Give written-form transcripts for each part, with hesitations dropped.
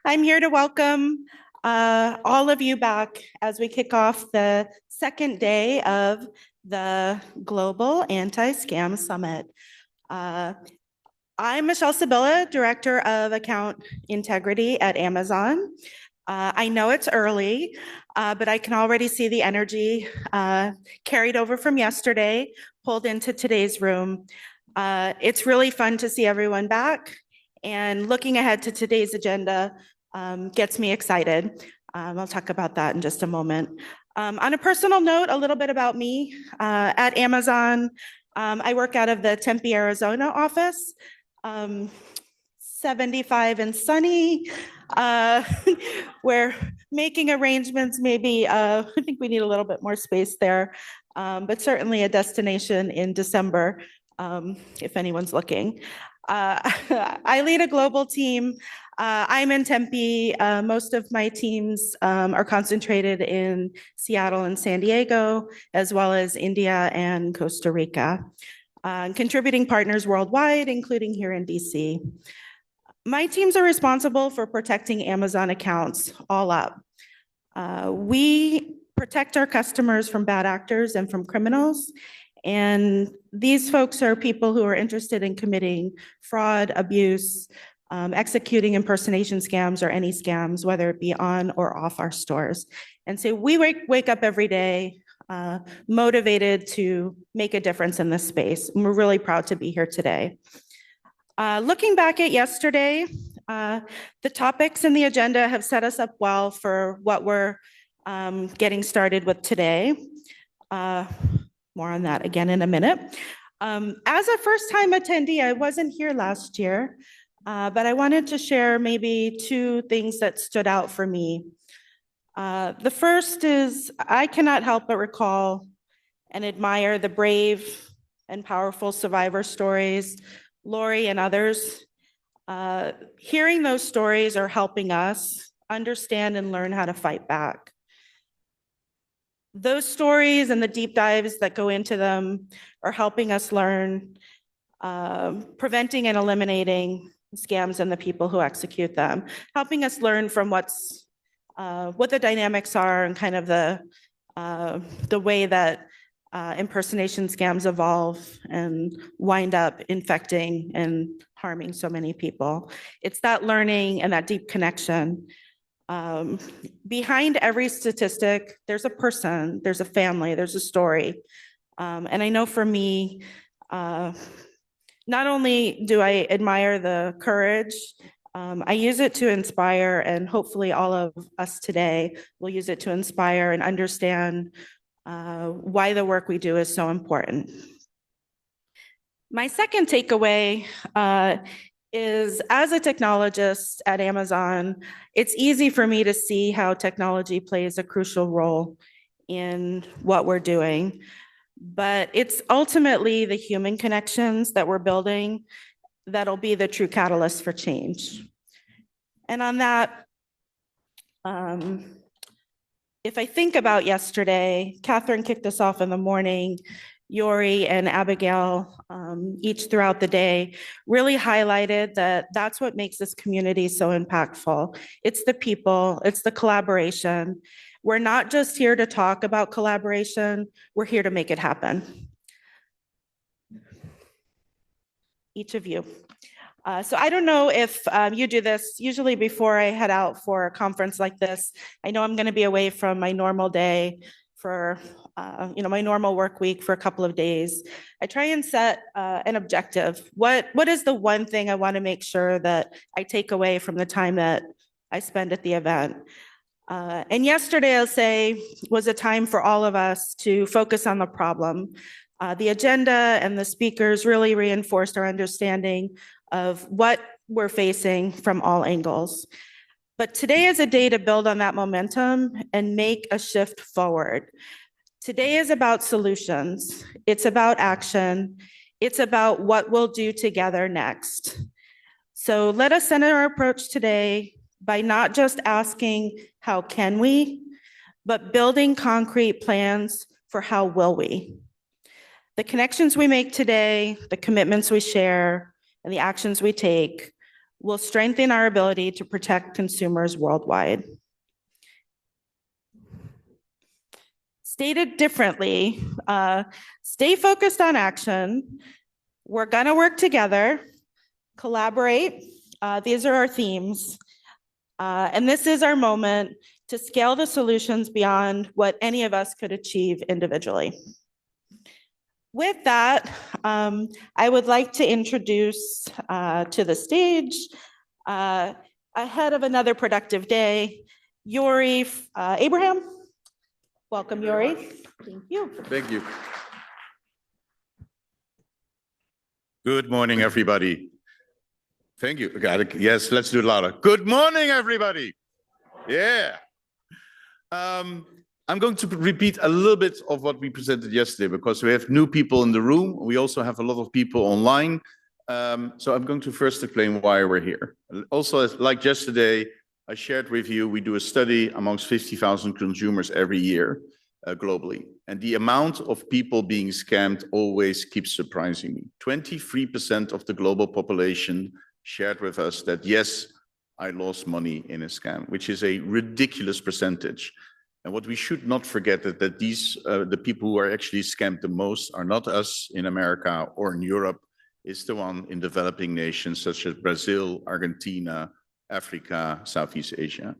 I'm here to welcome all of you back as we kick off the second day of the Global Anti-Scam Summit. I'm Michelle Sibilla, Director of Account Integrity at Amazon. I know it's early, but I can already see the energy carried over from yesterday, pulled into today's room. It's really fun to see everyone back, and looking ahead to today's agenda gets me excited. I'll talk about that in just a moment. On a personal note, a little bit about me. At Amazon, I work out of the Tempe, Arizona office. 75 and sunny. We're making arrangements, maybe, I think we need a little bit more space there, but certainly a destination in December, if anyone's looking. I lead a global team. I'm in Tempe. Most of my teams are concentrated in Seattle and San Diego, as well as India and Costa Rica. Contributing partners worldwide, including here in DC. My teams are responsible for protecting Amazon accounts all up. We protect our customers from bad actors and from criminals. And these folks are people who are interested in committing fraud, abuse, executing impersonation scams or any scams, whether it be on or off our stores. And so we wake up every day motivated to make a difference in this space. And we're really proud to be here today. Looking back at yesterday, the topics in the agenda have set us up well for what we're getting started with today. More on that again in a minute. As a first-time attendee, I wasn't here last year, but I wanted to share maybe two things that stood out for me. The first is I cannot help but recall and admire the brave and powerful survivor stories, Lori and others. Hearing those stories are helping us understand and learn how to fight back. Those stories and the deep dives that go into them are helping us learn, preventing and eliminating scams and the people who execute them, helping us learn from what the dynamics are and kind of the way that impersonation scams evolve and wind up infecting and harming so many people. It's that learning and that deep connection. Behind every statistic, there's a person, there's a family, there's a story. And I know for me, not only do I admire the courage, I use it to inspire, and hopefully all of us today will use it to inspire and understand why the work we do is so important. My second takeaway is, as a technologist at Amazon, it's easy for me to see how technology plays a crucial role in what we're doing. But it's ultimately the human connections that we're building that'll be the true catalyst for change. And on that, if I think about yesterday, Catherine kicked us off in the morning. Jorij and Abigail, each throughout the day, really highlighted that that's what makes this community so impactful. It's the people, it's the collaboration. We're not just here to talk about collaboration, we're here to make it happen. Each of you. So I don't know if you do this. Usually before I head out for a conference like this, I know I'm going to be away from my normal day for my normal work week for a couple of days. I try and set an objective. What is the one thing I want to make sure that I take away from the time that I spend at the event? And yesterday, I'll say, was a time for all of us to focus on the problem. The agenda and the speakers really reinforced our understanding of what we're facing from all angles. But today is a day to build on that momentum and make a shift forward. Today is about solutions. It's about action. It's about what we'll do together next. So let us center our approach today by not just asking, how can we, but building concrete plans for how will we. The connections we make today, the commitments we share, and the actions we take will strengthen our ability to protect consumers worldwide. Stated differently, stay focused on action. We're gonna work together, collaborate. These are our themes. And this is our moment to scale the solutions beyond what any of us could achieve individually. With that, I would like to introduce to the stage, ahead of another productive day, Jorij Abraham. Welcome, Jorij. Thank you. Thank you. Good morning, everybody. Thank you. Got it. Yes, let's do it louder. Good morning, everybody. Yeah. I'm going to repeat a little bit of what we presented yesterday because we have new people in the room. We also have a lot of people online. So I'm going to first explain why we're here. Also, like yesterday, I shared with you, we do a study amongst 50,000 consumers every year globally. And the amount of people being scammed always keeps surprising me. 23% of the global population shared with us that, yes, I lost money in a scam, which is a ridiculous percentage. And what we should not forget is that these, the people who are actually scammed the most are not us in America or in Europe, it's the one in developing nations such as Brazil, Argentina, Africa, Southeast Asia.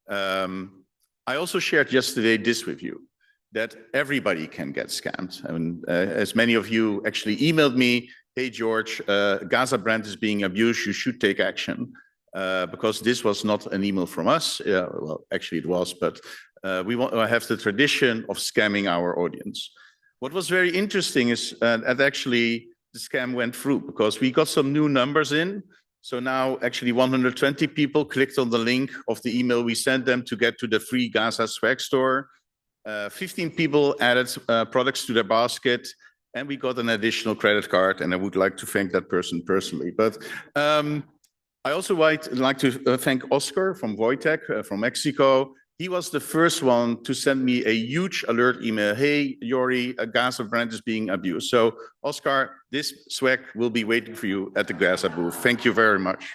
I also shared yesterday this with you, that everybody can get scammed. And as many of you actually emailed me, hey, George, Gaza brand is being abused, you should take action. Because this was not an email from us. Well, actually it was, but we want to have the tradition of scamming our audience. What was very interesting is that actually the scam went through because we got some new numbers in. So now actually 120 people clicked on the link of the email we sent them to get to the free Gaza swag store. 15 people added products to their basket, and we got an additional credit card, and I would like to thank that person personally. But I also like to thank Oscar from GovTech from Mexico. He was the first one to send me a huge alert email. Hey, Jorij, a Gaza brand is being abused. So, Oscar, this swag will be waiting for you at the Gaza booth. Thank you very much.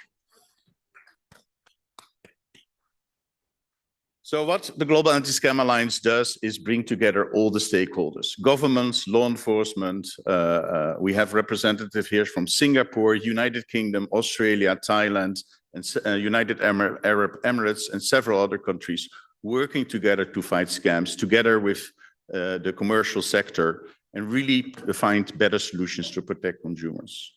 So what the Global Anti-Scam Alliance does is bring together all the stakeholders, governments, law enforcement. We have representatives here from Singapore, United Kingdom, Australia, Thailand, and United Arab Emirates, and several other countries working together to fight scams, together with the commercial sector, and really find better solutions to protect consumers.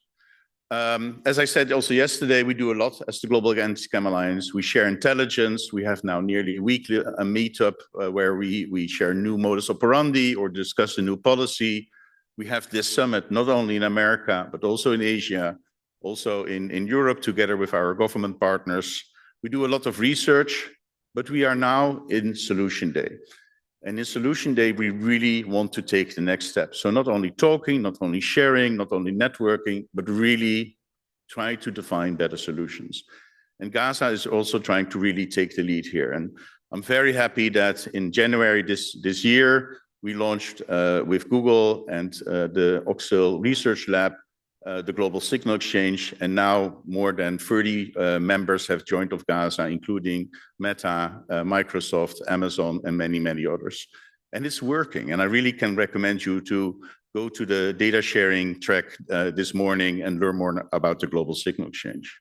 As I said also yesterday, we do a lot as the Global Anti-Scam Alliance. We share intelligence. We have now nearly weekly a meetup where we share new modus operandi or discuss a new policy. We have this summit not only in America, but also in Asia, also in Europe, together with our government partners. We do a lot of research, but we are now in Solution Day. And in Solution Day, we really want to take the next step. So not only talking, not only sharing, not only networking, but really try to define better solutions. And Gaza is also trying to really take the lead here. And I'm very happy that in January this year, we launched with Google and the Oxel Research Lab, the Global Signal Exchange, and now more than 30 members have joined of Gaza, including Meta, Microsoft, Amazon, and many, many others. And it's working, and I really can recommend you to go to the data sharing track this morning and learn more about the Global Signal Exchange.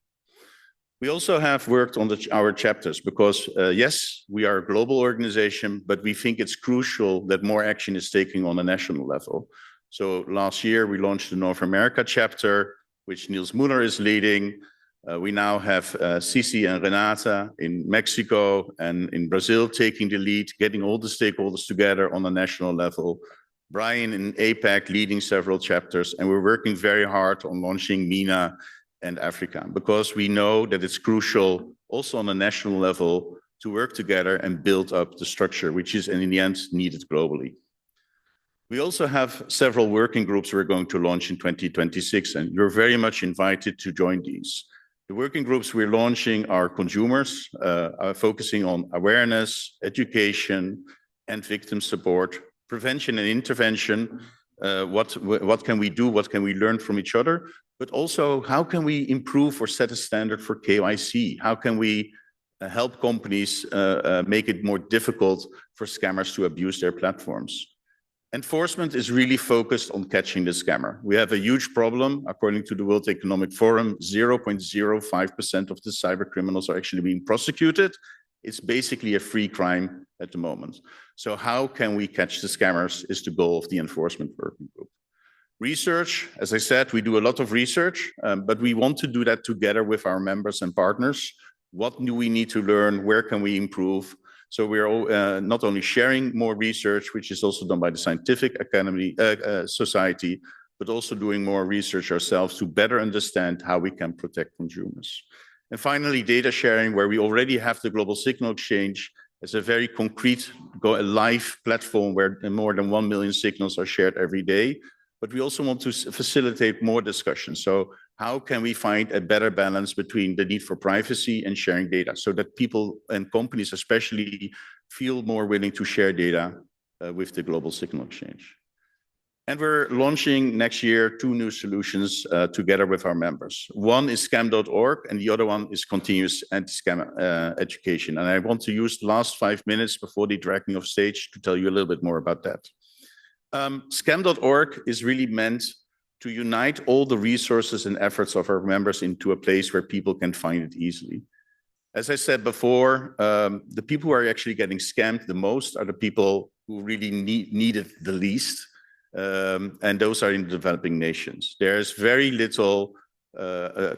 We also have worked on our chapters because, yes, we are a global organization, but we think it's crucial that more action is taken on a national level. So last year, we launched the North America chapter, which Niels Muller is leading. We now have Cici and Renata in Mexico and in Brazil taking the lead, getting all the stakeholders together on a national level. Brian in APAC leading several chapters, and we're working very hard on launching MENA and Africa, because we know that it's crucial also on a national level to work together and build up the structure, which is in the end needed globally. We also have several working groups we're going to launch in 2026, and you're very much invited to join these. The working groups we're launching are consumers, focusing on awareness, education, and victim support, prevention and intervention, what can we do? What can we learn from each other? But also, how can we improve or set a standard for KYC? How can we help companies make it more difficult for scammers to abuse their platforms? Enforcement is really focused on catching the scammer. We have a huge problem. According to the World Economic Forum, 0.05% of the cyber criminals are actually being prosecuted. It's basically a free crime at the moment. So how can we catch the scammers is the goal of the enforcement working group. Research, as I said, we do a lot of research, but we want to do that together with our members and partners. What do we need to learn? Where can we improve? So we're not only sharing more research, which is also done by the Scientific Academy Society, but also doing more research ourselves to better understand how we can protect consumers. And finally, data sharing, where we already have the Global Signal Exchange as a very concrete live platform where more than 1 million signals are shared every day. But we also want to facilitate more discussion. So how can we find a better balance between the need for privacy and sharing data so that people and companies especially feel more willing to share data with the Global Signal Exchange? And we're launching next year 2 new solutions together with our members. One is scam.org and the other one is continuous anti-scam education. And I want to use the last 5 minutes before they drag me off stage to tell you a little bit more about that. Scam.org is really meant to unite all the resources and efforts of our members into a place where people can find it easily. As I said before, the people who are actually getting scammed the most are the people who really need it the least. And those are in the developing nations. There's very little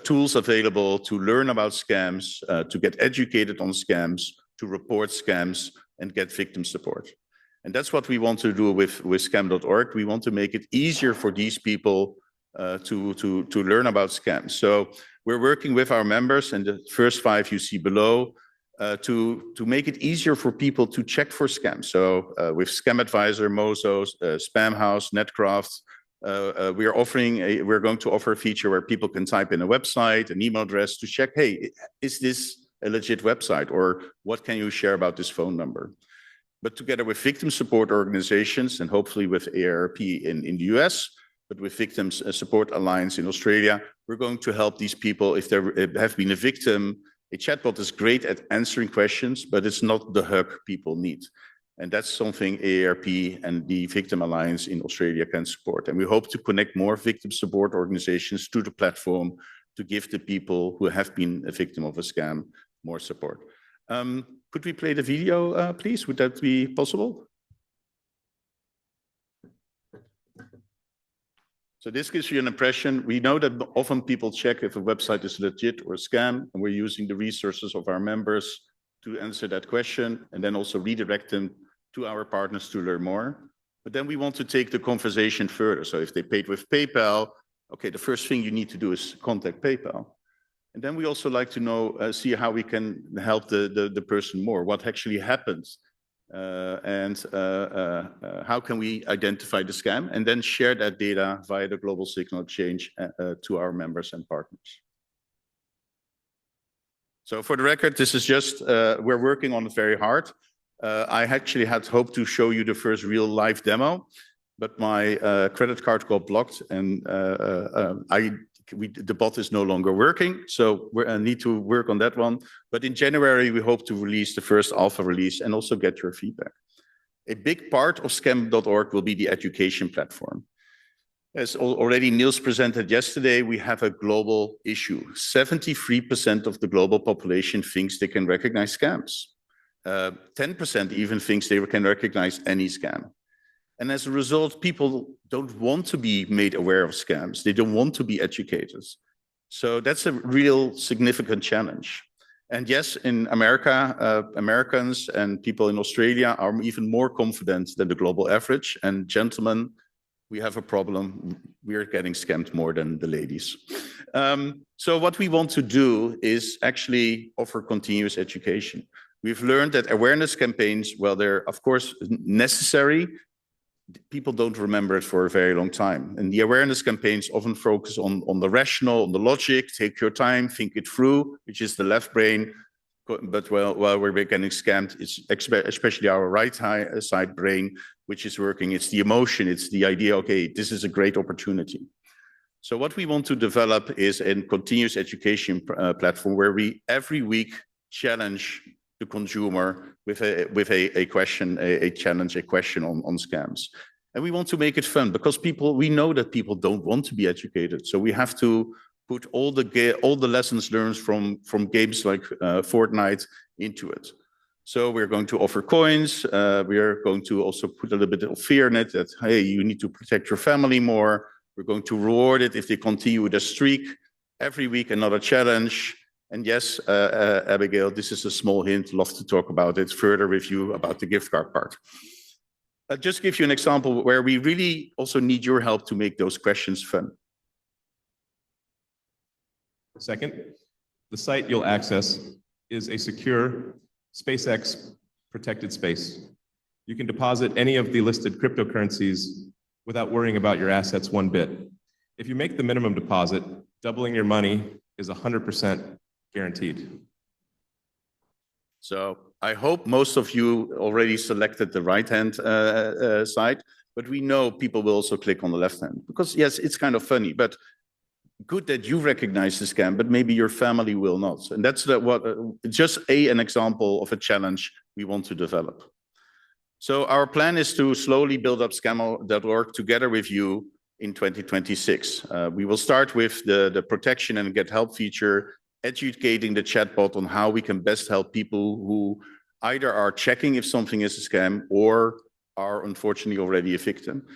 tools available to learn about scams, to get educated on scams, to report scams, and get victim support. And that's what we want to do with scam.org. We want to make it easier for these people to learn about scams. So we're working with our members, and the first 5 you see below, to make it easier for people to check for scams. So with Scam Advisor, Mozo, Spam House, Netcraft, we're going to offer a feature where people can type in a website, an email address to check, hey, is this a legit website? Or what can you share about this phone number? But together with victim support organizations and hopefully with AARP in the US, but with Victims Support Alliance in Australia, we're going to help these people if they have been a victim. A chatbot is great at answering questions, but it's not the hug people need. And that's something AARP and the Victim Alliance in Australia can support. And we hope to connect more victim support organizations to the platform to give the people who have been a victim of a scam more support. Could we play the video, please? Would that be possible? So this gives you an impression. We know that often people check if a website is legit or a scam, and we're using the resources of our members to answer that question and then also redirect them to our partners to learn more. But then we want to take the conversation further. So if they paid with PayPal, okay, the first thing you need to do is contact PayPal. And then we also like to know, see how we can help the person more, what actually happens, and how can we identify the scam, and then share that data via the Global Signal Exchange to our members and partners. So for the record, this is just, we're working on it very hard. I actually had hoped to show you the first real live demo, but my credit card got blocked and the bot is no longer working, so we need to work on that one. But in January, we hope to release the first alpha release and also get your feedback. A big part of scam.org will be the education platform. As already Niels presented yesterday, we have a global issue. 73% of the global population thinks they can recognize scams. 10% even thinks they can recognize any scam. And as a result, people don't want to be made aware of scams. They don't want to be educated. So that's a real significant challenge. And yes, in America, Americans and people in Australia are even more confident than the global average. And gentlemen, we have a problem. We are getting scammed more than the ladies. So what we want to do is actually offer continuous education. We've learned that awareness campaigns, well, they're of course necessary. People don't remember it for a very long time. And the awareness campaigns often focus on the rational, on the logic, take your time, think it through, which is the left brain. but while we're getting scammed, it's especially our right side brain, which is working. It's the emotion, it's the idea, okay, this is a great opportunity. So what we want to develop is a continuous education platform where we every week challenge the consumer with a question, a challenge, a question on scams. And we want to make it fun because we know that people don't want to be educated. So we have to put all the lessons learned from games like Fortnite into it. So we're going to offer coins. We are going to also put a little bit of fear in it that, hey, you need to protect your family more. We're going to reward it if they continue with a streak. Every week, another challenge. And yes, Abigail, this is a small hint. Love to talk about it further with you about the gift card part. I'll just give you an example where we really also need your help to make those questions fun. Second, the site you'll access is a secure SpaceX protected space. You can deposit any of the listed cryptocurrencies without worrying about your assets one bit. If you make the minimum deposit, doubling your money is 100% guaranteed. So I hope most of you already selected the right-hand side, but we know people will also click on the left-hand because yes, it's kind of funny, but good that you recognize the scam, but maybe your family will not. And that's just an example of a challenge we want to develop. So our plan is to slowly build up scam.org together with you in 2026. We will start with the protection and get help feature, educating the chatbot on how we can best help people who either are checking if something is a scam or are unfortunately already a victim.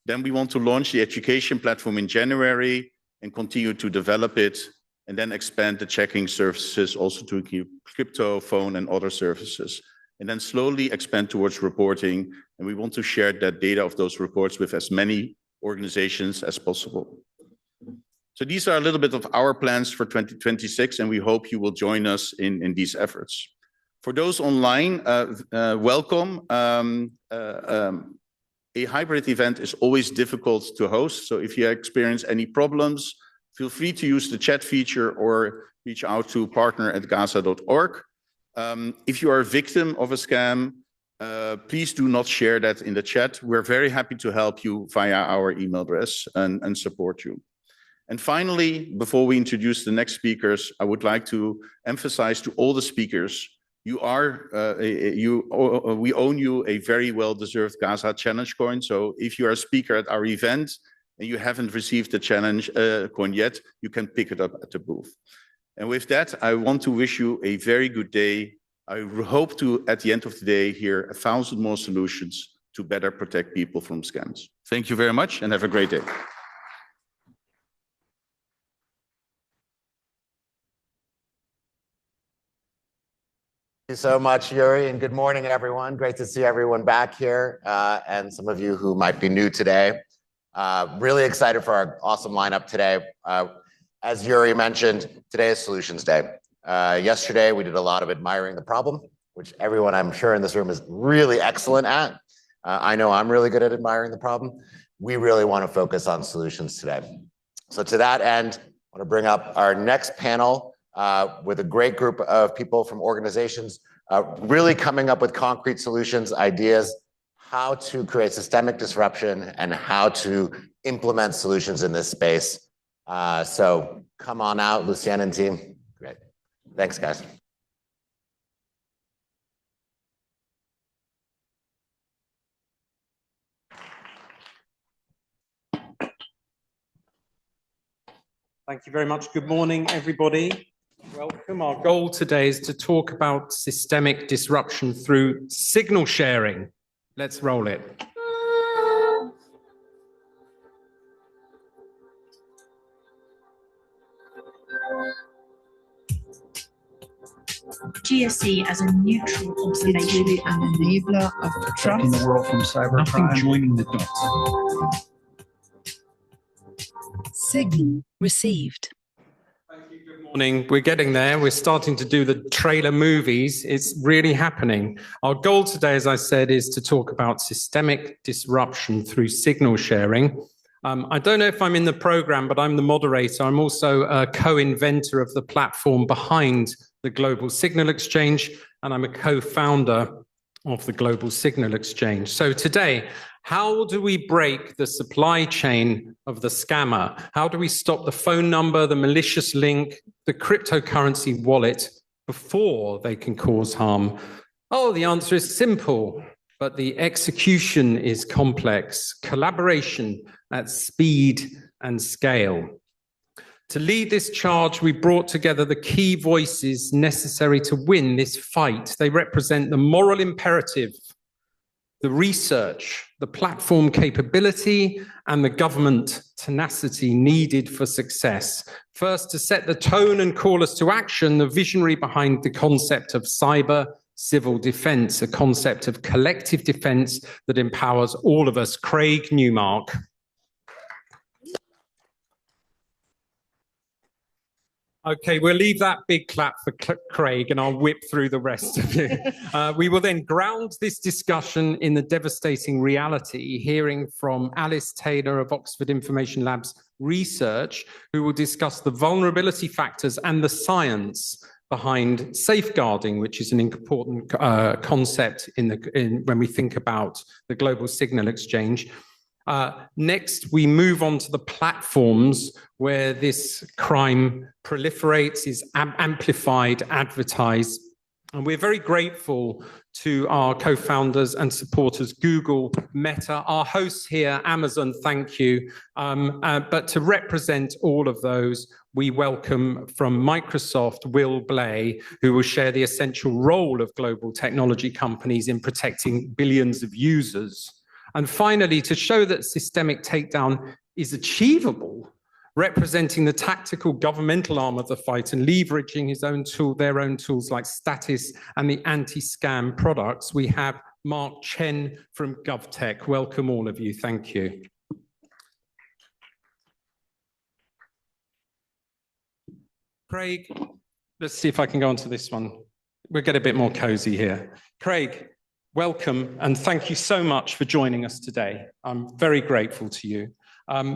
Then we want to launch the education platform in January and continue to develop it, and then expand the checking services also to include crypto, phone, and other services. And then slowly expand towards reporting, and we want to share that data of those reports with as many organizations as possible. So these are a little bit of our plans for 2026, and we hope you will join us in these efforts. For those online, welcome. A hybrid event is always difficult to host, so if you experience any problems, feel free to use the chat feature or reach out to partner@gaza.org. If you are a victim of a scam, please do not share that in the chat. We're very happy to help you via our email address and support you. And finally, before we introduce the next speakers, I would like to emphasize to all the speakers, we own you a very well-deserved Gaza Challenge coin. So if you are a speaker at our event and you haven't received the challenge coin yet, you can pick it up at the booth. And with that, I want to wish you a very good day. I hope to, at the end of the day, hear 1,000 more solutions to better protect people from scams. Thank you very much and have a great day. Thank you so much, Jorij, and good morning, everyone. Great to see everyone back here, and some of you who might be new today. Really excited for our awesome lineup today. As Jorij mentioned, today is Solutions Day. Yesterday, we did a lot of admiring the problem, which everyone I'm sure in this room is really excellent at. I know I'm really good at admiring the problem. We really want to focus on solutions today. So to that end, I want to bring up our next panel with a great group of people from organizations really coming up with concrete solutions, ideas, how to create systemic disruption and how to implement solutions in this space. So come on out, Lucienne and team. Great. Thanks, guys. Thank you very much. Good morning, everybody. Welcome. Our goal today is to talk about systemic disruption through signal sharing. Let's roll it. GSE as a neutral observation. It's really an enabler of protecting the world from cybercrime. Nothing joining the dots. Signal received. Thank you. Good morning. We're getting there. We're starting to do the trailer movies. It's really happening. Our goal today, as I said, is to talk about systemic disruption through signal sharing. I don't know if I'm in the program, but I'm the moderator. I'm also a co-inventor of the platform behind the the Global Signal Exchange, and I'm a co-founder of the Global Signal Exchange. So today, how do we break the supply chain of the scammer? How do we stop the phone number, the malicious link, the cryptocurrency wallet before they can cause harm? Oh, the answer is simple, but the execution is complex. Collaboration at speed and scale. To lead this charge, we brought together the key voices necessary to win this fight. They represent the moral imperative, the research, the platform capability, and the government tenacity needed for success. First, to set the tone and call us to action, the visionary behind the concept of cyber civil defense, a concept of collective defense that empowers all of us. Craig Newmark. Okay, we'll leave that big clap for Craig and I'll whip through the rest of you. We will then ground this discussion in the devastating reality, hearing from Alice Taylor of Oxford Information Labs Research, who will discuss the vulnerability factors and the science behind safeguarding, which is an important concept when we think about the Global Signal Exchange. Next, we move on to the platforms where this crime proliferates, is amplified, advertised. And we're very grateful to our co-founders and supporters, Google, Meta, our hosts here, Amazon, thank you. But to represent all of those, we welcome from Microsoft, Will Blay, who will share the essential role of global technology companies in protecting billions of users. And finally, to show that systemic takedown is achievable, representing the tactical governmental arm of the fight and leveraging their own tools like Status and the anti-scam products, we have Mark Chen from GovTech. Welcome all of you. Thank you. Craig, let's see if I can go on to this one. We'll get a bit more cozy here. Craig, welcome, and thank you so much for joining us today. I'm very grateful to you.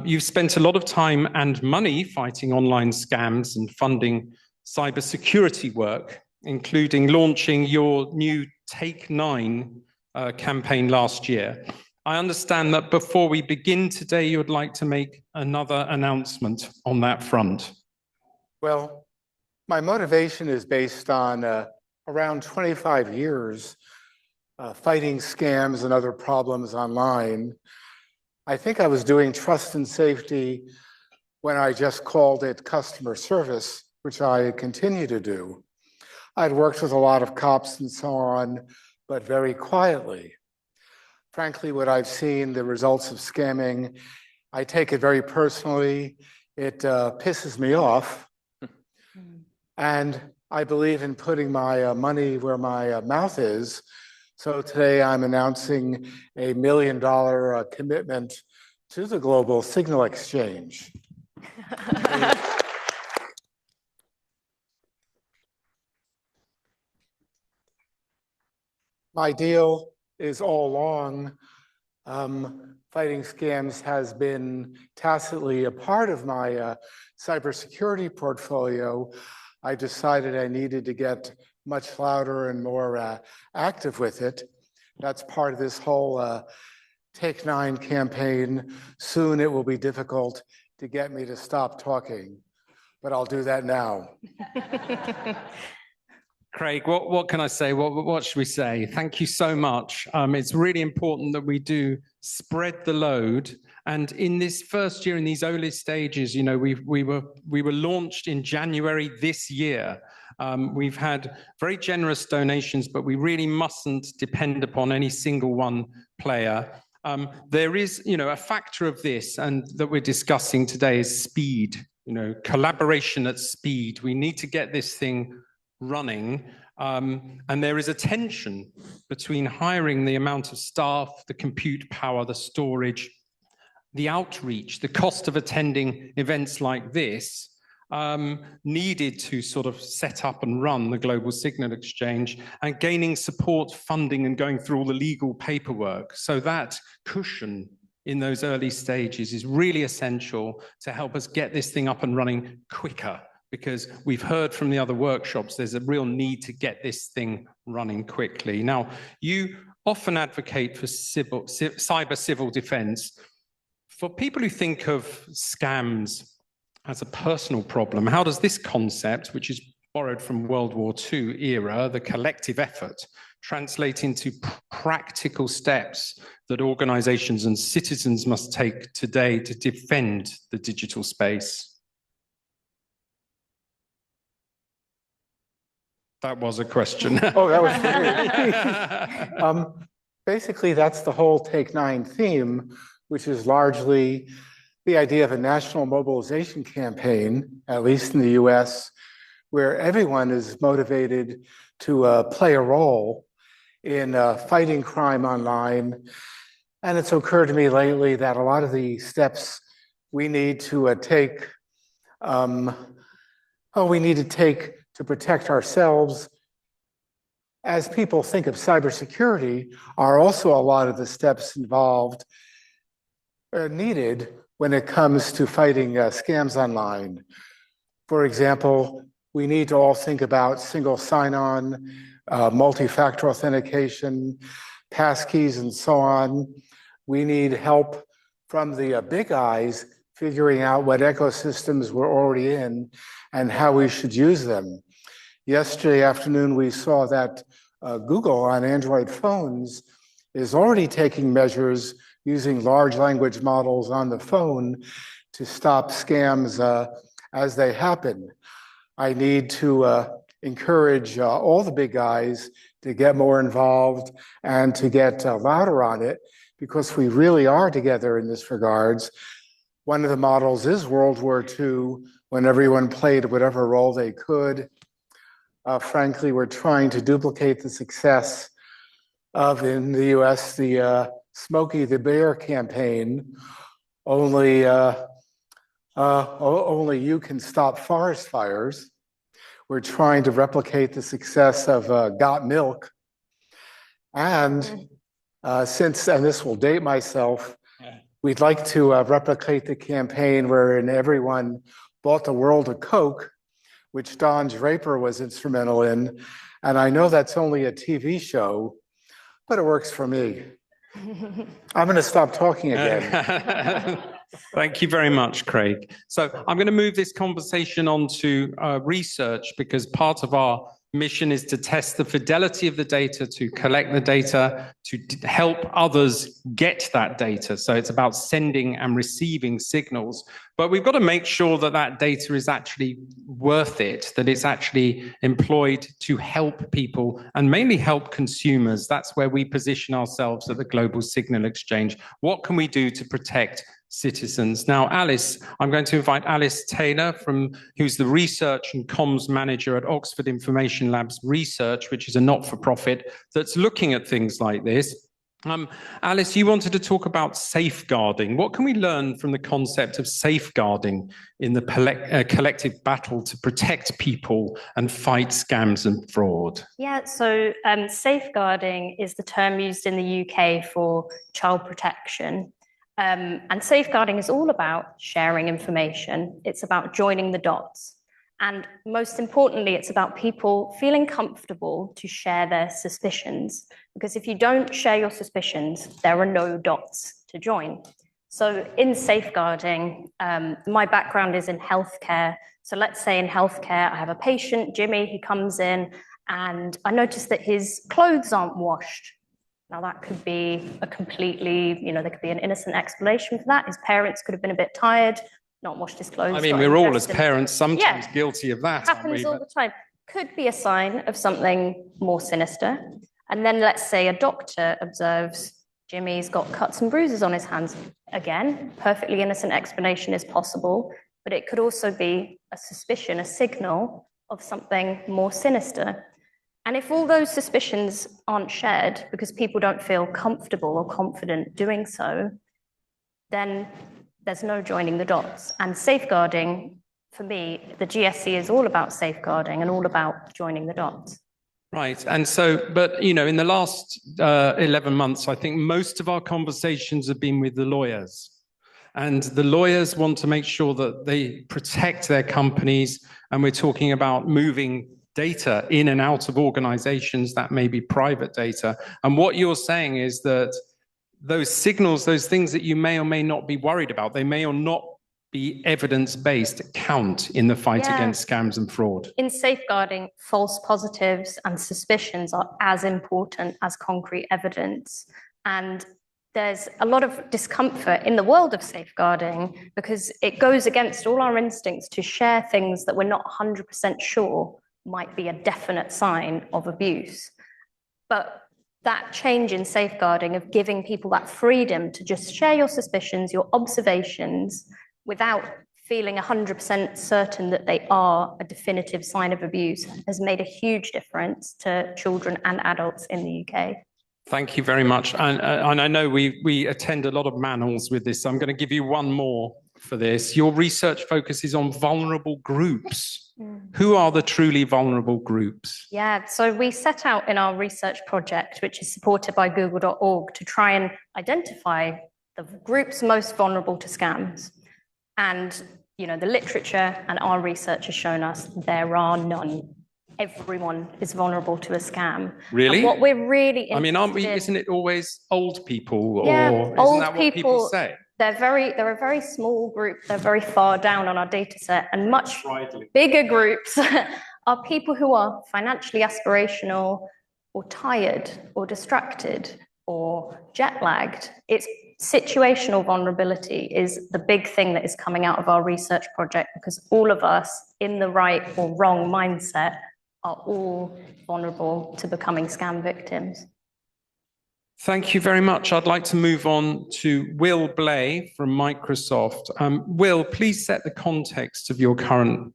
You've spent a lot of time and money fighting online scams and funding cybersecurity work, including launching your new Take 9 campaign last year. I understand that before we begin today, you would like to make another announcement on that front. Well, my motivation is based on around 25 years fighting scams and other problems online. I think I was doing trust and safety when I just called it customer service, which I continue to do. I'd worked with a lot of cops and so on, but very quietly. Frankly, what I've seen, the results of scamming, I take it very personally. It pisses me off. And I believe in putting my money where my mouth is. So today I'm announcing a $1 million commitment to the Global Signal Exchange. My deal is all along, fighting scams has been tacitly a part of my cybersecurity portfolio. I decided I needed to get much louder and more active with it. That's part of this whole Take 9 campaign. Soon it will be difficult to get me to stop talking, but I'll do that now. Craig, what can I say? What should we say? Thank you so much. It's really important that we do spread the load. And in this first year, in these early stages, you know, we were launched in January this year. We've had very generous donations, but we really mustn't depend upon any single one player. There is, you know, a factor of this, and that we're discussing today is speed. You know, collaboration at speed. We need to get this thing running, and there is a tension between hiring the amount of staff, the compute power, the storage, the outreach, the cost of attending events like this, needed to sort of set up and run the Global Signal Exchange, and gaining support, funding, and going through all the legal paperwork. So that cushion in those early stages is really essential to help us get this thing up and running quicker because we've heard from the other workshops, there's a real need to get this thing running quickly. Now, you often advocate for cyber civil defense. For people who think of scams as a personal problem, how does this concept, which is borrowed from World War II era, the collective effort, translate into practical steps that organizations and citizens must take today to defend the digital space? That was a question. Oh, that was for me. Basically, that's the whole Take 9 theme, which is largely the idea of a national mobilization campaign, at least in the US, where everyone is motivated to play a role in fighting crime online. And it's occurred to me lately that a lot of the steps we need to take to protect ourselves as people think of cybersecurity are also a lot of the steps involved needed when it comes to fighting scams online. For example, we need to all think about single sign-on, multi-factor authentication, passkeys, and so on. We need help from the big guys figuring out what ecosystems we're already in and how we should use them. Yesterday afternoon, we saw that Google on Android phones is already taking measures using large language models on the phone to stop scams as they happen. I need to encourage all the big guys to get more involved and to get louder on it, because we really are together in this regards. One of the models is World War II, when everyone played whatever role they could. Frankly, we're trying to duplicate the success of, in the US, the Smokey the Bear campaign. Only you can stop forest fires. We're trying to replicate the success of Got Milk. And and this will date myself, we'd like to replicate the campaign wherein everyone bought the world of Coke, which Don Draper was instrumental in. And I know that's only a TV show, but it works for me. I'm going to stop talking again. Thank you very much, Craig. So I'm going to move this conversation on to research, because part of our mission is to test the fidelity of the data, to collect the data, to help others get that data. So it's about sending and receiving signals. But we've got to make sure that that data is actually worth it, that it's actually employed to help people and mainly help consumers. That's where we position ourselves at the Global Signal Exchange. What can we do to protect citizens? Now, Alice, I'm going to invite Alice Taylor, who's the Research and Comms Manager at Oxford Information Labs Research, which is a not-for-profit that's looking at things like this. Alice, you wanted to talk about safeguarding. What can we learn from the concept of safeguarding in the collective battle to protect people and fight scams and fraud? Yeah, so safeguarding is the term used in the UK for child protection. And safeguarding is all about sharing information. It's about joining the dots. And most importantly, it's about people feeling comfortable to share their suspicions. Because if you don't share your suspicions, there are no dots to join. So in safeguarding, my background is in healthcare. So let's say in healthcare, I have a patient, Jimmy, he comes in, and I notice that his clothes aren't washed. Now that could be a completely, there could be an innocent explanation for that. His parents could have been a bit tired, not washed his clothes. I mean, we're all as parents sometimes guilty of that. Happens all the time. Could be a sign of something more sinister. And then let's say a doctor observes Jimmy's got cuts and bruises on his hands. Again, perfectly innocent explanation is possible, but it could also be a suspicion, a signal of something more sinister. And if all those suspicions aren't shared because people don't feel comfortable or confident doing so, then there's no joining the dots. And safeguarding, for me, the GSC is all about safeguarding and all about joining the dots. Right. And so, but, in the last 11 months, I think most of our conversations have been with the lawyers. And the lawyers want to make sure that they protect their companies. And we're talking about moving data in and out of organizations that may be private data. And what you're saying is that those signals, those things that you may or may not be worried about, they may or not be evidence-based, count in the fight against scams and fraud. In safeguarding, false positives and suspicions are as important as concrete evidence. And there's a lot of discomfort in the world of safeguarding because it goes against all our instincts to share things that we're not 100% sure might be a definite sign of abuse. But that change in safeguarding of giving people that freedom to just share your suspicions, your observations, without feeling 100% certain that they are a definitive sign of abuse has made a huge difference to children and adults in the UK. Thank you very much. And I know we attend a lot of manels with this. So I'm going to give you one more for this. Your research focuses on vulnerable groups. Who are the truly vulnerable groups? Yeah, so we set out in our research project, which is supported by google.org, to try and identify the groups most vulnerable to scams. And, you know, the literature and our research has shown us there are none. Everyone is vulnerable to a scam. Really? And what we're really interested I mean, isn't it always old people? Yeah, or old isn't that what people say? They're a very small group. They're very far down on our data set, and much bigger groups are people who are financially aspirational or tired or distracted or jet lagged. It's situational vulnerability is the big thing that is coming out of our research project, because all of us in the right or wrong mindset are all vulnerable to becoming scam victims. Thank you very much. I'd like to move on to Will Blay from Microsoft. Will, please set the context of your current,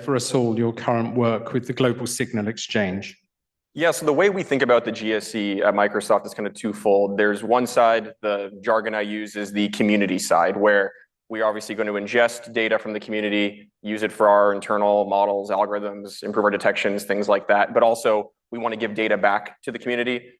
for us all, your current work with the Global Signal Exchange. Yeah, so the way we think about the GSE at Microsoft is kind of twofold. There's one side, the jargon I use is the community side, where we are obviously going to ingest data from the community, use it for our internal models, algorithms, improve our detections, things like that. But also, we want to give data back to the community.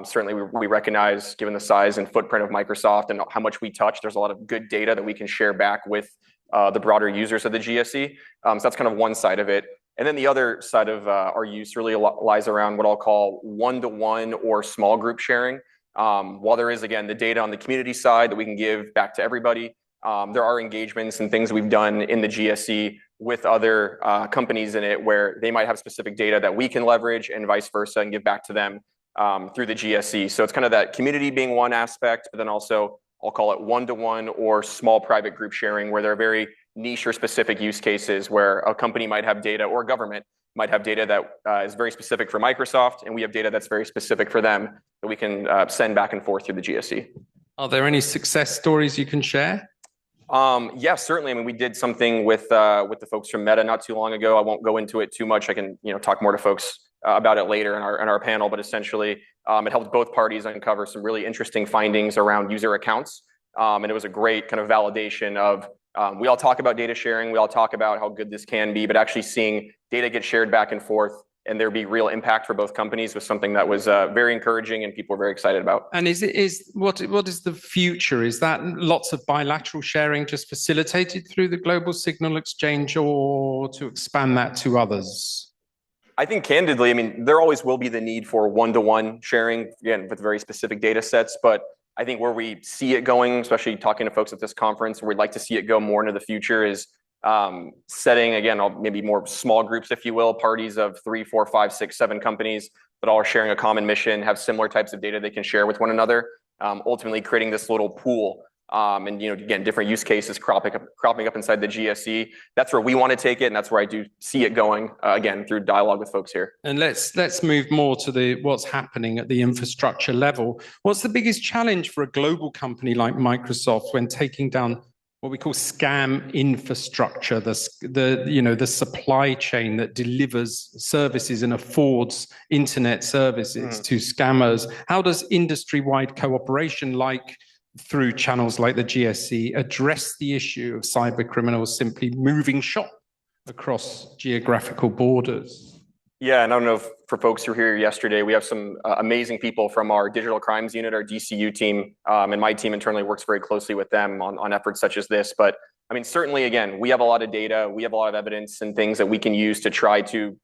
Certainly, we recognize, given the size and footprint of Microsoft and how much we touch, there's a lot of good data that we can share back with the broader users of the GSE. So that's kind of one side of it. And then the other side of our use really lies around what I'll call one-to-one or small group sharing. While there is, again, the data on the community side that we can give back to everybody, there are engagements and things we've done in the GSE with other companies in it where they might have specific data that we can leverage and vice versa and give back to them through the GSE. So it's kind of that community being one aspect, but then also I'll call it one-to-one or small private group sharing where there are very niche or specific use cases where a company might have data or government might have data that is very specific for Microsoft, and we have data that's very specific for them that we can send back and forth through the GSE. Are there any success stories you can share? Yeah, certainly. I mean, we did something with the folks from Meta not too long ago. I won't go into it too much. I can talk more to folks about it later in our panel. But essentially, it helped both parties uncover some really interesting findings around user accounts, and it was a great kind of validation of we all talk about data sharing. We all talk about how good this can be, but actually seeing data get shared back and forth and there be real impact for both companies was something that was very encouraging and people were very excited about. And what is the future? Is that lots of bilateral sharing just facilitated through the Global Signal Exchange, or to expand that to others? I think candidly, I mean, there always will be the need for one-to-one sharing, again, with very specific data sets, but I think where we see it going, especially talking to folks at this conference, where we'd like to see it go more into the future is setting, again, maybe more small groups, if you will, parties of 3, 4, 5, 6, 7 companies that all are sharing a common mission, have similar types of data they can share with one another, ultimately creating this little pool. And again, different use cases cropping up inside the GSE. That's where we want to take it, and that's where I do see it going. Again, through dialogue with folks here. And let's move more to what's happening at the infrastructure level. What's the biggest challenge for a global company like Microsoft when taking down what we call scam infrastructure, the supply chain that delivers services and affords internet services to scammers? How does industry-wide cooperation, like through channels like the GSE, address the issue of cyber criminals simply moving shop across geographical borders? Yeah, and I don't know if for folks who were here yesterday, we have some amazing people from our digital crimes unit, our DCU team, and my team internally works very closely with them on efforts such as this. But I mean, certainly, again, we have a lot of data, we have a lot of evidence and things that we can use to try to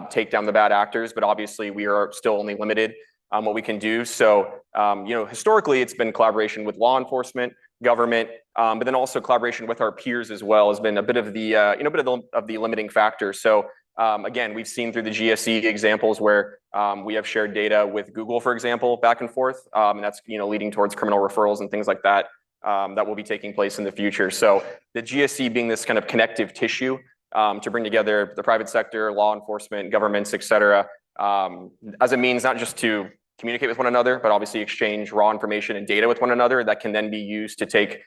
take down the bad actors, but obviously we are still only limited on what we can do. So, historically, it's been collaboration with law enforcement, government, but then also collaboration with our peers as well has been a bit of the limiting factor. So, again, we've seen through the GSE examples where we have shared data with Google, for example, back and forth, and that's leading towards criminal referrals and things like that that will be taking place in the future. So the GSE being this kind of connective tissue to bring together the private sector, law enforcement, governments, et cetera, as a means not just to communicate with one another, but obviously exchange raw information and data with one another that can then be used to take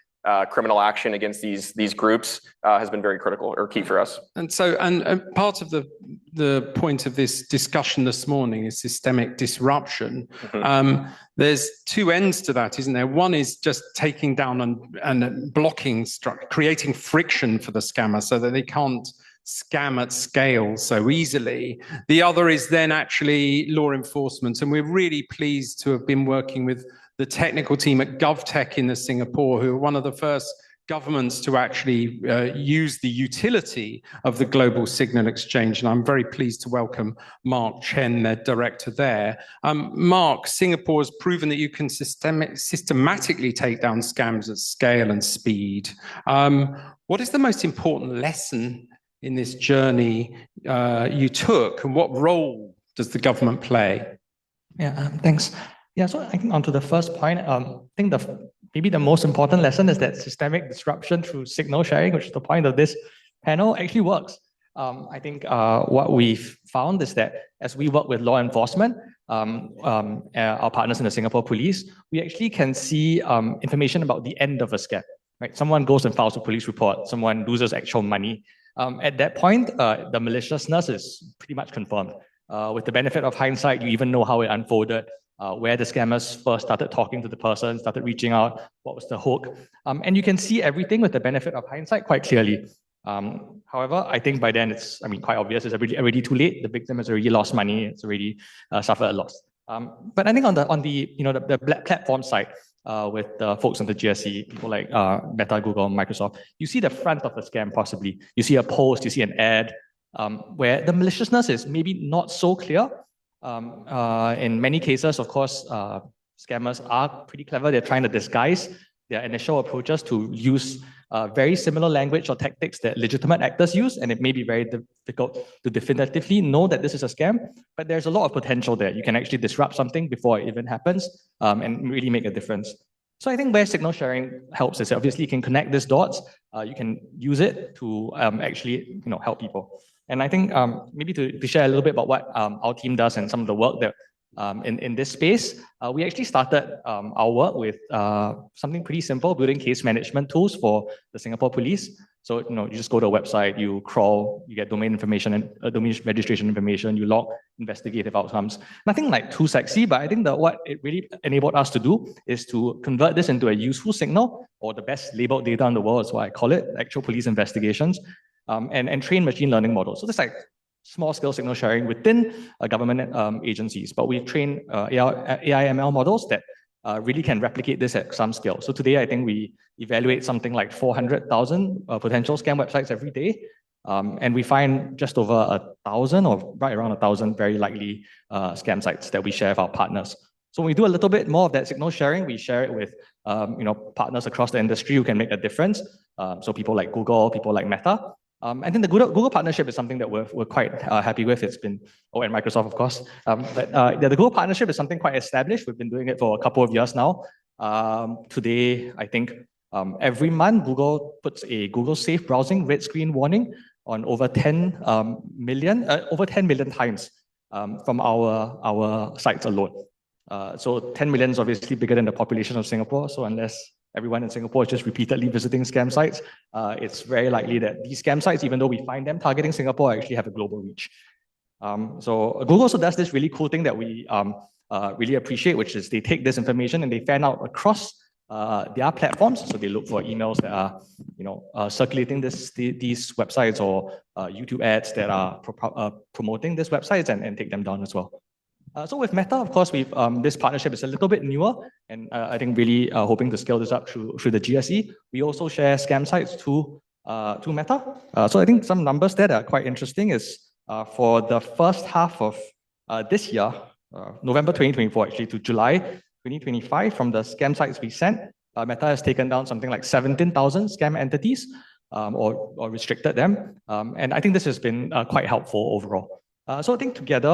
criminal action against these groups has been very critical or key for us. And so, and part of the point of this discussion this morning is systemic disruption. Mm-hmm. There's two ends to that, isn't there? One is just taking down and blocking, creating friction for the scammer so that they can't scam at scale so easily. The other is then actually law enforcement. And we're really pleased to have been working with the technical team at GovTech in Singapore, who are one of the first governments to actually use the utility of the global signal exchange. And I'm very pleased to welcome Mark Chen, their director there. Mark, Singapore has proven that you can systematically take down scams at scale and speed. What is the most important lesson in this journey you took, and what role does the government play? Yeah, thanks. Yeah, so I think onto the first point, I think maybe the most important lesson is that systemic disruption through signal sharing, which is the point of this panel, actually works. I think what we've found is that as we work with law enforcement, our partners in the Singapore police, we actually can see information about the end of a scam. Right? Someone goes and files a police report, someone loses actual money. At that point, the maliciousness is pretty much confirmed. With the benefit of hindsight, you even know how it unfolded, where the scammers first started talking to the person, started reaching out, what was the hook. And you can see everything with the benefit of hindsight quite clearly. However, I think by then it's, quite obvious, it's already too late. The victim has already lost money, it's already suffered a loss. But I think on the platform side, with the folks on the GSE, people like Meta, Google, Microsoft, you see the front of the scam possibly. You see a post, you see an ad, where the maliciousness is maybe not so clear. In many cases, of course, scammers are pretty clever. They're trying to disguise their initial approaches to use very similar language or tactics that legitimate actors use, and it may be very difficult to definitively know that this is a scam, but there's a lot of potential there. You can actually disrupt something before it even happens and really make a difference. So I think where signal sharing helps is that obviously you can connect these dots, you can use it to actually help people. And I think maybe to share a little bit about what our team does and some of the work that in this space, we actually started our work with something pretty simple, building case management tools for the Singapore police. So you just go to a website, you crawl, you get domain information and domain registration information, you log investigative outcomes. Nothing like too sexy, but I think that what it really enabled us to do is to convert this into a useful signal, or the best labeled data in the world is what I call it, actual police investigations. And train machine learning models. So this is like small scale signal sharing within government agencies, but we train AI ML models that really can replicate this at some scale. So today, I think we evaluate something like 400,000 potential scam websites every day. And we find just over 1,000 or right around 1,000 very likely scam sites that we share with our partners. So when we do a little bit more of that signal sharing, we share it with partners across the industry who can make a difference. So people like Google, people like Meta. I think the Google partnership is something that we're quite happy with. It's been, and Microsoft, of course. The Google partnership is something quite established. We've been doing it for a couple of years now. Today, I think every month, Google puts a Google Safe Browsing red screen warning on over 10 million times from our sites alone. So 10 million is obviously bigger than the population of Singapore. So unless everyone in Singapore is just repeatedly visiting scam sites, it's very likely that these scam sites, even though we find them targeting Singapore, actually have a global reach. So Google also does this really cool thing that we really appreciate, which is they take this information and they fan out across their platforms. So they look for emails that are, circulating these websites or YouTube ads that are promoting these websites and take them down as well. So with Meta, of course, this partnership is a little bit newer, and I think really hoping to scale this up through the GSE. We also share scam sites to Meta. So I think some numbers there that are quite interesting is for the first half of this year, November 2024 actually to July 2025, from the scam sites we sent, Meta has taken down something like 17,000 scam entities or restricted them. And I think this has been quite helpful overall. So I think together,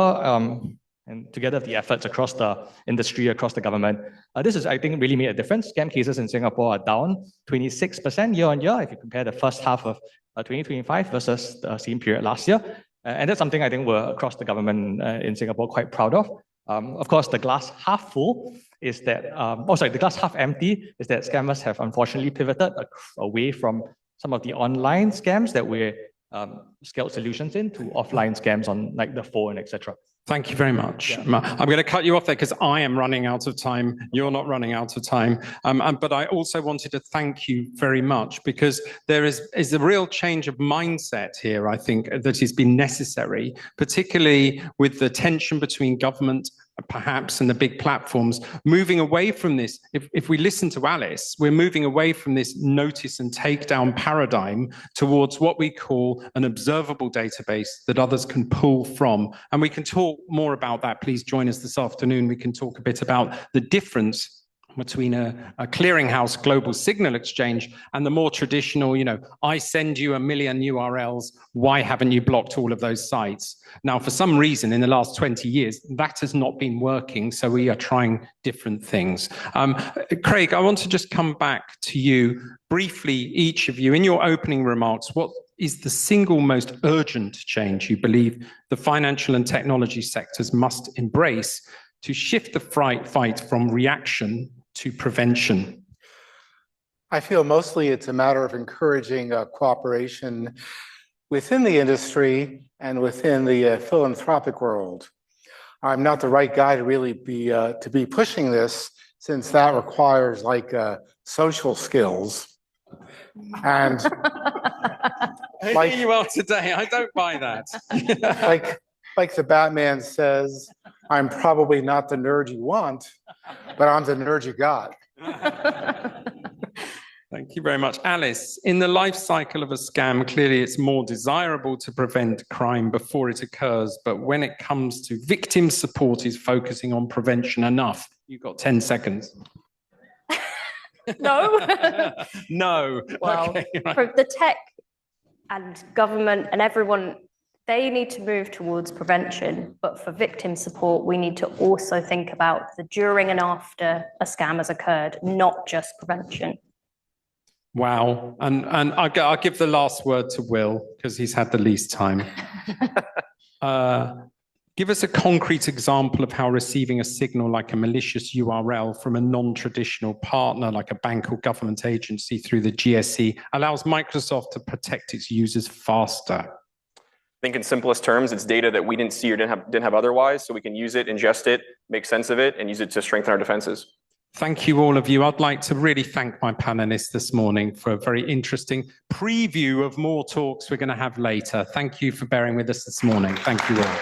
and together the efforts across the industry, across the government, this has, I think, really made a difference. Scam cases in Singapore are down 26% year on year if you compare the first half of 2025 versus the same period last year. And that's something I think we're across the government in Singapore quite proud of. Of course, the glass half full is that, the glass half empty is that scammers have unfortunately pivoted away from some of the online scams that we scaled solutions in to offline scams on like the phone, etc. Thank you very much. I'm going to cut you off there because I am running out of time. You're not running out of time. But I also wanted to thank you very much because there is a real change of mindset here, I think, that has been necessary, particularly with the tension between government perhaps and the big platforms, moving away from this. If we listen to Alice, we're moving away from this notice and takedown paradigm towards what we call an observable database that others can pull from. And we can talk more about that. Please join us this afternoon. We can talk a bit about the difference between a clearinghouse global signal exchange and the more traditional, I send you 1 million URLs. Why haven't you blocked all of those sites? Now, for some reason, in the last 20 years, that has not been working. So we are trying different things. Craig, I want to just come back to you briefly, each of you, in your opening remarks. What is the single most urgent change you believe the financial and technology sectors must embrace to shift the fight from reaction to prevention? I feel mostly it's a matter of encouraging cooperation within the industry and within the philanthropic world. I'm not the right guy to really be pushing this, since that requires social skills. And I hear you are today. I don't buy that. like the Batman says, I'm probably not the nerd you want, but I'm the nerd you got. Thank you very much. Alice, in the life cycle of a scam, clearly it's more desirable to prevent crime before it occurs. But when it comes to victim support, is focusing on prevention enough? You've got 10 seconds. No. No. Well, okay, right. For the tech and government and everyone, they need to move towards prevention. But for victim support, we need to also think about the during and after a scam has occurred, not just prevention. Wow. And I'll give the last word to Will, because he's had the least time. Give us a concrete example of how receiving a signal like a malicious URL from a non-traditional partner, like a bank or government agency through the GSE, allows Microsoft to protect its users faster. I think in simplest terms, it's data that we didn't see or didn't have otherwise, so we can use it, ingest it, make sense of it, and use it to strengthen our defenses. Thank you, all of you. I'd like to really thank my panelists this morning for a very interesting preview of more talks we're going to have later. Thank you for bearing with us this morning. Thank you all.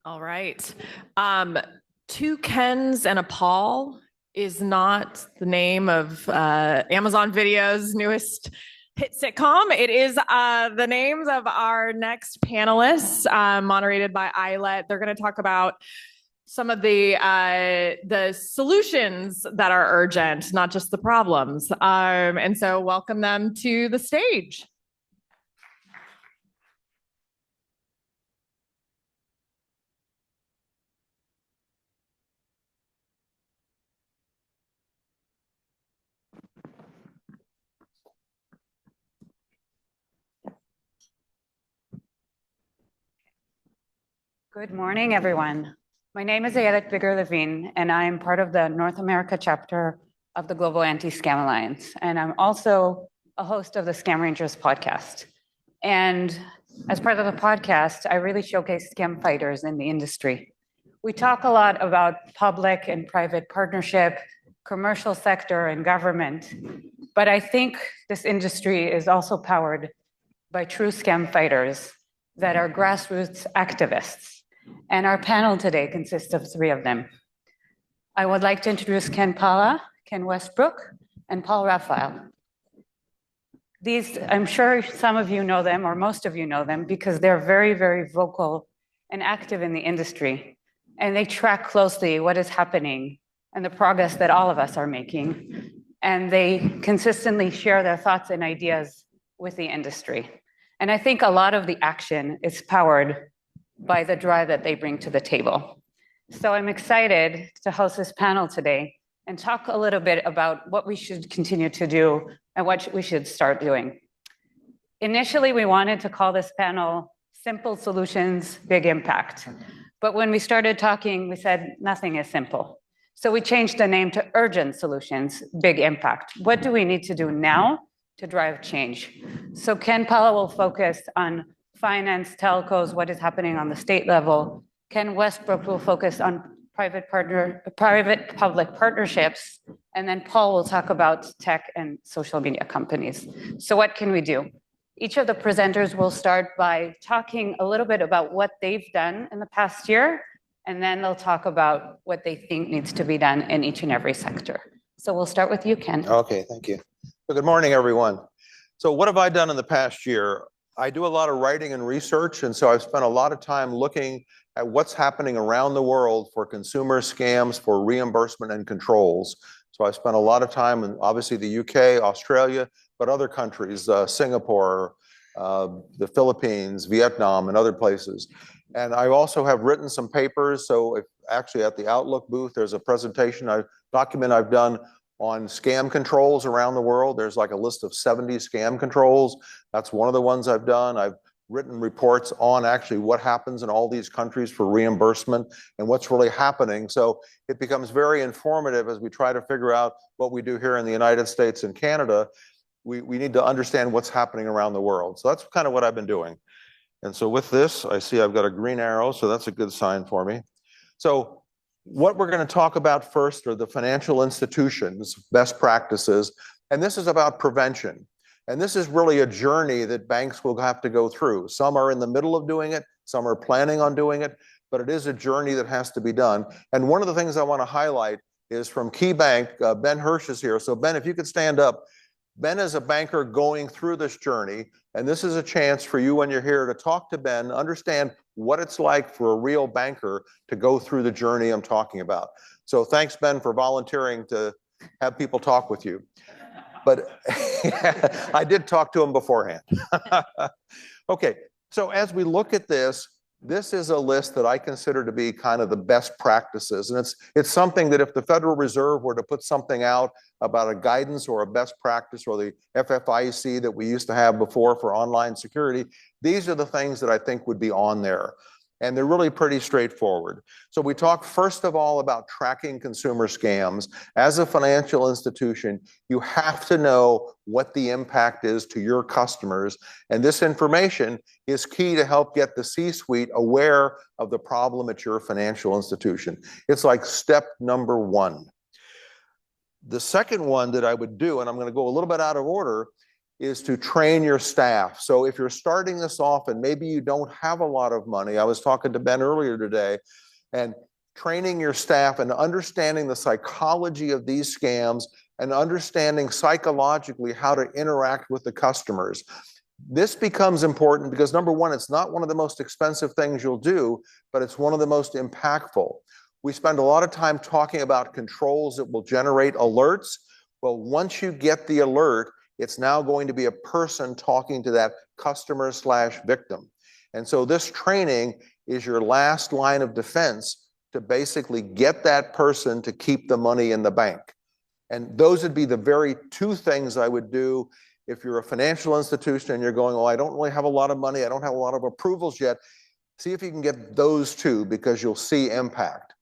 All right. Two Kens and a Paul is not the name of Amazon Video's newest hit sitcom. It is the names of our next panelists, moderated by Ayelet. They're going to talk about some of the solutions that are urgent, not just the problems. And so welcome them to the stage. Good morning, everyone. My name is Ayelet Biger-Levin, and I am part of the North America chapter of the Global Anti-Scam Alliance, and I'm also a host of the Scam Rangers podcast. And as part of the podcast, I really showcase scam fighters in the industry. We talk a lot about public and private partnership, commercial sector, and government, but I think this industry is also powered by true scam fighters that are grassroots activists. And our panel today consists of 3 of them. I would like to introduce Ken Palla, Ken Westbrook, and Paul Raphael. These, I'm sure some of you know them, or most of you know them, because they're very, very vocal and active in the industry. And they track closely what is happening and the progress that all of us are making. And they consistently share their thoughts and ideas with the industry. And I think a lot of the action is powered by the drive that they bring to the table. So I'm excited to host this panel today and talk a little bit about what we should continue to do and what we should start doing. Initially, we wanted to call this panel Simple Solutions, Big Impact. But when we started talking, we said nothing is simple. So we changed the name to Urgent Solutions, Big Impact. What do we need to do now to drive change? So Ken Palla will focus on finance, telcos, what is happening on the state level. Ken Westbrook will focus on private-public partnerships, and then Paul will talk about tech and social media companies. So what can we do? Each of the presenters will start by talking a little bit about what they've done in the past year, and then they'll talk about what they think needs to be done in each and every sector. So we'll start with you, Ken. Okay, thank you. Well, good morning, everyone. So what have I done in the past year? I do a lot of writing and research, and so I've spent a lot of time looking at what's happening around the world for consumer scams, for reimbursement and controls. So I spent a lot of time in obviously the UK, Australia, but other countries, Singapore, the Philippines, Vietnam, and other places. And I also have written some papers. So if actually at the Outlook booth, there's a presentation, document I've done on scam controls around the world. There's like a list of 70 scam controls. That's one of the ones I've done. I've written reports on actually what happens in all these countries for reimbursement and what's really happening. So it becomes very informative as we try to figure out what we do here in the United States and Canada. We need to understand what's happening around the world. So that's kind of what I've been doing. And so with this, I see I've got a green arrow, so that's a good sign for me. So what we're going to talk about first are the financial institutions, best practices, and this is about prevention. And this is really a journey that banks will have to go through. Some are in the middle of doing it, some are planning on doing it, but it is a journey that has to be done. And one of the things I want to highlight is from Key Bank, Ben Hirsch is here. So Ben, if you could stand up. Ben is a banker going through this journey, and this is a chance for you when you're here to talk to Ben, understand what it's like for a real banker to go through the journey I'm talking about. So thanks, Ben, for volunteering to have people talk with you. But I did talk to him beforehand. Okay, so as we look at this, this is a list that I consider to be kind of the best practices. And it's something that if the Federal Reserve were to put something out about a guidance or a best practice, or the FFIEC that we used to have before for online security, these are the things that I think would be on there. And they're really pretty straightforward. So we talk first of all about tracking consumer scams. As a financial institution, you have to know what the impact is to your customers. And this information is key to help get the C-suite aware of the problem at your financial institution. It's like step number 1. The second one that I would do, and I'm going to go a little bit out of order, is to train your staff. So if you're starting this off and maybe you don't have a lot of money, I was talking to Ben earlier today, and training your staff and understanding the psychology of these scams and understanding psychologically how to interact with the customers. This becomes important because number 1, it's not one of the most expensive things you'll do, but it's one of the most impactful. We spend a lot of time talking about controls that will generate alerts. Well, once you get the alert, it's now going to be a person talking to that customer/victim. And so this training is your last line of defense to basically get that person to keep the money in the bank. And those would be the very 2 things I would do if you're a financial institution and you're going, oh, I don't really have a lot of money, I don't have a lot of approvals yet. See if you can get those 2 because you'll see impact.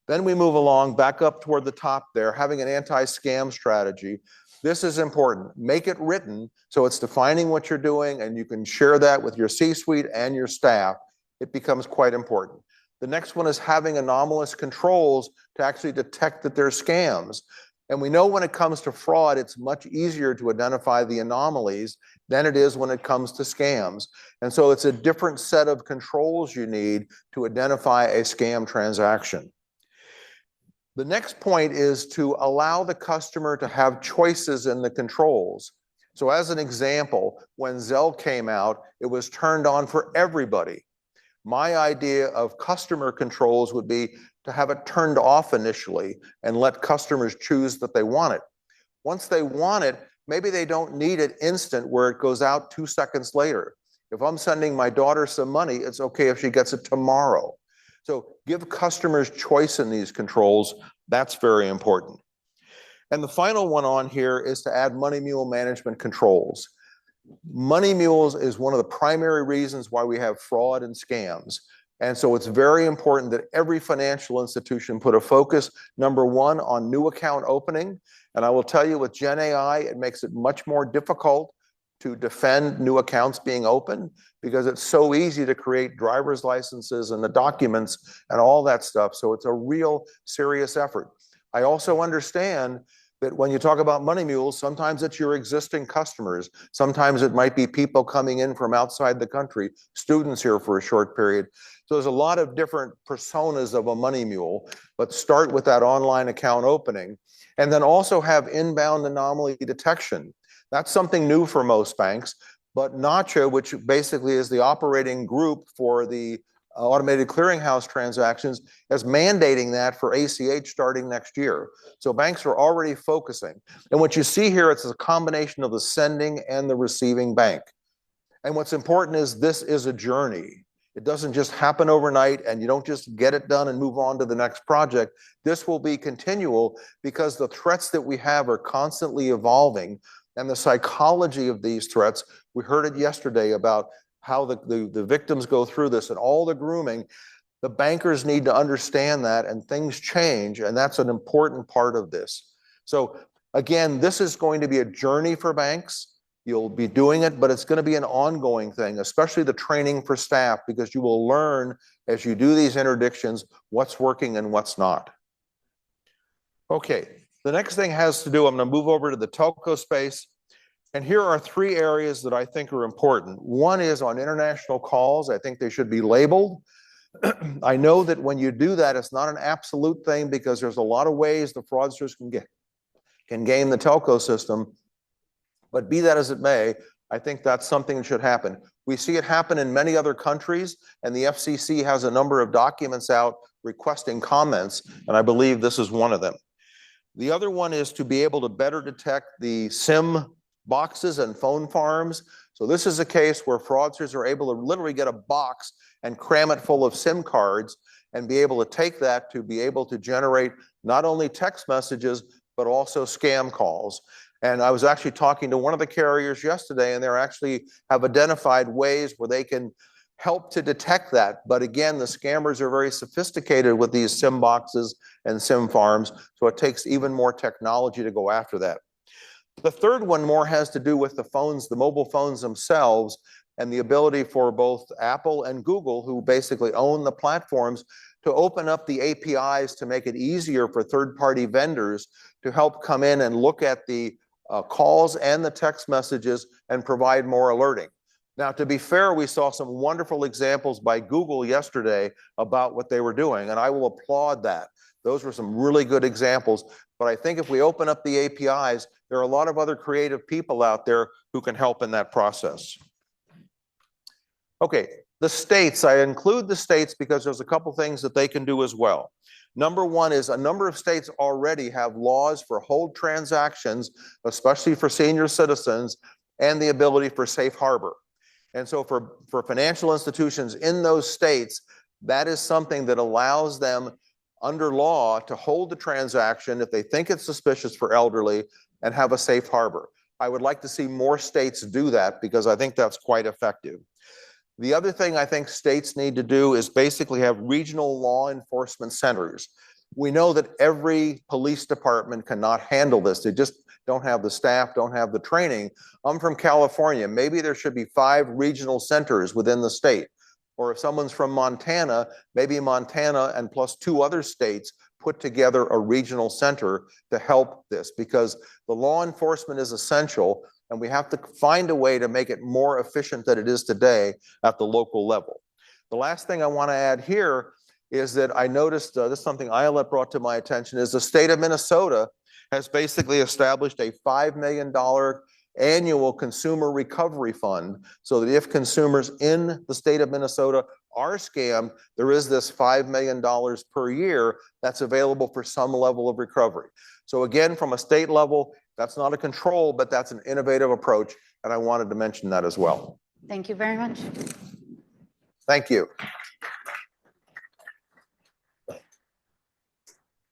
Then we move along back up toward the top there, having an anti-scam strategy. This is important. Make it written so it's defining what you're doing and you can share that with your C-suite and your staff. It becomes quite important. The next one is having anomalous controls to actually detect that there's scams. And we know when it comes to fraud, it's much easier to identify the anomalies than it is when it comes to scams. And so it's a different set of controls you need to identify a scam transaction. The next point is to allow the customer to have choices in the controls. So as an example, when Zelle came out, it was turned on for everybody. My idea of customer controls would be to have it turned off initially and let customers choose that they want it. Once they want it, maybe they don't need it instant where it goes out 2 seconds later. If I'm sending my daughter some money, it's okay if she gets it tomorrow. So give customers choice in these controls. That's very important. And the final one on here is to add money mule management controls. Money mules is one of the primary reasons why we have fraud and scams. And so it's very important that every financial institution put a focus, number one, on new account opening. And I will tell you with Gen AI, it makes it much more difficult to defend new accounts being open because it's so easy to create driver's licenses and the documents and all that stuff. So it's a real serious effort. I also understand that when you talk about money mules, sometimes it's your existing customers. Sometimes it might be people coming in from outside the country, students here for a short period. So there's a lot of different personas of a money mule, but start with that online account opening and then also have inbound anomaly detection. That's something new for most banks, but NACHA, which basically is the operating group for the automated clearinghouse transactions, is mandating that for ACH starting next year. So banks are already focusing. And what you see here, it's a combination of the sending and the receiving bank. And what's important is this is a journey. It doesn't just happen overnight and you don't just get it done and move on to the next project. This will be continual because the threats that we have are constantly evolving. And the psychology of these threats, we heard it yesterday about how the victims go through this and all the grooming. The bankers need to understand that and things change, and that's an important part of this. So again, this is going to be a journey for banks. You'll be doing it, but it's going to be an ongoing thing, especially the training for staff, because you will learn as you do these interdictions what's working and what's not. Okay. The next thing has to do, I'm going to move over to the telco space. And here are 3 areas that I think are important. One is on international calls. I think they should be labeled. I know that when you do that, it's not an absolute thing because there's a lot of ways the fraudsters can game the telco system. But be that as it may, I think that's something that should happen. We see it happen in many other countries, and the FCC has a number of documents out requesting comments, and I believe this is one of them. The other one is to be able to better detect the SIM boxes and phone farms. So this is a case where fraudsters are able to literally get a box and cram it full of SIM cards and be able to take that to be able to generate not only text messages, but also scam calls. And I was actually talking to one of the carriers yesterday, and they actually have identified ways where they can help to detect that. But again, the scammers are very sophisticated with these SIM boxes and SIM farms, so it takes even more technology to go after that. The third one more has to do with the phones, the mobile phones themselves, and the ability for both Apple and Google, who basically own the platforms, to open up the APIs to make it easier for third-party vendors to help come in and look at the calls and the text messages and provide more alerting. Now, to be fair, we saw some wonderful examples by Google yesterday about what they were doing, and I will applaud that. Those were some really good examples. But I think if we open up the APIs, there are a lot of other creative people out there who can help in that process. Okay, the states, I include the states because there's a couple things that they can do as well. Number one is a number of states already have laws for hold transactions, especially for senior citizens, and the ability for safe harbor. And so for financial institutions in those states, that is something that allows them under law to hold the transaction if they think it's suspicious for elderly and have a safe harbor. I would like to see more states do that because I think that's quite effective. The other thing I think states need to do is basically have regional law enforcement centers. We know that every police department cannot handle this. They just don't have the staff, don't have the training. I'm from California. Maybe there should be 5 regional centers within the state. Or if someone's from Montana, maybe Montana and plus 2 other states put together a regional center to help this, because the law enforcement is essential and we have to find a way to make it more efficient than it is today at the local level. The last thing I want to add here is that I noticed, this is something Ayelet brought to my attention, is the state of Minnesota has basically established a $5 million annual consumer recovery fund, so that if consumers in the state of Minnesota are scammed, there is this $5 million per year that's available for some level of recovery. So again, from a state level, that's not a control, but that's an innovative approach, and I wanted to mention that as well. Thank you very much. Thank you.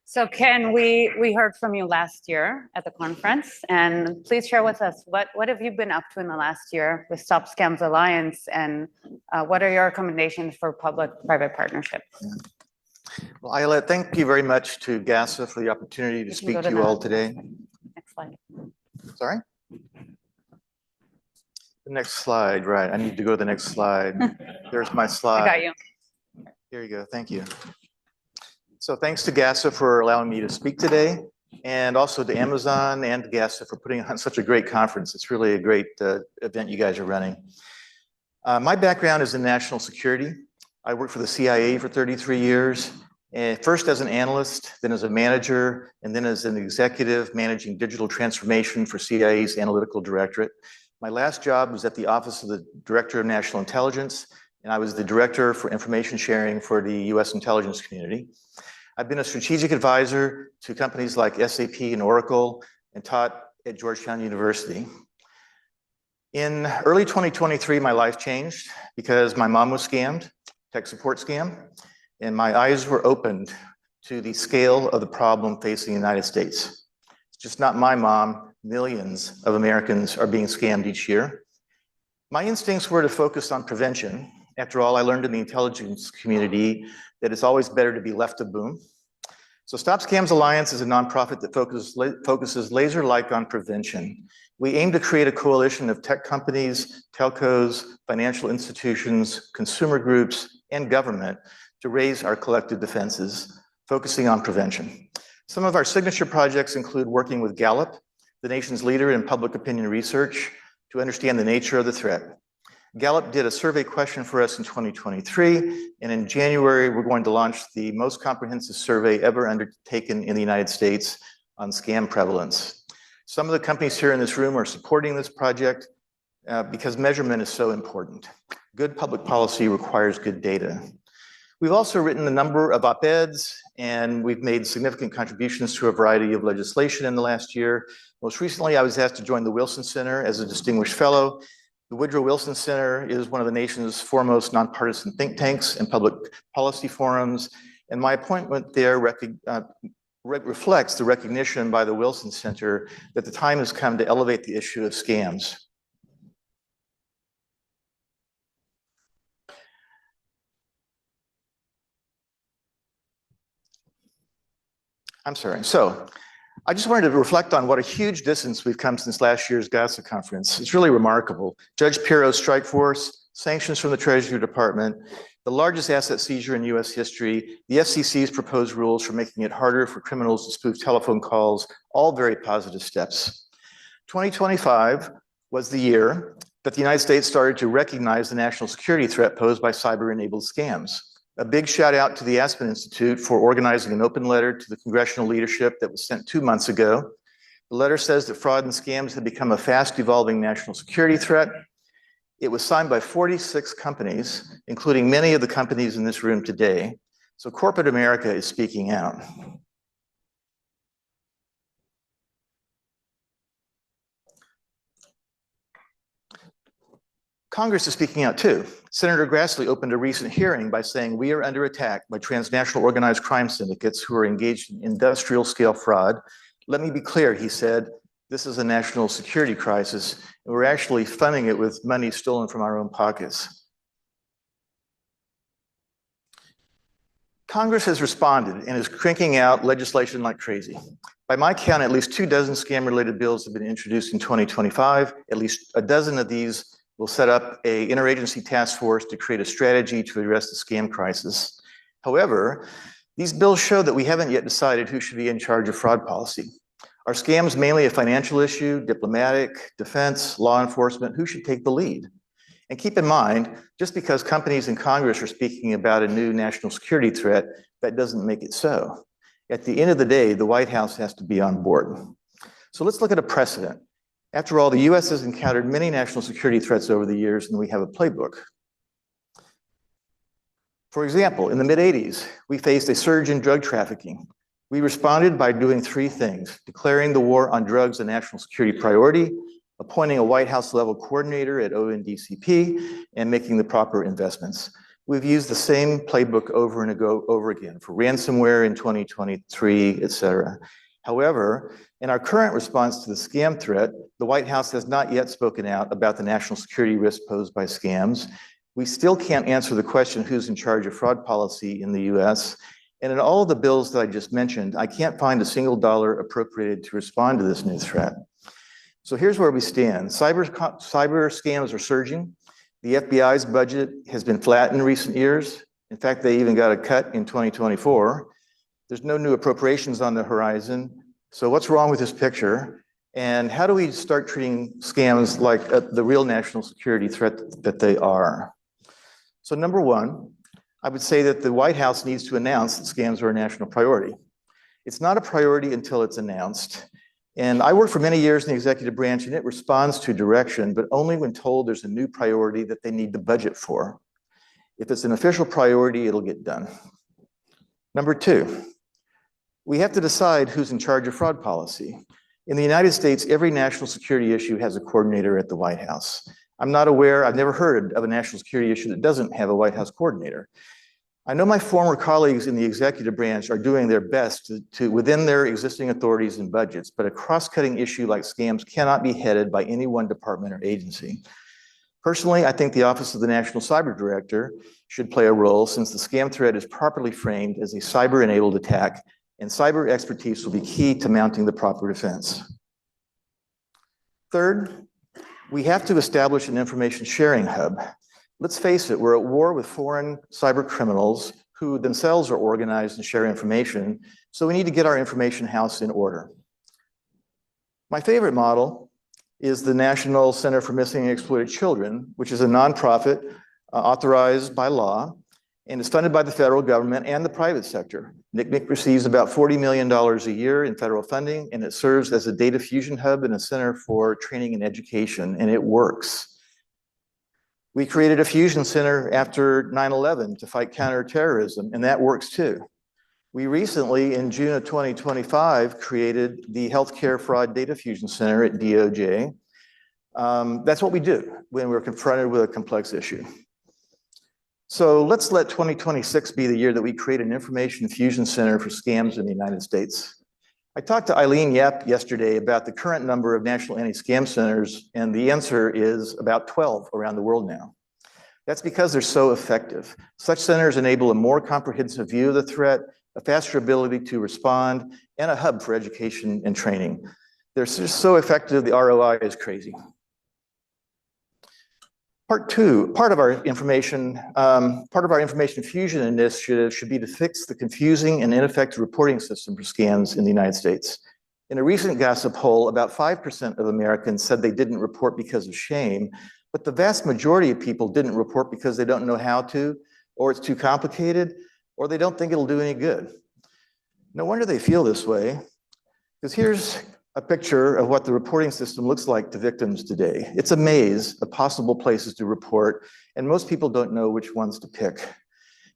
So Ken, we heard from you last year at the conference, and please share with us what have you been up to in the last year with Stop Scams Alliance, and what are your recommendations for public-private partnerships? Well, Ayelet, thank you very much to GASA for the opportunity to speak to you all today. Next slide. Sorry? The next slide, right. I need to go to the next slide. There's my slide. I got you. Here you go. Thank you. So thanks to GASA for allowing me to speak today, and also to Amazon and to GASA for putting on such a great conference. It's really a great event you guys are running. My background is in national security. I worked for the CIA for 33 years, and first as an analyst, then as a manager, and then as an executive managing digital transformation for CIA's analytical directorate. My last job was at the Office of the Director of National Intelligence, and I was the Director for Information Sharing for the US intelligence community. I've been a strategic advisor to companies like SAP and Oracle, and taught at Georgetown University. In early 2023, my life changed because my mom was scammed, tech support scam, and my eyes were opened to the scale of the problem facing the United States. It's just not my mom. Millions of Americans are being scammed each year. My instincts were to focus on prevention. After all, I learned in the intelligence community that it's always better to be left to boom. So Stop Scams Alliance is a nonprofit that focuses laser-like on prevention. We aim to create a coalition of tech companies, telcos, financial institutions, consumer groups, and government to raise our collective defenses, focusing on prevention. Some of our signature projects include working with Gallup, the nation's leader in public opinion research, to understand the nature of the threat. Gallup did a survey question for us in 2023, and in January, we're going to launch the most comprehensive survey ever undertaken in the United States on scam prevalence. Some of the companies here in this room are supporting this project because measurement is so important. Good public policy requires good data. We've also written a number of op-eds, and we've made significant contributions to a variety of legislation in the last year. Most recently, I was asked to join the Wilson Center as a distinguished fellow. The Woodrow Wilson Center is one of the nation's foremost nonpartisan think tanks and public policy forums, and my appointment there reflects the recognition by the Wilson Center that the time has come to elevate the issue of scams. I'm sorry. So I just wanted to reflect on what a huge distance we've come since last year's GASA conference. It's really remarkable. Judge Pirro's strike force, sanctions from the Treasury Department, the largest asset seizure in US history, the FCC's proposed rules for making it harder for criminals to spoof telephone calls, all very positive steps. 2025 was the year that the United States started to recognize the national security threat posed by cyber-enabled scams. A big shout out to the Aspen Institute for organizing an open letter to the congressional leadership that was sent 2 months ago. The letter says that fraud and scams have become a fast evolving national security threat. It was signed by 46 companies, including many of the companies in this room today. So corporate America is speaking out. Congress is speaking out too. Senator Grassley opened a recent hearing by saying we are under attack by transnational organized crime syndicates who are engaged in industrial scale fraud. Let me be clear, he said, this is a national security crisis, and we're actually funding it with money stolen from our own pockets. Congress has responded and is cranking out legislation like crazy. By my count, at least 24 scam-related bills have been introduced in 2025. At least a dozen of these will set up an interagency task force to create a strategy to address the scam crisis. However, these bills show that we haven't yet decided who should be in charge of fraud policy. Are scams mainly a financial issue, diplomatic, defense, law enforcement? Who should take the lead? And keep in mind, just because companies in Congress are speaking about a new national security threat, that doesn't make it so. At the end of the day, the White House has to be on board. So let's look at a precedent. After all, the US has encountered many national security threats over the years, and we have a playbook. For example, in the mid-80s, we faced a surge in drug trafficking. We responded by doing three things: declaring the war on drugs a national security priority, appointing a White House level coordinator at ONDCP, and making the proper investments. We've used the same playbook over and over again for ransomware in 2023, et cetera. However, in our current response to the scam threat, the White House has not yet spoken out about the national security risk posed by scams. We still can't answer the question who's in charge of fraud policy in the US. And in all of the bills that I just mentioned, I can't find a single dollar appropriated to respond to this new threat. So here's where we stand. Cyber scams are surging. The FBI's budget has been flat in recent years. In fact, they even got a cut in 2024. There's no new appropriations on the horizon. So what's wrong with this picture? And how do we start treating scams like the real national security threat that they are? So number one, I would say that the White House needs to announce that scams are a national priority. It's not a priority until it's announced. And I worked for many years in the executive branch, and it responds to direction, but only when told there's a new priority that they need the budget for. If it's an official priority, it'll get done. Number two, we have to decide who's in charge of fraud policy. In the United States, every national security issue has a coordinator at the White House. I'm not aware, I've never heard of a national security issue that doesn't have a White House coordinator. I know my former colleagues in the executive branch are doing their best to within their existing authorities and budgets, but a cross-cutting issue like scams cannot be headed by any one department or agency. Personally, I think the Office of the National Cyber Director should play a role, since the scam threat is properly framed as a cyber-enabled attack, and cyber expertise will be key to mounting the proper defense. Third, we have to establish an information sharing hub. Let's face it, we're at war with foreign cyber criminals who themselves are organized and share information, so we need to get our information house in order. My favorite model is the National Center for Missing and Exploited Children, which is a nonprofit authorized by law and is funded by the federal government and the private sector. NCMEC receives about $40 million a year in federal funding, and it serves as a data fusion hub and a center for training and education, and it works. We created a fusion center after 9/11 to fight counterterrorism, and that works too. We recently, in June of 2025, created the Healthcare Fraud Data Fusion Center at DOJ. That's what we do when we're confronted with a complex issue. So let's let 2026 be the year that we create an information fusion center for scams in the United States. I talked to Eileen Yep yesterday about the current number of national anti-scam centers, and the answer is about 12 around the world now. That's because they're so effective. Such centers enable a more comprehensive view of the threat, a faster ability to respond, and a hub for education and training. They're just so effective, the ROI is crazy. Part of our information fusion initiative should be to fix the confusing and ineffective reporting system for scams in the United States. In a recent gossip poll, about 5% of Americans said they didn't report because of shame, but the vast majority of people didn't report because they don't know how to, or it's too complicated, or they don't think it'll do any good. No wonder they feel this way, because here's a picture of what the reporting system looks like to victims today. It's a maze of possible places to report, and most people don't know which ones to pick.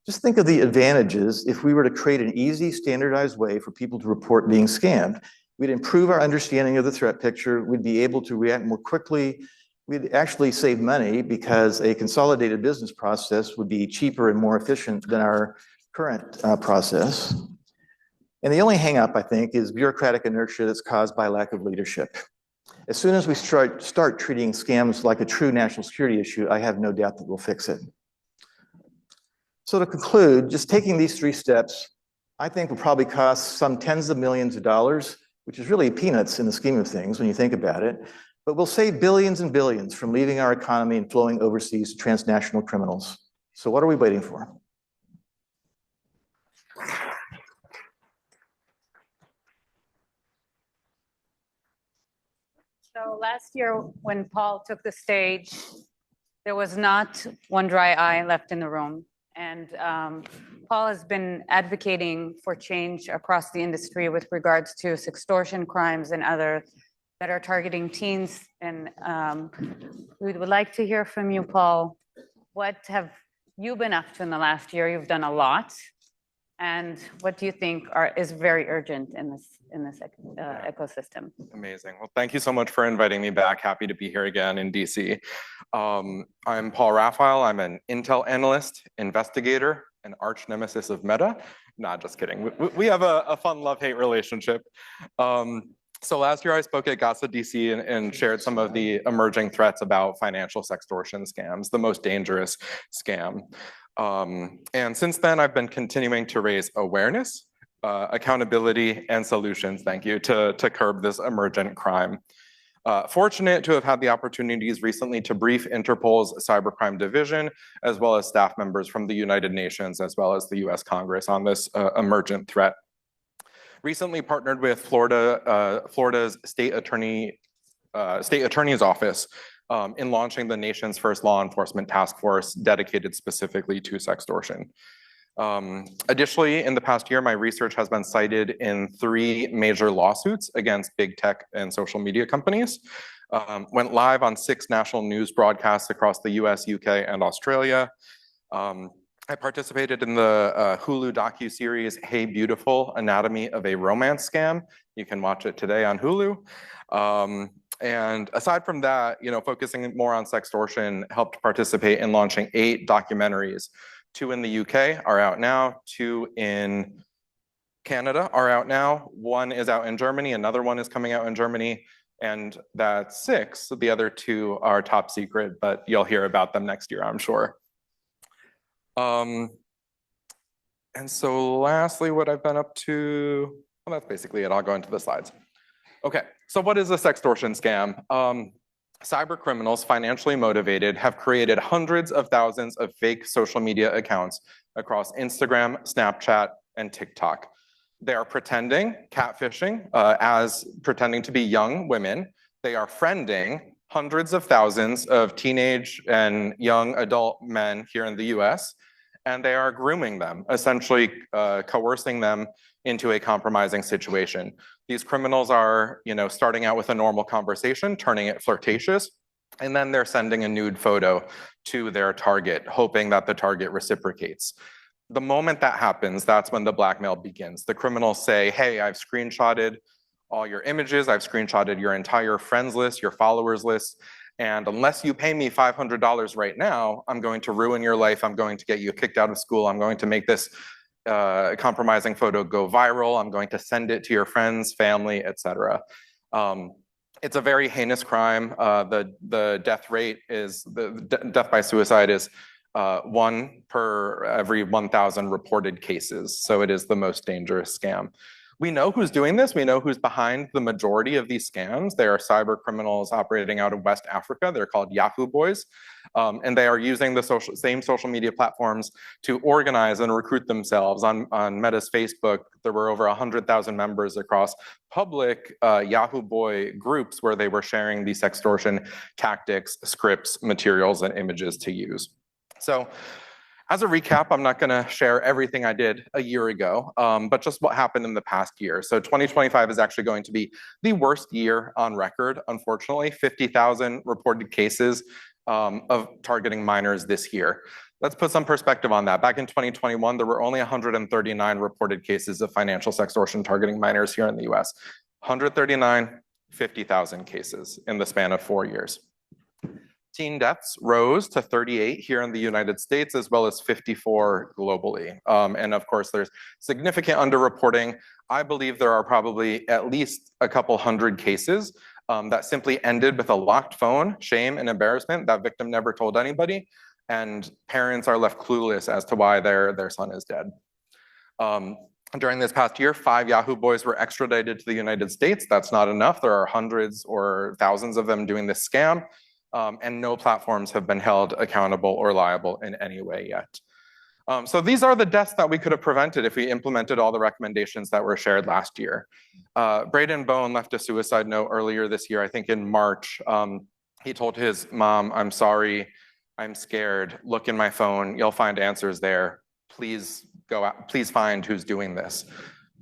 Just think of the advantages if we were to create an easy, standardized way for people to report being scammed. We'd improve our understanding of the threat picture, we'd be able to react more quickly, we'd actually save money because a consolidated business process would be cheaper and more efficient than our current process. And the only hang-up, I think, is bureaucratic inertia that's caused by lack of leadership. As soon as we start treating scams like a true national security issue, I have no doubt that we'll fix it. So to conclude, just taking these 3 steps, I think will probably cost some tens of millions of dollars, which is really peanuts in the scheme of things when you think about it. But we'll save billions and billions from leaving our economy and flowing overseas to transnational criminals. So what are we waiting for? So last year, when Paul took the stage, there was not one dry eye left in the room. And Paul has been advocating for change across the industry with regards to sextortion crimes and other that are targeting teens. And we would like to hear from you, Paul. What have you been up to in the last year? You've done a lot. And what do you think is very urgent in this ecosystem? Amazing. Well, thank you so much for inviting me back. Happy to be here again in DC. I'm Paul Raphael. I'm an Intel analyst, investigator, and arch nemesis of Meta. Nah, just kidding. We have a fun love-hate relationship. So last year I spoke at GASA DC and shared some of the emerging threats about financial sextortion scams, the most dangerous scam. And since then, I've been continuing to raise awareness, accountability, and solutions, thank you, to curb this emergent crime. Fortunate to have had the opportunities recently to brief Interpol's Cybercrime Division, as well as staff members from the United Nations, as well as the US Congress on this emergent threat. Recently partnered with Florida's State Attorney's Office in launching the nation's first law enforcement task force dedicated specifically to sextortion. Additionally, in the past year, my research has been cited in 3 major lawsuits against big tech and social media companies. Went live on 6 national news broadcasts across the US, UK, and Australia. I participated in the Hulu docuseries Hey Beautiful, Anatomy of a Romance Scam. You can watch it today on Hulu. And aside from that, focusing more on sextortion, helped participate in launching 8 documentaries. 2 in the UK are out now, 2 in Canada are out now, 1 is out in Germany, another one is coming out in Germany, and that's 6. The other 2 are top secret, but you'll hear about them next year, I'm sure. And so lastly, what I've been up to, well, that's basically it. I'll go into the slides. Okay, so what is a sextortion scam? Cyber criminals, financially motivated, have created hundreds of thousands of fake social media accounts across Instagram, Snapchat, and TikTok. They are catfishing, as pretending to be young women. They are friending hundreds of thousands of teenage and young adult men here in the US, and they are grooming them, essentially coercing them into a compromising situation. These criminals are, starting out with a normal conversation, turning it flirtatious, and then they're sending a nude photo to their target, hoping that the target reciprocates. The moment that happens, that's when the blackmail begins. The criminals say, hey, I've screenshotted all your images, I've screenshotted your entire friends list, your followers list, and unless you pay me $500 right now, I'm going to ruin your life, I'm going to get you kicked out of school, I'm going to make this compromising photo go viral, I'm going to send it to your friends, family, etc. It's a very heinous crime. The death rate is, death by suicide is 1 per every 1,000 reported cases. So it is the most dangerous scam. We know who's doing this. We know who's behind the majority of these scams. They are cyber criminals operating out of West Africa. They're called Yahoo Boys. And they are using the same social media platforms to organize and recruit themselves. On Meta's Facebook, there were over 100,000 members across public Yahoo Boy groups where they were sharing these sextortion tactics, scripts, materials, and images to use. So as a recap, I'm not going to share everything I did a year ago, but just what happened in the past year. So 2025 is actually going to be the worst year on record, unfortunately. 50,000 reported cases of targeting minors this year. Let's put some perspective on that. Back in 2021, there were only 139 reported cases of financial sextortion targeting minors here in the US. 139, 50,000 cases in the span of 4 years. Teen deaths rose to 38 here in the United States, as well as 54 globally. And of course, there's significant underreporting. I believe there are probably at least a couple hundred cases that simply ended with a locked phone, shame, and embarrassment. That victim never told anybody. and parents are left clueless as to why their son is dead. During this past year, 5 Yahoo boys were extradited to the United States. That's not enough. There are hundreds or thousands of them doing this scam, and no platforms have been held accountable or liable in any way yet. So these are the deaths that we could have prevented if we implemented all the recommendations that were shared last year. Braden Bone left a suicide note earlier this year, I think in March. He told his mom, "I'm sorry, I'm scared. Look in my phone. You'll find answers there. Please go out. Please find who's doing this."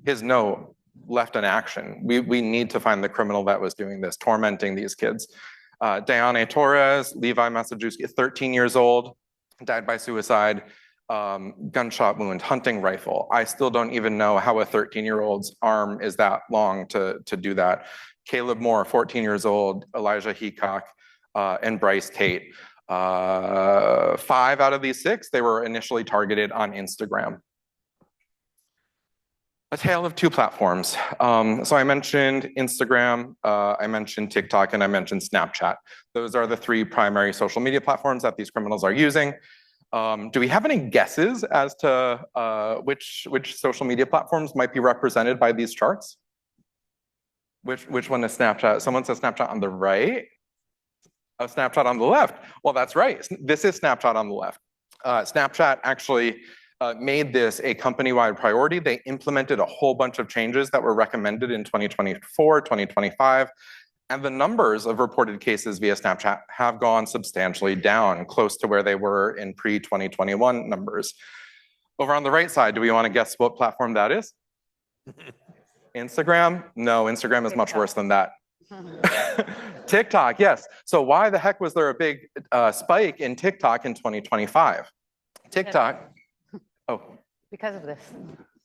His note left an action. We need to find the criminal that was doing this, tormenting these kids. Diane Torres, Levi, Massachusetts, 13 years old, died by suicide. Gunshot wound, hunting rifle. I still don't even know how a 13-year-old's arm is that long to do that. Caleb Moore, 14 years old, Elijah Heacock, and Bryce Tate. 5 out of these 6, they were initially targeted on Instagram. A tale of 2 platforms. So I mentioned Instagram, I mentioned TikTok, and I mentioned Snapchat. Those are the 3 primary social media platforms that these criminals are using. Do we have any guesses as to which social media platforms might be represented by these charts? Which one is Snapchat? Someone says Snapchat on the right. Oh, Snapchat on the left. Well, that's right. This is Snapchat on the left. Snapchat actually made this a company-wide priority. They implemented a whole bunch of changes that were recommended in 2024, 2025. And the numbers of reported cases via Snapchat have gone substantially down, close to where they were in pre-2021 numbers. Over on the right side, do we want to guess what platform that is? Instagram? No, Instagram is much worse than that. TikTok, yes. So why the heck was there a big spike in TikTok in 2025? TikTok, oh. Because of this.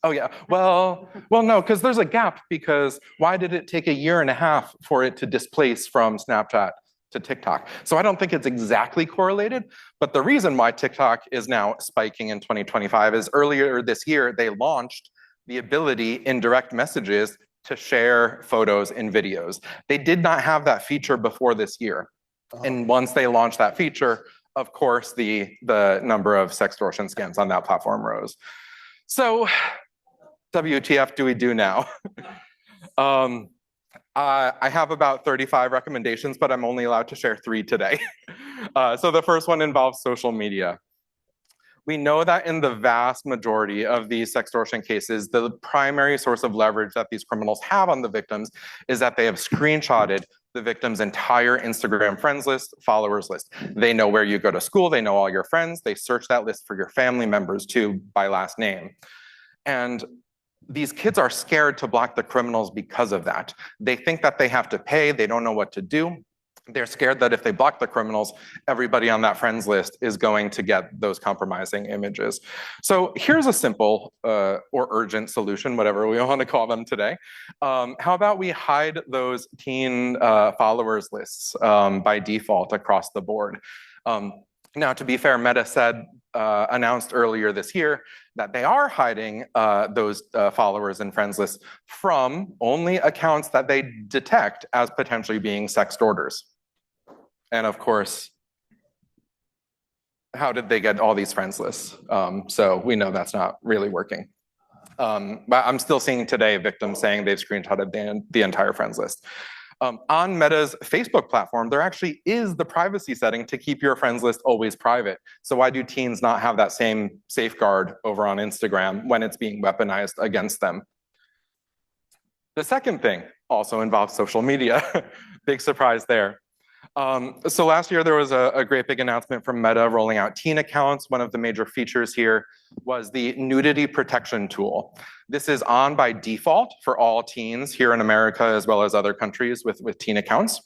Oh yeah, well, no, because there's a gap, because why did it take 1.5 years for it to displace from Snapchat to TikTok? So I don't think it's exactly correlated, but the reason why TikTok is now spiking in 2025 is earlier this year, they launched the ability in direct messages to share photos and videos. They did not have that feature before this year. And once they launched that feature, of course, the number of sextortion scams on that platform rose. So WTF do we do now? I have about 35 recommendations, but I'm only allowed to share 3 today. So the first one involves social media. We know that in the vast majority of these sextortion cases, the primary source of leverage that these criminals have on the victims is that they have screenshotted the victim's entire Instagram friends list, followers list. They know where you go to school, they know all your friends, they search that list for your family members too by last name. And these kids are scared to block the criminals because of that. They think that they have to pay, they don't know what to do. They're scared that if they block the criminals, everybody on that friends list is going to get those compromising images. So here's a simple or urgent solution, whatever we want to call them today. How about we hide those teen followers lists by default across the board? Now, to be fair, Meta announced earlier this year that they are hiding those followers and friends lists from only accounts that they detect as potentially being sextorters. And of course, how did they get all these friends lists? So we know that's not really working. But I'm still seeing today victims saying they've screenshotted the entire friends list. On Meta's Facebook platform, there actually is the privacy setting to keep your friends list always private. So why do teens not have that same safeguard over on Instagram when it's being weaponized against them? The second thing also involves social media. Big surprise there. So last year, there was a great big announcement from Meta rolling out teen accounts. One of the major features here was the nudity protection tool. This is on by default for all teens here in America, as well as other countries with teen accounts.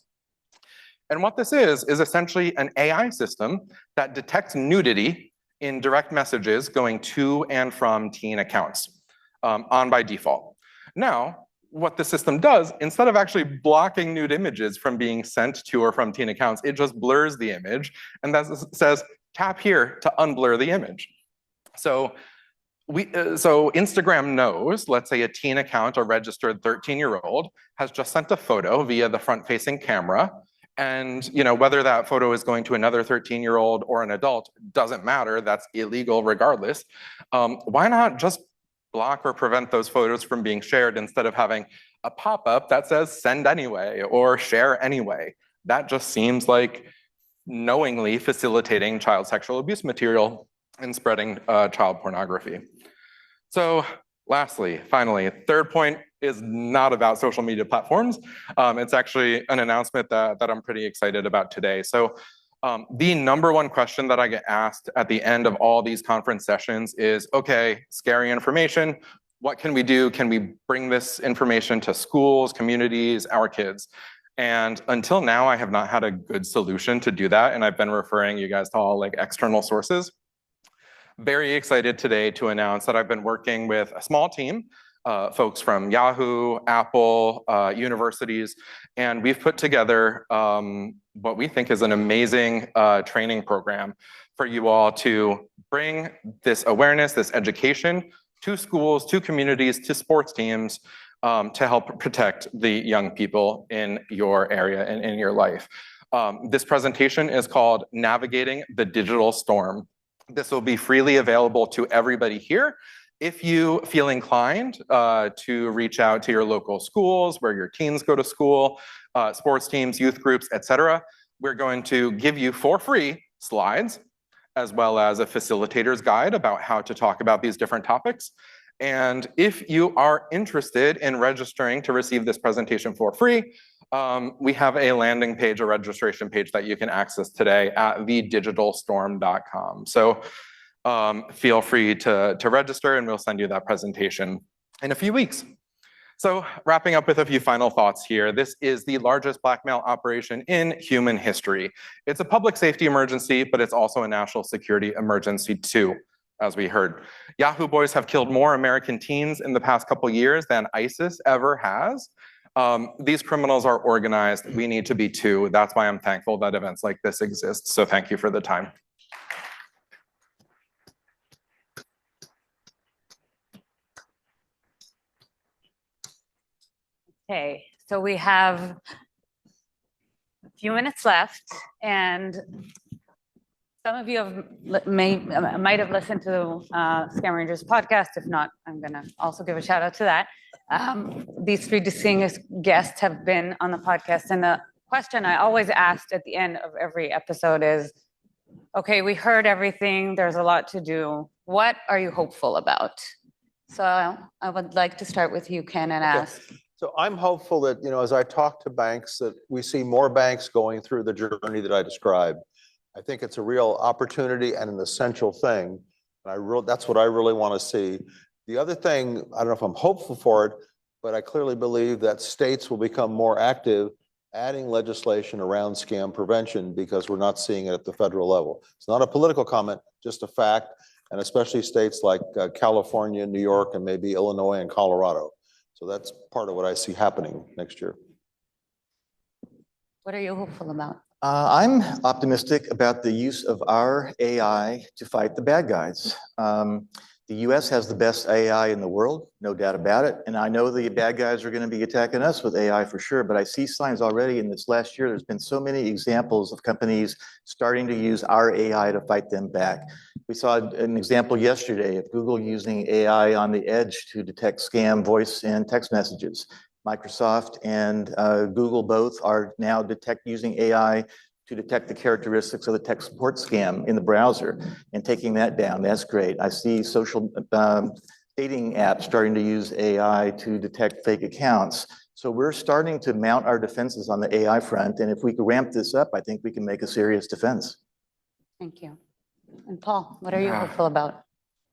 And what this is essentially an AI system that detects nudity in direct messages going to and from teen accounts on by default. Now, what the system does, instead of actually blocking nude images from being sent to or from teen accounts, it just blurs the image and that says, tap here to unblur the image. So Instagram knows, let's say a teen account, a registered 13-year-old, has just sent a photo via the front-facing camera, And whether that photo is going to another 13-year-old or an adult doesn't matter. That's illegal regardless. Why not just block or prevent those photos from being shared instead of having a pop-up that says send anyway or share anyway? That just seems like knowingly facilitating child sexual abuse material and spreading child pornography. So lastly, finally, third point is not about social media platforms. It's actually an announcement that I'm pretty excited about today. So the number one question that I get asked at the end of all these conference sessions is, okay, scary information. What can we do? Can we bring this information to schools, communities, our kids? And until now, I have not had a good solution to do that. And I've been referring you guys to all like external sources. Very excited today to announce that I've been working with a small team, folks from Yahoo, Apple, universities, and we've put together what we think is an amazing training program for you all to bring this awareness, this education to schools, to communities, to sports teams, to help protect the young people in your area and in your life. This presentation is called Navigating the Digital Storm. This will be freely available to everybody here. If you feel inclined to reach out to your local schools, where your teens go to school, sports teams, youth groups, etc., we're going to give you for free slides, as well as a facilitator's guide about how to talk about these different topics. And if you are interested in registering to receive this presentation for free, we have a landing page, a registration page that you can access today at thedigitalstorm.com. So feel free to register and we'll send you that presentation in a few weeks. So wrapping up with a few final thoughts here, this is the largest blackmail operation in human history. It's a public safety emergency, but it's also a national security emergency too, as we heard. Yahoo boys have killed more American teens in the past couple years than ISIS ever has. These criminals are organized. We need to be too. That's why I'm thankful that events like this exist. So thank you for the time. Okay, so we have a few minutes left, and some of you might have listened to Scambaiters podcast. If not, I'm gonna also give a shout out to that. These three distinguished guests have been on the podcast, and the question I always asked at the end of every episode is, okay, we heard everything, there's a lot to do. What are you hopeful about? So I would like to start with you, Ken, and ask. So I'm hopeful that, as I talk to banks, that we see more banks going through the journey that I described. I think it's a real opportunity and an essential thing. And that's what I really want to see. The other thing, I don't know if I'm hopeful for it, but I clearly believe that states will become more active adding legislation around scam prevention because we're not seeing it at the federal level. It's not a political comment, just a fact, and especially states like California, New York, and maybe Illinois and Colorado. So that's part of what I see happening next year. What are you hopeful about? I'm optimistic about the use of our AI to fight the bad guys. The US has the best AI in the world, no doubt about it. And I know the bad guys are going to be attacking us with AI for sure, but I see signs already in this last year. There's been so many examples of companies starting to use our AI to fight them back. We saw an example yesterday of Google using AI on the edge to detect scam voice and text messages. Microsoft and Google both are now using AI to detect the characteristics of the tech support scam in the browser and taking that down. That's great. I see social dating apps starting to use AI to detect fake accounts. So we're starting to mount our defenses on the AI front. And if we can ramp this up, I think we can make a serious defense. Thank you. And Paul, what are you hopeful about?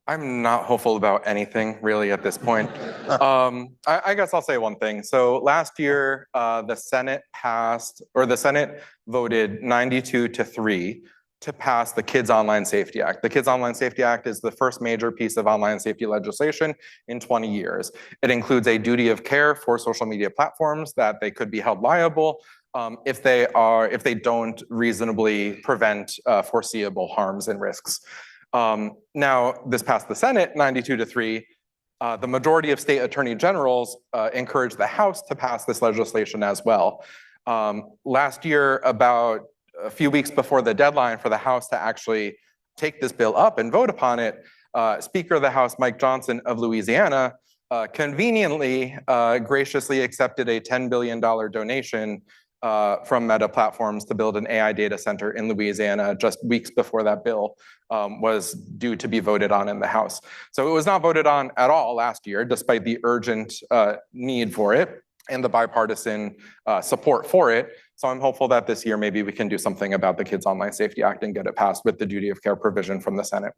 I'm not hopeful about anything really at this point. I guess I'll say one thing. So last year, the Senate voted 92-3 to pass the Kids Online Safety Act. The Kids Online Safety Act is the first major piece of online safety legislation in 20 years. It includes a duty of care for social media platforms that they could be held liable if they don't reasonably prevent foreseeable harms and risks. Now, this passed the Senate 92-3. The majority of state attorney generals encouraged the House to pass this legislation as well. Last year, about a few weeks before the deadline for the House to actually take this bill up and vote upon it, Speaker of the House, Mike Johnson of Louisiana, conveniently, graciously accepted a $10 billion donation from Meta Platforms to build an AI data center in Louisiana just weeks before that bill was due to be voted on in the House. So it was not voted on at all last year, despite the urgent need for it and the bipartisan support for it. So I'm hopeful that this year maybe we can do something about the Kids Online Safety Act and get it passed with the duty of care provision from the Senate.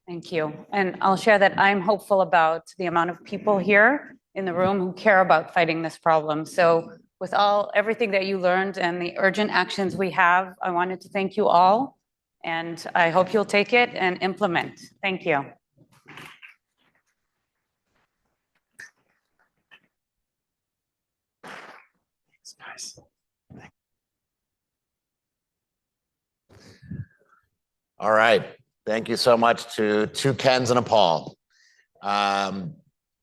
Thank you. And I'll share that I'm hopeful about the amount of people here in the room who care about fighting this problem. So with everything that you learned and the urgent actions we have, I wanted to thank you all. And I hope you'll take it and implement. Thank you. Nice. All right. Thank you so much to two Kens and a Paul.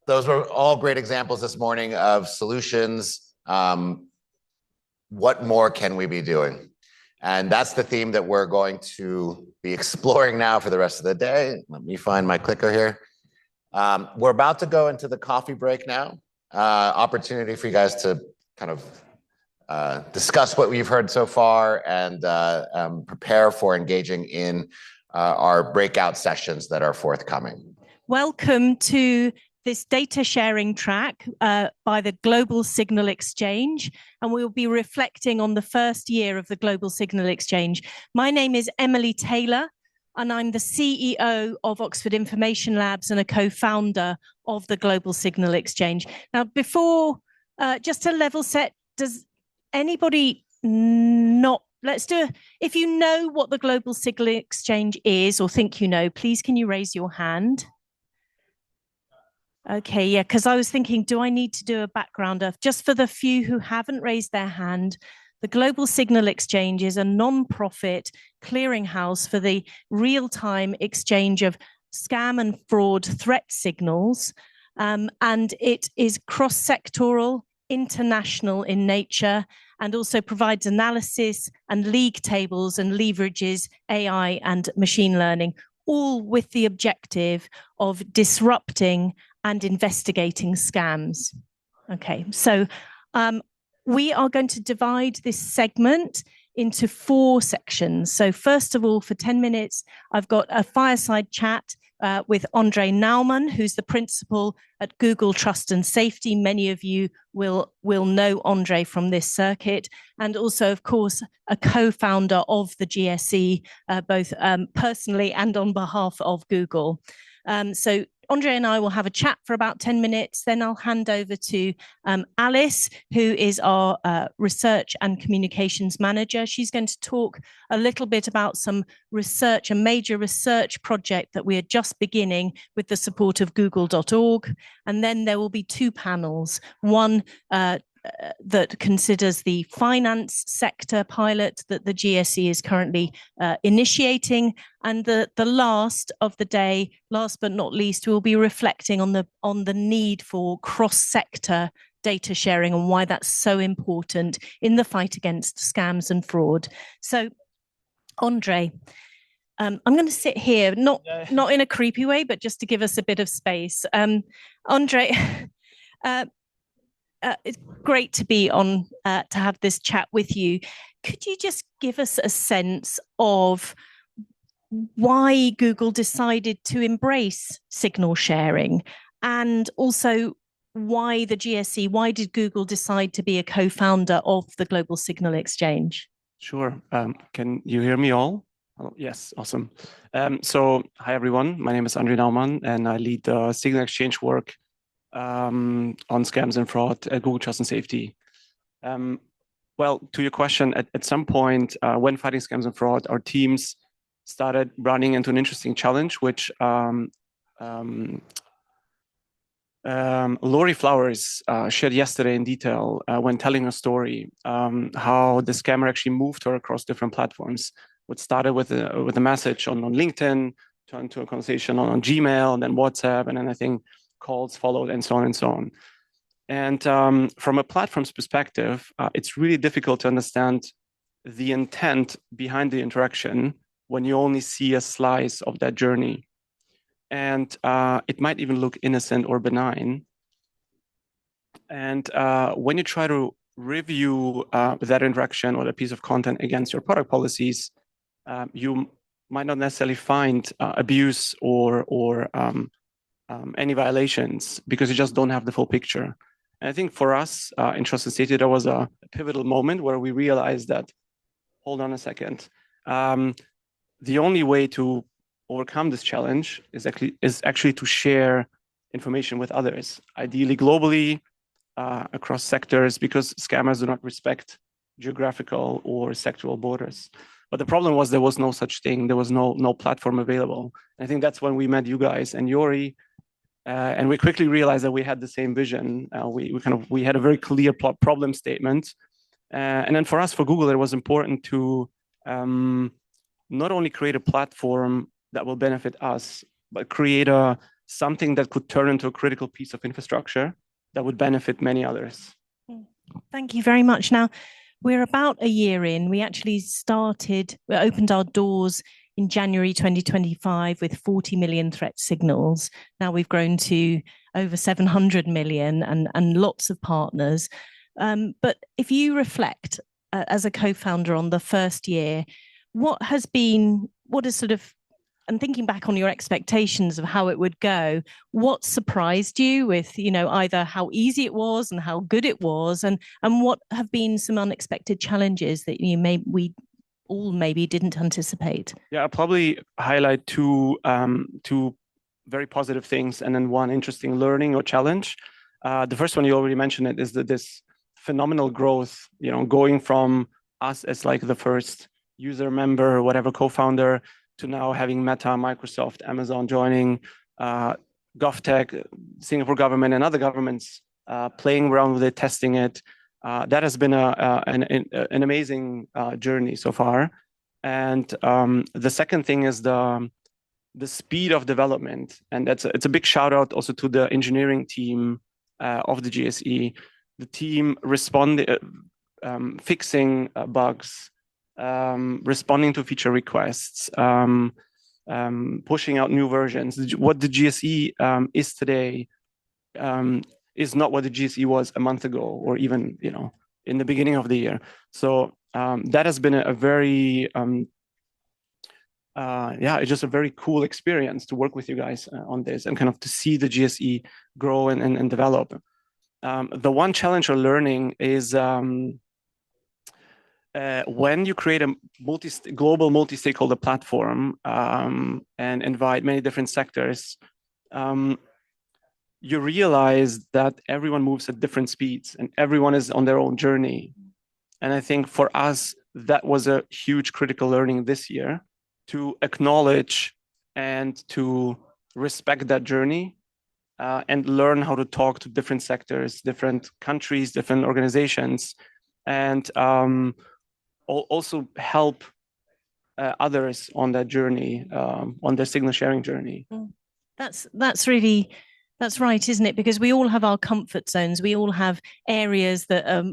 Those were all great examples this morning of solutions. What more can we be doing? And that's the theme that we're going to be exploring now for the rest of the day. Let me find my clicker here. We're about to go into the coffee break now. Opportunity for you guys to kind of discuss what we've heard so far and prepare for engaging in our breakout sessions that are forthcoming. Welcome to this data sharing track by the Global Signal Exchange, and we'll be reflecting on the first year of the Global Signal Exchange. My name is Emily Taylor, and I'm the CEO of Oxford Information Labs and a co-founder of the Global Signal Exchange. Now, before, just to level set, does anybody not, if you know what the Global Signal Exchange is or think you know, please can you raise your hand? Okay, yeah, because I was thinking, do I need to do a background of, just for the few who haven't raised their hand, the Global Signal Exchange is a non-profit clearinghouse for the real-time exchange of scam and fraud threat signals, and it is cross-sectoral, international in nature, and also provides analysis and league tables and leverages AI and machine learning, all with the objective of disrupting and investigating scams. Okay, so we are going to divide this segment into 4 sections. So first of all, for 10 minutes, I've got a fireside chat with Andre Naumann, who's the principal at Google Trust and Safety. Many of you will know Andre from this circuit, and also, of course, a co-founder of the GSE, both personally and on behalf of Google. So Andre and I will have a chat for about 10 minutes. Then I'll hand over to Alice, who is our research and communications manager. She's going to talk a little bit about some research, a major research project that we are just beginning with the support of google.org. And then there will be 2 panels, one that considers the finance sector pilot that the GSE is currently initiating. And the last of the day, last but not least, we'll be reflecting on the need for cross-sector data sharing and why that's so important in the fight against scams and fraud. So, Andre, I'm going to sit here, not in a creepy way, but just to give us a bit of space. Andre, it's great to be on, to have this chat with you. Could you just give us a sense of why Google decided to embrace signal sharing, and also why the GSE, why did Google decide to be a co-founder of the Global Signal Exchange? Sure. Can you hear me all? Oh, yes, awesome. So hi, everyone. My name is Andre Naumann, and I lead the Signal Exchange work on scams and fraud at Google Trust and Safety. Well, to your question, at some point when fighting scams and fraud, our teams started running into an interesting challenge, which Lori Flowers shared yesterday in detail when telling a story, how the scammer actually moved her across different platforms. What started with a message on LinkedIn, turned to a conversation on Gmail, and then WhatsApp, and then I think calls followed, and so on and so on. And from a platform's perspective, it's really difficult to understand the intent behind the interaction when you only see a slice of that journey. And it might even look innocent or benign. And when you try to review that interaction or the piece of content against your product policies, you might not necessarily find abuse or any violations because you just don't have the full picture. And I think for us in Trusted Safety, there was a pivotal moment where we realized that, hold on a second, the only way to overcome this challenge is actually to share information with others, ideally globally, across sectors, because scammers do not respect geographical or sectoral borders. But the problem was there was no such thing. There was no platform available. And I think that's when we met you guys and Jorij, and we quickly realized that we had the same vision. We had a very clear problem statement. And then for us, for Google, it was important to not only create a platform that will benefit us, but create something that could turn into a critical piece of infrastructure that would benefit many others. Thank you very much. Now, we're about a year in. We actually opened our doors in January 2025 with 40 million threat signals. Now we've grown to over 700 million and lots of partners. But if you reflect as a co-founder on the first year, what is sort of, and thinking back on your expectations of how it would go, what surprised you with, either how easy it was and how good it was, and what have been some unexpected challenges that we all maybe didn't anticipate? Yeah, I'll probably highlight two very positive things and then one interesting learning or challenge. The first one, you already mentioned it, is that this phenomenal growth, going from us as like the first user member, whatever, co-founder, to now having Meta, Microsoft, Amazon joining, GovTech, Singapore government and other governments playing around with it, testing it. That has been an amazing journey so far. And the second thing is the speed of development. And it's a big shout out also to the engineering team of the GSE. The team responded, fixing bugs, responding to feature requests, pushing out new versions. What the GSE is today is not what the GSE was a month ago, or even in the beginning of the year. So that has been a very it's just a very cool experience to work with you guys on this and kind of to see the GSE grow and develop. The one challenge or learning is when you create a global multi-stakeholder platform and invite many different sectors, you realize that everyone moves at different speeds and everyone is on their own journey. And I think for us, that was a huge critical learning this year, to acknowledge and to respect that journey and learn how to talk to different sectors, different countries, different organizations, and also help others on that journey, on their signal sharing journey. That's right, isn't it? Because we all have our comfort zones. We all have areas that are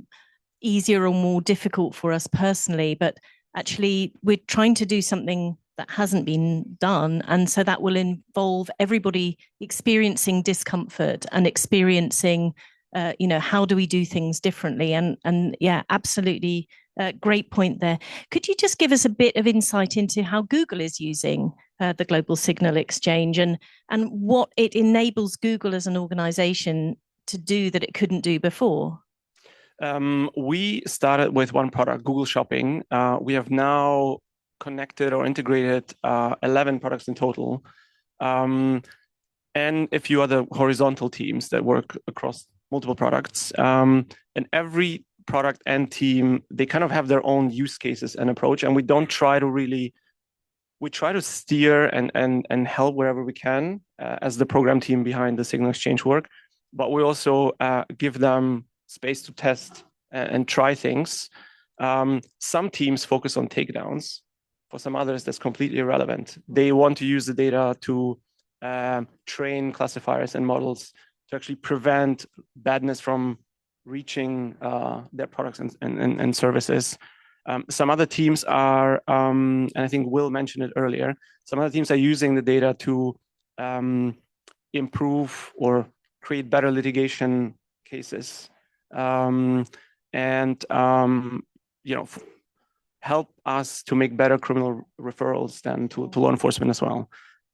easier or more difficult for us personally, but actually we're trying to do something that hasn't been done. And so that will involve everybody experiencing discomfort and experiencing, how do we do things differently? And yeah, absolutely. Great point there. Could you just give us a bit of insight into how Google is using the Global Signal Exchange and what it enables Google as an organization to do that it couldn't do before? We started with one product, Google Shopping. We have now connected or integrated 11 products in total, and a few other horizontal teams that work across multiple products. And every product and team, they kind of have their own use cases and approach, and we don't try to we try to steer and help wherever we can as the program team behind the Signal Exchange work, but we also give them space to test and try things. Some teams focus on takedowns. For some others, that's completely irrelevant. They want to use the data to train classifiers and models to actually prevent badness from reaching their products and services. Some other teams are, and I think Will mentioned it earlier, some other teams are using the data to improve or create better litigation cases, and help us to make better criminal referrals than to law enforcement as well.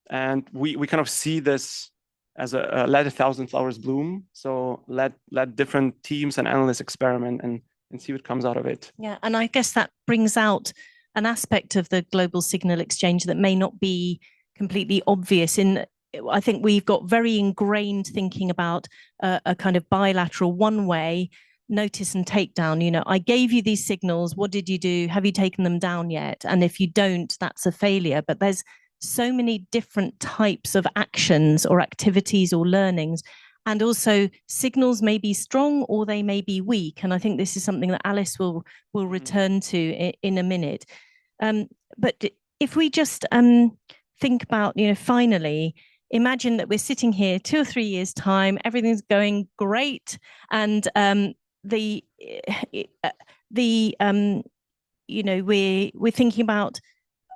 And we kind of see this as a let 1,000 flowers bloom. So let different teams and analysts experiment and see what comes out of it. Yeah, and I guess that brings out an aspect of the global signal exchange that may not be completely obvious. I think we've got very ingrained thinking about a kind of bilateral one-way notice and takedown. You know, I gave you these signals. What did you do? Have you taken them down yet? And if you don't, that's a failure. But there's so many different types of actions or activities or learnings. And also signals may be strong or they may be weak. And I think this is something that Alice will return to in a minute. But if we just think about, finally, imagine that we're sitting here 2 or 3 years' time, everything's going great. And we're thinking about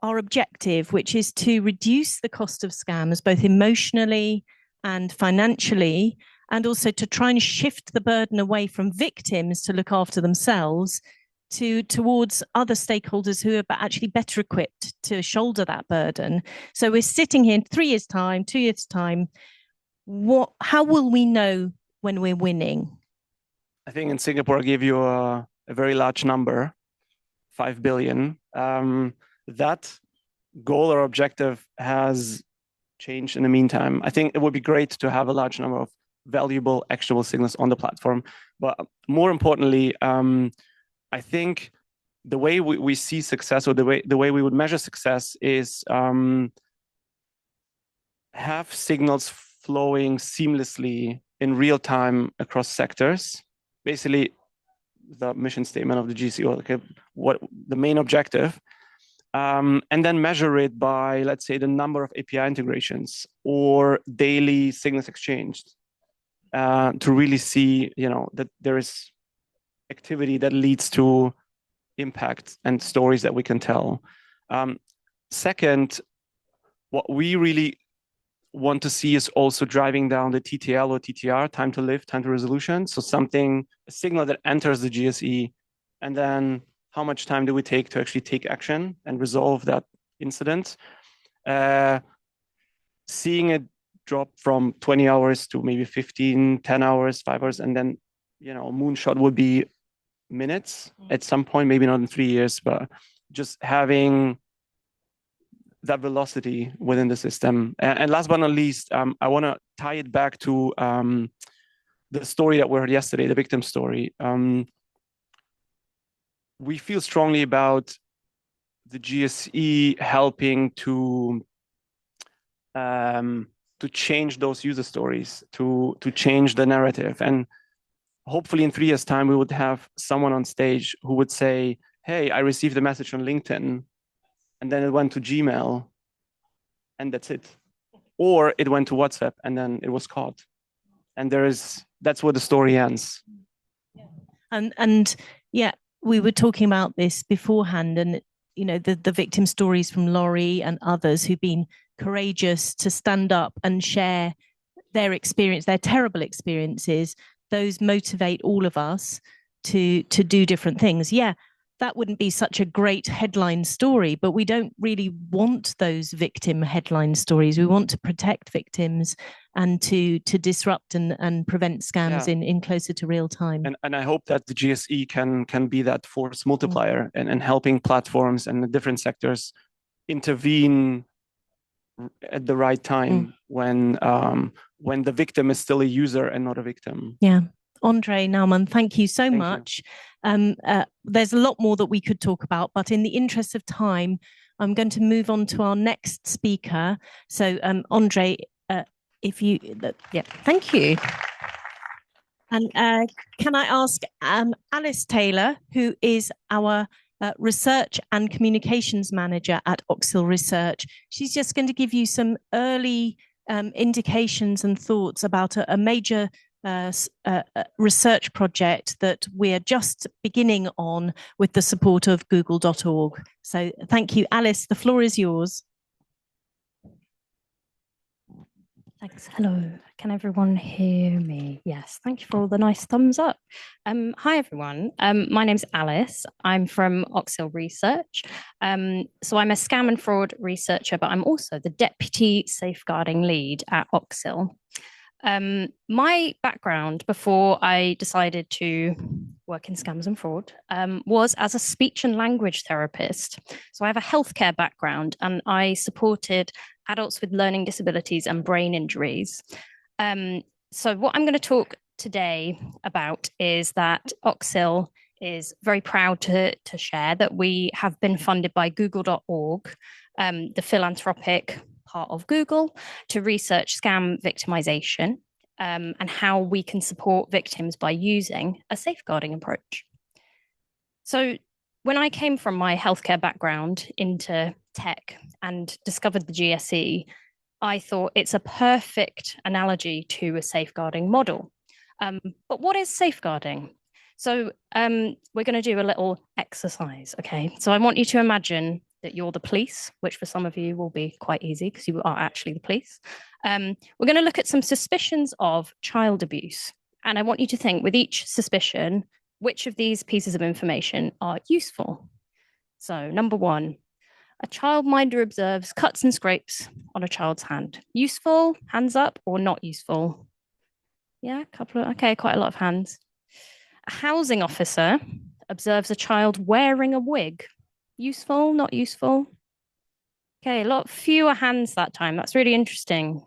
our objective, which is to reduce the cost of scams, both emotionally and financially, and also to try and shift the burden away from victims to look after themselves towards other stakeholders who are actually better equipped to shoulder that burden. So we're sitting here in 3 years' time, 2 years' time. How will we know when we're winning? I think in Singapore, I gave you a very large number, 5 billion. That goal or objective has changed in the meantime. I think it would be great to have a large number of valuable, actionable signals on the platform. But more importantly, I think the way we see success, or the way we would measure success, is have signals flowing seamlessly in real time across sectors. Basically, the mission statement of the GCO, okay, what the main objective, and then measure it by, let's say, the number of API integrations or daily signals exchanged, to really see, that there is activity that leads to impact and stories that we can tell. Second, what we really want to see is also driving down the TTL or TTR, time to live, time to resolution. So a signal that enters the GSE, and then how much time do we take to actually take action and resolve that incident? Seeing it drop from 20 hours to maybe 15, 10 hours, 5 hours, and then, moonshot would be minutes at some point, maybe not in 3 years, but just having that velocity within the system. And last but not least, I want to tie it back to the story that we heard yesterday, the victim story. We feel strongly about the GSE helping to change those user stories, to change the narrative. And hopefully in 3 years' time, we would have someone on stage who would say, hey, I received a message on LinkedIn, and then it went to Gmail, and that's it. Or it went to WhatsApp, and then it was caught. And that's where the story ends. And yeah, we were talking about this beforehand, and the victim stories from Laurie and others who've been courageous to stand up and share their experience, their terrible experiences. Those motivate all of us to do different things. Yeah, that wouldn't be such a great headline story, but we don't really want those victim headline stories. We want to protect victims and to disrupt and prevent scams in closer to real time. And I hope that the GSE can be that force multiplier and helping platforms and the different sectors intervene at the right time when the victim is still a user and not a victim. Yeah. Andre Naumann, thank you so much. There's a lot more that we could talk about, but in the interest of time, I'm going to move on to our next speaker. So Andre, thank you. And can I ask Alice Taylor, who is our Research and Communications Manager at Oxhill Research. She's just going to give you some early indications and thoughts about a major research project that we're just beginning on with the support of google.org. So thank you. Alice, the floor is yours. Thanks. Hello. Can everyone hear me? Yes. Thank you for all the nice thumbs up. Hi, everyone. My name's Alice. I'm from Oxhill Research. So I'm a scam and fraud researcher, but I'm also the deputy safeguarding lead at Oxhill. My background before I decided to work in scams and fraud was as a speech and language therapist. So I have a healthcare background and I supported adults with learning disabilities and brain injuries. So what I'm going to talk today about is that Oxhill is very proud to share that we have been funded by google.org, the philanthropic part of Google, to research scam victimization and how we can support victims by using a safeguarding approach. So when I came from my healthcare background into tech and discovered the GSE, I thought it's a perfect analogy to a safeguarding model. But what is safeguarding? So we're going to do a little exercise, okay? So I want you to imagine that you're the police, which for some of you will be quite easy because you are actually the police. We're going to look at some suspicions of child abuse. And I want you to think with each suspicion, which of these pieces of information are useful? So number one, a childminder observes cuts and scrapes on a child's hand. Useful, hands up, or not useful? Yeah, okay, quite a lot of hands. A housing officer observes a child wearing a wig. Useful, not useful? Okay, a lot fewer hands that time. That's really interesting.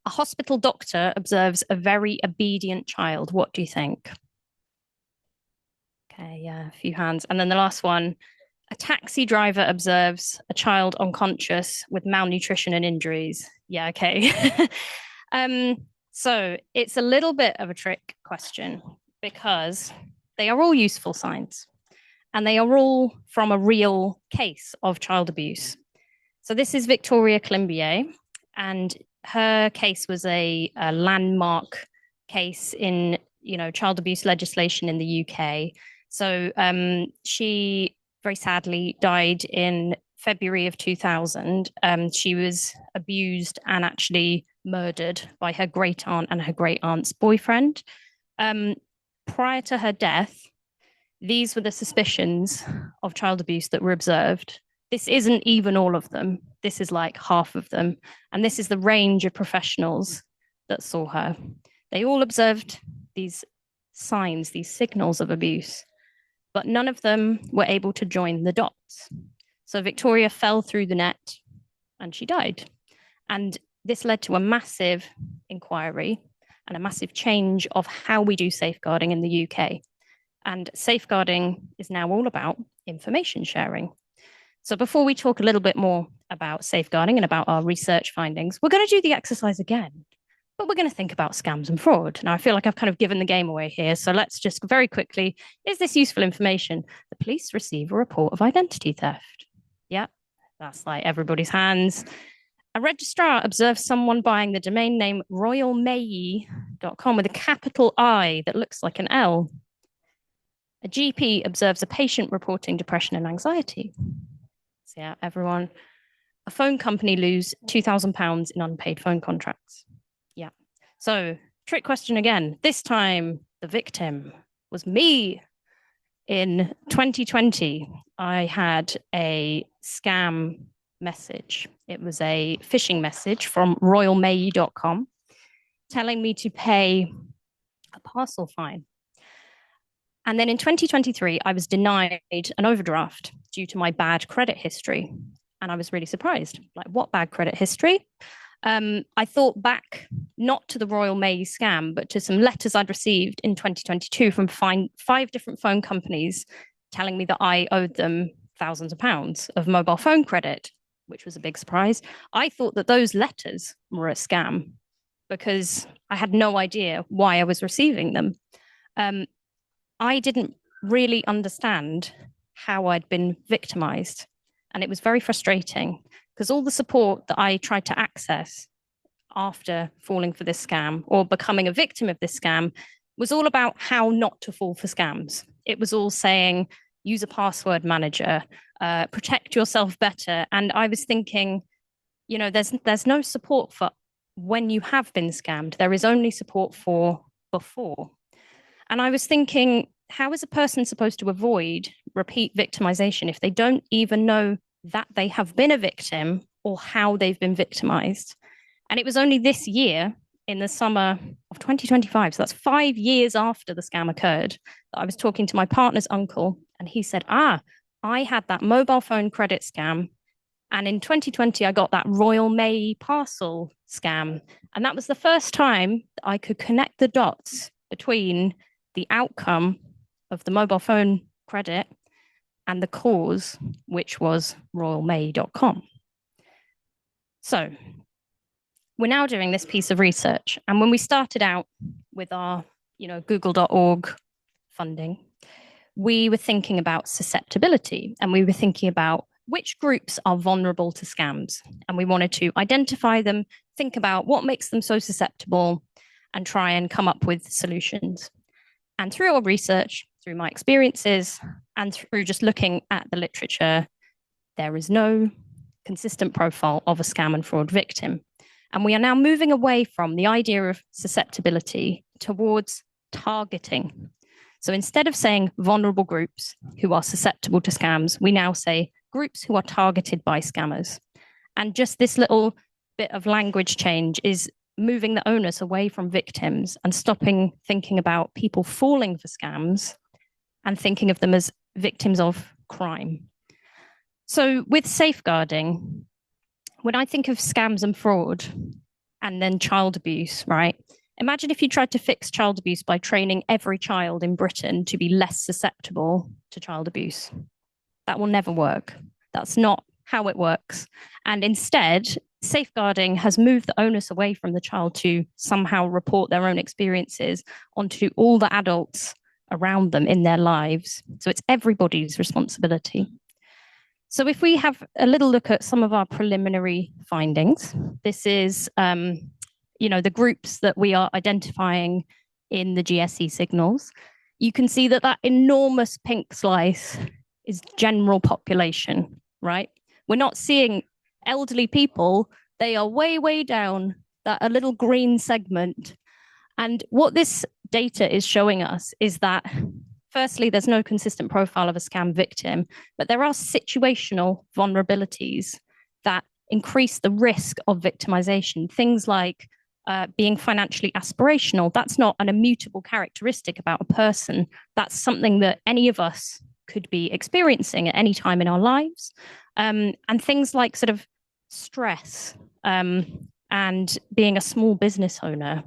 A hospital doctor observes a very obedient child. What do you think? Okay, yeah, a few hands. And then the last one, a taxi driver observes a child unconscious with malnutrition and injuries. Yeah, okay. So it's a little bit of a trick question because they are all useful signs and they are all from a real case of child abuse. So this is Victoria Climbier, and her case was a landmark case in child abuse legislation in the UK. So she very sadly died in February of 2000. She was abused and actually murdered by her great aunt and her great aunt's boyfriend. Prior to her death, these were the suspicions of child abuse that were observed. This isn't even all of them. This is like half of them. And this is the range of professionals that saw her. They all observed these signs, these signals of abuse, but none of them were able to join the dots. So Victoria fell through the net and she died. And this led to a massive inquiry and a massive change of how we do safeguarding in the UK. And safeguarding is now all about information sharing. So before we talk a little bit more about safeguarding and about our research findings, we're going to do the exercise again, but we're going to think about scams and fraud. Now, I feel like I've kind of given the game away here. So let's just very quickly, is this useful information? The police receive a report of identity theft. Yeah, that's like everybody's hands. A registrar observes someone buying the domain name royalmail.com with a capital I that looks like an L. A GP observes a patient reporting depression and anxiety. So yeah, everyone. A phone company lose £2,000 in unpaid phone contracts. Yeah. So trick question again. This time the victim was me. In 2020, I had a scam message. It was a phishing message from royalmail.com telling me to pay a parcel fine. And then in 2023, I was denied an overdraft due to my bad credit history. And I was really surprised. Like, what bad credit history? I thought back not to the Royal Mail scam, but to some letters I'd received in 2022 from 5 different phone companies telling me that I owed them thousands of pounds of mobile phone credit, which was a big surprise. I thought that those letters were a scam because I had no idea why I was receiving them. I didn't really understand how I'd been victimized. And it was very frustrating because all the support that I tried to access, after falling for this scam or becoming a victim of this scam was all about how not to fall for scams. It was all saying, use a password manager, protect yourself better. And I was thinking, you know, there's no support for when you have been scammed. There is only support for before. And I was thinking, how is a person supposed to avoid repeat victimization if they don't even know that they have been a victim or how they've been victimized? And it was only this year, in the summer of 2025, so that's 5 years after the scam occurred, that I was talking to my partner's uncle, and he said, I had that mobile phone credit scam. And in 2020, I got that Royal Mail parcel scam. And that was the first time that I could connect the dots between the outcome of the mobile phone credit and the cause, which was royalmail.com. So we're now doing this piece of research. And when we started out with our, google.org funding, we were thinking about susceptibility, and we were thinking about which groups are vulnerable to scams. And we wanted to identify them, think about what makes them so susceptible, and try and come up with solutions. And through our research, through my experiences, and through just looking at the literature, there is no consistent profile of a scam and fraud victim. And we are now moving away from the idea of susceptibility towards targeting. So instead of saying vulnerable groups who are susceptible to scams, we now say groups who are targeted by scammers. And just this little bit of language change is moving the onus away from victims and stopping thinking about people falling for scams and thinking of them as victims of crime. So with safeguarding, when I think of scams and fraud and then child abuse, right? Imagine if you tried to fix child abuse by training every child in Britain to be less susceptible to child abuse. That will never work. That's not how it works. And instead, safeguarding has moved the onus away from the child to somehow report their own experiences onto all the adults around them in their lives. So it's everybody's responsibility. So if we have a little look at some of our preliminary findings, this is the groups that we are identifying in the GSE signals. You can see that enormous pink slice is general population, right? We're not seeing elderly people. They are way, way down a little green segment. And what this data is showing us is that, firstly, there's no consistent profile of a scam victim, but there are situational vulnerabilities that increase the risk of victimization. Things like being financially aspirational. That's not an immutable characteristic about a person. That's something that any of us could be experiencing at any time in our lives. And things like sort of stress and being a small business owner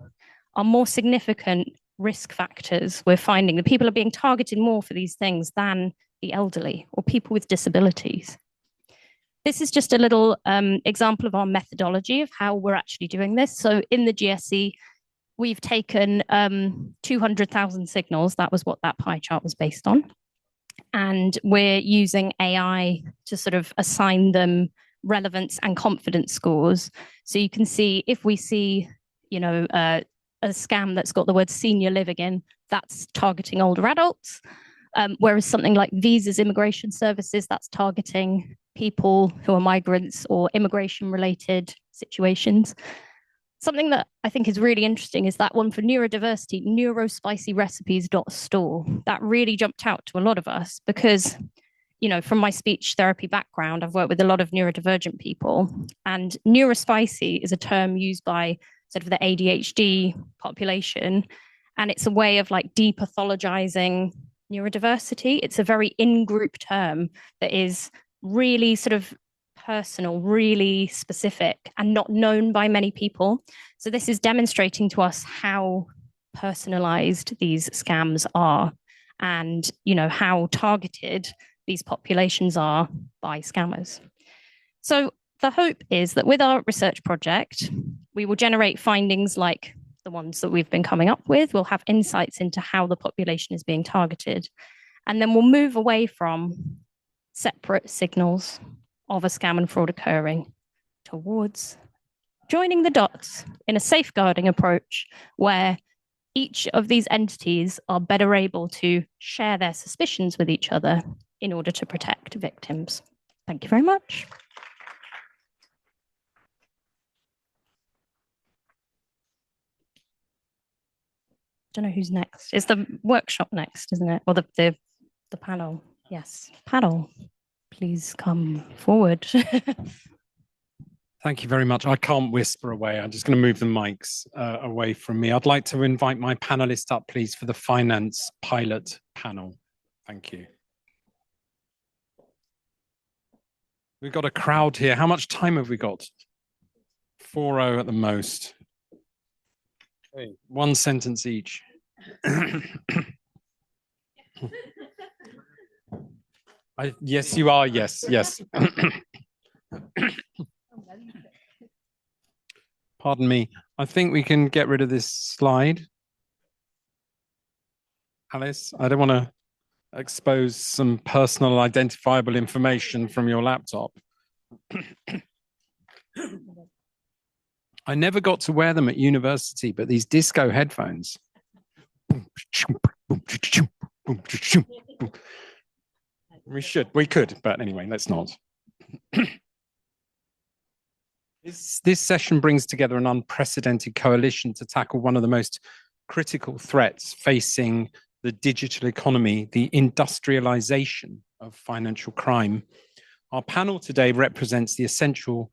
are more significant risk factors. We're finding that people are being targeted more for these things than the elderly or people with disabilities. This is just a little example of our methodology of how we're actually doing this. So in the GSE, we've taken 200,000 signals. That was what that pie chart was based on. And we're using AI to sort of assign them relevance and confidence scores. So you can see if we see, a scam that's got the word senior living in, that's targeting older adults. Whereas something like visas, immigration services, that's targeting people who are migrants or immigration-related situations. Something that I think is really interesting is that one for neurodiversity, neurospicyrecipes.store. That really jumped out to a lot of us because, from my speech therapy background, I've worked with a lot of neurodivergent people, and neurospicy is a term used by sort of the ADHD population, and it's a way of like depathologizing neurodiversity. It's a very in-group term that is really sort of personal, really specific, and not known by many people. So this is demonstrating to us how personalized these scams are and, how targeted these populations are by scammers. So the hope is that with our research project, we will generate findings like the ones that we've been coming up with. We'll have insights into how the population is being targeted. And then we'll move away from separate signals of a scam and fraud occurring towards joining the dots in a safeguarding approach where each of these entities are better able to share their suspicions with each other in order to protect victims. Thank you very much. I don't know who's next. Is the workshop next, isn't it? Or the panel? Yes, panel. Please come forward. Thank you very much. I can't whisper away. I'm just going to move the mics away from me. I'd like to invite my panelists up, please, for the finance pilot panel. Thank you. We've got a crowd here. How much time have we got? 4:00 at the most. Okay. One sentence each. Yes, you are. Yes, yes. Pardon me. I think we can get rid of this slide. Alice, I don't want to expose some personal identifiable information from your laptop. I never got to wear them at university, but these disco headphones. We could, but anyway, let's not. This session brings together an unprecedented coalition to tackle one of the most critical threats facing the digital economy, the industrialization of financial crime. Our panel today represents the essential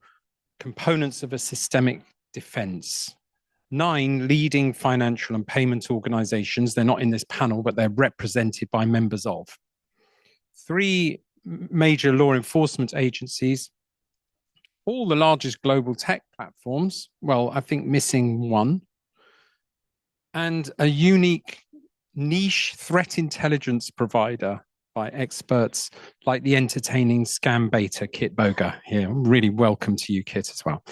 components of a systemic defense. 9 leading financial and payment organizations, they're not in this panel, but they're represented by members of. 3 major law enforcement agencies, all the largest global tech platforms, well, I think missing one, and a unique niche threat intelligence provider by experts like the entertaining Scambaiter Kit Boga here. Really welcome to you, Kit, as well.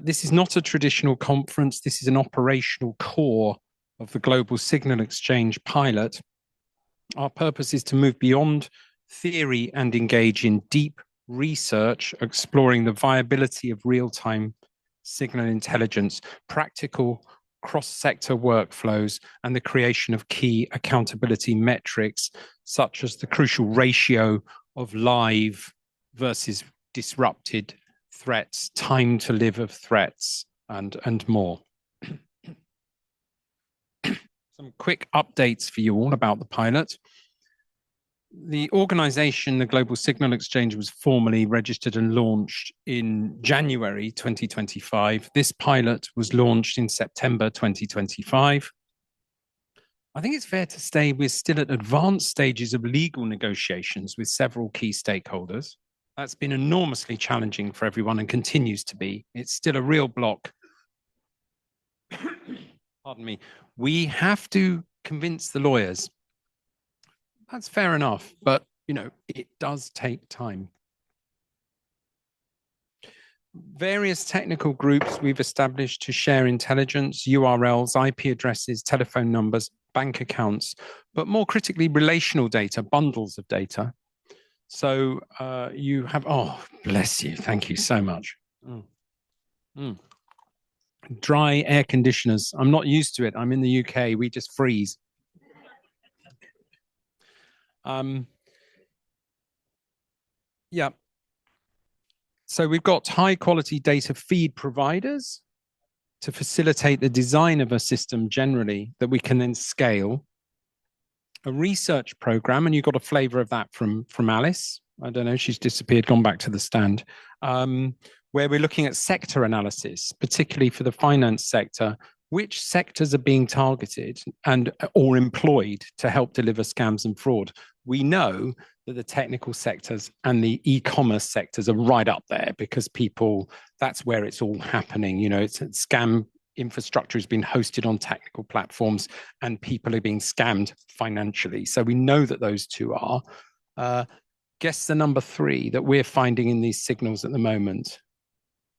This is not a traditional conference. This is an operational core of the Global Signal Exchange pilot. Our purpose is to move beyond theory and engage in deep research, exploring the viability of real-time signal intelligence, practical cross-sector workflows, and the creation of key accountability metrics, such as the crucial ratio of live versus disrupted threats, time to live of threats, and more. Some quick updates for you all about the pilot. The organization, the Global Signal Exchange, was formally registered and launched in January 2025. This pilot was launched in September 2025. I think it's fair to say we're still at advanced stages of legal negotiations with several key stakeholders. That's been enormously challenging for everyone and continues to be. It's still a real block. Pardon me. We have to convince the lawyers. That's fair enough, but it does take time. Various technical groups we've established to share intelligence, URLs, IP addresses, telephone numbers, bank accounts, but more critically, relational data, bundles of data. So you have, oh, bless you. Thank you so much. Dry air conditioners. I'm not used to it. I'm in the UK. We just freeze. Yeah. So we've got high quality data feed providers to facilitate the design of a system generally that we can then scale. A research program, and you got a flavor of that from Alice. I don't know, she's disappeared, gone back to the stand, where we're looking at sector analysis, particularly for the finance sector, which sectors are being targeted or employed to help deliver scams and fraud. We know that the technical sectors and the e-commerce sectors are right up there because that's where it's all happening. It's scam infrastructure has been hosted on technical platforms and people are being scammed financially. So we know that those two are. Guess the number 3 that we're finding in these signals at the moment.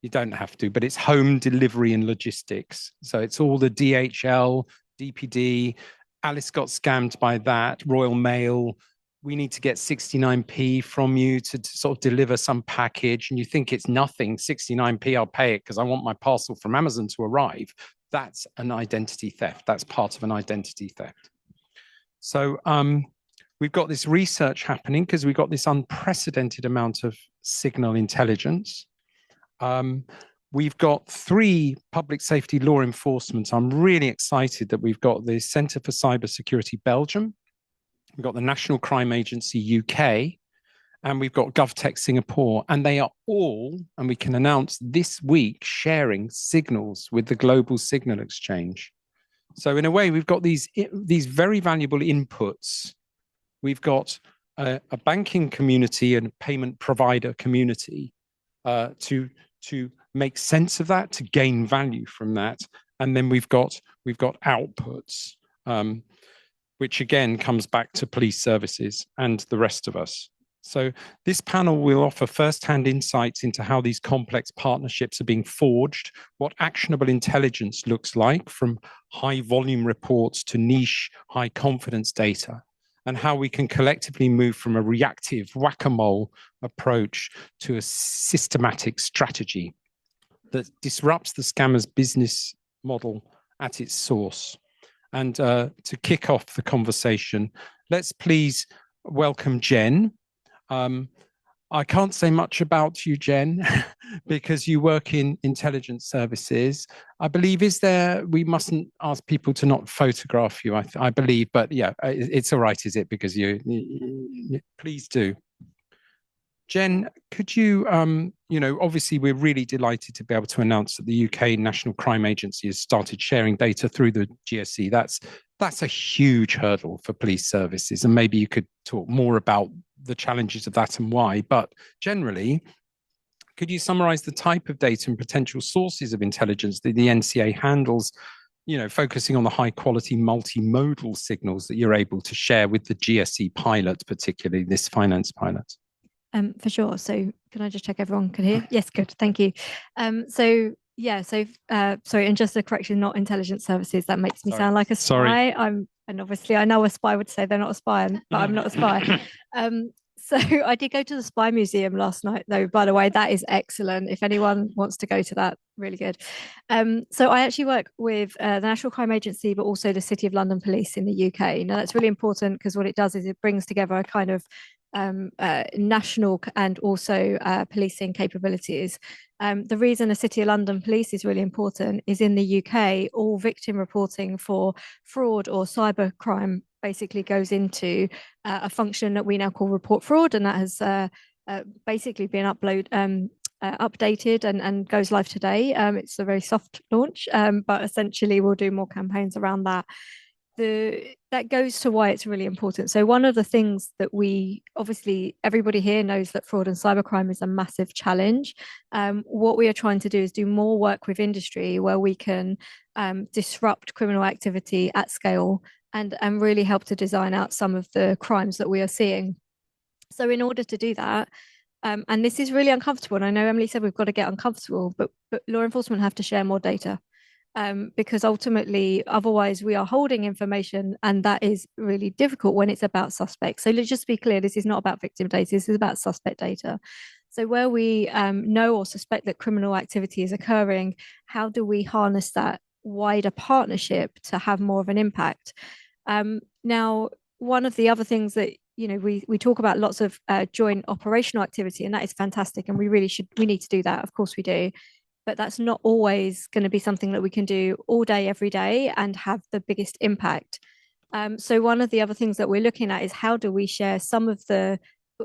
You don't have to, but it's home delivery and logistics. So it's all the DHL, DPD. Alice got scammed by that, Royal Mail, we need to get 69p from you to sort of deliver some package, and you think it's nothing, 69p, I'll pay it because I want my parcel from Amazon to arrive. That's an identity theft. That's part of an identity theft. So we've got this research happening because we've got this unprecedented amount of signal intelligence. We've got 3 public safety law enforcement. I'm really excited that we've got the Centre for Cybersecurity Belgium, we've got the National Crime Agency UK, and we've got GovTech Singapore, and they are all, and we can announce this week, sharing signals with the Global Signal Exchange. So in a way, we've got these very valuable inputs. We've got a banking community and a payment provider community to make sense of that, to gain value from that. And then we've got outputs, which again comes back to police services and the rest of us. So this panel will offer first-hand insights into how these complex partnerships are being forged, what actionable intelligence looks like from high-volume reports to niche, high-confidence data, and how we can collectively move from a reactive whack-a-mole approach to a systematic strategy that disrupts the scammer's business model at its source. And to kick off the conversation, let's please welcome Jen. I can't say much about you, Jen, because you work in intelligence services. I believe, we mustn't ask people to not photograph you, I believe, but yeah, it's all right, is it? Because you please do. Jen, could you, obviously we're really delighted to be able to announce that the UK National Crime Agency has started sharing data through the GSE. That's a huge hurdle for police services, and maybe you could talk more about the challenges of that and why. But generally, could you summarize the type of data and potential sources of intelligence that the NCA handles, focusing on the high quality multimodal signals that you're able to share with the GSE pilot, particularly this finance pilot? For sure. So can I just check everyone can hear? Yes, good. Thank you. Sorry, and just a correction, not intelligence services. That makes me sound like a spy. Sorry. And obviously I know a spy would say they're not a spy, but I'm not a spy. So I did go to the Spy Museum last night, though, by the way. That is excellent. If anyone wants to go to that, really good. So I actually work with the National Crime Agency, but also the City of London Police in the UK. Now, that's really important because what it does is it brings together a kind of national and also policing capabilities. The reason the City of London Police is really important is in the UK, all victim reporting for fraud or cyber crime basically goes into a function that we now call report fraud, and that has basically been updated and goes live today. It's a very soft launch, but essentially we'll do more campaigns around that. That goes to why it's really important. So one of the things that obviously everybody here knows that fraud and cybercrime is a massive challenge. What we are trying to do is do more work with industry where we can disrupt criminal activity at scale and really help to design out some of the crimes that we are seeing. So in order to do that, and this is really uncomfortable, and I know Emily said we've got to get uncomfortable, but law enforcement have to share more data. Because ultimately, otherwise we are holding information, and that is really difficult when it's about suspects. So let's just be clear, this is not about victim data, this is about suspect data. So where we know or suspect that criminal activity is occurring, how do we harness that wider partnership to have more of an impact? Now, one of the other things that we talk about lots of joint operational activity, and that is fantastic, and we need to do that. Of course we do. But that's not always going to be something that we can do all day, every day, and have the biggest impact. So one of the other things that we're looking at is how do we share some of the,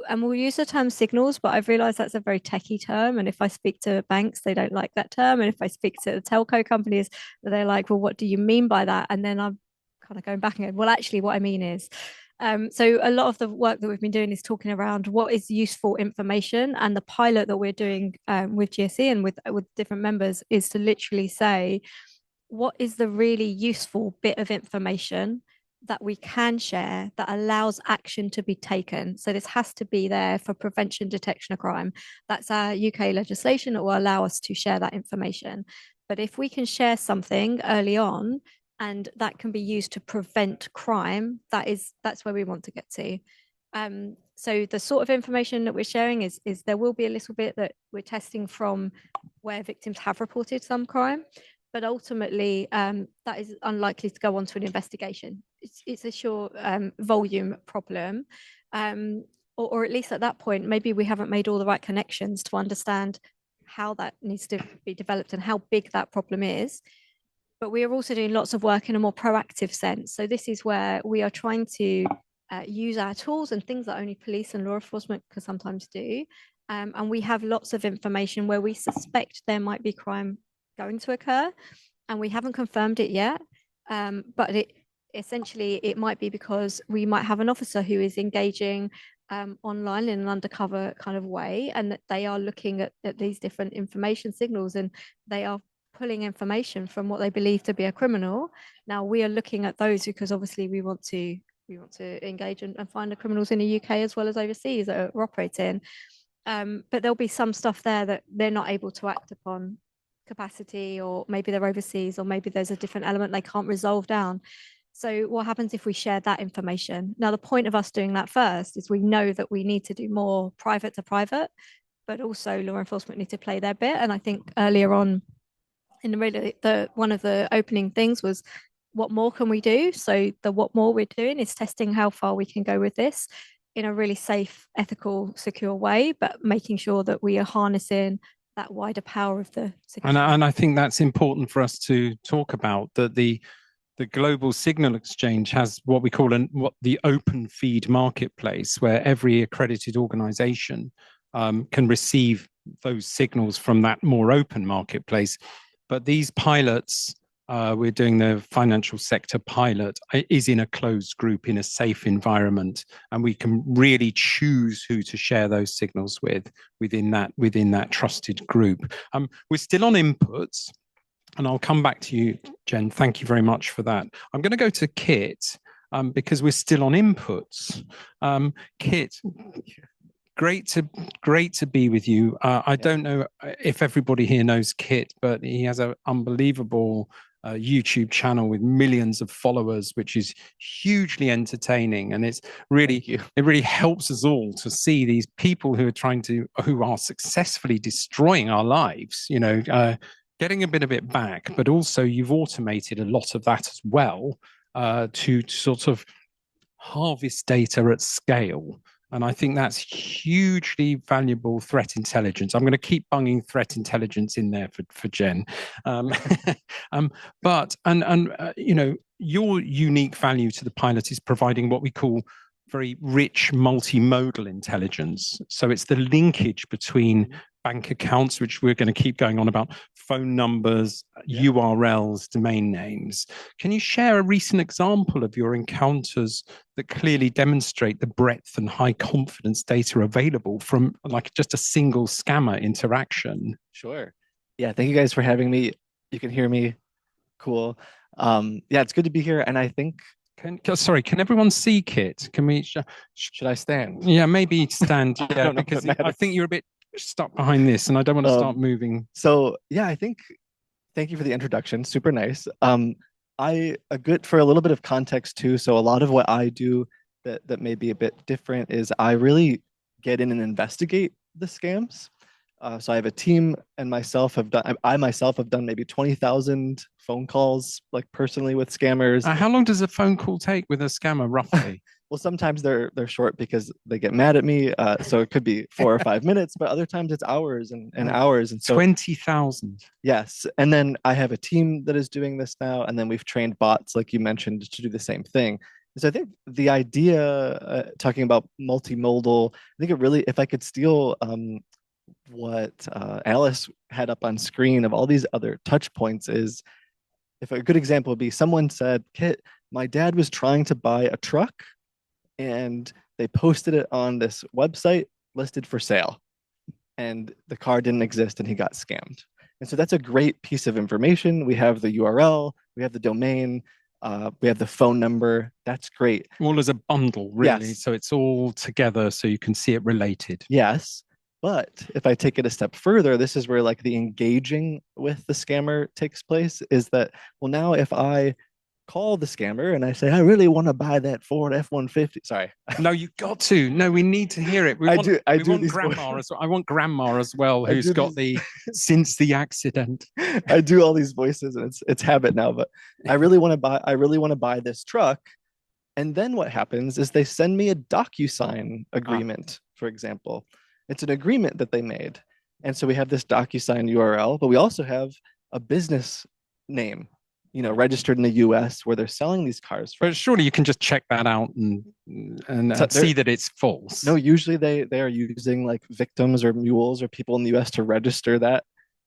and we'll use the term signals, but I've realized that's a very techie term. And if I speak to banks, they don't like that term. And if I speak to the telco companies, they're like, well, what do you mean by that? And then I'm kind of going back and going, well, actually what I mean is, so a lot of the work that we've been doing is talking around what is useful information, and the pilot that we're doing with GSE and with different members is to literally say, what is the really useful bit of information that we can share that allows action to be taken? So this has to be there for prevention, detection of crime. That's our UK legislation that will allow us to share that information. But if we can share something early on, and that can be used to prevent crime, that's where we want to get to. So the sort of information that we're sharing is there will be a little bit that we're testing from where victims have reported some crime, but ultimately that is unlikely to go on to an investigation. It's a short volume problem, or at least at that point, maybe we haven't made all the right connections to understand how that needs to be developed and how big that problem is. But we are also doing lots of work in a more proactive sense. So this is where we are trying to use our tools and things that only police and law enforcement can sometimes do. And we have lots of information where we suspect there might be crime going to occur, and we haven't confirmed it yet. But it might be because we might have an officer who is engaging online in an undercover kind of way, and that they are looking at these different information signals, and they are pulling information from what they believe to be a criminal. Now we are looking at those because obviously we want to engage and find the criminals in the UK as well as overseas that are operating. But there'll be some stuff there that they're not able to act upon capacity, or maybe they're overseas, or maybe there's a different element they can't resolve down. So what happens if we share that information? Now, the point of us doing that first is we know that we need to do more private to private, but also law enforcement need to play their bit. And I think earlier on in one of the opening things was, what more can we do? So the what more we're doing is testing how far we can go with this in a really safe, ethical, secure way, but making sure that we are harnessing that wider power of the And I think that's important for us to talk about, that the global signal exchange has what we call the open feed marketplace, where every accredited organization can receive those signals from that more open marketplace. But these pilots, we're doing the financial sector pilot, is in a closed group in a safe environment, and we can really choose who to share those signals within that trusted group. We're still on inputs, and I'll come back to you, Jen. Thank you very much for that. I'm going to go to Kit because we're still on inputs. Kit, great to be with you. I don't know if everybody here knows Kit, but he has an unbelievable YouTube channel with millions of followers, which is hugely entertaining, and it really helps us all to see these people who are successfully destroying our lives. Getting a bit of it back, but also you've automated a lot of that as well to sort of harvest data at scale. And I think that's hugely valuable threat intelligence. I'm going to keep bunging threat intelligence in there for Jen. Your unique value to the pilot is providing what we call very rich multimodal intelligence. So it's the linkage between bank accounts, which we're going to keep going on about, phone numbers, URLs, domain names. Can you share a recent example of your encounters that clearly demonstrate the breadth and high confidence data available from like just a single scammer interaction? Sure. Yeah, thank you guys for having me. You can hear me. Cool. Yeah, it's good to be here. And I think can everyone see Kit? Can we? Should I stand? Yeah, maybe stand. Yeah, because I think you're a bit stuck behind this, and I don't want to start moving. So yeah, I think. Thank you for the introduction. Super nice. For a little bit of context too. So a lot of what I do that may be a bit different is I really get in and investigate the scams. So I have a team, and I myself have done maybe 20,000 phone calls, like personally with scammers. How long does a phone call take with a scammer, roughly? Well, sometimes they're short because they get mad at me. So it could be 4 or 5 minutes, but other times it's hours and hours. And so 20,000. Yes. And then I have a team that is doing this now. And then we've trained bots, like you mentioned, to do the same thing. So I think the idea, talking about multimodal, I think it really, if I could steal what Alice had up on screen of all these other touch points, is if a good example would be someone said, Kit, my dad was trying to buy a truck and they posted it on this website listed for sale, and the car didn't exist and he got scammed. And so that's a great piece of information. We have the URL, we have the domain, we have the phone number. That's great. All as a bundle, really. Yes. So it's all together so you can see it related. Yes. But if I take it a step further, this is where like the engaging with the scammer takes place, is that, well, now if I call the scammer and I say, I really want to buy that Ford F-150. Sorry. No, you got to. No, we need to hear it. We I want, do- I we do want these grandma voices. as well. I want grandma as well, I who's do got the since the accident. I do all these voices and it's habit now, but I really want to buy this truck. And then what happens is they send me a DocuSign agreement, for example. It's an agreement that they made. And so we have this DocuSign URL, but we also have a business name, registered in the US where they're selling these cars from. But surely you can just check that out and So see that it's false. No, usually they are using like victims or mules or people in the US to register that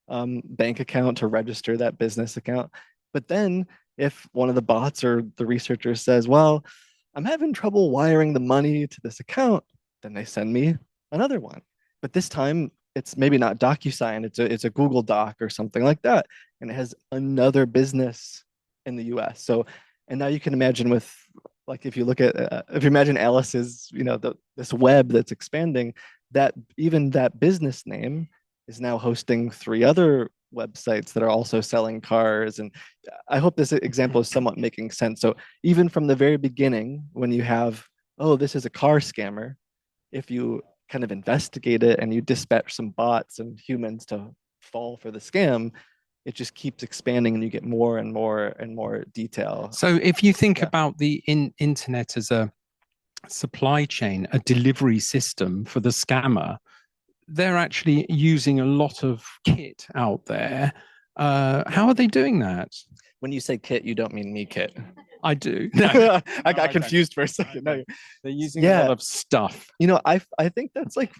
bank account, to register that business account. But then if one of the bots or the researcher says, well, I'm having trouble wiring the money to this account, then they send me another one. But this time it's maybe not DocuSign, it's a Google Doc or something like that. And it has another business in the US. So, and now you can imagine with, like, if you look at, if you imagine Alice's, this web that's expanding, that even that business name is now hosting 3 other websites that are also selling cars. And I hope this example is somewhat making sense. So even from the very beginning, when you have, oh, this is a car scammer, if you kind of investigate it and you dispatch some bots and humans to fall for the scam, it just keeps expanding and you get more and more and more detail. So if you think about the internet as a supply chain, a delivery system for the scammer, they're actually using a lot of kit out there. How are they doing that? When you say kit, you don't mean me, Kit. I do. No, I got confused for a second. No, they're using a lot of stuff. I think that's like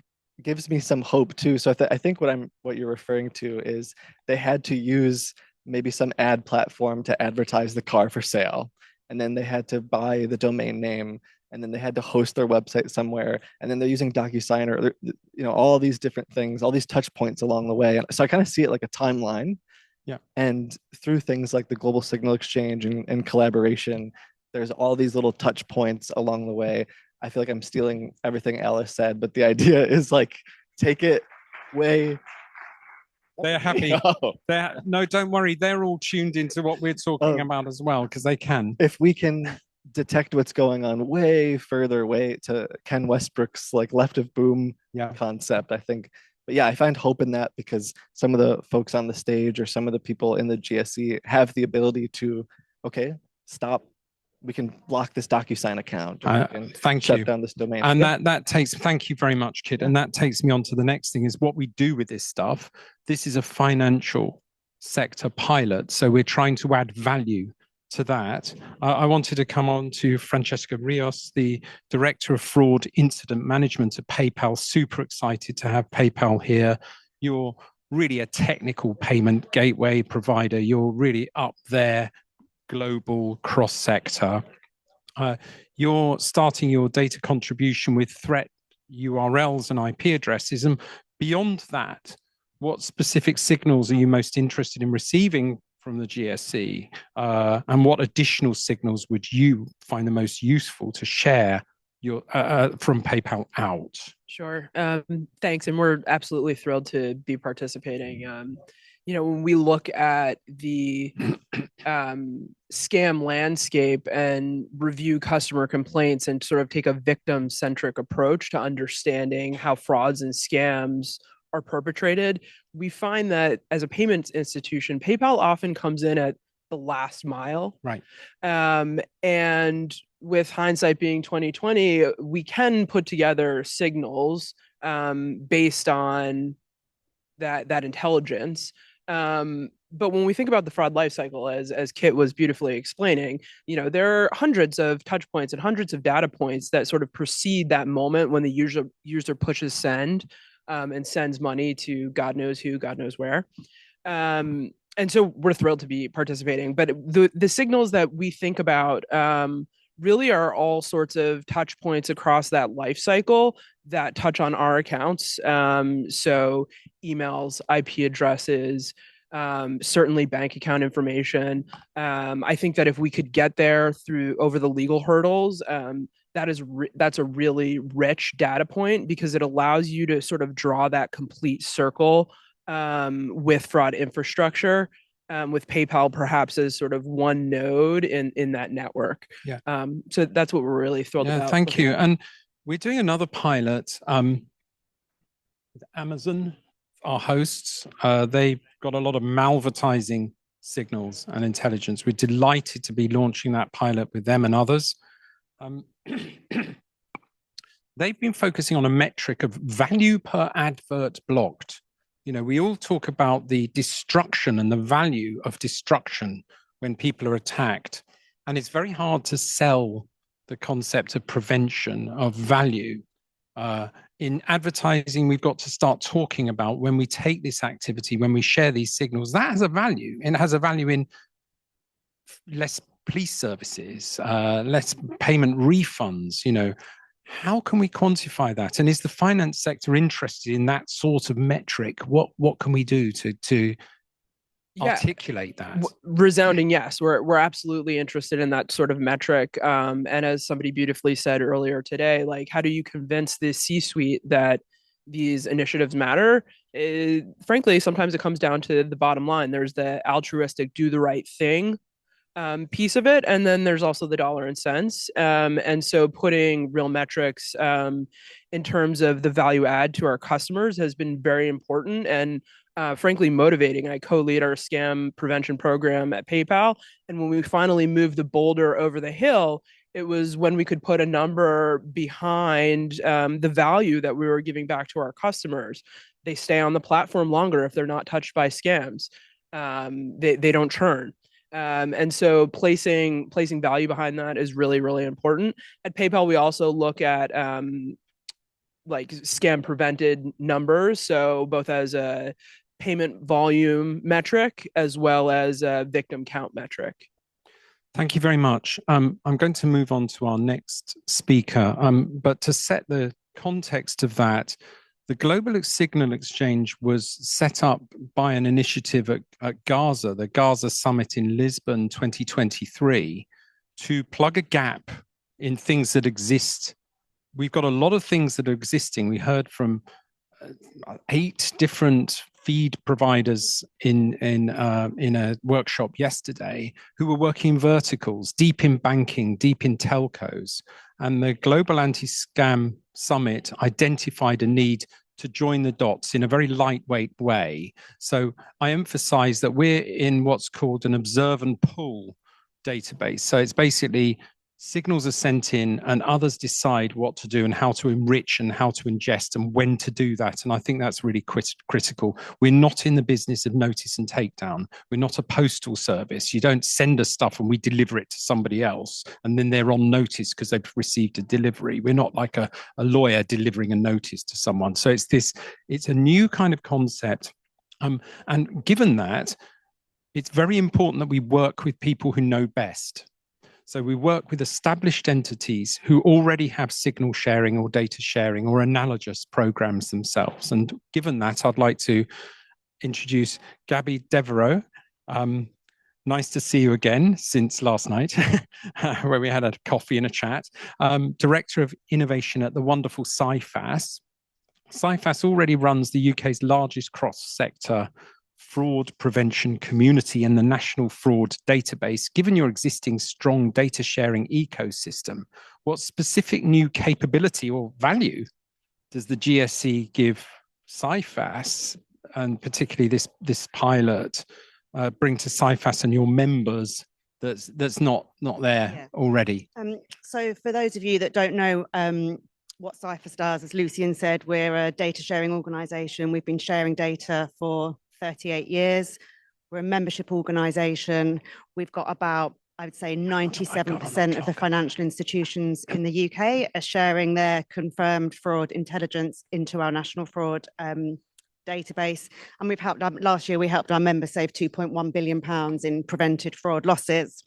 gives me some hope too. So I think what you're referring to is they had to use maybe some ad platform to advertise the car for sale, and then they had to buy the domain name, and then they had to host their website somewhere, and then they're using DocuSign or all these different things, all these touch points along the way. And so I kind of see it like a timeline. Yeah. And through things like the global signal exchange and collaboration, there's all these little touch points along the way. I feel like I'm stealing everything Alice said, but the idea is like, take it way. They're happy. No, don't worry. They're all tuned into what we're talking about as well, because they can. If we can detect what's going on way further away to Ken Westbrook's like left of boom concept, I think. But yeah, I find hope in that because some of the folks on the stage or some of the people in the GSE have the ability to, okay, stop. We can block this DocuSign account. Thank shut you. down this domain. And that takes, thank you very much, Kit. And that takes me on to the next thing is what we do with this stuff. This is a financial sector pilot. So we're trying to add value to that. I wanted to come on to Francesca Rios, the Director of Fraud Incident Management at PayPal. Super excited to have PayPal here. You're really a technical payment gateway provider. You're really up there, global cross-sector. You're starting your data contribution with threat URLs and IP addresses. And beyond that, what specific signals are you most interested in receiving from the GSE? And what additional signals would you find the most useful to share from PayPal out? Sure. Thanks. And we're absolutely thrilled to be participating. When we look at the scam landscape and review customer complaints and sort of take a victim-centric approach to understanding how frauds and scams are perpetrated, we find that as a payments institution, PayPal often comes in at the last mile. Right. And with hindsight being 2020, we can put together signals based on that intelligence. But when we think about the fraud lifecycle, as Kit was beautifully explaining, there are hundreds of touch points and hundreds of data points that sort of precede that moment when the user pushes send and sends money to God knows who, God knows where. And so we're thrilled to be participating. But the signals that we think about really are all sorts of touch points across that life cycle that touch on our accounts. So emails, IP addresses, certainly bank account information. I think that if we could get there over the legal hurdles, that's a really rich data point because it allows you to sort of draw that complete circle with fraud infrastructure. with PayPal perhaps as sort of one node in that network. Yeah. So that's what we're really thrilled Yeah, about. thank you. And we're doing another pilot with Amazon, our hosts. They got a lot of malvertising signals and intelligence. We're delighted to be launching that pilot with them and others. They've been focusing on a metric of value per advert blocked. You know, we all talk about the destruction and the value of destruction when people are attacked. And it's very hard to sell the concept of prevention of value. In advertising, we've got to start talking about when we take this activity, when we share these signals, that has a value. And it has a value in less police services, less payment refunds, you know. How can we quantify that? And is the finance sector interested in that sort of metric? What can we do to articulate that? Resounding yes. We're absolutely interested in that sort of metric. And as somebody beautifully said earlier today, like, how do you convince the C-suite that these initiatives matter? Frankly, sometimes it comes down to the bottom line. There's the altruistic do the right thing piece of it, and then there's also the dollar and cents. And so putting real metrics in terms of the value add to our customers has been very important and frankly motivating. I co-lead our scam prevention program at PayPal, and when we finally moved the boulder over the hill, it was when we could put a number behind the value that we were giving back to our customers. They stay on the platform longer if they're not touched by scams. They don't churn. And so placing value behind that is really, really important. At PayPal, we also look at like scam prevented numbers. So both as a payment volume metric as well as a victim count metric. Thank you very much. I'm going to move on to our next speaker. But to set the context of that, the Global Signal Exchange was set up by an initiative at Gaza, the Gaza Summit in Lisbon 2023, to plug a gap in things that exist. We've got a lot of things that are existing. We heard from 8 different feed providers in a workshop yesterday who were working in verticals, deep in banking, deep in telcos. And the Global Anti-Scam Summit identified a need to join the dots in a very lightweight way. So I emphasize that we're in what's called an observe and pull database. So it's basically signals are sent in and others decide what to do and how to enrich and how to ingest and when to do that. And I think that's really critical. We're not in the business of notice and takedown. We're not a postal service. You don't send us stuff and we deliver it to somebody else and then they're on notice because they've received a delivery. We're not like a lawyer delivering a notice to someone. So it's a new kind of concept. And given that, it's very important that we work with people who know best. So we work with established entities who already have signal sharing or data sharing or analogous programs themselves. And given that, I'd like to introduce Gabby Devereaux. Nice to see you again since last night, where we had a coffee and a chat. Director of Innovation at the wonderful CIFAS. CIFAS already runs the UK's largest cross-sector fraud prevention community and the national fraud database. Given your existing strong data sharing ecosystem, what specific new capability or value does the GSE give CIFAS, and particularly this pilot, bring to CIFAS and your members that's not there already? So for those of you that don't know what CIFAS does, as Lucian said, we're a data sharing organization. We've been sharing data for 38 years. We're a membership organization. We've got about, I would say, 97% of the financial institutions in the UK are sharing their confirmed fraud intelligence into our national fraud database. And we've helped, last year we helped our members save £2.1 billion in prevented fraud losses.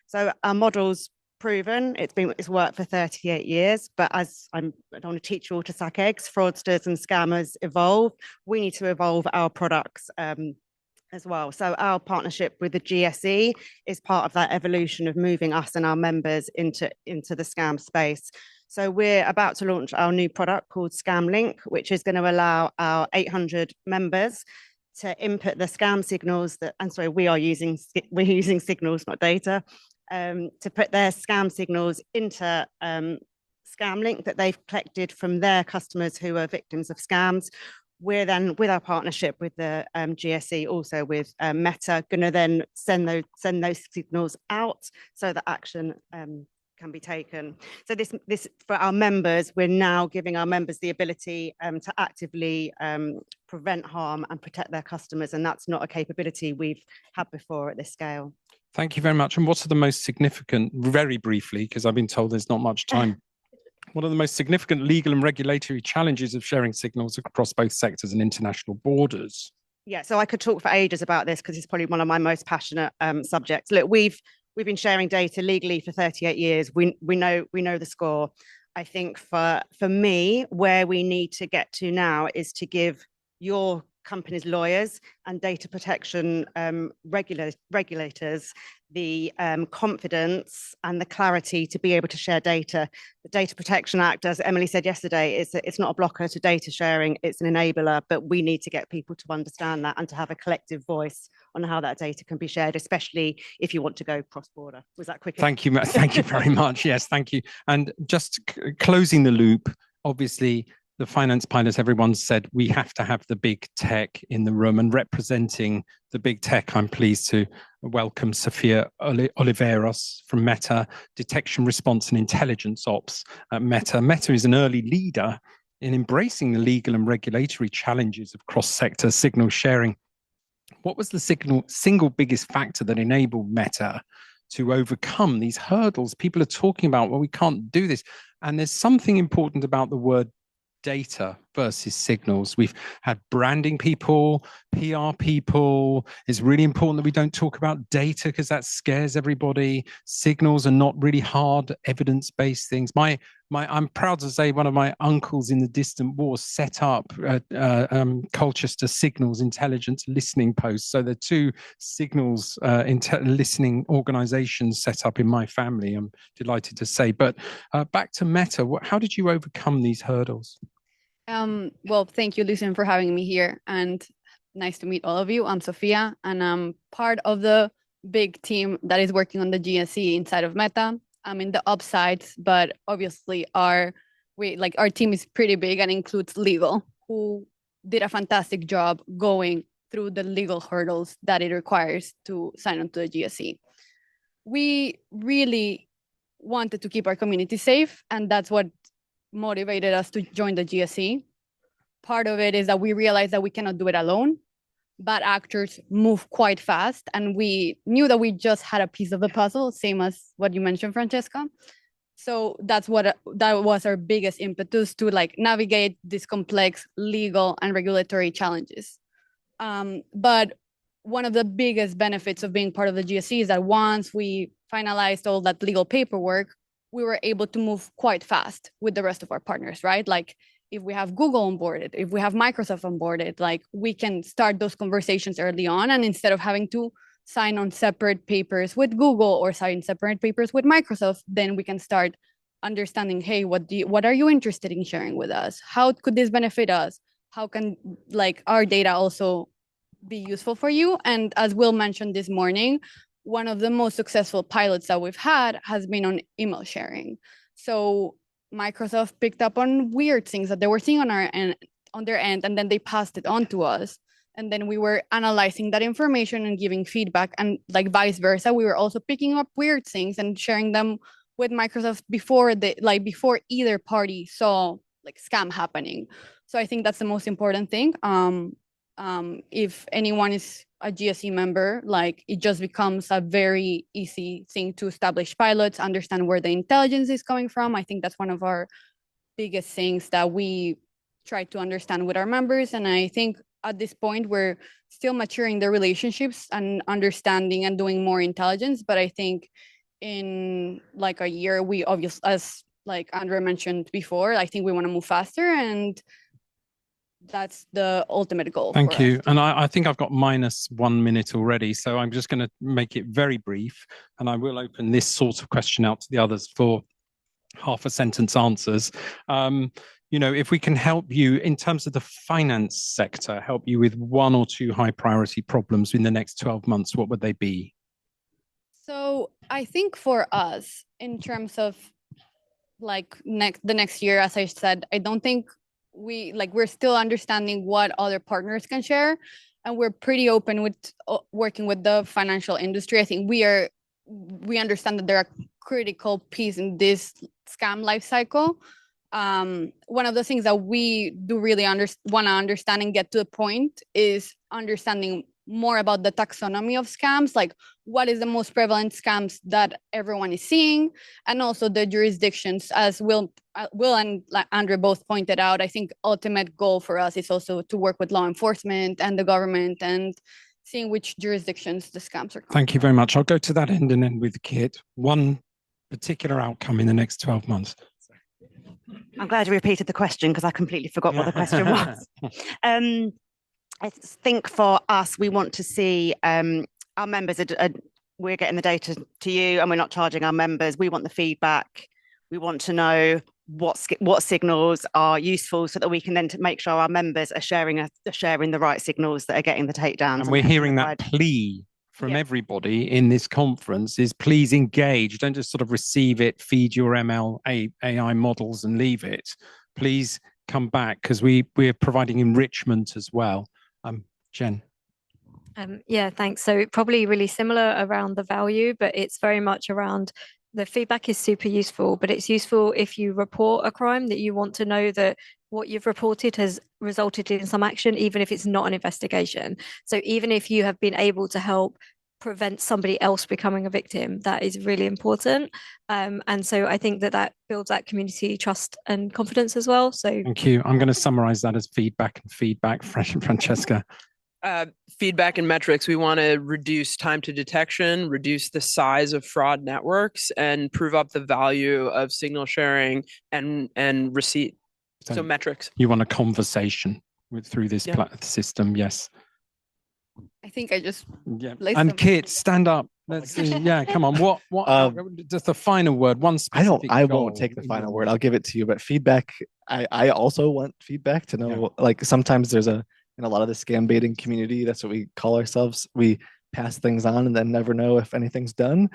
So our model's proven, it's worked for 38 years, but as I don't want to teach you all to suck eggs, fraudsters and scammers evolve. We need to evolve our products as well. So our partnership with the GSE is part of that evolution of moving us and our members into the scam space. So we're about to launch our new product called Scam Link, which is going to allow our 800 members to input the scam signals that, I'm sorry, we're using signals, not data, to put their scam signals into ScamLink that they've collected from their customers who are victims of scams. We're then, with our partnership with the GSE, also with Meta, going to then send those signals out so that action can be taken. So this for our members, we're now giving our members the ability to actively prevent harm and protect their customers, and that's not a capability we've had before at this scale. Thank you very much. And what are the most significant, very briefly, because I've been told there's not much time, what are the most significant legal and regulatory challenges of sharing signals across both sectors and international borders? Yeah, so I could talk for ages about this because it's probably one of my most passionate subjects. Look, we've been sharing data legally for 38 years. We know the score. I think for me, where we need to get to now is to give your company's lawyers and data protection regulators the confidence and the clarity to be able to share data. The Data Protection Act, as Emily said yesterday, it's not a blocker to data sharing, it's an enabler, but we need to get people to understand that and to have a collective voice on how that data can be shared, especially if you want to go cross-border. Was that quick? Thank you. Thank you very much. Yes, thank you. And just closing the loop, obviously, the finance pilots, everyone said we have to have the big tech in the room, and representing the big tech, I'm pleased to welcome Sofia Oliveros from Meta, Detection, Response and Intelligence Ops at Meta. Meta is an early leader in embracing the legal and regulatory challenges of cross-sector signal sharing. What was the single biggest factor that enabled Meta to overcome these hurdles? People are talking about, well, we can't do this. And there's something important about the word data versus signals. We've had branding people, PR people. It's really important that we don't talk about data because that scares everybody. Signals are not really hard evidence-based things. I'm proud to say one of my uncles in the distant war set up Colchester Signals Intelligence Listening Posts. So the two signals listening organizations set up in my family, I'm delighted to say. But back to Meta, how did you overcome these hurdles? Well, thank you, Lucian, for having me here, and nice to meet all of you. I'm Sofia, and I'm part of the big team that is working on the GSE inside of Meta. I'm in the upsides, but obviously our team is pretty big and includes legal, who did a fantastic job going through the legal hurdles that it requires to sign on to the GSE. We really wanted to keep our community safe, and that's what motivated us to join the GSE. Part of it is that we realized that we cannot do it alone. Bad actors move quite fast, and we knew that we just had a piece of the puzzle, same as what you mentioned, Francesca. So that was our biggest impetus to navigate these complex legal and regulatory challenges. But one of the biggest benefits of being part of the GSE is that once we finalized all that legal paperwork, we were able to move quite fast with the rest of our partners, right? Like if we have Google onboarded, if we have Microsoft onboarded, we can start those conversations early on. And instead of having to sign on separate papers with Google or sign separate papers with Microsoft, then we can start understanding, hey, what are you interested in sharing with us? How could this benefit us? How can our data also be useful for you? And as Will mentioned this morning, one of the most successful pilots that we've had has been on email sharing. So Microsoft picked up on weird things that they were seeing on their end, and then they passed it on to us. And then we were analyzing that information and giving feedback, and vice versa. We were also picking up weird things and sharing them with Microsoft before either party saw scam happening. So I think that's the most important thing. If anyone is a GSE member, it just becomes a very easy thing to establish pilots, understand where the intelligence is coming from. I think that's one of our biggest things that we try to understand with our members. And I think at this point, we're still maturing the relationships and understanding and doing more intelligence. But I think in a year, we obviously, as Andrea mentioned before, I think we want to move faster, and that's the ultimate goal. Thank you. And I think I've got -1 minute already, so I'm just going to make it very brief, and I will open this sort of question out to the others for half a sentence answers. you know, if we can help you in terms of the finance sector, help you with 1 or 2 high priority problems in the next 12 months, what would they be? So I think for us, in terms of like the next year, as I said, I don't think we're still understanding what other partners can share, and we're pretty open with working with the financial industry. I think we understand that they're a critical piece in this scam life cycle. One of the things that we do really want to understand and get to the point is understanding more about the taxonomy of scams, like what is the most prevalent scams that everyone is seeing, and also the jurisdictions, as Will and Andrew both pointed out. I think ultimate goal for us is also to work with law enforcement and the government and seeing which jurisdictions the scams are coming. Thank you very much. I'll go to that end and end with Kit. One particular outcome in the next 12 months. I'm glad you repeated the question because I completely forgot what the question was. I think for us, we want to see our members, we're getting the data to you and we're not charging our members. We want the feedback. We want to know what signals are useful so that we can then make sure our members are sharing the right signals that are getting the takedowns. And we're hearing that plea from everybody in this conference is please engage. Don't just sort of receive it, feed your ML AI models and leave it. Please come back because we're providing enrichment as well. Jen. Yeah, thanks. So probably really similar around the value, but it's very much around the feedback is super useful, but it's useful if you report a crime that you want to know that what you've reported has resulted in some action, even if it's not an investigation. So even if you have been able to help prevent somebody else becoming a victim, that is really important. And so I think that builds that community trust and confidence as well. So thank you. I'm going to summarize that as feedback and feedback. Francesca. Feedback and metrics. We want to reduce time to detection, reduce the size of fraud networks, and prove up the value of signal sharing and receipt. So metrics. You want a conversation through this system, yes. I think I just And Kit, stand up. Let's come on. What just the final word? One specific I won't take the final word. I'll give it to you. But feedback, I also want feedback to know. Like sometimes there's in a lot of the scam baiting community, that's what we call ourselves. We pass things on and then never know if anything's done.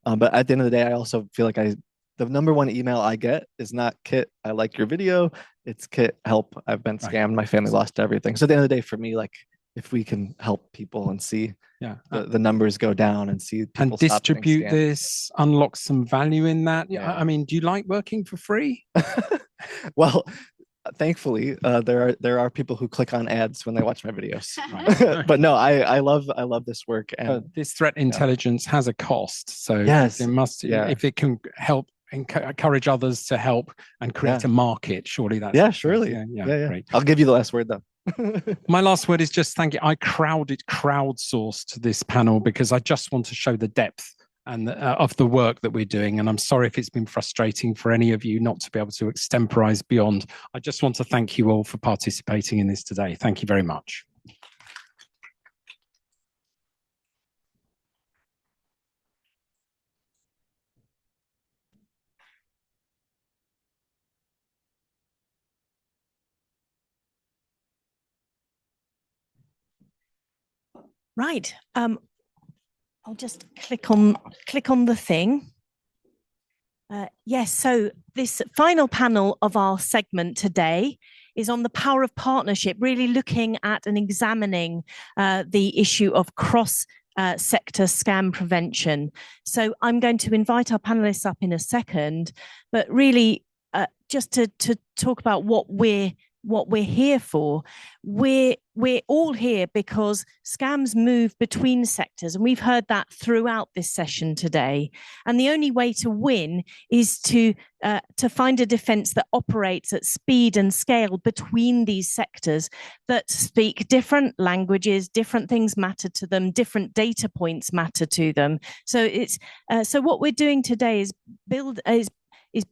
But at the end of the day, I also feel like the number one email I get is not Kit, I like your video. It's Kit, help, I've been scammed. My family lost everything. So at the end of the day, for me, like if we can help people and see the numbers go down and see people and distribute this, unlock some value in that. I mean, do you like working for free? Well, thankfully, there are people who click on ads when they watch my videos. But no, I love this work. And this threat intelligence has a cost. So yes, it must. If it can help encourage others to help and create a market, surely that's surely. Great. I'll give you the last word though. My last word is just thank you. I crowdsourced this panel because I just want to show the depth and of the work that we're doing. And I'm sorry if it's been frustrating for any of you not to be able to extemporize beyond. I just want to thank you all for participating in this today. Thank you very much. Right. I'll just click on the thing. Yes, so this final panel of our segment today is on the power of partnership, really looking at and examining the issue of cross-sector scam prevention. So I'm going to invite our panelists up in a second, but really just to talk about what we're here for. We're all here because scams move between sectors, and we've heard that throughout this session today. And the only way to win is to find a defense that operates at speed and scale between these sectors that speak different languages, different things matter to them, different data points matter to them. So it's so what we're doing today is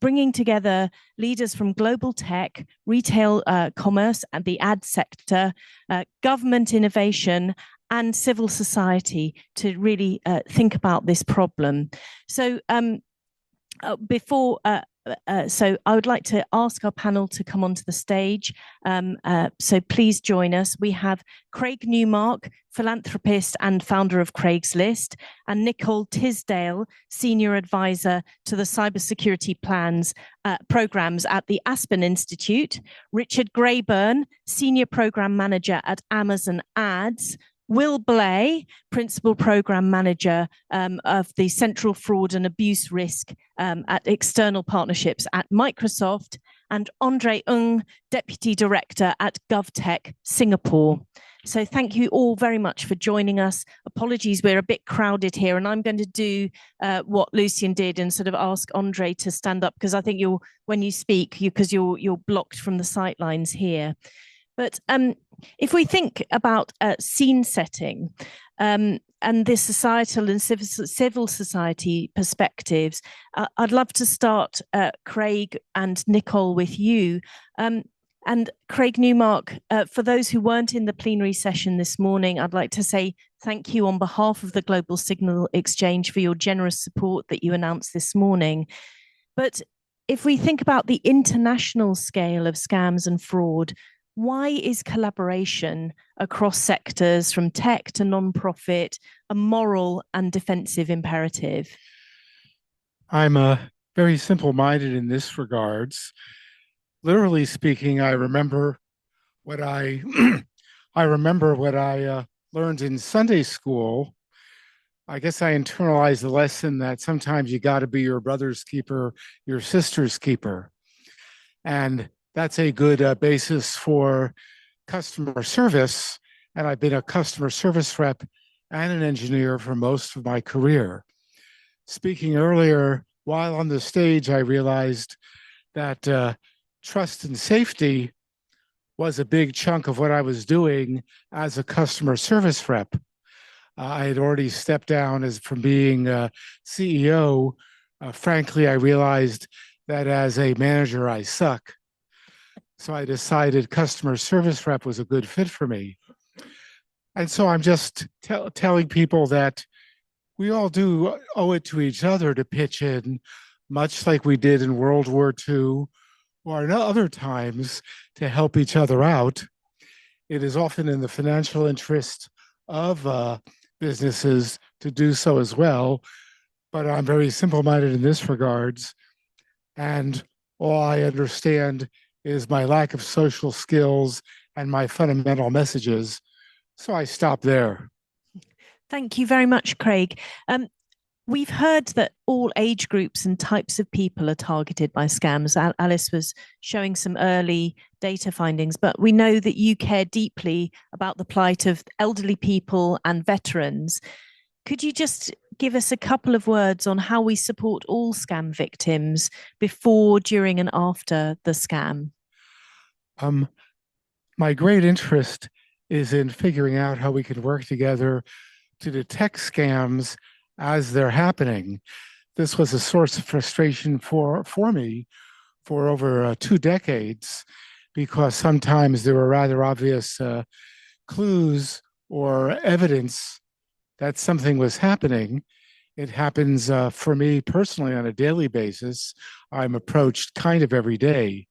bringing together leaders from global tech, retail commerce and the ad sector, government innovation, and civil society to really think about this problem. So before So I would like to ask our panel to come onto the stage. So please join us. We have Craig Newmark, philanthropist and founder of Craigslist, and Nicole Tisdale, senior advisor to the cybersecurity programs at the Aspen Institute, Richard Grayburn, senior program manager at Amazon Ads, Will Blay, Principal Program Manager of the Central Fraud and Abuse Risk at External Partnerships at Microsoft, and Andre Ng, Deputy Director at GovTech Singapore. So thank you all very much for joining us. Apologies, we're a bit crowded here, and I'm going to do what Lucian did and sort of ask Andre to stand up, because I think when you speak, because you're blocked from the sightlines here. But if we think about scene setting and the societal and civil society perspectives, I'd love to start, Craig and Nicole, with you. And Craig Newmark, for those who weren't in the plenary session this morning, I'd like to say thank you on behalf of the Global Signal Exchange for your generous support that you announced this morning. But if we think about the international scale of scams and fraud, why is collaboration across sectors from tech to non-profit a moral and defensive imperative? I'm very simple-minded in this regards. Literally speaking, I remember what I learned in Sunday school. I guess I internalized the lesson that sometimes you got to be your brother's keeper, your sister's keeper. And that's a good basis for customer service. And I've been a customer service rep and an engineer for most of my career. Speaking earlier, while on the stage, I realized that trust and safety was a big chunk of what I was doing as a customer service rep. I had already stepped down from being CEO. Frankly, I realized that as a manager, I suck. So I decided customer service rep was a good fit for me. And so I'm just telling people that we all do owe it to each other to pitch in, much like we did in World War II or in other times, to help each other out. It is often in the financial interest of businesses to do so as well, but I'm very simple-minded in this regards, and all I understand is my lack of social skills and my fundamental messages. So I stop there. Thank you very much, Craig. We've heard that all age groups and types of people are targeted by scams. Alice was showing some early data findings, but we know that you care deeply about the plight of elderly people and veterans. Could you just give us a couple of words on how we support all scam victims before, during, and after the scam? My great interest is in figuring out how we can work together to detect scams as they're happening. This was a source of frustration for me for over 2 decades, because sometimes there were rather obvious clues or evidence that something was happening. It happens for me personally on a daily basis. I'm approached kind of every day.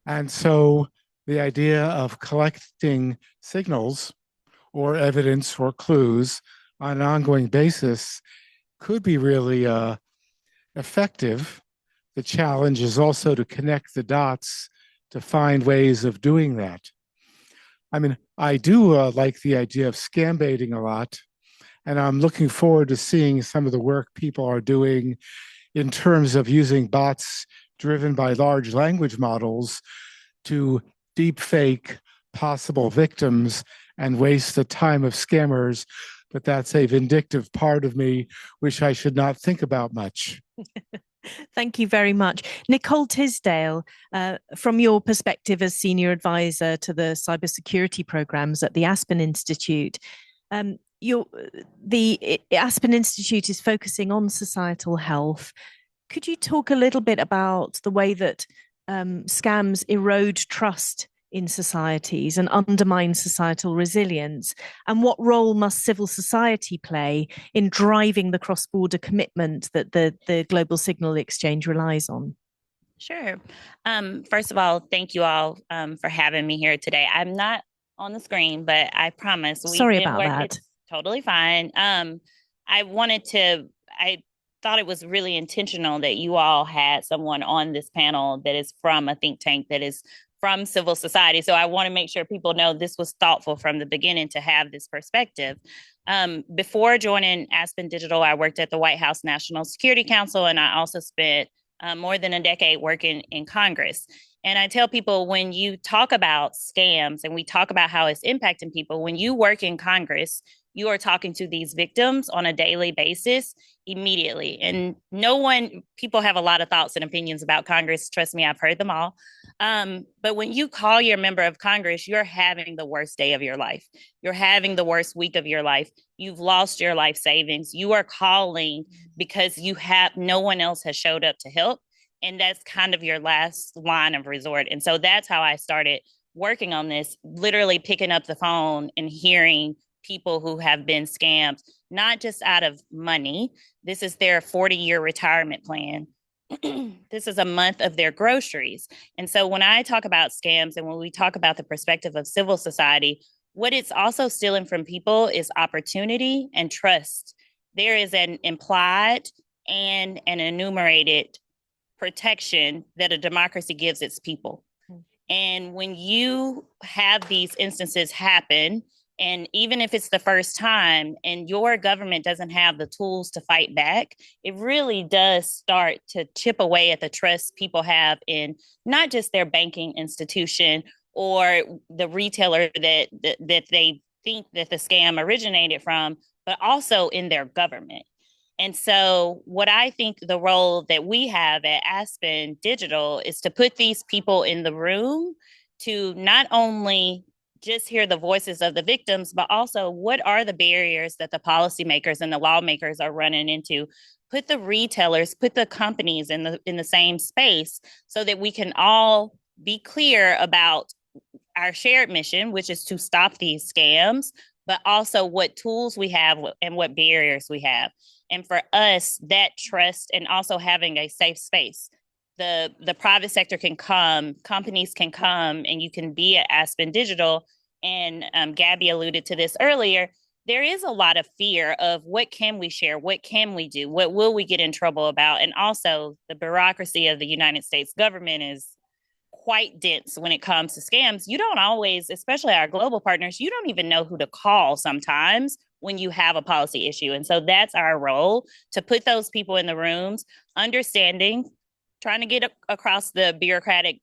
And so the idea of collecting signals or evidence or clues on an ongoing basis could be really effective. The challenge is also to connect the dots to find ways of doing that. I mean, I do like the idea of scambaiting a lot, and I'm looking forward to seeing some of the work people are doing in terms of using bots driven by large language models to deep fake possible victims and waste the time of scammers. But that's a vindictive part of me, which I should not think about much. Thank you very much. Nicole Tisdale, from your perspective as senior advisor to the cybersecurity programs at the Aspen Institute, the Aspen Institute is focusing on societal health. Could you talk a little bit about the way that scams erode trust in societies and undermine societal resilience? And what role must civil society play in driving the cross-border commitment that the global signal exchange relies on? Sure. First of all, thank you all for having me here today. I'm not on the screen, but I promise. Sorry about that. It's totally fine. I thought it was really intentional that you all had someone on this panel that is from a think tank, that is from civil society. So I want to make sure people know this was thoughtful from the beginning to have this perspective. Before joining Aspen Digital, I worked at the White House National Security Council, and I also spent more than a decade working in Congress. And I tell people, when you talk about scams and we talk about how it's impacting people, when you work in Congress, you are talking to these victims on a daily basis immediately. And people have a lot of thoughts and opinions about Congress. Trust me, I've heard them all. But when you call your member of Congress, you're having the worst day of your life. You're having the worst week of your life. You've lost your life savings. You are calling because no one else has showed up to help. And that's kind of your last line of resort. And so that's how I started working on this, literally picking up the phone and hearing people who have been scammed, not just out of money. This is their 40-year retirement plan. This is a month of their groceries. And so when I talk about scams and when we talk about the perspective of civil society, what it's also stealing from people is opportunity and trust. There is an implied and an enumerated protection that a democracy gives its people. And when you have these instances happen, and even if it's the first time and your government doesn't have the tools to fight back, it really does start to chip away at the trust people have in not just their banking institution or the retailer that they think that the scam originated from, but also in their government. And so what I think the role that we have at Aspen Digital is to put these people in the room to not only just hear the voices of the victims, but also what are the barriers that the policymakers and the lawmakers are running into. Put the retailers, put the companies in the same space so that we can all be clear about our shared mission, which is to stop these scams, but also what tools we have and what barriers we have. And for us, that trust and also having a safe space. The private sector can come, companies can come, and you can be at Aspen Digital. And Gabby alluded to this earlier. There is a lot of fear of what can we share? What can we do? What will we get in trouble about? And also the bureaucracy of the United States government is quite dense when it comes to scams. You don't always, especially our global partners, you don't even know who to call sometimes when you have a policy issue. And so that's our role, to put those people in the rooms, understanding, trying to get across the bureaucratic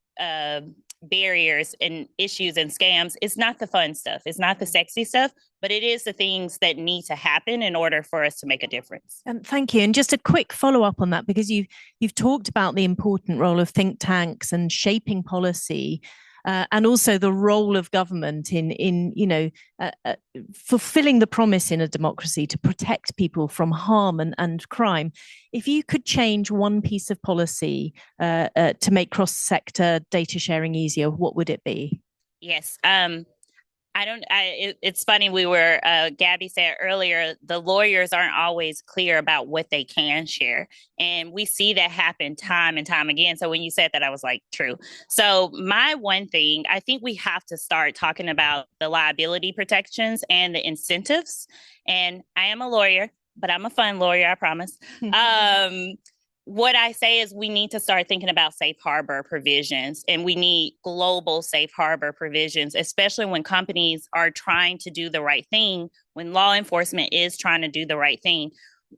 barriers and issues and scams. It's not the fun stuff. It's not the sexy stuff, but it is the things that need to happen in order for us to make a difference. Thank you. And just a quick follow-up on that, because you've talked about the important role of think tanks and shaping policy, and also the role of government in fulfilling the promise in a democracy to protect people from harm and crime. If you could change one piece of policy to make cross-sector data sharing easier, what would it be? Yes. It's funny, Gabby said earlier, the lawyers aren't always clear about what they can share. And we see that happen time and time again. So when you said that, I was like, true. So my one thing, I think we have to start talking about the liability protections and the incentives. And I am a lawyer, but I'm a fun lawyer, I promise. What I say is we need to start thinking about safe harbor provisions, and we need global safe harbor provisions, especially when companies are trying to do the right thing, when law enforcement is trying to do the right thing.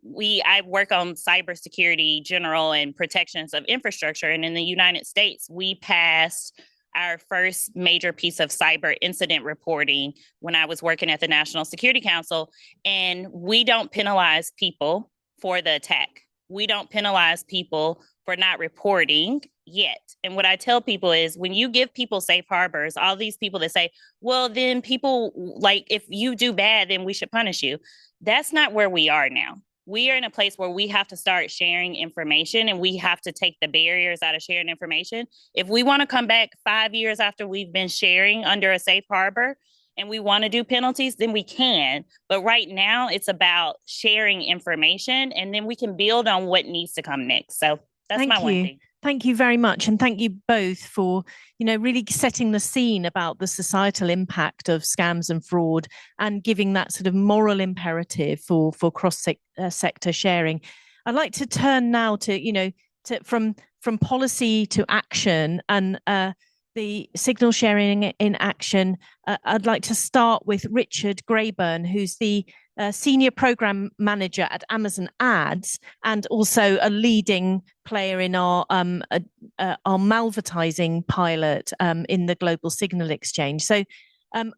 I work on cybersecurity general and protections of infrastructure. And in the United States, we passed our first major piece of cyber incident reporting when I was working at the National Security Council. And we don't penalize people for the attack. We don't penalize people for not reporting yet. And what I tell people is, when you give people safe harbors, all these people that say, well, then people, like, if you do bad, then we should punish you. That's not where we are now. we are in a place where we have to start sharing information and we have to take the barriers out of sharing information. If we want to come back 5 years after we've been sharing under a safe harbor and we want to do penalties, then we can. But right now it's about sharing information and then we can build on what needs to come next. So that's Thank my one you. thing. Thank you very much. And thank you both for, really setting the scene about the societal impact of scams and fraud and giving that sort of moral imperative for cross-sector sharing. I'd like to turn now to, from policy to action and the signal sharing in action. I'd like to start with Richard Grayburn, who's the Senior Program Manager at Amazon Ads and also a leading player in our malvertising pilot in the Global Signal Exchange. So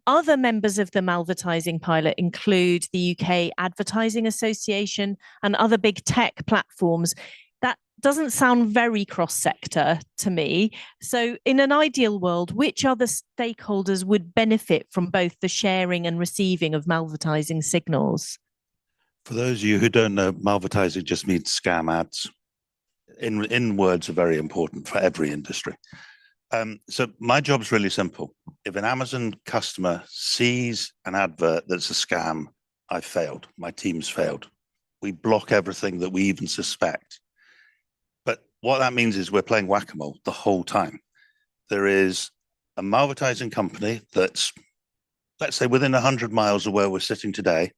other members of the malvertising pilot include the UK Advertising Association and other big tech platforms. That doesn't sound very cross-sector to me. So in an ideal world, which other stakeholders would benefit from both the sharing and receiving of malvertising signals? For those of you who don't know, malvertising just means scam ads. In words are very important for every industry. So my job's really simple. If an Amazon customer sees an advert that's a scam, I've failed. My team's failed. We block everything that we even suspect. But what that means is we're playing whack-a-mole the whole time. There is a malvertising company that's, let's say, within 100 miles of where we're sitting today.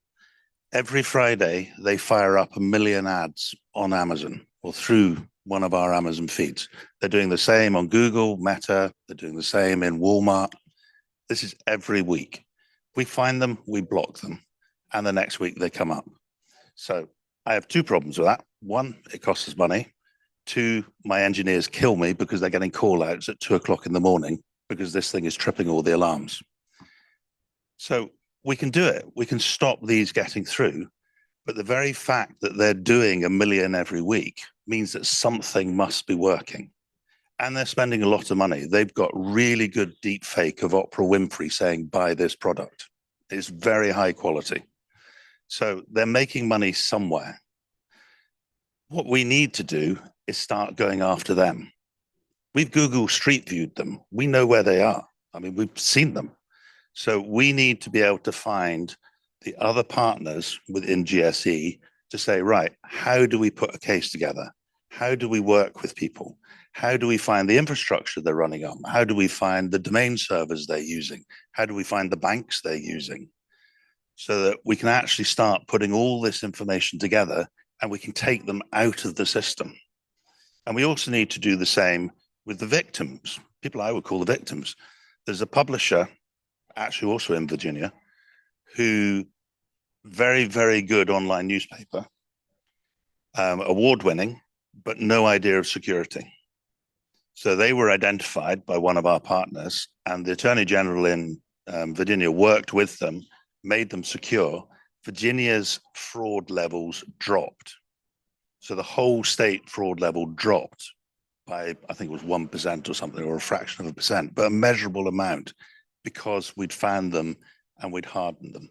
Every Friday, they fire up 1 million ads on Amazon or through one of our Amazon feeds. They're doing the same on Google, Meta. They're doing the same in Walmart. This is every week. We find them, we block them, and the next week they come up. So I have two problems with that. One, it costs us money. Two, my engineers kill me because they're getting call outs at 2 o'clock in the morning because this thing is tripping all the alarms. So we can do it. We can stop these getting through. But the very fact that they're doing 1 million every week means that something must be working. And they're spending a lot of money. They've got really good deep fake of Oprah Winfrey saying, buy this product. It's very high quality. So they're making money somewhere. What we need to do is start going after them. We've Google Street Viewed them. We know where they are. I mean, we've seen them. So we need to be able to find the other partners within GSE to say, right, how do we put a case together? How do we work with people? How do we find the infrastructure they're running on? How do we find the domain servers they're using? How do we find the banks they're using? So that we can actually start putting all this information together and we can take them out of the system. And we also need to do the same with the victims, people I would call the victims. There's a publisher, actually also in Virginia, who very, very good online newspaper, award-winning, but no idea of security. So they were identified by one of our partners, and the Attorney General in Virginia worked with them, made them secure. Virginia's fraud levels dropped. So the whole state fraud level dropped by, I think it was 1% or something, or a fraction of a percent, but a measurable amount because we'd found them and we'd hardened them.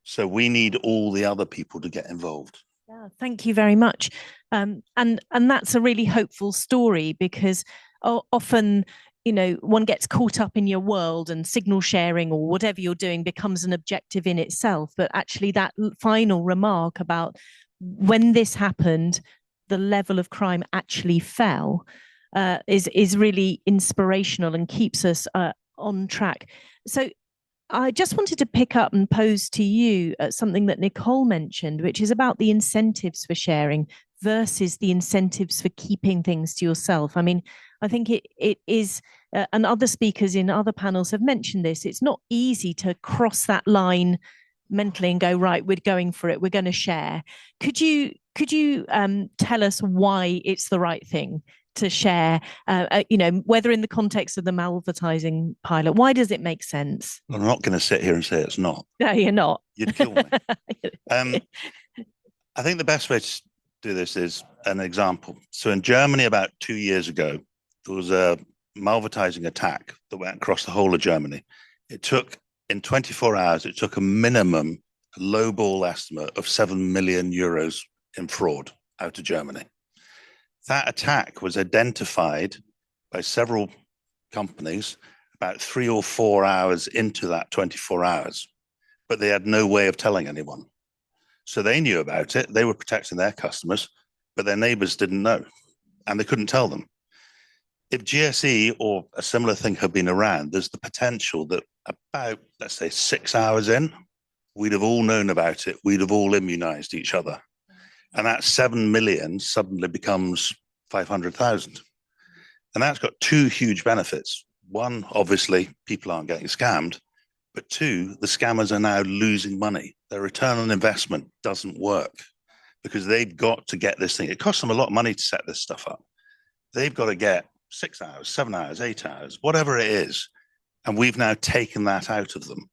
So we need all the other people to get involved. Yeah, thank you very much. And that's a really hopeful story because often, one gets caught up in your world and signal sharing or whatever you're doing becomes an objective in itself. But actually that final remark about when this happened, the level of crime actually fell is really inspirational and keeps us on track. So I just wanted to pick up and pose to you something that Nicole mentioned, which is about the incentives for sharing versus the incentives for keeping things to yourself. I mean, I think it is, and other speakers in other panels have mentioned this, it's not easy to cross that line mentally and go, right, we're going for it, we're going to share. Could you tell us why it's the right thing to share, whether in the context of the malvertising pilot? Why does it make sense? I'm not going to sit here and say it's not. No, you're not. You'd kill me. I think the best way to do this is an example. So in Germany about 2 years ago, there was a malvertising attack that went across the whole of Germany. It took, in 24 hours, it took a minimum lowball estimate of 7 million euros in fraud out of Germany. That attack was identified by several companies about 3 or 4 hours into that 24 hours, but they had no way of telling anyone. So they knew about it. They were protecting their customers, but their neighbors didn't know, and they couldn't tell them. If GSE or a similar thing had been around, there's the potential that about, let's say, 6 hours in, we'd have all known about it. We'd have all immunized each other. And that 7 million suddenly becomes 500,000. And that's got two huge benefits. One, obviously, people aren't getting scammed. But two, the scammers are now losing money. Their return on investment doesn't work because they've got to get this thing. It costs them a lot of money to set this stuff up. They've got to get 6 hours, 7 hours, 8 hours, whatever it is. And we've now taken that out of them.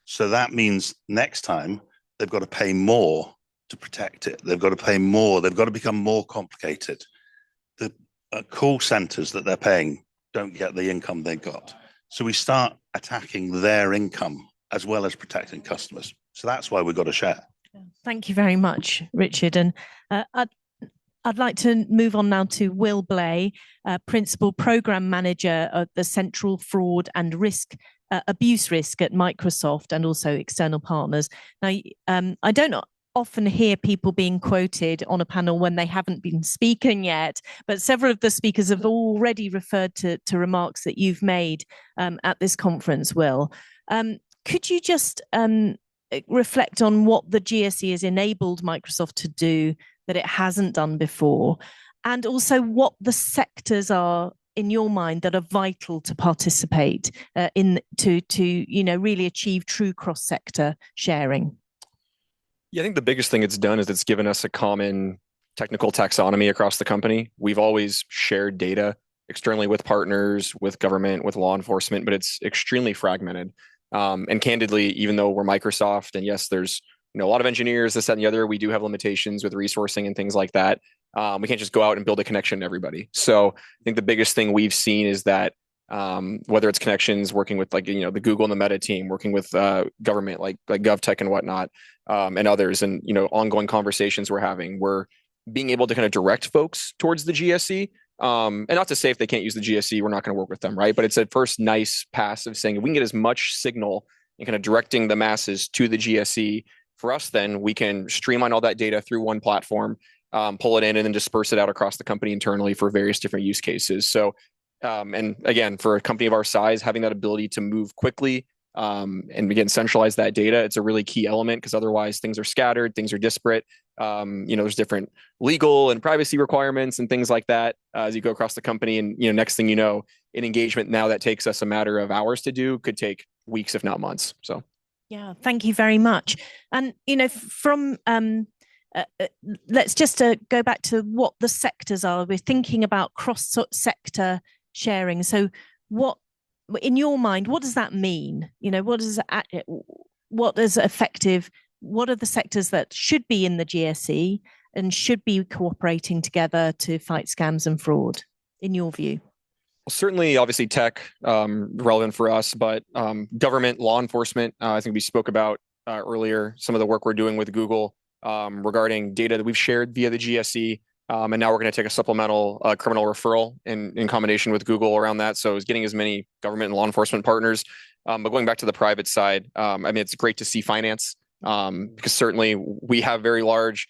So that means next time they've got to pay more to protect it. They've got to pay more. They've got to become more complicated. The call centers that they're paying don't get the income they got. So we start attacking their income as well as protecting customers. So that's why we've got to share. Thank you very much, Richard. And I'd like to move on now to Will Blay, Principal Program Manager of the Central Fraud and Abuse Risk at Microsoft and also external partners. Now, I don't often hear people being quoted on a panel when they haven't been speaking yet, but several of the speakers have already referred to remarks that you've made at this conference, Will. Could you just reflect on what the GSE has enabled Microsoft to do that it hasn't done before, and also what the sectors are in your mind that are vital to participate to really achieve true cross-sector sharing? Yeah, I think the biggest thing it's done is it's given us a common technical taxonomy across the company. We've always shared data externally with partners, with government, with law enforcement, but it's extremely fragmented. And candidly, even though we're Microsoft, and yes, there's a lot of engineers, this, that, and the other, we do have limitations with resourcing and things like that. We can't just go out and build a connection to everybody. So I think the biggest thing we've seen is that whether it's connections, working with the Google and the Meta team, working with government like GovTech and whatnot, and others, and ongoing conversations we're being able to kind of direct folks towards the GSE. And not to say if they can't use the GSE, we're not going to work with them, right? But it's a first nice pass of saying if we can get as much signal and kind of directing the masses to the GSE, for us, then we can streamline all that data through one platform, pull it in, and then disperse it out across the company internally for various different use cases. So, and again, for a company of our size, having that ability to move quickly and again, centralize that data, it's a really key element because otherwise things are scattered, things are disparate. There's different legal and privacy requirements and things like that as you go across the company. And, next thing you know, an engagement now that takes us a matter of hours to do could take weeks, if not months. So. Yeah, thank you very much. And, from let's just go back to what the sectors are. We're thinking about cross-sector sharing. So what, in your mind, what does that mean? What is effective? What are the sectors that should be in the GSE and should be cooperating together to fight scams and fraud, in your view? Certainly, obviously, tech relevant for us, but government, law enforcement. I think we spoke about earlier some of the work we're doing with Google regarding data that we've shared via the GSE, and now we're going to take a supplemental criminal referral in combination with Google around that. So it's getting as many government and law enforcement partners. But going back to the private side, it's great to see finance because certainly we have very large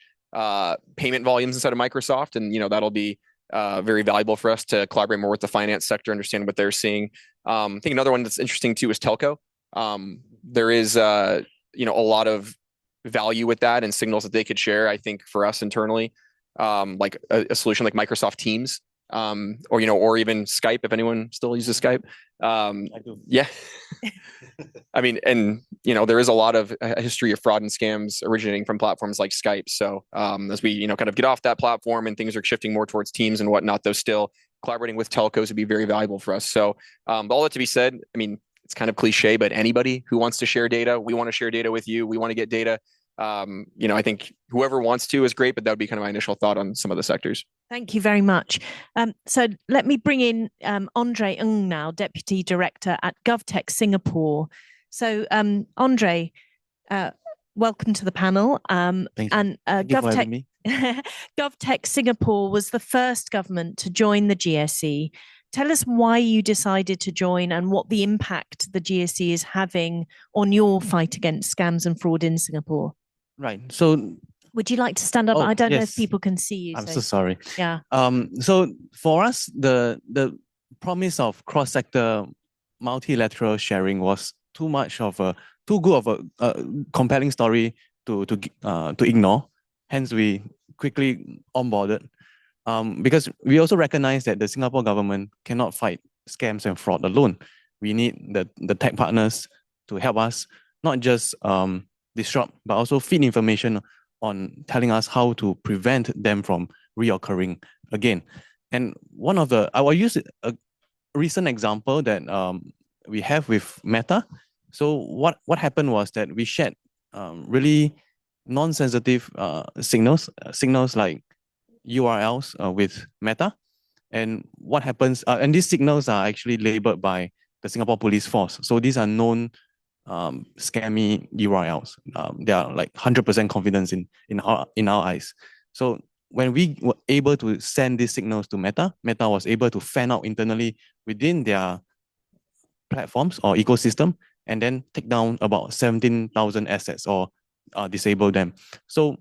payment volumes inside of Microsoft, and that'll be very valuable for us to collaborate more with the finance sector, understand what they're seeing. I think another one that's interesting too is telco. There is a lot of value with that and signals that they could share. I think for us internally, like a solution like Microsoft Teams, or even Skype, if anyone still uses Skype. Yeah. There is a lot of a history of fraud and scams originating from platforms like Skype. So as we, kind of get off that platform and things are shifting more towards Teams and whatnot, though still collaborating with telcos would be very valuable for us. So all that to be said, it's kind of cliche, but anybody who wants to share data, we want to share data with you. We want to get data. I think whoever wants to is great, but that would be kind of my initial thought on some of the sectors. Thank you very much. So let me bring in Andre Ng now, Deputy Director at GovTech Singapore. So Andre, welcome to the panel. Thank you. And Thank you for having GovTech, me. GovTech Singapore was the first government to join the GSE. Tell us why you decided to join and what the impact the GSE is having on your fight against scams and fraud in Singapore. Right. So would you like to stand up? Oh, I don't know if yes. people can see you. I'm so sorry. Yeah. So for us, the promise of cross-sector multilateral sharing was too good of a compelling story to ignore. Hence, we quickly onboarded. Because we also recognize that the Singapore government cannot fight scams and fraud alone. We need the tech partners to help us not just disrupt, but also feed information on telling us how to prevent them from reoccurring again. And I will use a recent example that we have with Meta. So what happened was that we shared really non-sensitive signals like URLs with Meta. And what happens, and these signals are actually labeled by the Singapore Police Force. So these are known scammy URLs. They are like 100% confidence in our eyes. So when we were able to send these signals to Meta, Meta was able to fan out internally within their platforms or ecosystem and then take down about 17,000 assets or disable them. So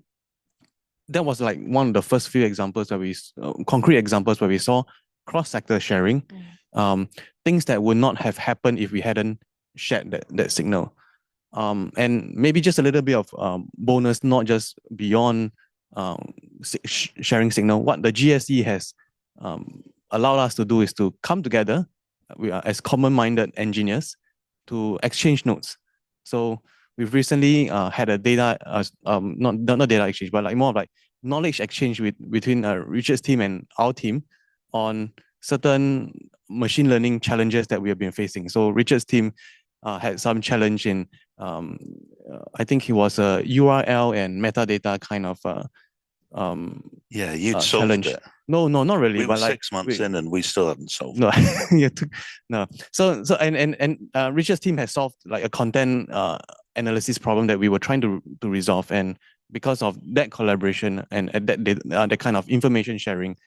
that was like one of the first few examples that concrete examples where we saw cross-sector sharing, things that would not have happened if we hadn't shared that signal. And maybe just a little bit of bonus, not just beyond sharing signal. What the GSE has allowed us to do is to come together as common-minded engineers to exchange notes. So we've recently had a data, not data exchange, but like more of like knowledge exchange between Richard's team and our team on certain machine learning challenges that we have been facing. So Richard's team had some challenge in, I think it was a URL and metadata kind of Yeah, you'd solved challenge. it. No, not really. We were but like 6 months in and we still haven't solved no, it. no. So Richard's team has solved like a content analysis problem that we were trying to resolve, and because of that collaboration and that kind of information sharing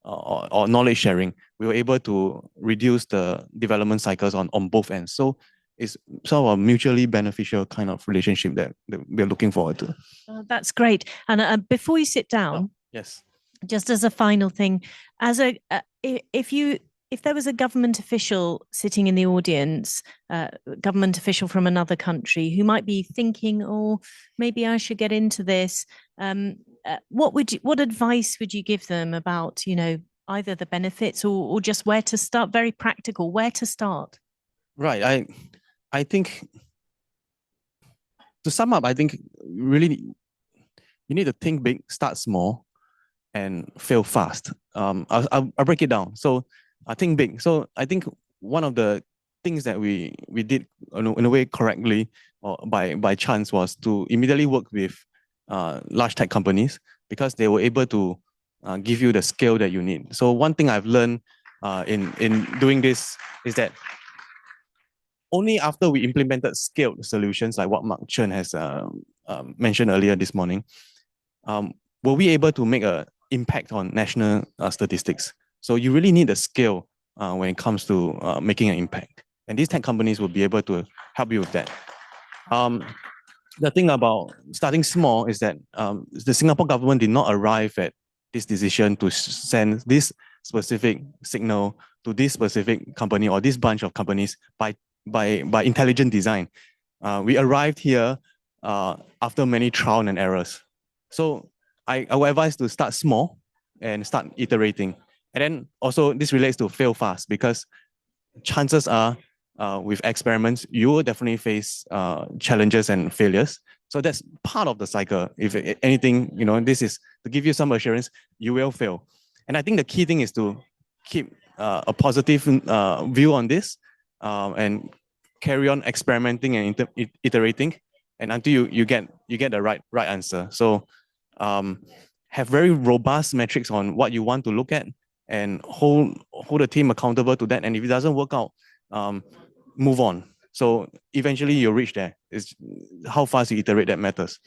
or knowledge sharing, we were able to reduce the development cycles on both ends. So it's sort of a mutually beneficial kind of relationship that we're looking forward to. That's great. And before you sit down, yes, just as a final thing, if there was a government official sitting in the audience, government official from another country who might be thinking, oh, maybe I should get into this, what advice would you give them about, either the benefits or just where to start? Very practical, where to start? Right. I think to sum up, I think really you need to think big, start small, and fail fast. I'll break it down. So I think big. So I think one of the things that we did in a way correctly or by chance was to immediately work with large tech companies, because they were able to give you the scale that you need. So one thing I've learned in doing this is that only after we implemented scaled solutions like what Chen has mentioned earlier this morning, were we able to make an impact on national statistics. So you really need a scale when it comes to making an impact. And these tech companies will be able to help you with that. The thing about starting small is that the Singapore government did not arrive at this decision to send this specific signal to this specific company or this bunch of companies by intelligent design. We arrived here after many trial and errors. So I would advise to start small and start iterating. And then also this relates to fail fast, because chances are with experiments, you will definitely face challenges and failures. So that's part of the cycle. If anything, this is to give you some assurance, you will fail. And I think the key thing is to keep a positive view on this and carry on experimenting and iterating, and until you get the right answer. So have very robust metrics on what you want to look at and hold the team accountable to that. And if it doesn't work out, move on. So eventually you'll reach there. It's how fast you iterate that matters.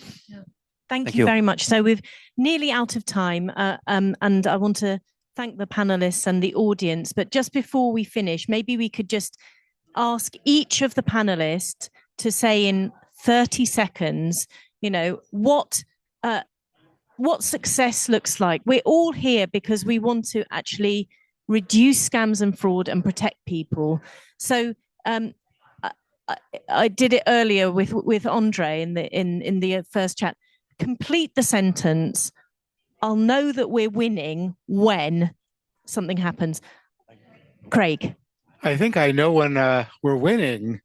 Thank you very much. So we're nearly out of time, and I want to thank the panelists and the audience. But just before we finish, maybe we could just ask each of the panelists to say in 30 seconds, what success looks like. We're all here because we want to actually reduce scams and fraud and protect people. So I did it earlier with Andre in the first chat. Complete the sentence. I'll know that we're winning when something happens. Craig. I think I know when we're winning,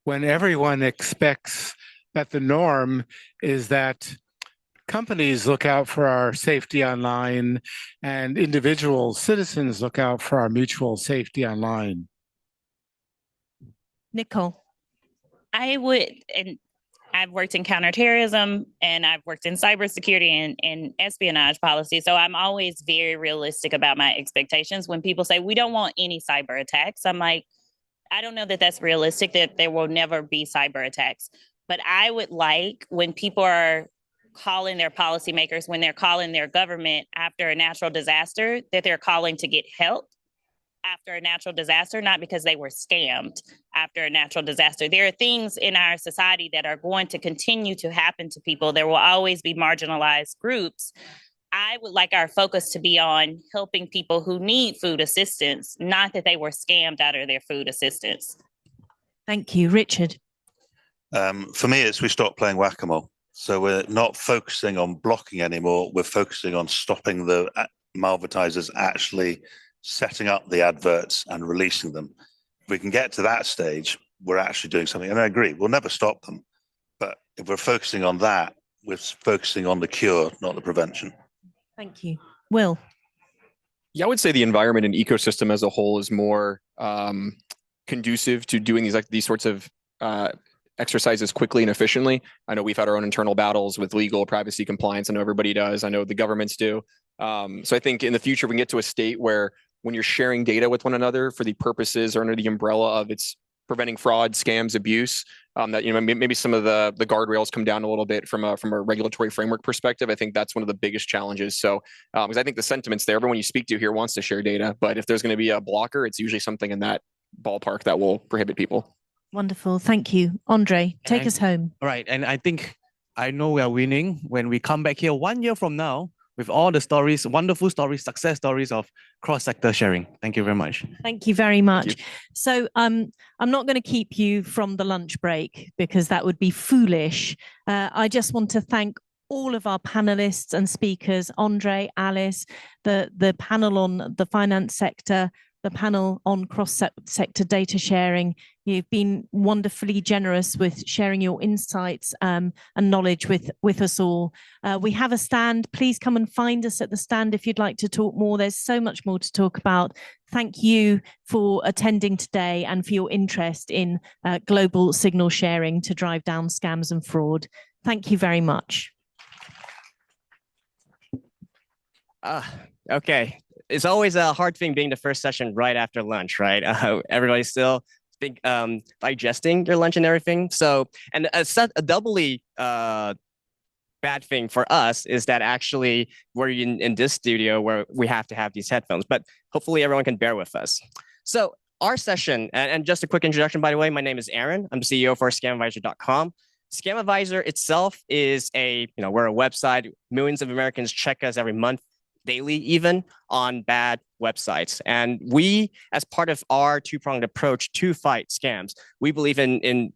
when everyone expects that the norm is that companies look out for our safety online and individual citizens look out for our mutual safety online. Nicole. I would, and I've worked in counterterrorism and I've worked in cybersecurity and espionage policy. So I'm always very realistic about my expectations. When people say we don't want any cyber attacks, I'm like, I don't know that that's realistic, that there will never be cyber attacks. But I would like when people are calling their policymakers, when they're calling their government after a natural disaster, that they're calling to get help after a natural disaster, not because they were scammed after a natural disaster. There are things in our society that are going to continue to happen to people. There will always be marginalized groups. I would like our focus to be on helping people who need food assistance, not that they were scammed out of their food assistance. Thank you. Richard. For me, it's we stop playing whack-a-mole. So we're not focusing on blocking anymore. We're focusing on stopping the malvertisers actually setting up the adverts and releasing them. If we can get to that stage, we're actually doing something. And I agree, we'll never stop them. But if we're focusing on that, we're focusing on the cure, not the prevention. Thank you. Will. Yeah, I would say the environment and ecosystem as a whole is more conducive to doing these sorts of exercises quickly and efficiently. I know we've had our own internal battles with legal privacy compliance. I know everybody does. I know the governments do. So I think in the future, we can get to a state where when you're sharing data with one another for the purposes or under the umbrella of it's preventing fraud, scams, abuse, that maybe some of the guardrails come down a little bit from a regulatory framework perspective. I think that's one of the biggest challenges. So because I think the sentiment's there, everyone you speak to here wants to share data, but if there's going to be a blocker, it's usually something in that ballpark that will prohibit people. Wonderful. Thank you. Andre, take us home. All right. And I think I know we are winning when we come back here 1 year from now with all the stories, wonderful stories, success stories of cross-sector sharing. Thank you very much. Thank you very much. So I'm not going to keep you from the lunch break because that would be foolish. I just want to thank all of our panelists and speakers, Andre, Alice, the panel on the finance sector, the panel on cross-sector data sharing. You've been wonderfully generous with sharing your insights and knowledge with us all. We have a stand. Please come and find us at the stand if you'd like to talk more. There's so much more to talk about. Thank you for attending today and for your interest in global signal sharing to drive down scams and fraud. Thank you very much. Okay. It's always a hard thing being the first session right after lunch, right? Everybody's still digesting your lunch and everything. So, and a doubly bad thing for us is that actually we're in this studio where we have to have these headphones, but hopefully everyone can bear with us. So our session, and just a quick introduction, by the way, my name is Aaron. I'm the CEO for Scambaiters.com. Scambaiters itself is we're a website. Millions of Americans check us every month, daily even, on bad websites. And we, as part of our two-pronged approach to fight scams, we believe in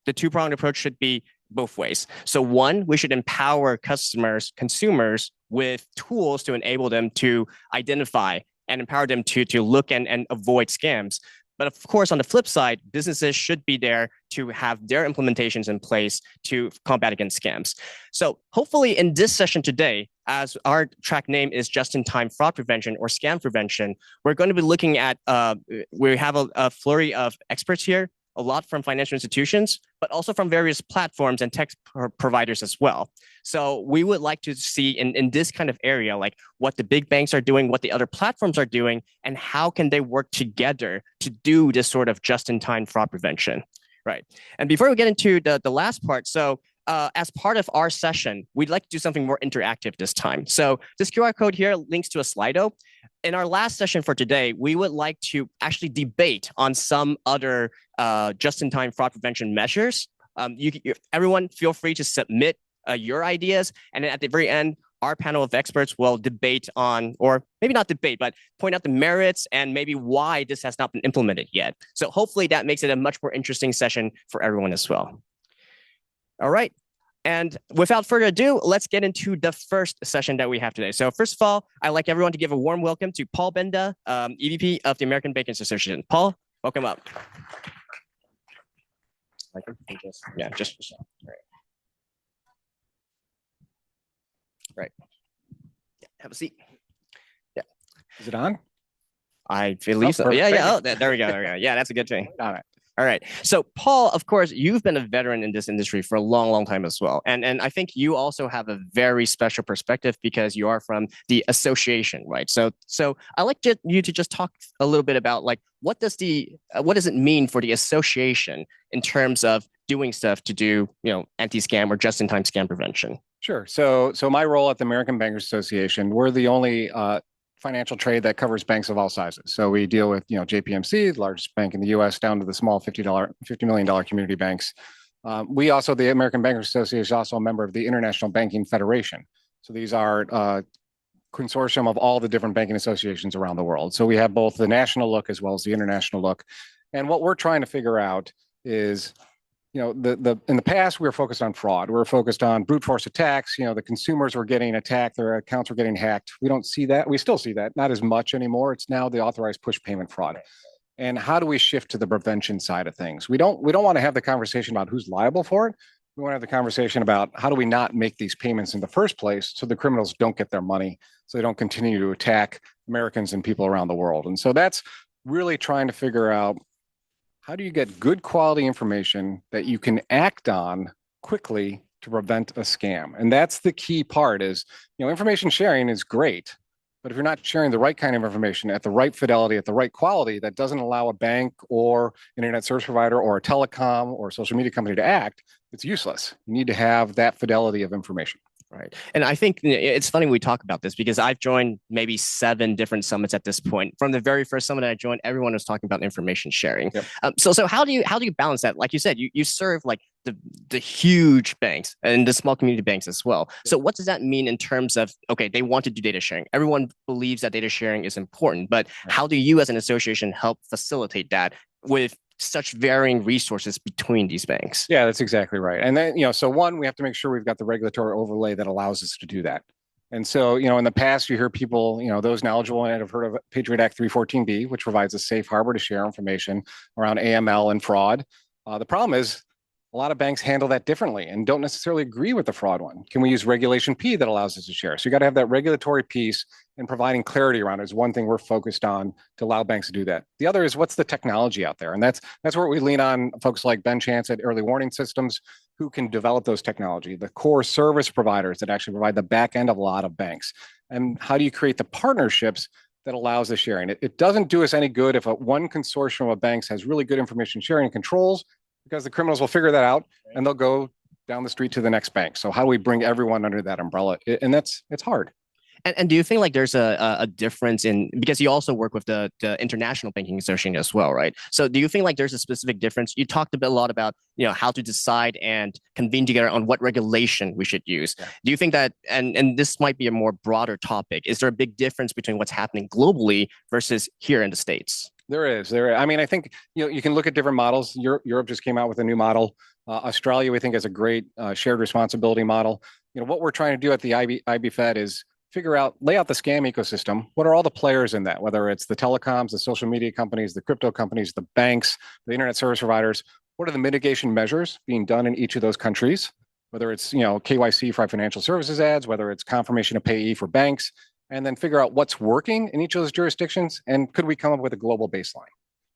the two-pronged approach should be both ways. So one, we should empower consumers with tools to enable them to identify and empower them to look and avoid scams. But of course, on the flip side, businesses should be there to have their implementations in place to combat against scams. So hopefully in this session today, as our track name is just-in-time fraud prevention or scam prevention, we're going to be looking at, we have a flurry of experts here, a lot from financial institutions, but also from various platforms and tech providers as well. So we would like to see in this kind of area, like what the big banks are doing, what the other platforms are doing, and how can they work together to do this sort of just-in-time fraud prevention. Right. And before we get into the last part, so as part of our session, we'd like to do something more interactive this time. So this QR code here links to a Slido. In our last session for today, we would like to actually debate on some other just-in-time fraud prevention measures. Everyone feel free to submit your ideas. And then at the very end, our panel of experts will debate on, or maybe not debate, but point out the merits and maybe why this has not been implemented yet. So hopefully that makes it a much more interesting session for everyone as well. All right. And without further ado, let's get into the first session that we have today. So first of all, I'd like everyone to give a warm welcome to Paul Benda, EVP of the American Bankers Association. Paul, welcome up. Just right. Right. Yeah, have a seat. Yeah. Is it on? I believe so. Perfect. Yeah. Oh, there we go. Yeah, that's a good thing. All right. All right. So, Paul, of course, you've been a veteran in this industry for a long, long time as well. And I think you also have a very special perspective because you are from the association, right? So I'd like you to just talk a little bit about like what does it mean for the association in terms of doing stuff to do, anti-scam or just-in-time scam prevention? Sure. So my role at the American Bankers Association, we're the only financial trade that covers banks of all sizes. So we deal with, JPMC, the largest bank in the U.S., down to the small $50 million community banks. We also, the American Bankers Association, is also a member of the International Banking Federation. So these are consortium of all the different banking associations around the world. So we have both the national look as well as the international look. And what we're trying to figure out is, in the past, we were focused on fraud. We were focused on brute force attacks. The consumers were getting attacked, their accounts were getting hacked. We don't see that. We still see that, not as much anymore. It's now the authorized push payment fraud. And how do we shift to the prevention side of things? We don't want to have the conversation about who's liable for it. We want to have the conversation about how do we not make these payments in the first place so the criminals don't get their money, so they don't continue to attack Americans and people around the world. And so that's really trying to figure out, how do you get good quality information that you can act on quickly to prevent a scam? And that's the key part is, information sharing is great, but if you're not sharing the right kind of information at the right fidelity, at the right quality, that doesn't allow a bank or internet service provider or a telecom or social media company to act, it's useless. You need to have that fidelity of information. Right. And I think it's funny we talk about this because I've joined maybe 7 different summits at this point. From the very first summit I joined, everyone was talking about information sharing. Yep. So how do you balance that? Like you said, you serve like the huge banks and the small community banks as well. Yep. So what does that mean in terms of, okay, they want to do data sharing. Everyone believes that data sharing is important, but how do you as an association help facilitate that with such varying resources between these banks? Yeah, that's exactly right. And then, so one, we have to make sure we've got the regulatory overlay that allows us to do that. And so, in the past, you hear people, those knowledgeable and have heard of Patriot Act 314B, which provides a safe harbor to share information around AML and fraud. The problem is a lot of banks handle that differently and don't necessarily agree with the fraud one. Can we use Regulation P that allows us to share? So you got to have that regulatory piece, and providing clarity around it is one thing we're focused on to allow banks to do that. The other is what's the technology out there? And that's where we lean on folks like Ben Chance at Early Warning Systems, who can develop those technology, the core service providers that actually provide the back end of a lot of banks. And how do you create the partnerships that allows the sharing? It doesn't do us any good if one consortium of banks has really good information sharing controls, because the criminals will figure that out and they'll go down the street to the next bank. So how do we bring everyone under that umbrella? And it's hard. And do you think like there's a difference in, because you also work with the International Banking Association as well, right? So do you think like there's a specific difference? You talked a lot about, how to decide and convene together on what regulation we should use. Yeah. Do you think that, and this might be a more broader topic, is there a big difference between what's happening globally versus here in the States? There is. I mean, I think, you can look at different models. Europe just came out with a new model. Australia, we think, has a great shared responsibility model. What we're trying to do at the IB Fed is lay out the scam ecosystem. What are all the players in that? Whether it's the telecoms, the social media companies, the crypto companies, the banks, the internet service providers. What are the mitigation measures being done in each of those countries? Whether it's, KYC for financial services ads, whether it's confirmation of payee for banks, and then figure out what's working in each of those jurisdictions. And could we come up with a global baseline?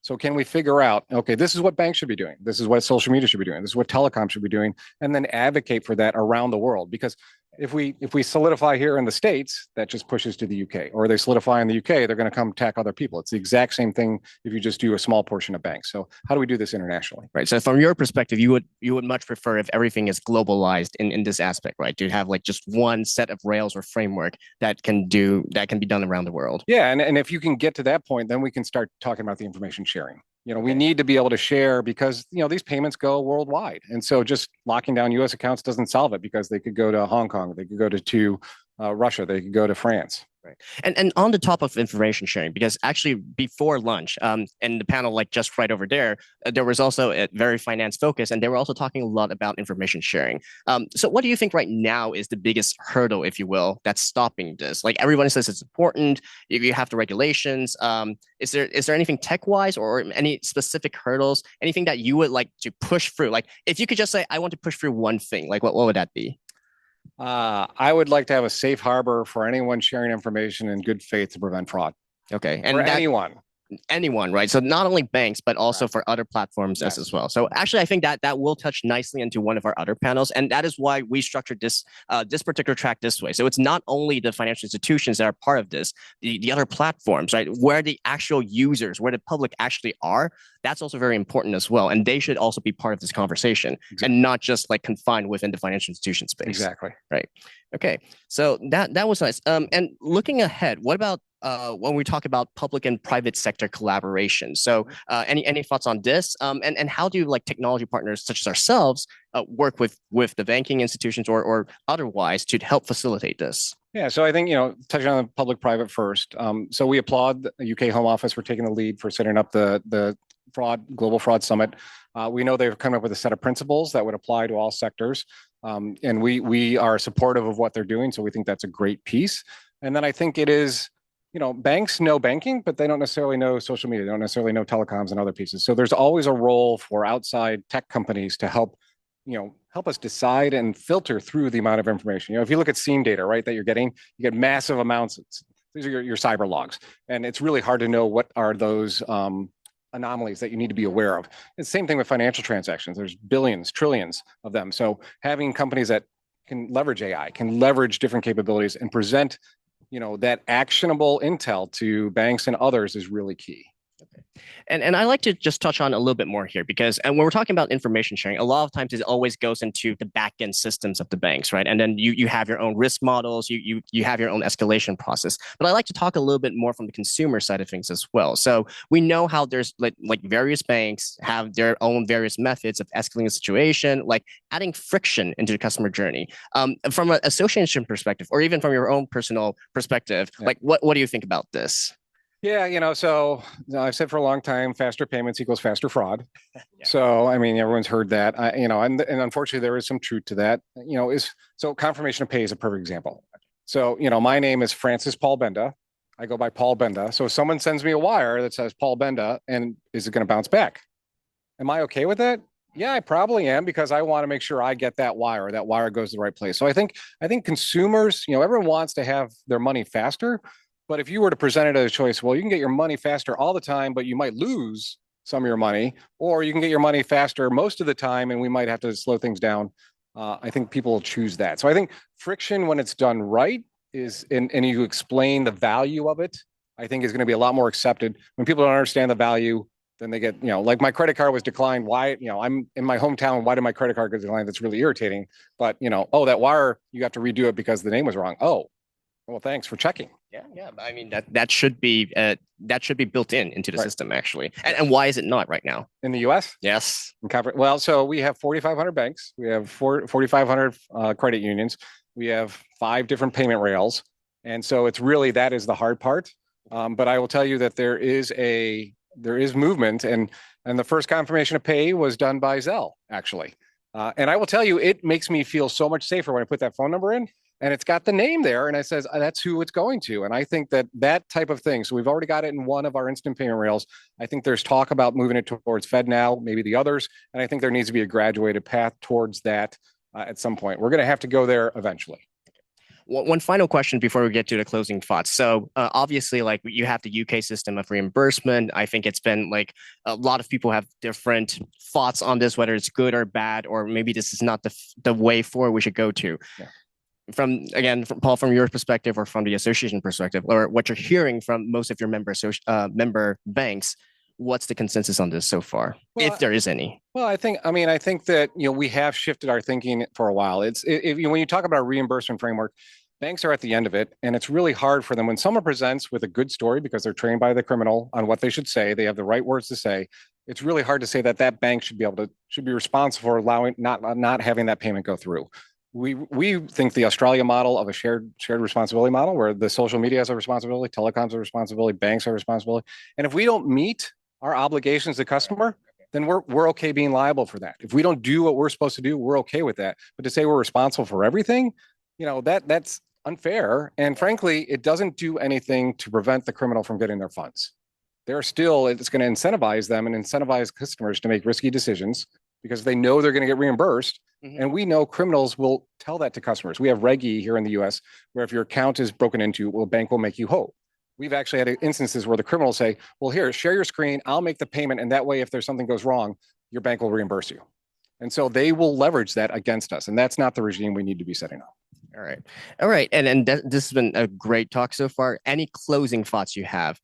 So can we figure out, okay, this is what banks should be doing. This is what social media should be doing. This is what telecom should be doing. And then advocate for that around the world. Because If we solidify here in the States, that just pushes to the UK, or they solidify in the UK, they're going to come attack other people. It's the exact same thing if you just do a small portion of banks. So how do we do this internationally? Right. So from your perspective, you would much prefer if everything is globalized in this aspect, right? To have like just one set of rails or framework that can be done around the world. Yeah, and if you can get to that point, then we can start talking about the information sharing. We need to be able to share because, these payments go worldwide. And so just locking down US accounts doesn't solve it because they could go to Hong Kong, they could go to Russia, they could go to France. Right. And on the top of information sharing, because actually before lunch, and the panel like just right over there, there was also a very finance focus, and they were also talking a lot about information sharing. So what do you think right now is the biggest hurdle, if you will, that's stopping this? Like everyone says it's important, if you have the regulations, is there anything tech-wise or any specific hurdles, anything that you would like to push through? Like if you could just say, I want to push through one thing, like what would that be? I would like to have a safe harbor for anyone sharing information in good faith to prevent fraud. Okay. And anyone, right? So not only banks, but also for other platforms as well. So actually, I think that will touch nicely into one of our other panels. And that is why we structured this particular track this way. So it's not only the financial institutions that are part of this, the other platforms, right? Where the actual users, where the public actually are, that's also very important as well. And they should also be part of this conversation and not just like confined within the financial institution space. Exactly. Right. Okay. So that was nice. And looking ahead, what about when we talk about public and private sector collaboration? So any thoughts on this? And how do like technology partners such as ourselves work with the banking institutions or otherwise to help facilitate this? Yeah, so I think, touching on the public-private first. So we applaud the UK Home Office for taking the lead for setting up the Global Fraud Summit. We know they've come up with a set of principles that would apply to all sectors. And we are supportive of what they're doing. So we think that's a great piece. And then I think it is, banks know banking, but they don't necessarily know social media. They don't necessarily know telecoms and other pieces. So there's always a role for outside tech companies to help us decide and filter through the amount of information. If you look at scene data, right, that you're getting, you get massive amounts. These are your cyber logs. And it's really hard to know what are those anomalies that you need to be aware of. It's the same thing with financial transactions. There's billions, trillions of them. So having companies that can leverage AI, can leverage different capabilities and present, that actionable intel to banks and others is really key. And I like to just touch on a little bit more here because, and when we're talking about information sharing, a lot of times it always goes into the back end systems of the banks, right? And then you have your own risk models, you have your own escalation process. But I like to talk a little bit more from the consumer side of things as well. So we know how there's like various banks have their own various methods of escalating a situation, like adding friction into the customer journey. From an association perspective, or even from your own personal perspective, like what do you think about this? Yeah, so I've said for a long time, faster payments equals faster fraud. So, I mean, everyone's heard that, and unfortunately there is some truth to that, so confirmation of pay is a perfect example. So, my name is Francis Paul Benda. I go by Paul Benda. So if someone sends me a wire that says Paul Benda, and is it going to bounce back? Am I okay with that? Yeah, I probably am because I want to make sure I get that wire goes to the right place. So I think consumers, everyone wants to have their money faster. But if you were to present it as a choice, well, you can get your money faster all the time, but you might lose some of your money, or you can get your money faster most of the time, and we might have to slow things down. I think people will choose that. So I think friction, when it's done right, and you explain the value of it, I think is going to be a lot more accepted. When people don't understand the value, then they get, like my credit card was declined. Why, I'm in my hometown. Why did my credit card get declined? That's really irritating. But, oh, that wire, you have to redo it because the name was wrong. Oh, well, thanks for checking. Yeah. I mean, that should be built into the system, actually. And why is it not right now? In the US? Yes. Well, so we have 4,500 banks. We have 4,500 credit unions. We have 5 different payment rails. And so it's really, that is the hard part. But I will tell you that there is movement, and the first confirmation of pay was done by Zelle, actually. And I will tell you, it makes me feel so much safer when I put that phone number in. And it's got the name there, and it says that's who it's going to. And I think that type of thing. So we've already got it in one of our instant payment rails. I think there's talk about moving it towards FedNow, maybe the others. And I think there needs to be a graduated path towards that at some point. We're going to have to go there eventually. One final question before we get to the closing thoughts. So obviously, like you have the UK system of reimbursement. I think it's been like a lot of people have different thoughts on this, whether it's good or bad, or maybe this is not the way forward we should go to. Yeah. from Paul, from your perspective or from the association perspective, or what you're hearing from most of your member banks, what's the consensus on this so far, if there is any? Well, I think that, we have shifted our thinking for a while. When you talk about a reimbursement framework, banks are at the end of it, and it's really hard for them when someone presents with a good story because they're trained by the criminal on what they should say. They have the right words to say. It's really hard to say that bank should be responsible for allowing not having that payment go through. We think the Australia model of a shared responsibility model, where the social media has a responsibility, telecoms a responsibility, banks are a responsibility, and if we don't meet our obligations to customer, then we're okay being liable for that. If we don't do what we're supposed to do, we're okay with that. But to say we're responsible for everything, that's unfair. And frankly, it doesn't do anything to prevent the criminal from getting their funds. It's going to incentivize them and incentivize customers to make risky decisions because they know they're going to get reimbursed. And we know criminals will tell that to customers. We have Reg E here in the US, where if your account is broken into, a bank will make you whole. We've actually had instances where the criminals say, well, here, share your screen, I'll make the payment, and that way, if there's something goes wrong, your bank will reimburse you. And so they will leverage that against us. And that's not the regime we need to be setting up. All right. And this has been a great talk so far. Any closing thoughts you have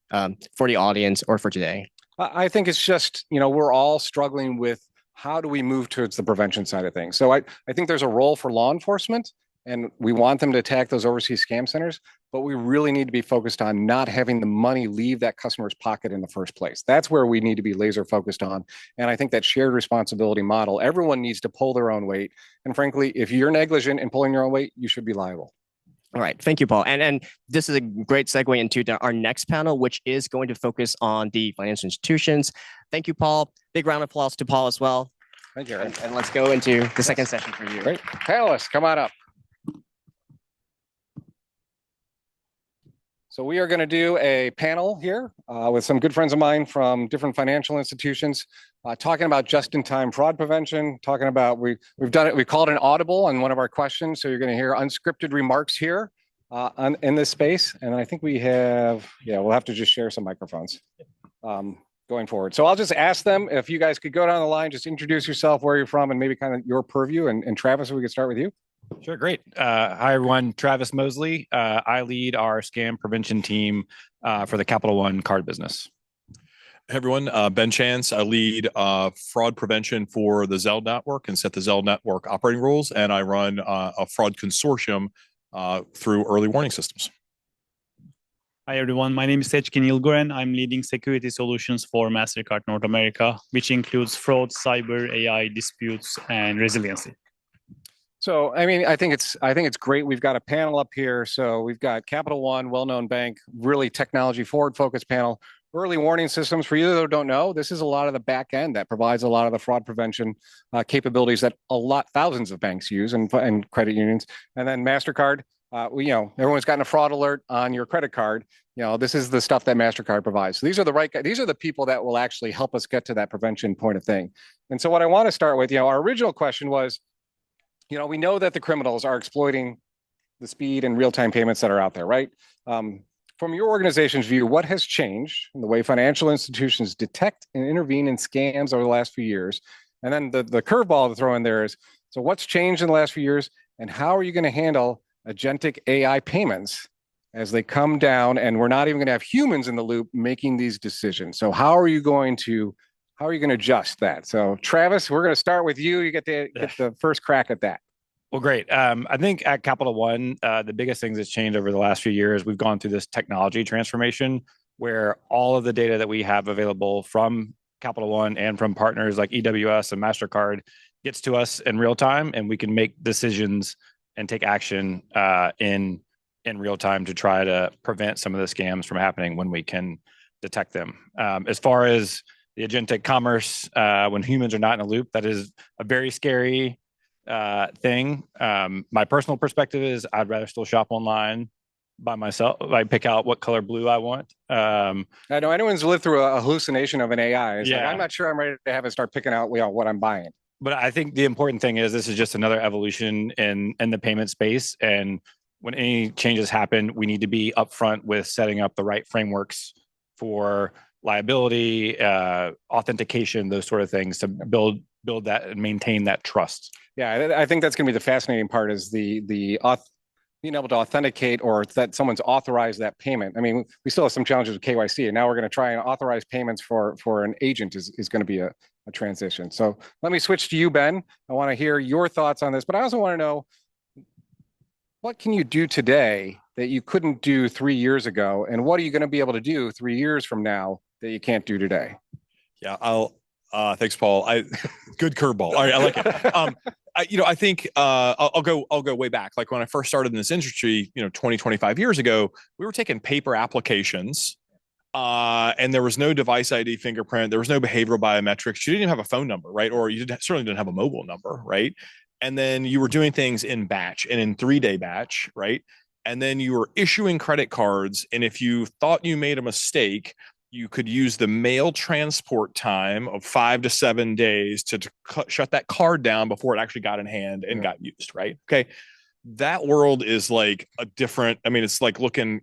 for the audience or for today? I think it's just, we're all struggling with how do we move towards the prevention side of things. So I think there's a role for law enforcement, and we want them to attack those overseas scam centers, but we really need to be focused on not having the money leave that customer's pocket in the first place. That's where we need to be laser focused on. And I think that shared responsibility model, everyone needs to pull their own weight. And frankly, if you're negligent in pulling your own weight, you should be liable. All right. Thank you, Paul. And this is a great segue into our next panel, which is going to focus on the financial institutions. Thank you, Paul. Big round of applause to Paul as well. Thank you. And let's go into the second session for you. Great. Panelists, come on up. So we are going to do a panel here with some good friends of mine from different financial institutions, talking about just-in-time fraud prevention, talking about, we've done it, we called it an audible on one of our questions. So you're going to hear unscripted remarks here in this space. And I think we have, we'll have to just share some microphones going forward. So I'll just ask them if you guys could go down the line, just introduce yourself, where you're from, and maybe kind of your purview. And Travis, if we could start with you. Sure, great. Hi, everyone. Travis Mosley. I lead our scam prevention team for the Capital One card business. Hey, everyone. Ben Chance. I lead fraud prevention for the Zelle network and set the Zelle network operating rules, and I run a fraud consortium through early warning systems. Hi, everyone. My name is HQ2, and I'm leading security solutions for MasterCard North America, which includes fraud, cyber, AI, disputes, and resiliency. So, I think it's great. We've got a panel up here. So we've got Capital One, well-known bank, really technology forward-focused panel. Early warning systems, for you that don't know, this is a lot of the back end that provides a lot of the fraud prevention capabilities that thousands of banks use and credit unions. And then MasterCard, everyone's gotten a fraud alert on your credit card. This is the stuff that MasterCard provides. So these are the people that will actually help us get to that prevention point of thing. And so what I want to start with, our original question was, we know that the criminals are exploiting the speed and real-time payments that are out there, right? From your organization's view, what has changed in the way financial institutions detect and intervene in scams over the last few years? And then the curveball to throw in there is, so what's changed in the last few years, and how are you going to handle agentic AI payments as they come down, and we're not even going to have humans in the loop making these decisions? So how are you going to adjust that? So Travis, we're going to start with you. You get the first crack at that. Well, great. I think at Capital One, the biggest things that's changed over the last few years, we've gone through this technology transformation where all of the data that we have available from Capital One and from partners like EWS and MasterCard gets to us in real time, and we can make decisions and take action in real time to try to prevent some of the scams from happening when we can detect them. As far as the agentic commerce, when humans are not in a loop, that is a very scary thing. My personal perspective is I'd rather still shop online by myself. I pick out what color blue I want. I know anyone's lived through a hallucination of an AI. It's like, I'm not sure I'm ready to have it start picking out what I'm buying. But I think the important thing is this is just another evolution in the payment space. And when any changes happen, we need to be upfront with setting up the right frameworks for liability, authentication, those sort of things to build that and maintain that trust. Yeah, I think that's going to be the fascinating part is the being able to authenticate or that someone's authorized that payment. I mean, we still have some challenges with KYC, and now we're going to try and authorize payments for an agent is going to be a transition. So let me switch to you, Ben. I want to hear your thoughts on this, but I also want to know, what can you do today that you couldn't do 3 years ago? And what are you going to be able to do 3 years from now that you can't do today? Yeah, thanks, Paul. Good curveball. All right, I like it. I think I'll go way back. Like when I first started in this industry, 20, 25 years ago, we were taking paper applications, and there was no device ID fingerprint. There was no behavioral biometrics. You didn't even have a phone number, right? Or you certainly didn't have a mobile number, right? And then you were doing things in batch and in 3-day batch, right? And then you were issuing credit cards. And if you thought you made a mistake, you could use the mail transport time of 5 to 7 days to shut that card down before it actually got in hand and got used, right? Okay. That world is like a different, I mean, it's like looking,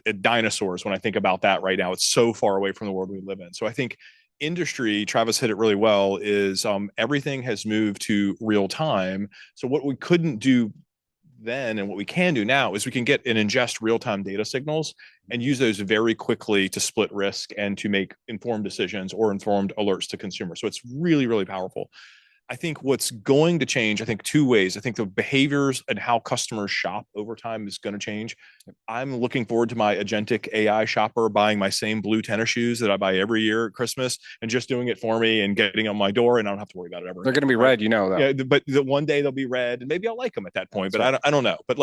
at dinosaurs when I think about that right now. It's so far away from the world we live in. So I think industry, Travis hit it really well, is everything has moved to real time. So what we couldn't do then and what we can do now is we can get and ingest real-time data signals and use those very quickly to split risk and to make informed decisions or informed alerts to consumers. So it's really, really powerful. I think what's going to change, I think 2 ways. I think the behaviors and how customers shop over time is going to change. I'm looking forward to my agentic AI shopper buying my same blue tennis shoes that I buy every year at Christmas and just doing it for me and getting on my door, and I don't have to worry about it ever. They're going to be red, though. Yeah, but one day they'll be red, and maybe I'll like them at that point. But I don't know. But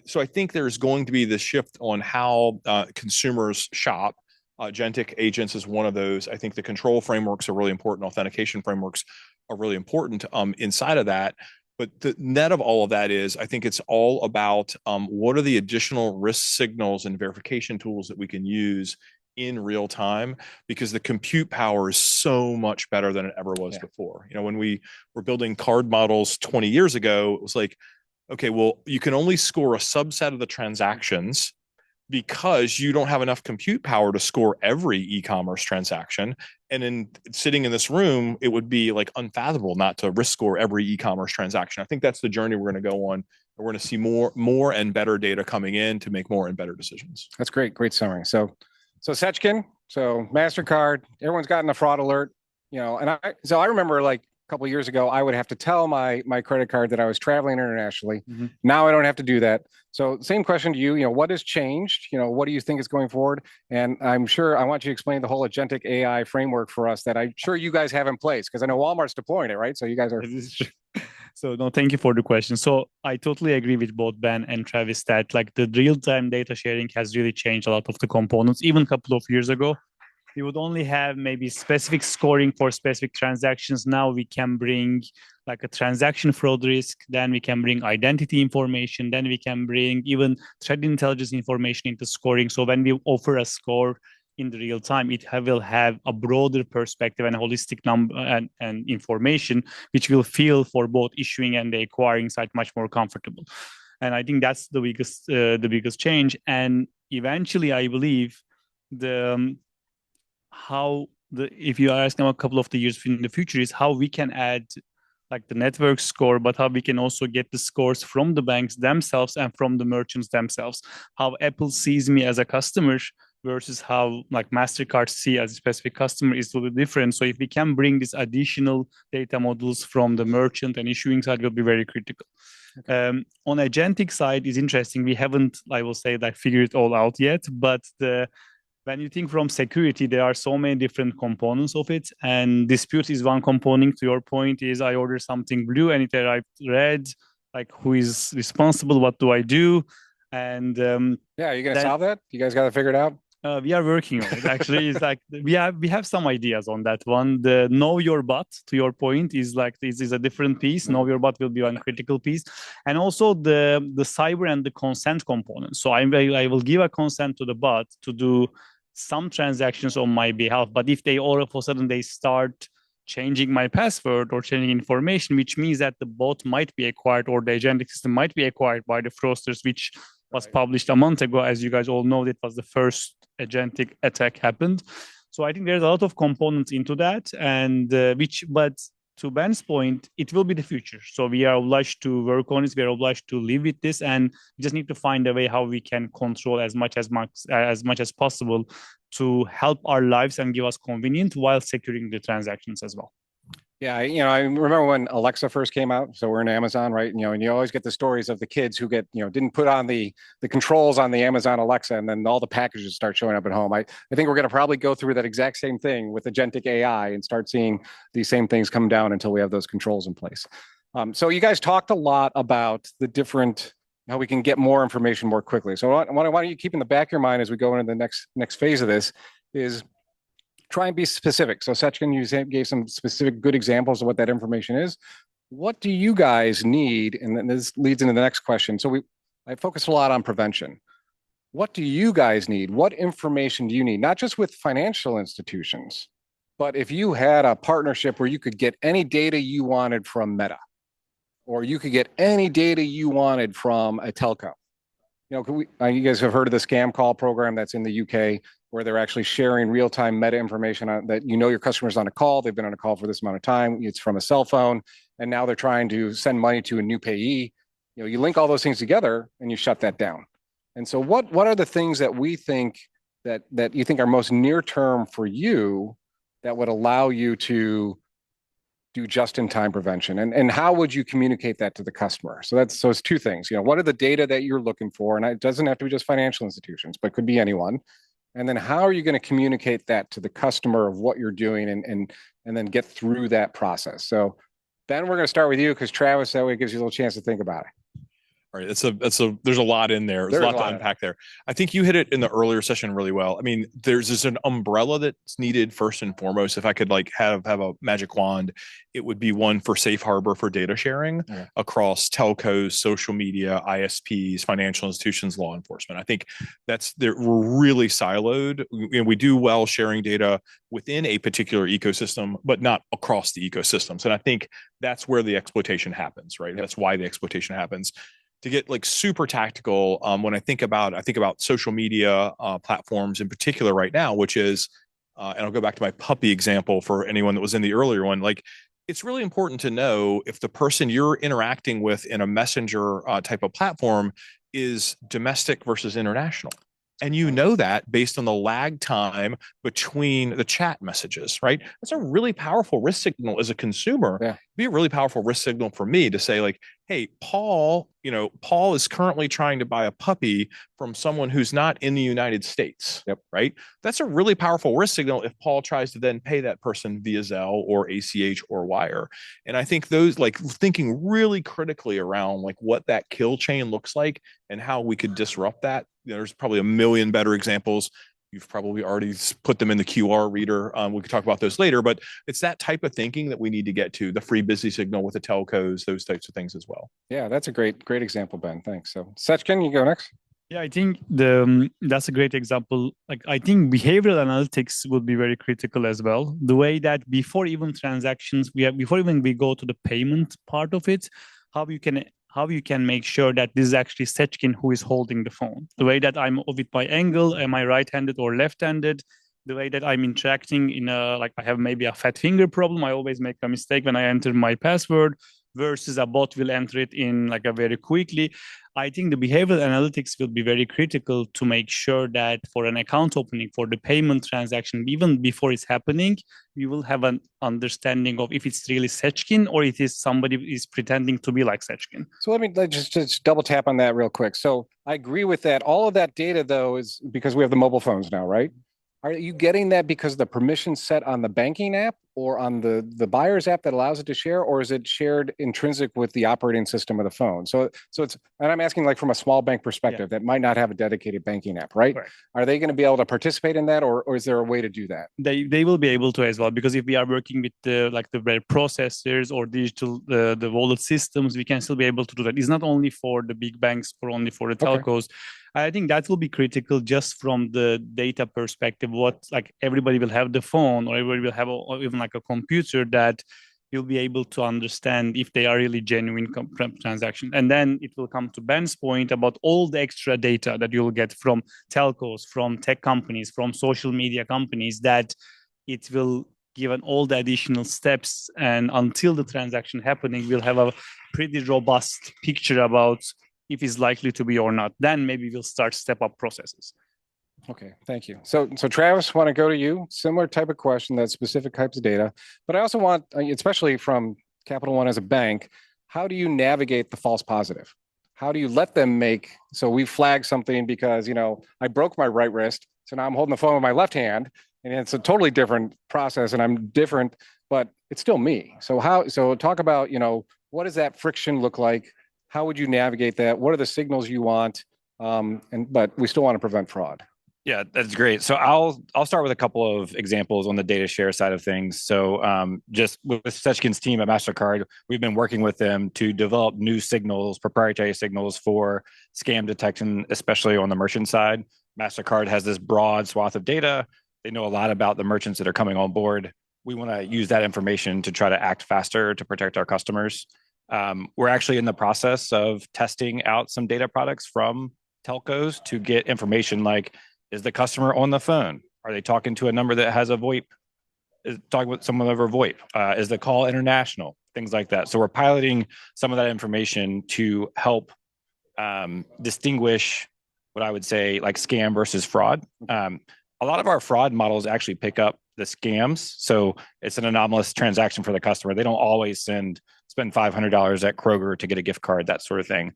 so I think there's going to be this shift on how consumers shop. Agentic agents is one of those. I think the control frameworks are really important. Authentication frameworks are really important inside of that. But the net of all of that is, I think it's all about what are the additional risk signals and verification tools that we can use in real time, because the compute power is so much better than it ever was before. When we were building card models 20 years ago, it was like, okay, well, you can only score a subset of the transactions because you don't have enough compute power to score every e-commerce transaction. And in sitting in this room, it would be like unfathomable not to risk score every e-commerce transaction. I think that's the journey we're going to go on. We're going to see more and better data coming in to make more and better decisions. That's great. Great summary. So Seckin, so MasterCard, everyone's gotten a fraud alert, and I remember like a couple of years ago, I would have to tell my credit card that I was traveling internationally. Now I don't have to do that. So same question to you, what has changed? What do you think is going forward? And I'm sure I want you to explain the whole agentic AI framework for us that I'm sure you guys have in place, because I know Walmart's deploying it, right? So you guys are. So no, thank you for the question. So I totally agree with both Ben and Travis that like the real-time data sharing has really changed a lot of the components. Even a couple of years ago, we would only have maybe specific scoring for specific transactions. Now we can bring like a transaction fraud risk, then we can bring identity information, then we can bring even threat intelligence information into scoring. So when we offer a score in the real time, it will have a broader perspective and a holistic number and information, which will feel for both issuing and the acquiring side much more comfortable. And I think that's the biggest change. And eventually, I believe if you are asking a couple of the years in the future, is how we can add like the network score, but how we can also get the scores from the banks themselves and from the merchants themselves. How Apple sees me as a customer versus how like MasterCard see as a specific customer is a little different. So if we can bring these additional data models from the merchant and issuing side, will be very critical. Okay. On agentic side is interesting. We haven't, I will say, like figured it all out yet, but when you think from security, there are so many different components of it, and dispute is one component. To your point, is I order something blue and it arrived red. Like, who is responsible? What do I do? And yeah, are you gonna solve that? You guys got to figure it out. We are working on it. Actually, it's like we have some ideas on that one. The know your bot, to your point, is like this is a different piece. Know your bot will be one critical piece, and also the cyber and the consent component. So I will give a consent to the bot to do some transactions on my behalf, but if they all of a sudden they start changing my password or changing information, which means that the bot might be acquired or the agentic system might be acquired by the fraudsters, which was published a month ago. As you guys all know, that was the first agentic attack happened. So I think there's a lot of components into that, and but to Ben's point, it will be the future. So we are obliged to work on it. We are obliged to live with this, and we just need to find a way how we can control as much as possible to help our lives and give us convenience while securing the transactions as well. Yeah, I remember when Alexa first came out. So we're in Amazon, right? And you always get the stories of the kids who get, didn't put on the controls on the Amazon Alexa, and then all the packages start showing up at home. I think we're going to probably go through that exact same thing with agentic AI and start seeing these same things come down until we have those controls in place. So you guys talked a lot about the different, how we can get more information more quickly. So why don't you keep in the back of your mind as we go into the next phase of this is try and be specific. So Seckin, you gave some specific good examples of what that information is. What do you guys need? And then this leads into the next question. So I focused a lot on prevention. What do you guys need? What information do you need? Not just with financial institutions, but if you had a partnership where you could get any data you wanted from Meta, or you could get any data you wanted from a telco. You guys have heard of the Scam Call program that's in the UK, where they're actually sharing real-time meta information that your customer's on a call, they've been on a call for this amount of time, it's from a cell phone, and now they're trying to send money to a new payee. You link all those things together and you shut that down. And so what are the things that we think that you think are most near-term for you that would allow you to do just-in-time prevention, and how would you communicate that to the customer? So it's two things. What are the data that you're looking for, and it doesn't have to be just financial institutions, but could be anyone. And then how are you going to communicate that to the customer of what you're doing, and then get through that process? So Ben, we're going to start with you because Travis, that way it gives you a little chance to think about it. All right, there's a lot in there. There's a lot to unpack there. I think you hit it in the earlier session really well. I mean, there's an umbrella that's needed first and foremost. If I could have a magic wand, it would be one for safe harbor for data sharing across telcos, social media, ISPs, financial institutions, law enforcement. I think we're really siloed. We do well sharing data within a particular ecosystem, but not across the ecosystems. And I think that's where the exploitation happens, right? Yep. That's why the exploitation happens. To get super tactical, when I think about social media platforms in particular right now, which is, and I'll go back to my puppy example for anyone that was in the earlier one, it's really important to know if the person you're interacting with in a messenger type of platform is domestic versus international. And that based on the lag time between the chat messages, right? That's a really powerful risk signal as a consumer. Yeah. It'd be a really powerful risk signal for me to say hey, Paul is currently trying to buy a puppy from someone who's not in the United States, right? That's a really powerful risk signal if Paul tries to then pay that person via Zelle or ACH or wire. And I think those thinking really critically around what that kill chain looks like and how we could disrupt that. There's probably a million better examples. You've probably already put them in the QR reader. We could talk about those later, but it's that type of thinking that we need to get to, the free busy signal with the telcos, those types of things as well. Yeah, that's a great example, Ben. Thanks. So Seckin, you go next. Yeah, I think that's a great example. I think behavioral analytics would be very critical as well. The way that before even transactions, before even we go to the payment part of it, how you can make sure that this is actually Seckin who is holding the phone. The way that I'm with my angle, am I right-handed or left-handed? The way that I'm interacting I have maybe a fat finger problem. I always make a mistake when I enter my password versus a bot will enter it in a very quickly. I think the behavioral analytics will be very critical to make sure that for an account opening, for the payment transaction, even before it's happening, we will have an understanding of if it's really Seckin or it is somebody is pretending to be like Seckin. So let me just double tap on that real quick. So I agree with that. All of that data, though, is because we have the mobile phones now, right? Are you getting that because the permission's set on the banking app or on the buyer's app that allows it to share, or is it shared intrinsic with the operating system of the phone? So it's, and I'm asking from a small bank perspective that might not have a dedicated banking app, right? Are they going to be able to participate in that, or is there a way to do that? They will be able to as well, because if we are working with the processors or digital the wallet systems, we can still be able to do that. It's not only for the big banks or only for the telcos. Okay. I think that will be critical just from the data perspective. What everybody will have the phone, or everybody will have even a computer that you'll be able to understand if they are really genuine transactions. And then it will come to Ben's point about all the extra data that you'll get from telcos, from tech companies, from social media companies, that it will given all the additional steps, and until the transaction happening, we'll have a pretty robust picture about if it's likely to be or not. Then maybe we'll start step-up processes. Okay, thank you. So Travis, want to go to you. Similar type of question, that specific types of data. But I also want, especially from Capital One as a bank, how do you navigate the false positive? How do you let them make, so we flag something because, I broke my right wrist, so now I'm holding the phone with my left hand, and it's a totally different process, and I'm different, but it's still me. So talk about, what does that friction look like? How would you navigate that? What are the signals you want? But we still want to prevent fraud. Yeah, that's great. So I'll start with a couple of examples on the data share side of things. So just with Seckin's team at MasterCard, we've been working with them to develop new signals, proprietary signals for scam detection, especially on the merchant side. MasterCard has this broad swath of data. They know a lot about the merchants that are coming on board. We want to use that information to try to act faster to protect our customers. We're actually in the process of testing out some data products from telcos to get information like, is the customer on the phone? Are they talking to a number that has a VoIP? Is talking with someone over VoIP? Is the call international? Things like that. So we're piloting some of that information to help distinguish what I would say like scam versus fraud. A lot of our fraud models actually pick up the scams. So it's an anomalous transaction for the customer. They don't always spend $500 at Kroger to get a gift card, that sort of thing.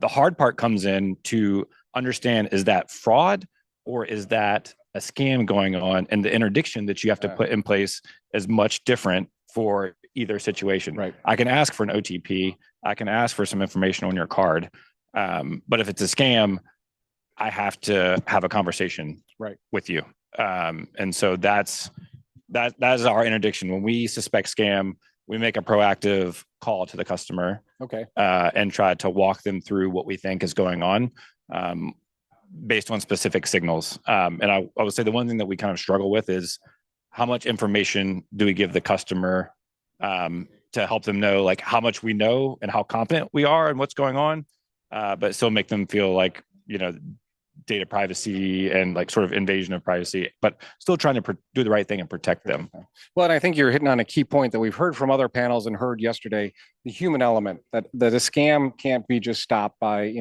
The hard part comes in to understand, is that fraud? Or is that a scam going on? And the interdiction that you have to put in place is much different for either situation. Right. I can ask for an OTP. I can ask for some information on your card. But if it's a scam, I have to have a conversation with you. And so that is our interdiction. When we suspect scam, we make a proactive call to the customer. Okay. And try to walk them through what we think is going on. Based on specific signals. And I would say the one thing that we kind of struggle with is how much information do we give the customer to help them know like how much we know and how confident we are and what's going on, but still make them feel like, data privacy and like sort of invasion of privacy, but still trying to do the right thing and protect them. Well, and I think you're hitting on a key point that we've heard from other panels and heard yesterday, the human element, that a scam can't be just stopped by,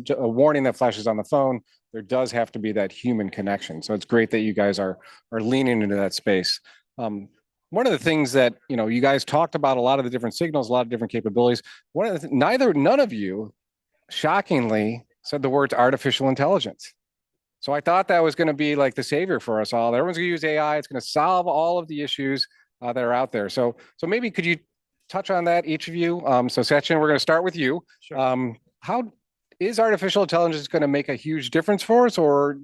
a warning that flashes on the phone. There does have to be that human connection. So it's great that you guys are leaning into that space. One of the things that, you guys talked about a lot of the different signals, a lot of different capabilities. None of you, shockingly, said the words artificial intelligence. So I thought that was going to be like the savior for us all. Everyone's going to use AI. It's going to solve all of the issues that are out there. So maybe could you touch on that, each of you? So Sechin, we're going to start with you. Sure. How is artificial intelligence going to make a huge difference for us? Or,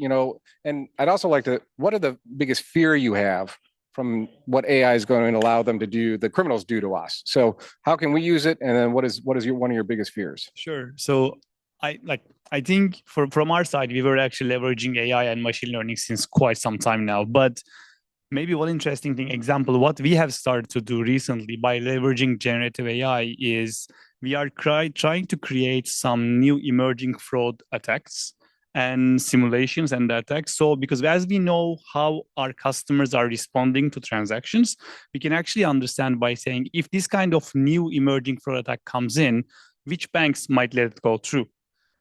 and I'd also like to, what are the biggest fear you have from what AI is going to allow them to do, the criminals do to us? So how can we use it? And then what is one of your biggest fears? Sure. So I think from our side, we were actually leveraging AI and machine learning since quite some time now. But maybe one interesting example, what we have started to do recently by leveraging generative AI is we are trying to create some new emerging fraud attacks and simulations and attacks. So because as we know how our customers are responding to transactions, we can actually understand by saying if this kind of new emerging fraud attack comes in, which banks might let it go through.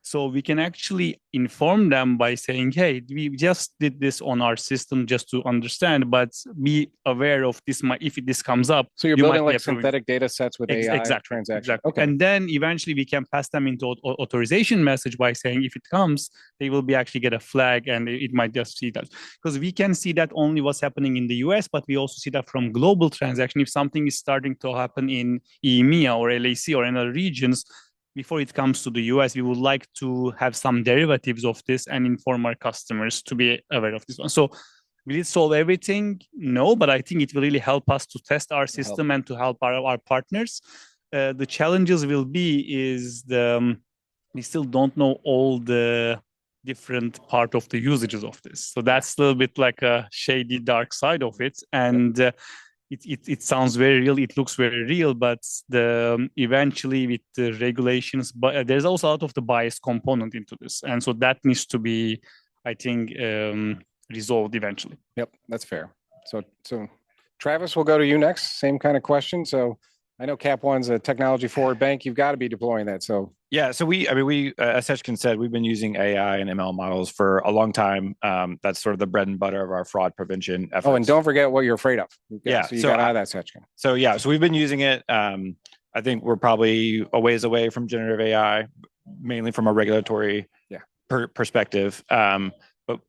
So we can actually inform them by saying, hey, we just did this on our system just to understand, but be aware of this. If this comes up. So you're building like synthetic data sets with AI transactions. Exactly. Okay. And then eventually we can pass them into authorization message by saying, if it comes, they will be actually get a flag and it might just see that. Because we can see that only what's happening in the US, but we also see that from global transaction. If something is starting to happen in EMEA or LAC or in other regions, before it comes to the US, we would like to have some derivatives of this and inform our customers to be aware of this one. So will it solve everything? No, but I think it will really help us to test our system and to help our partners. The challenges will be is we still don't know all the different part of the usages of this. So that's a little bit like a shady dark side of it. And it sounds very real, it looks very real, but eventually with the regulations, but there's also a lot of the bias component into this. And so that needs to be, I think, resolved eventually. Yep, that's fair. So Travis, we'll go to you next. Same kind of question. So I know Cap One's a technology forward bank. You've got to be deploying that. So yeah, so we, as Chen said, we've been using AI and ML models for a long time. That's sort of the bread and butter of our fraud prevention efforts. Oh, and don't forget what you're afraid of. Yeah, so you got out of that, Chen. So yeah, so we've been using it. I think we're probably a ways away from generative AI, mainly from a regulatory perspective. But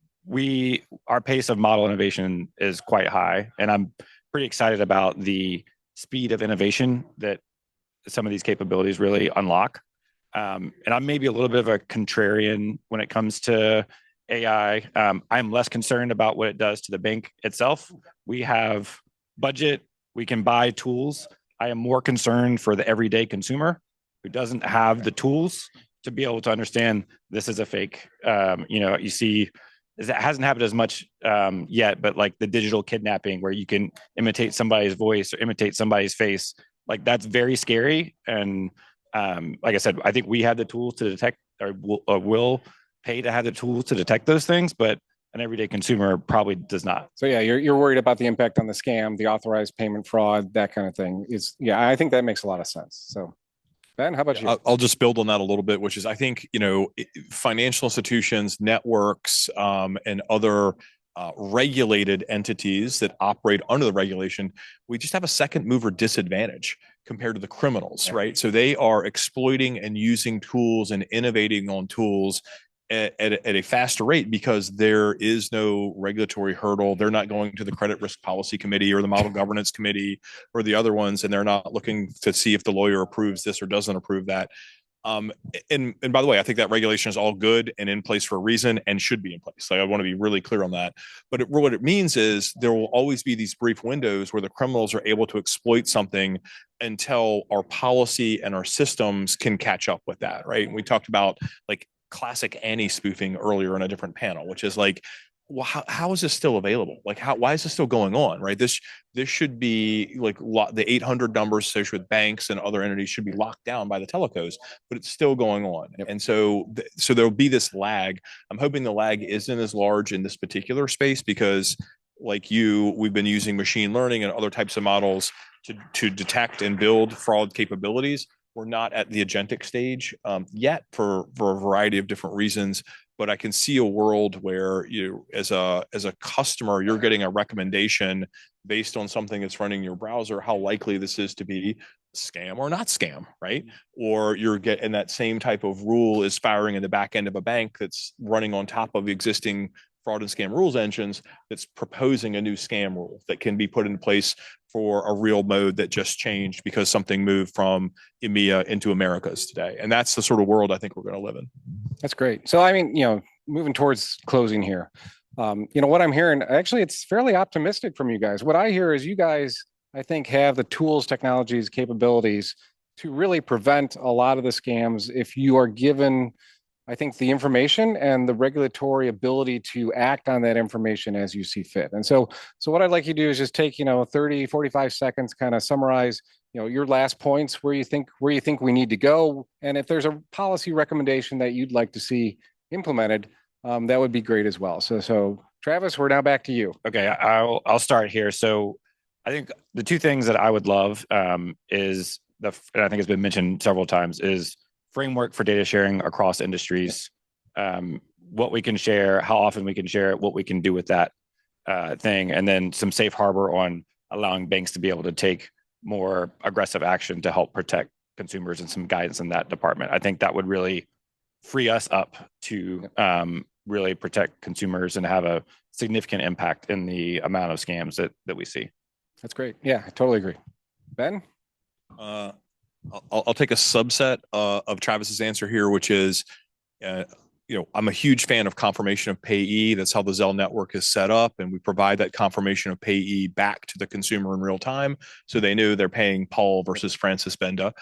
our pace of model innovation is quite high, and I'm pretty excited about the speed of innovation that some of these capabilities really unlock. And I'm maybe a little bit of a contrarian when it comes to AI. I'm less concerned about what it does to the bank itself. We have budget, we can buy tools. I am more concerned for the everyday consumer who doesn't have the tools to be able to understand this is a fake. You see, it hasn't happened as much yet, but like the digital kidnapping where you can imitate somebody's voice or imitate somebody's face, like that's very scary. And like I said, I think we have the tools to detect, or will pay to have the tools to detect those things, but an everyday consumer probably does not. So yeah, you're worried about the impact on the scam, the authorized payment fraud, that kind of thing. I think that makes a lot of sense. So Ben, how about you? I'll just build on that a little bit, which is I think, financial institutions, networks, and other regulated entities that operate under the regulation, we just have a second mover disadvantage compared to the criminals, right? So they are exploiting and using tools and innovating on tools at a faster rate because there is no regulatory hurdle. They're not going to the credit risk policy committee or the model governance committee or the other ones, and they're not looking to see if the lawyer approves this or doesn't approve that. And by the way, I think that regulation is all good and in place for a reason and should be in place. Like, I want to be really clear on that. But what it means is there will always be these brief windows where the criminals are able to exploit something until our policy and our systems can catch up with that, right? And we talked about like classic anti-spoofing earlier in a different panel, which is like, well, how is this still available? Like, why is this still going on, right? This should be like the 800 numbers associated with banks and other entities should be locked down by the telecos, but it's still going on. And so there'll be this lag. I'm hoping the lag isn't as large in this particular space because we've been using machine learning and other types of models to detect and build fraud capabilities. We're not at the agentic stage yet for a variety of different reasons, but I can see a world where as a customer, you're getting a recommendation based on something that's running your browser, how likely this is to be scam or not scam, right? Or you're getting that same type of rule is firing in the back end of a bank that's running on top of the existing fraud and scam rules engines that's proposing a new scam rule that can be put in place for a real mode that just changed because something moved from EMEA into Americas today. And that's the sort of world I think we're going to live in. That's great. So, I mean, moving towards closing here, what I'm hearing, actually, it's fairly optimistic from you guys. What I hear is you guys, I think, have the tools, technologies, capabilities to really prevent a lot of the scams if you are given, I think, the information and the regulatory ability to act on that information as you see fit. And so what I'd like you to do is just take, 30, 45 seconds, kind of summarize, your last points, where you think we need to go. And if there's a policy recommendation that you'd like to see implemented, that would be great as well. So Travis, we're now back to you. Okay, I'll start here. So I think the two things that I would love is and I think it's been mentioned several times, is framework for data sharing across industries, what we can share, how often we can share it, what we can do with that thing, and then some safe harbor on allowing banks to be able to take more aggressive action to help protect consumers and some guidance in that department. I think that would really free us up to really protect consumers and have a significant impact in the amount of scams that we see. That's great. Yeah, I totally agree. Ben? I'll take a subset of Travis's answer here, which is, I'm a huge fan of confirmation of payee. That's how the Zelle network is set up. And we provide that confirmation of payee back to the consumer in real time. So they know they're paying Paul versus Francis Benda.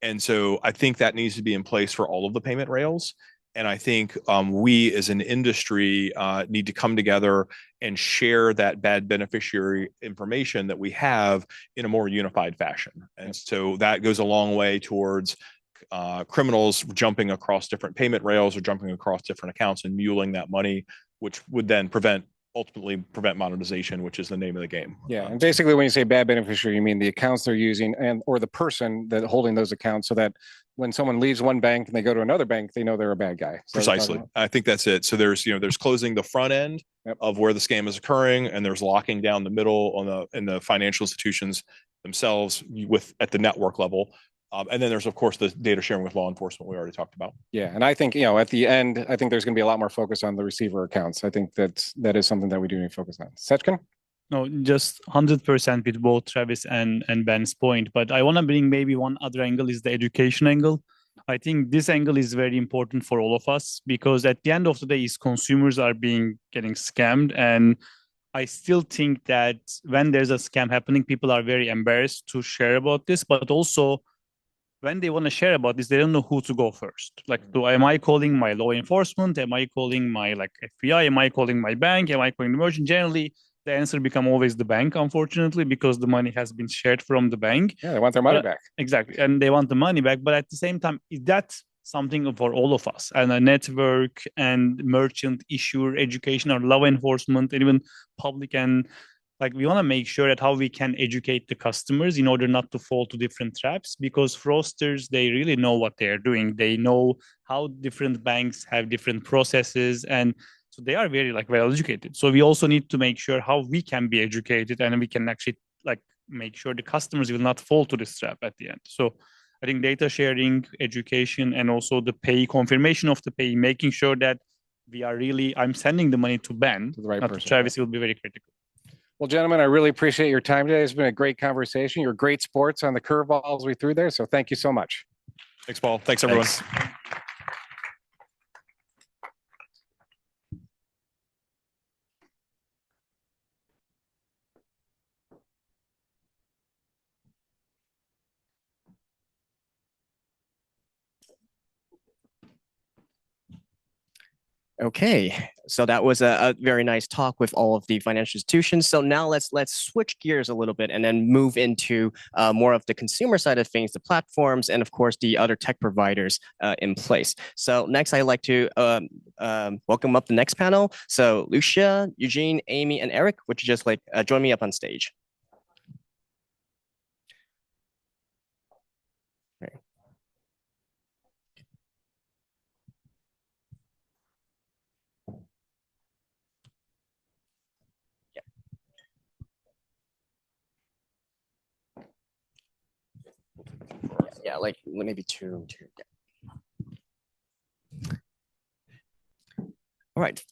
And so I think that needs to be in place for all of the payment rails. And I think we as an industry need to come together and share that bad beneficiary information that we have in a more unified fashion. And so that goes a long way towards criminals jumping across different payment rails or jumping across different accounts and muling that money, which would then prevent ultimately prevent monetization, which is the name of the game. Yeah, and basically when you say bad beneficiary, you mean the accounts they're using and or the person that holding those accounts, so that when someone leaves one bank and they go to another bank, they know they're a bad guy. So Precisely. I think that's it. So there's, there's closing the front end of where the scam is occurring, and there's locking down the middle in the financial institutions themselves at the network level. And then there's, of course, the data sharing with law enforcement we already talked about. Yeah, and I think, at the end, I think there's going to be a lot more focus on the receiver accounts. I think that is something that we do need to focus on. Second? No, just 100% with both Travis and Ben's point. But I want to bring maybe one other angle is the education angle. I think this angle is very important for all of us because at the end of the day, is consumers are getting scammed. And I still think that when there's a scam happening, people are very embarrassed to share about this, but also when they want to share about this, they don't know who to go first. Like, am I calling my law enforcement? Am I calling my FBI? Am I calling my bank? Am I calling the merchant? Generally, the answer become always the bank, unfortunately, because the money has been shared from the bank. Yeah, they want their money back. Exactly. And they want the money back. But at the same time, is that something for all of us? And a network and merchant, issuer, education, or law enforcement, and even public, and we want to make sure that how we can educate the customers in order not to fall to different traps, because fraudsters, they really know what they're doing. They know how different banks have different processes, and so they are very well educated. So we also need to make sure how we can be educated, and we can actually make sure the customers will not fall to this trap at the end. So I think data sharing, education, and also the pay, confirmation of the pay, making sure that we are really, I'm sending the money to Ben, to the right not person, to Travis, will be very critical. Well, gentlemen, I really appreciate your time today. It's been a great conversation. You're great sports on the curveballs we threw there. So thank you so much. Thanks, Paul. Thanks, everyone. Thanks. Okay, so that was a very nice talk with all of the financial institutions. So now let's switch gears a little bit and then move into more of the consumer side of things, the platforms, and of course the other tech providers in place. So next, I'd like to welcome up the next panel. So Lucia, Eugene, Amy, and Eric, would you just join me up on stage? Yeah, maybe two. Yeah. All right.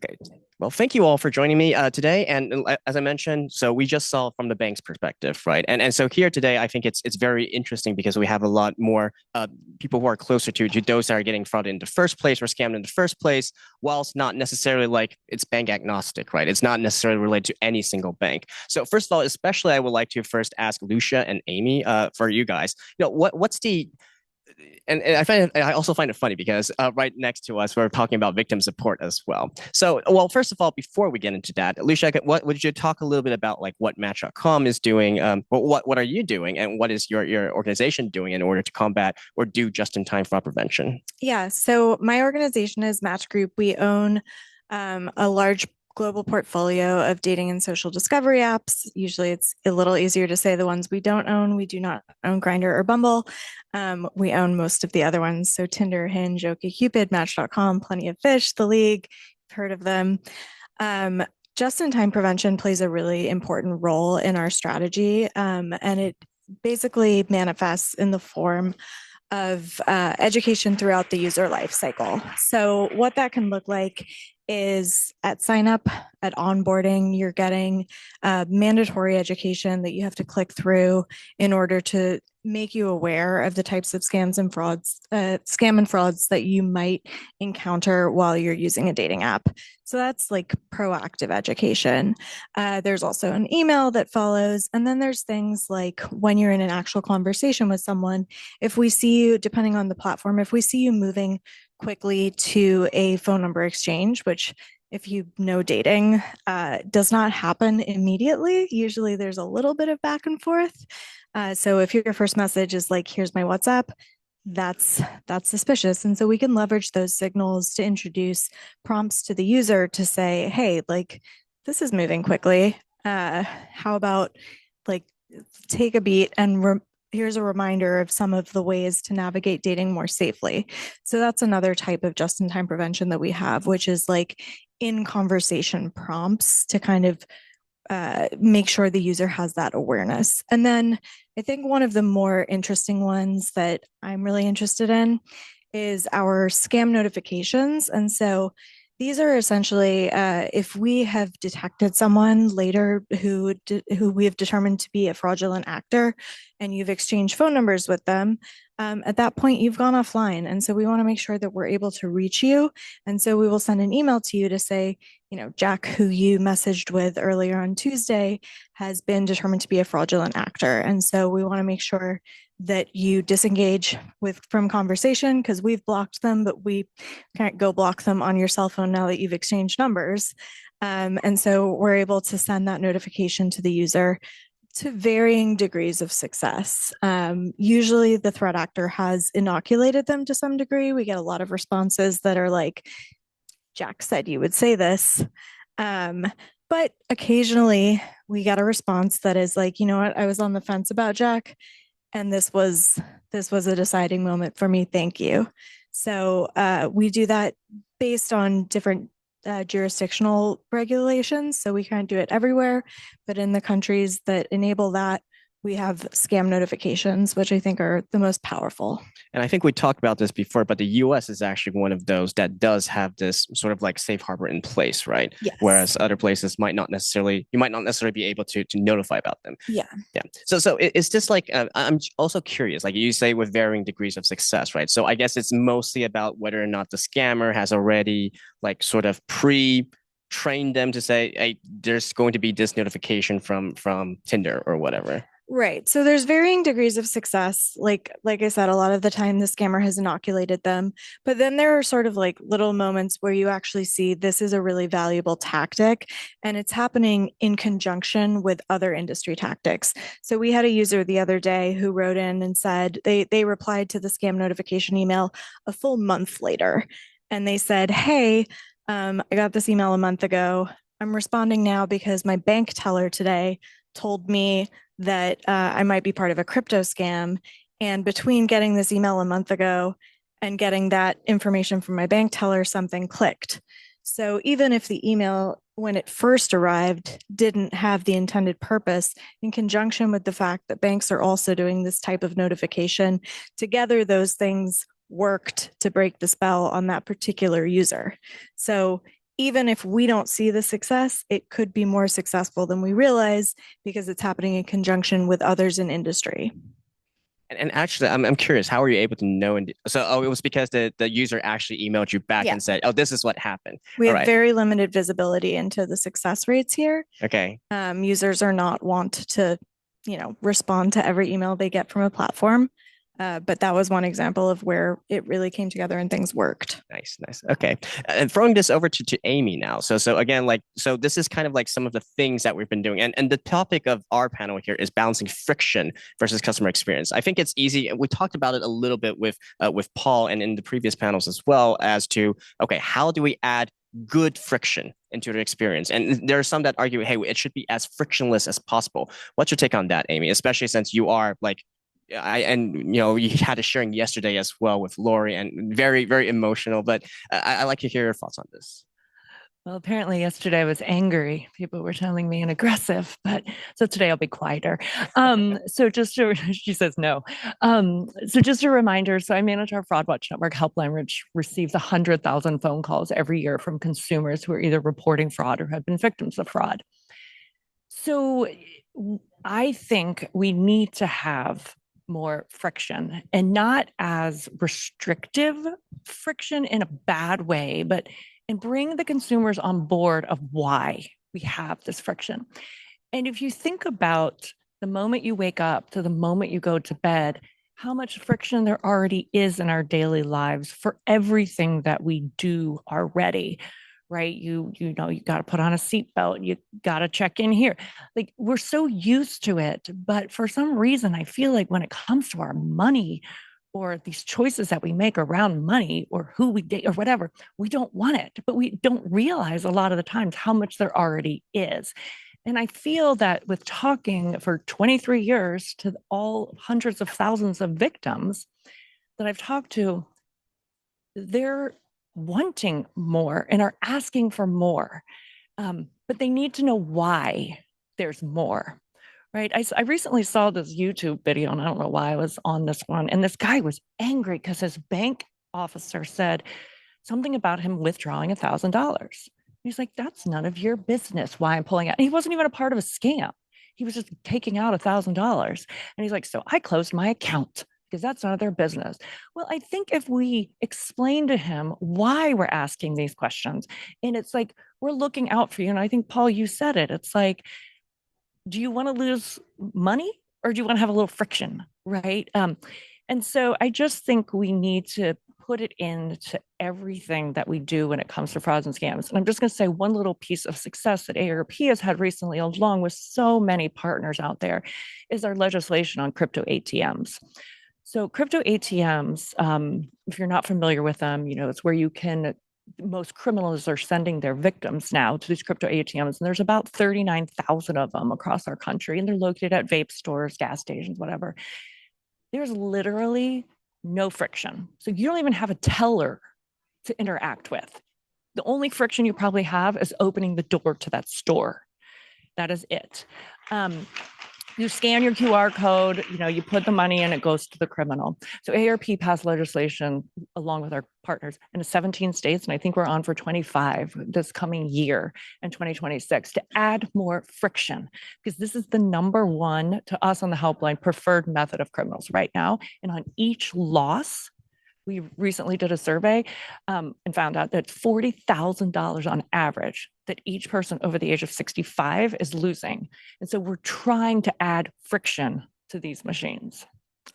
Okay. Well, thank you all for joining me today. And as I mentioned, so we just saw from the bank's perspective, right? And so here today, I think it's very interesting because we have a lot more people who are closer to those that are getting frauded in the first place or scammed in the first place, whilst not necessarily it's bank agnostic, right? It's not necessarily related to any single bank. So first of all, especially I would like to first ask Lucia and Amy for you guys, what's the and I also find it funny because right next to us, we're talking about victim support as well. So, well, first of all, before we get into that, Lucia, would you talk a little bit about what Match.com is doing? What are you doing, and what is your organization doing in order to combat or do just-in-time fraud prevention? Yeah, so my organization is Match Group. We own a large global portfolio of dating and social discovery apps. Usually it's a little easier to say the ones we don't own. We do not own Grindr or Bumble. We own most of the other ones. So Tinder, Hinge, OkCupid, Match.com, Plenty of Fish, The League, you've heard of them. Just-in-time prevention plays a really important role in our strategy. And it basically manifests in the form of education throughout the user life cycle. So what that can look like is at sign up, at onboarding, you're getting mandatory education that you have to click through in order to make you aware of the types of scam and frauds that you might encounter while you're using a dating app. So that's proactive education. There's also an email that follows. And then there's things like when you're in an actual conversation with someone, if we see you, depending on the platform, if we see you moving quickly to a phone number exchange, which if you know dating, does not happen immediately. Usually there's a little bit of back and forth. So if your first message is here's my WhatsApp, that's suspicious. And so we can leverage those signals to introduce prompts to the user to say, hey, like, this is moving quickly. How about like take a beat and here's a reminder of some of the ways to navigate dating more safely. So that's another type of just-in-time prevention that we have, which is like in conversation prompts to kind of make sure the user has that awareness. And then I think one of the more interesting ones that I'm really interested in is our scam notifications. And so these are essentially if we have detected someone later who we have determined to be a fraudulent actor and you've exchanged phone numbers with them, at that point you've gone offline. And so we want to make sure that we're able to reach you. And so we will send an email to you to say, you know, Jack, who you messaged with earlier on Tuesday, has been determined to be a fraudulent actor. And so we want to make sure that you disengage from conversation because we've blocked them, but we can't go block them on your cell phone now that you've exchanged numbers. And so we're able to send that notification to the user to varying degrees of success. Usually the threat actor has inoculated them to some degree. We get a lot of responses that are like, Jack said you would say this. But occasionally we get a response that is like, you know what, I was on the fence about Jack, and this was a deciding moment for me. Thank you. So we do that based on different jurisdictional regulations. So we can't do it everywhere, but in the countries that enable that, we have scam notifications, which I think are the most powerful. And I think we talked about this before, but the US is actually one of those that does have this sort of like safe harbor in place, right? Yes. Whereas other places you might not necessarily be able to notify about them. Yeah. Yeah. So it's just like, I'm also curious, like you say with varying degrees of success, right? So I guess it's mostly about whether or not the scammer has already like sort of trained them to say, hey, there's going to be this notification from Tinder or whatever. Right. So there's varying degrees of success. Like I said, a lot of the time the scammer has inoculated them, but then there are sort of like little moments where you actually see this is a really valuable tactic and it's happening in conjunction with other industry tactics. So we had a user the other day who wrote in and said they replied to the scam notification email a full month later. And they said, hey, I got this email a month ago. I'm responding now because my bank teller today told me that I might be part of a crypto scam. And between getting this email a month ago and getting that information from my bank teller, something clicked. So even if the email, when it first arrived, didn't have the intended purpose, in conjunction with the fact that banks are also doing this type of notification, together those things worked to break the spell on that particular user. So even if we don't see the success, it could be more successful than we realize because it's happening in conjunction with others in industry. And actually, I'm curious, how were you able to know? So, it was because the user actually emailed you back and said, oh, this is what happened. We have very limited visibility into the success rates here. Okay. Users are not wont to, respond to every email they get from a platform. But that was one example of where it really came together and things worked. Nice. Okay. And throwing this over to Amy now. So again, so this is kind of like some of the things that we've been doing. And the topic of our panel here is balancing friction versus customer experience. I think it's easy. We talked about it a little bit with Paul and in the previous panels as well as to, okay, how do we add good friction into the experience? And there are some that argue, hey, it should be as frictionless as possible. What's your take on that, Amy? Especially since you are like, you had a sharing yesterday as well with Lori and very, very emotional, but I like to hear your thoughts on this. Well, apparently yesterday I was angry. People were telling me and aggressive, so today I'll be quieter. She says no. So just a reminder, so I manage our Fraud Watch Network helpline, which receives 100,000 phone calls every year from consumers who are either reporting fraud or have been victims of fraud. So I think we need to have more friction, and not as restrictive friction in a bad way, but and bring the consumers on board of why we have this friction. And if you think about the moment you wake up to the moment you go to bed, how much friction there already is in our daily lives for everything that we do already. Right? You got to put on a seatbelt. You got to check in here. Like, we're so used to it, but for some reason, I feel like when it comes to our money, or these choices that we make around money or who we date or whatever, we don't want it, but we don't realize a lot of the times how much there already is. And I feel that with talking for 23 years to all hundreds of thousands of victims that I've talked to, they're wanting more and are asking for more, but they need to know why there's more. Right. I recently saw this YouTube video, and I don't know why I was on this one. And this guy was angry because his bank officer said something about him withdrawing $1,000. He's like, that's none of your business why I'm pulling out. And he wasn't even a part of a scam. He was just taking out $1,000. And he's like, so I closed my account because that's none of their business. Well, I think if we explain to him why we're asking these questions, and it's like, we're looking out for you. And I think, Paul, you said it. It's like, do you want to lose money or do you want to have a little friction, right? And so I just think we need to put it into everything that we do when it comes to frauds and scams. And I'm just going to say one little piece of success that AARP has had recently, along with so many partners out there, is our legislation on crypto ATMs. So crypto ATMs, if you're not familiar with them, it's where you can, most criminals are sending their victims now to these crypto ATMs, and there's about 39,000 of them across our country, and they're located at vape stores, gas stations, whatever. There's literally no friction. So you don't even have a teller to interact with. The only friction you probably have is opening the door to that store. That is it. You scan your QR code, you put the money in, it goes to the criminal. So AARP passed legislation along with our partners in 17 states, and I think we're on for 25 this coming year in 2026 to add more friction, because this is the number one to us on the helpline preferred method of criminals right now. And on each loss, we recently did a survey and found out that $40,000 on average that each person over the age of 65 is losing. And so we're trying to add friction to these machines.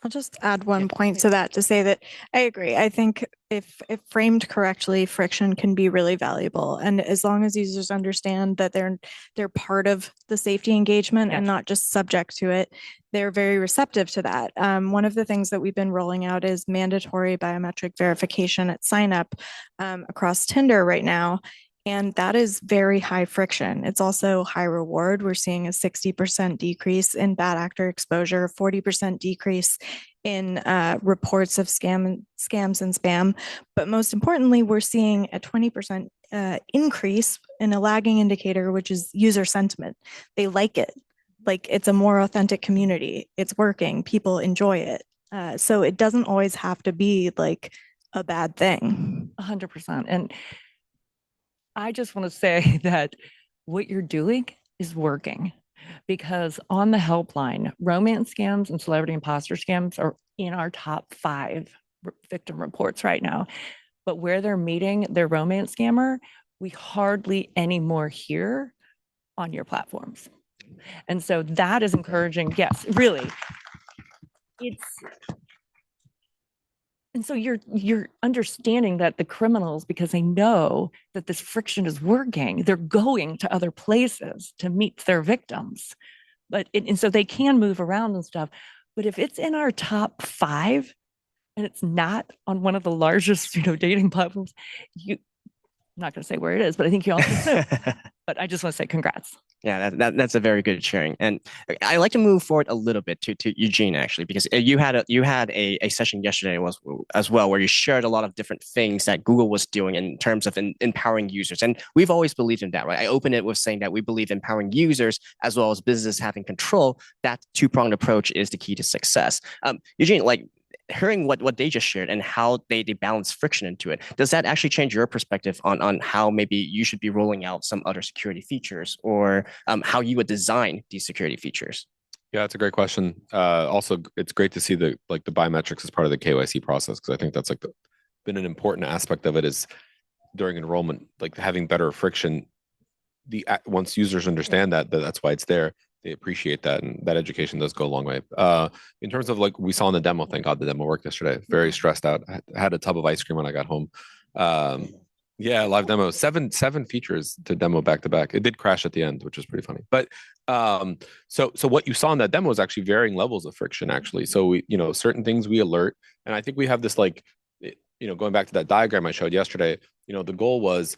I'll just add one point to that to say that I agree. I think if framed correctly, friction can be really valuable. And as long as users understand that they're part of the safety engagement and not just subject to it, they're very receptive to that. One of the things that we've been rolling out is mandatory biometric verification at sign up across Tinder right now. And that is very high friction. It's also high reward. We're seeing a 60% decrease in bad actor exposure, 40% decrease in reports of scams and spam. But most importantly, we're seeing a 20% increase in a lagging indicator, which is user sentiment. They like it. Like, it's a more authentic community. It's working. People enjoy it. So it doesn't always have to be like a bad thing. 100%. And I just want to say that what you're doing is working, because on the helpline, romance scams and celebrity imposter scams are in our top 5 victim reports right now. But where they're meeting their romance scammer, we hardly anymore hear on your platforms. And so that is encouraging. Yes, really. And so you're understanding that the criminals, because they know that this friction is working, they're going to other places to meet their victims. And so they can move around and stuff. But if it's in our top 5 and it's not on one of the largest, dating platforms, I'm not going to say where it is, but I think you all can too. But I just want to say congrats. Yeah, that's a very good sharing. And I like to move forward a little bit to Eugene, actually, because you had a session yesterday as well where you shared a lot of different things that Google was doing in terms of empowering users. And we've always believed in that, right? I opened it with saying that we believe empowering users as well as business having control. That two-pronged approach is the key to success. Eugene, hearing what they just shared and how they balance friction into it, does that actually change your perspective on how maybe you should be rolling out some other security features, or how you would design these security features? Yeah, it's a great question. Also, it's great to see the biometrics as part of the KYC process, because I think that's been an important aspect of it, is during enrollment, having better friction. Once users understand that's why it's there, they appreciate that, and that education does go a long way. In terms of we saw in the demo, thank God the demo worked yesterday. Very stressed out. I had a tub of ice cream when I got home. Yeah, live demo. Seven features to demo back to back. It did crash at the end, which was pretty funny. But so what you saw in that demo is actually varying levels of friction, actually. So we, certain things we alert, and I think we have this like, going back to that diagram I showed yesterday, the goal was,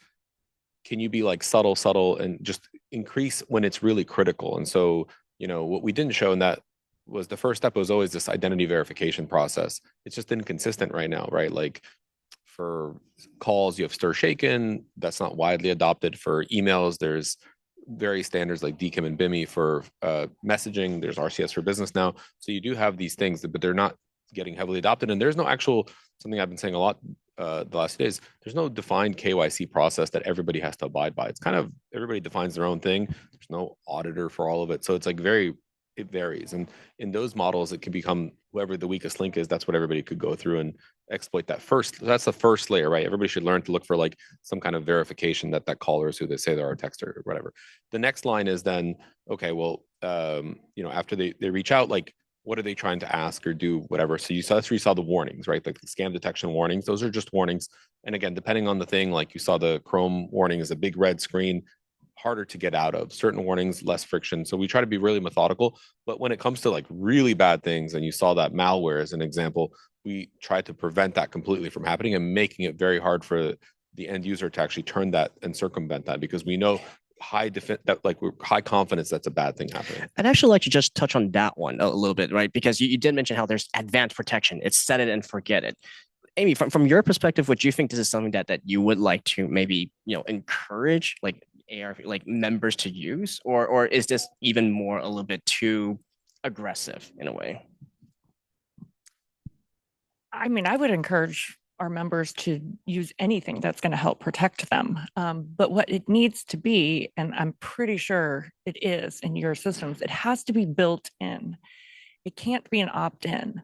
can you be like subtle, and just increase when it's really critical? And so, what we didn't show in that was the first step was always this identity verification process. It's just inconsistent right now, right? Like for calls, you have stir shaken. That's not widely adopted. For emails, there's various standards like DKIM and BIMI. For messaging, there's RCS for business now. So you do have these things, but they're not getting heavily adopted. And there's no actual, something I've been saying a lot the last few days, there's no defined KYC process that everybody has to abide by. It's kind of, everybody defines their own thing. There's no auditor for all of it. So it's like it varies. And in those models, it can become whoever the weakest link is, that's what everybody could go through and exploit that first. That's the first layer, right? Everybody should learn to look for like some kind of verification that caller is who they say they are, a texter or whatever. The next line is then, okay, well, after they reach out, like, what are they trying to ask or do, whatever. So you saw the warnings, right? Like the scam detection warnings, those are just warnings. And again, depending on the thing, like you saw the Chrome warning is a big red screen, harder to get out of. Certain warnings, less friction. So we try to be really methodical. But when it comes to like really bad things, and you saw that malware as an example, we try to prevent that completely from happening and making it very hard for the end user to actually turn that and circumvent that, because we know high confidence that's a bad thing happening. I'd actually like to just touch on that one a little bit, right? Because you did mention how there's advanced protection. It's set it and forget it. Amy, from your perspective, would you think this is something that you would like to maybe encourage like ARP like members to use, or is this even more a little bit too aggressive in a way? I mean, I would encourage our members to use anything that's going to help protect them. But what it needs to be, and I'm pretty sure it is in your systems, it has to be built in. It can't be an opt-in,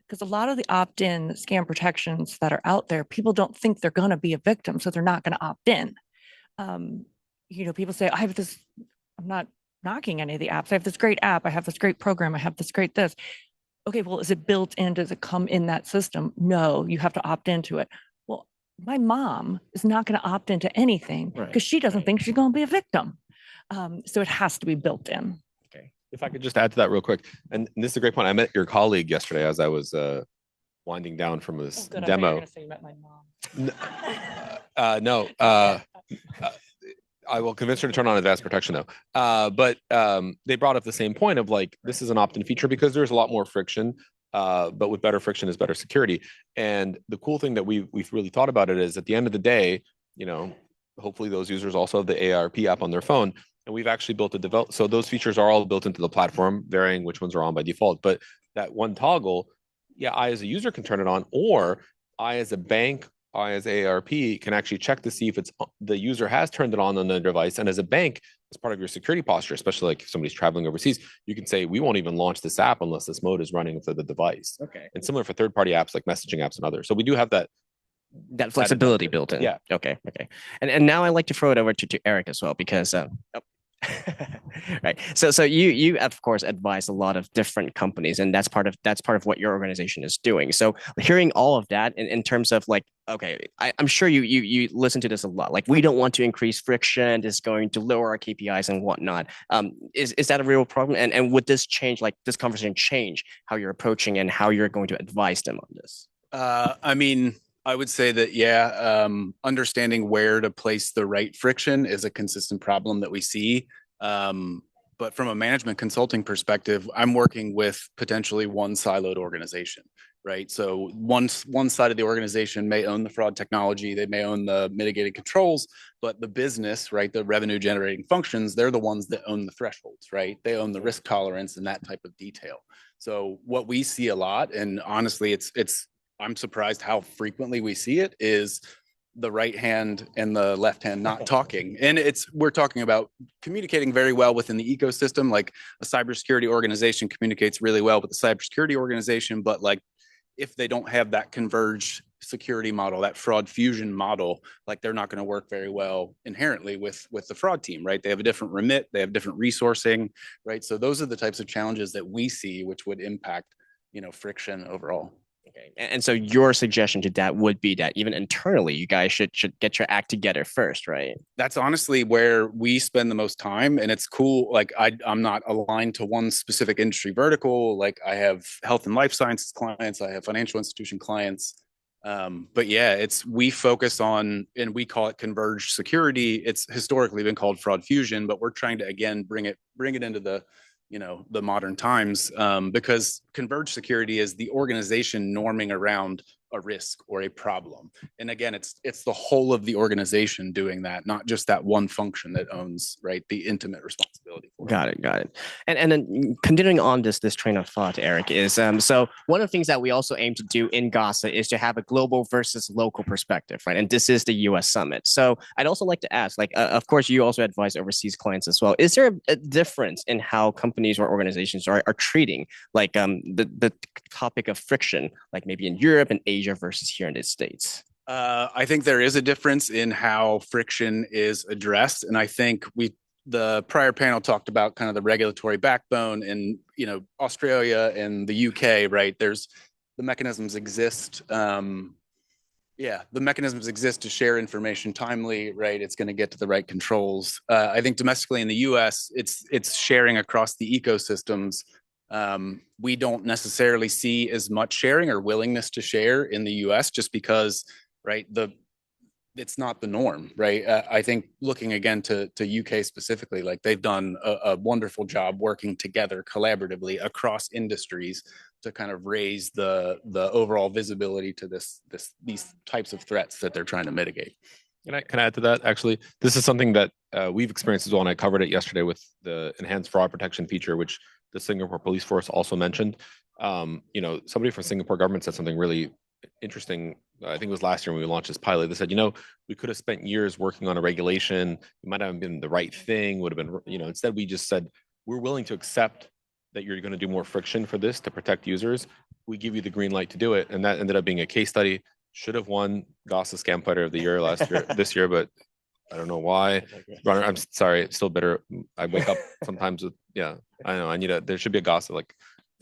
because a lot of the opt-in scam protections that are out there, people don't think they're going to be a victim, so they're not going to opt in. People say, I'm not knocking any of the apps. I have this great app. I have this great program. I have this great this. Okay, well, is it built in? Does it come in that system? No, you have to opt into it. Well, my mom is not going to opt into anything because she doesn't think she's going to be a victim. So it has to be built in. Okay. If I could just add to that real quick, and this is a great point. I met your colleague yesterday as I was winding down from this demo. You met my mom. No. I will convince her to turn on advanced protection though. But they brought up the same point of like, this is an opt-in feature because there's a lot more friction, but with better friction is better security. And the cool thing that we've really thought about it is at the end of the day, hopefully those users also have the ARP app on their phone. And we've actually built so those features are all built into the platform, varying which ones are on by default. But that one toggle, I as a user can turn it on, or I as a bank, I as ARP can actually check to see if the user has turned it on the device. And as a bank, as part of your security posture, especially like if somebody's traveling overseas, you can say, we won't even launch this app unless this mode is running for the device. Okay. And similar for third-party apps like messaging apps and others. So we do have that flexibility built in. Yeah. Okay. And now I'd like to throw it over to Eric as well, because right. So you of course advise a lot of different companies, and that's part of what your organization is doing. So hearing all of that in terms of like, okay, I'm sure you listen to this a lot. Like, we don't want to increase friction. This is going to lower our KPIs and whatnot. Is that a real problem? And would this change, like this conversation change how you're approaching and how you're going to advise them on this? I mean, I would say that, understanding where to place the right friction is a consistent problem that we see. But from a management consulting perspective, I'm working with potentially one siloed organization, right? So one side of the organization may own the fraud technology, they may own the mitigated controls, but the business, right, the revenue generating functions, they're the ones that own the thresholds, right? They own the risk tolerance and that type of detail. So what we see a lot, and honestly, I'm surprised how frequently we see it, is the right hand and the left hand not talking. And we're talking about communicating very well within the ecosystem. Like a cybersecurity organization communicates really well with the cybersecurity organization, but like if they don't have that converged security model, that fraud fusion model, like they're not going to work very well inherently with the fraud team, right? They have a different remit, they have different resourcing, right? So those are the types of challenges that we see, which would impact, friction overall. Okay. And so your suggestion to that would be that even internally, you guys should get your act together first, right? That's honestly where we spend the most time, and it's cool. Like I'm not aligned to one specific industry vertical. Like I have health and life sciences clients, I have financial institution clients. But yeah, we focus on, and we call it converged security. It's historically been called fraud fusion, but we're trying to again bring it into the the modern times, because converged security is the organization norming around a risk or a problem. And again, it's the whole of the organization doing that, not just that one function that owns, right, the intimate responsibility for it. Got it. And then continuing on this train of thought, Eric, is so one of the things that we also aim to do in GASA is to have a global versus local perspective, right? And this is the US Summit. So I'd also like to ask, like, of course, you also advise overseas clients as well. Is there a difference in how companies or organizations are treating like the topic of friction, like maybe in Europe and Asia versus here in the States? I think there is a difference in how friction is addressed. And I think the prior panel talked about kind of the regulatory backbone in, Australia and the UK, right? The mechanisms exist. The mechanisms exist to share information timely, right? It's going to get to the right controls. I think domestically in the US, it's sharing across the ecosystems. We don't necessarily see as much sharing or willingness to share in the US just because, right, it's not the norm, right? I think looking again to UK specifically, like they've done a wonderful job working together collaboratively across industries to kind of raise the overall visibility to these types of threats that they're trying to mitigate. Can I add to that? Actually, this is something that we've experienced as well, and I covered it yesterday with the enhanced fraud protection feature, which the Singapore police force also mentioned. Somebody from Singapore government said something really interesting. I think it was last year when we launched this pilot. They said, we could have spent years working on a regulation. It might have been the right thing, would have been, instead we just said, we're willing to accept that you're going to do more friction for this to protect users. We give you the green light to do it. And that ended up being a case study. Should have won GASA Scambaiter of the Year this year, but I don't know why. Runner, I'm sorry, it's still bitter. I wake up sometimes with, I know, there should be a GASA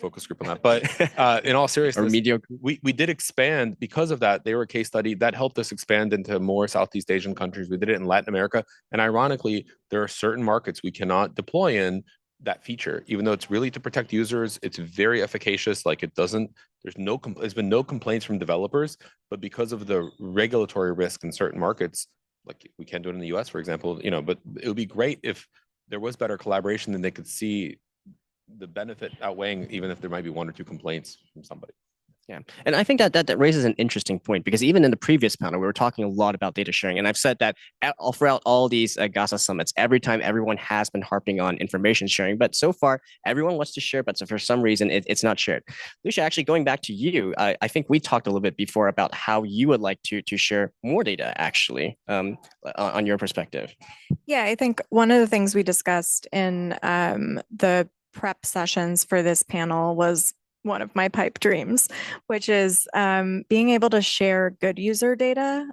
focus group on that. But in all seriousness, we did expand because of that. They were a case study that helped us expand into more Southeast Asian countries. We did it in Latin America. And ironically, there are certain markets we cannot deploy in that feature, even though it's really to protect users. It's very efficacious. There's been no complaints from developers, but because of the regulatory risk in certain markets, like we can't do it in the US, for example, but it would be great if there was better collaboration and they could see the benefit outweighing, even if there might be one or two complaints from somebody. Yeah. And I think that raises an interesting point, because even in the previous panel, we were talking a lot about data sharing. And I've said that throughout all these GASA summits, every time everyone has been harping on information sharing, but so far everyone wants to share, but for some reason it's not shared. Lucia, actually going back to you, I think we talked a little bit before about how you would like to share more data actually on your perspective. Yeah, I think one of the things we discussed in the prep sessions for this panel was one of my pipe dreams, which is being able to share good user data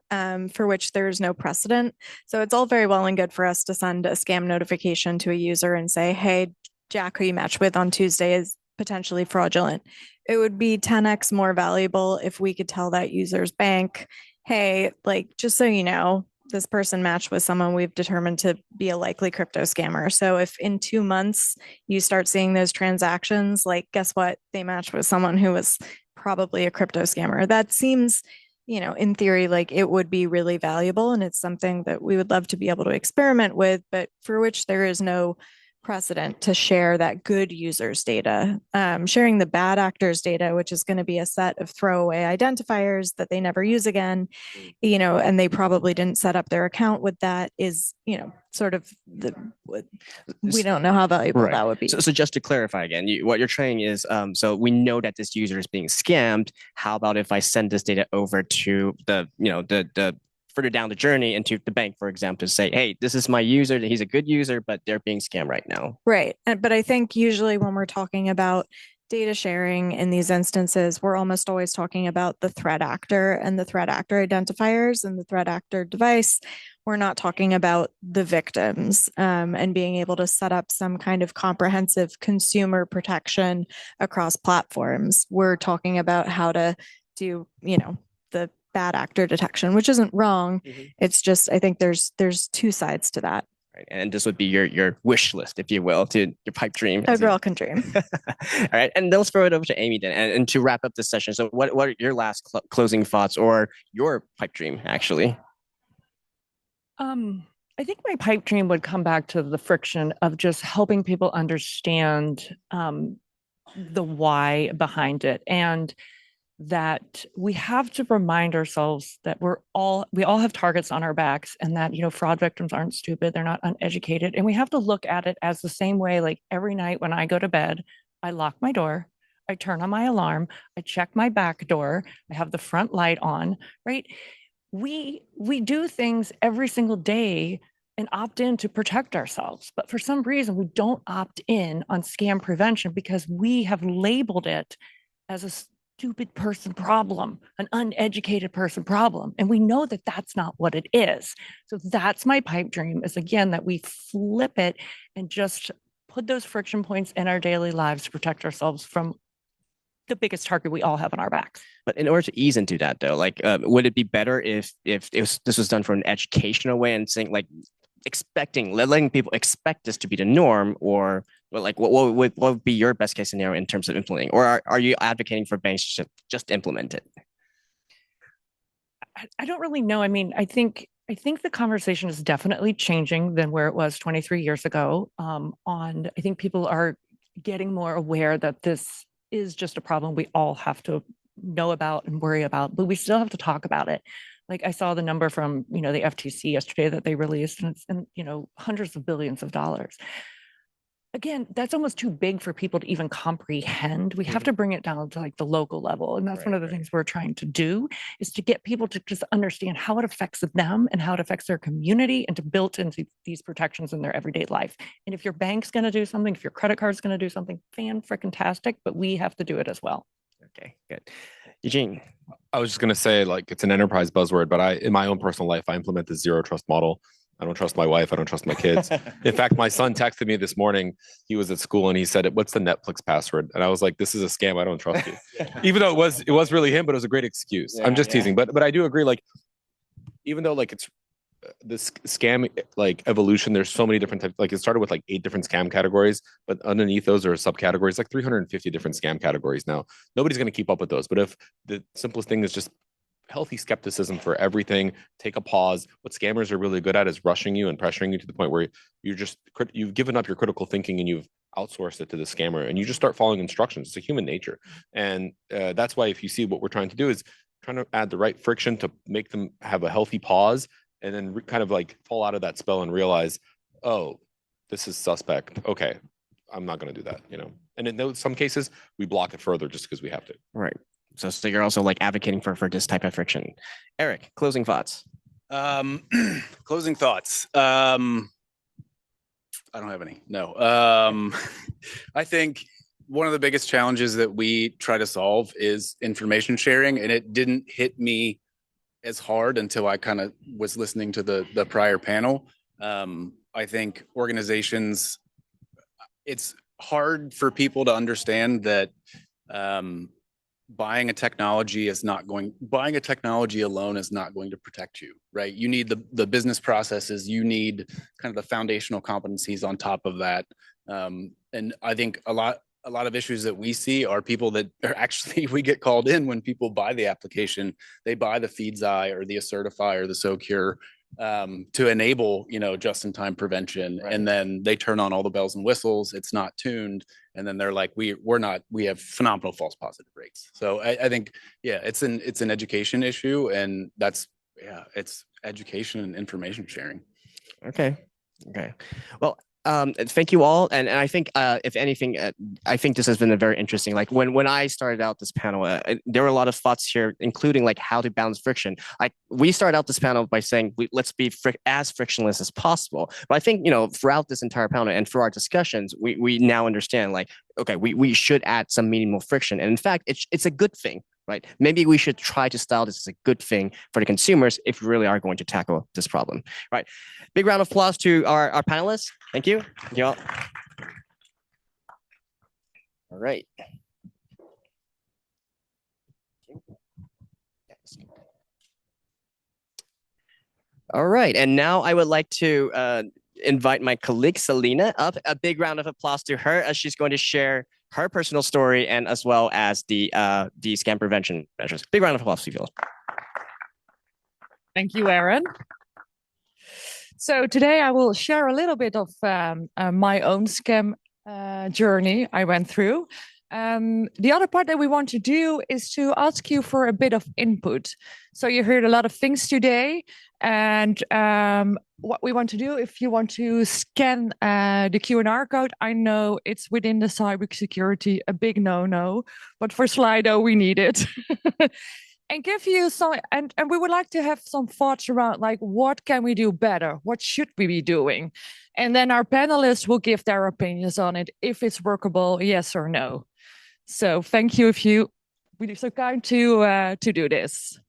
for which there's no precedent. So it's all very well and good for us to send a scam notification to a user and say, hey, Jack, who you matched with on Tuesday is potentially fraudulent. It would be 10x more valuable if we could tell that user's bank, hey, just so you know, this person matched with someone we've determined to be a likely crypto scammer. So if in 2 months you start seeing those transactions, guess what? They matched with someone who was probably a crypto scammer. That seems, in theory, like it would be really valuable. And it's something that we would love to be able to experiment with, but for which there is no precedent to share that good users data. Sharing the bad actors data, which is going to be a set of throwaway identifiers that they never use again, and they probably didn't set up their account with that, is, sort of we don't know how valuable that would be. So just to clarify again, what you're saying is, so we know that this user is being scammed. How about if I send this data over to the further down the journey into the bank, for example, to say, hey, this is my user, he's a good user, but they're being scammed right now. Right. But I think usually when we're talking about data sharing in these instances, we're almost always talking about the threat actor and the threat actor identifiers and the threat actor device. We're not talking about the victims and being able to set up some kind of comprehensive consumer protection across platforms. We're talking about how to do, the bad actor detection, which isn't wrong. It's just, I think there's two sides to that. Right. And this would be your wish list, if you will, to your pipe dream. A girl can dream. All right. And then let's throw it over to Amy then. And to wrap up this session. So what are your last closing thoughts or your pipe dream, actually? I think my pipe dream would come back to the friction of just helping people understand the why behind it, and that we have to remind ourselves that we all have targets on our backs, and that, fraud victims aren't stupid, they're not uneducated. And we have to look at it as the same way, like every night when I go to bed, I lock my door, I turn on my alarm, I check my back door, I have the front light on, right? We do things every single day and opt in to protect ourselves. But for some reason, we don't opt in on scam prevention because we have labeled it as a stupid person problem, an uneducated person problem. And we know that that's not what it is. So that's my pipe dream, is again, that we flip it and just put those friction points in our daily lives to protect ourselves from the biggest target we all have on our backs. But in order to ease into that, though, like, would it be better if this was done from an educational way and saying, like, letting people expect this to be the norm, or like what would be your best case scenario in terms of implementing, or are you advocating for banks to just implement it? I don't really know. I mean, I think the conversation is definitely changing than where it was 23 years ago. I think people are getting more aware that this is just a problem we all have to know about and worry about, but we still have to talk about it. Like, I saw the number from, the FTC yesterday that they released, and it's in, hundreds of billions of dollars. Again, that's almost too big for people to even comprehend. We have to bring it down to like the local level. And that's one of the things we're trying to do, is to get people to just understand how it affects them and how it affects their community, and to build into these protections in their everyday life. And if your bank's going to do something, if your credit card's going to do something, fan-frickin-tastic, but we have to do it as well. Okay, good. Eugene. I was just going to say, like, it's an enterprise buzzword, but in my own personal life, I implement the zero trust model. I don't trust my wife. I don't trust my kids. In fact, my son texted me this morning. He was at school and he said, "What's the Netflix password?" And I was like, "This is a scam. I don't trust you." Even though it was really him, but it was a great excuse. I'm just teasing. But I do agree. Like, even though like it's this scam like evolution, there's so many different types. Like, it started with like 8 different scam categories, but underneath those are subcategories, like 350 different scam categories now. Nobody's going to keep up with those. But if the simplest thing is just healthy skepticism for everything, take a pause. What scammers are really good at is rushing you and pressuring you to the point where you've given up your critical thinking and you've outsourced it to the scammer, and you just start following instructions. It's a human nature. And that's why, if you see, what we're trying to do is trying to add the right friction to make them have a healthy pause, and then kind of like fall out of that spell and realize, oh, this is suspect. Okay, I'm not going to do that, And in some cases, we block it further just because we have to. Right. So you're also like advocating for this type of friction. Eric, closing thoughts. Closing thoughts. I don't have any. No. I think one of the biggest challenges that we try to solve is information sharing, and it didn't hit me as hard until I kind of was listening to the prior panel. I think organizations, it's hard for people to understand that buying a technology alone is not going to protect you, right? You need the business processes, you need kind of the foundational competencies on top of that. And I think a lot of issues that we see are people that are actually, we get called in when people buy the application, they buy the FeedZai or the Assertify or the SoCure to enable, just-in-time prevention. Right. And then they turn on all the bells and whistles, it's not tuned. And then they're like, we have phenomenal false positive rates. So I think, it's an education issue, and it's education and information sharing. Okay. Well, thank you all. And I think, if anything, I think this has been a very interesting, like when I started out this panel, there were a lot of thoughts here, including like how to balance friction. Like, we started out this panel by saying, let's be as frictionless as possible. But I think, throughout this entire panel and through our discussions, we now understand, like, okay, we should add some minimal friction. And in fact, it's a good thing. Right? Maybe we should try to style this as a good thing for the consumers if we really are going to tackle this problem. Right. Big round of applause to our panelists. Thank you. Thank you all. All right. All right, and now I would like to invite my colleague Selena up. A big round of applause to her as she's going to share her personal story and as well as the scam prevention measures. Big round of applause, Phil. Thank you, Aaron. So today I will share a little bit of my own scam journey I went through. The other part that we want to do is to ask you for a bit of input. So you heard a lot of things today, and what we want to do, if you want to scan the QR code, I know it's within the cybersecurity a big no-no, but for Slido we need it. And give you some, and we would like to have some thoughts around like, what can we do better? What should we be doing? And then our panelists will give their opinions on it, if it's workable, yes or no. So thank you if you would be so kind to do this.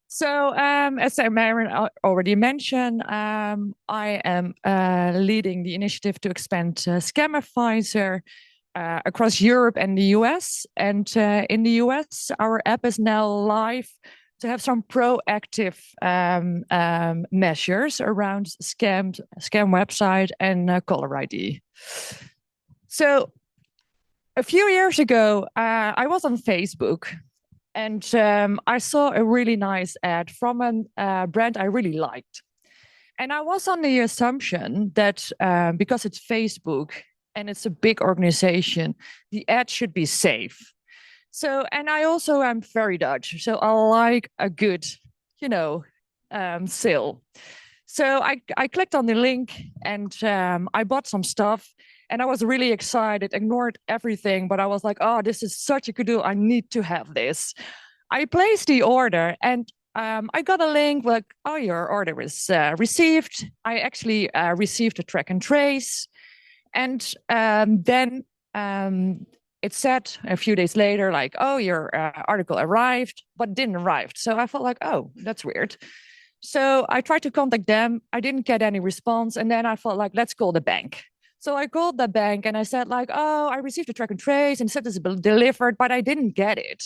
So as Aaron already mentioned, I am leading the initiative to expand Scambaiters across Europe and the US. And in the US, our app is now live to have some proactive measures around scam website and caller ID. So a few years ago, I was on Facebook and I saw a really nice ad from a brand I really liked. And I was on the assumption that because it's Facebook and it's a big organization, the ad should be safe. So, and I also am very Dutch, so I like a good, sale. So I clicked on the link and I bought some stuff and I was really excited, ignored everything, but I was like, oh, this is such a good deal. I need to have this. I placed the order and I got a link like, oh, your order is received. I actually received a track and trace. And then it said a few days later, like, oh, your article arrived, but didn't arrive. So I felt like, oh, that's weird. So I tried to contact them. I didn't get any response. And then I felt like, let's call the bank. So I called the bank and I said like, oh, I received a track and trace and said it's delivered, but I didn't get it.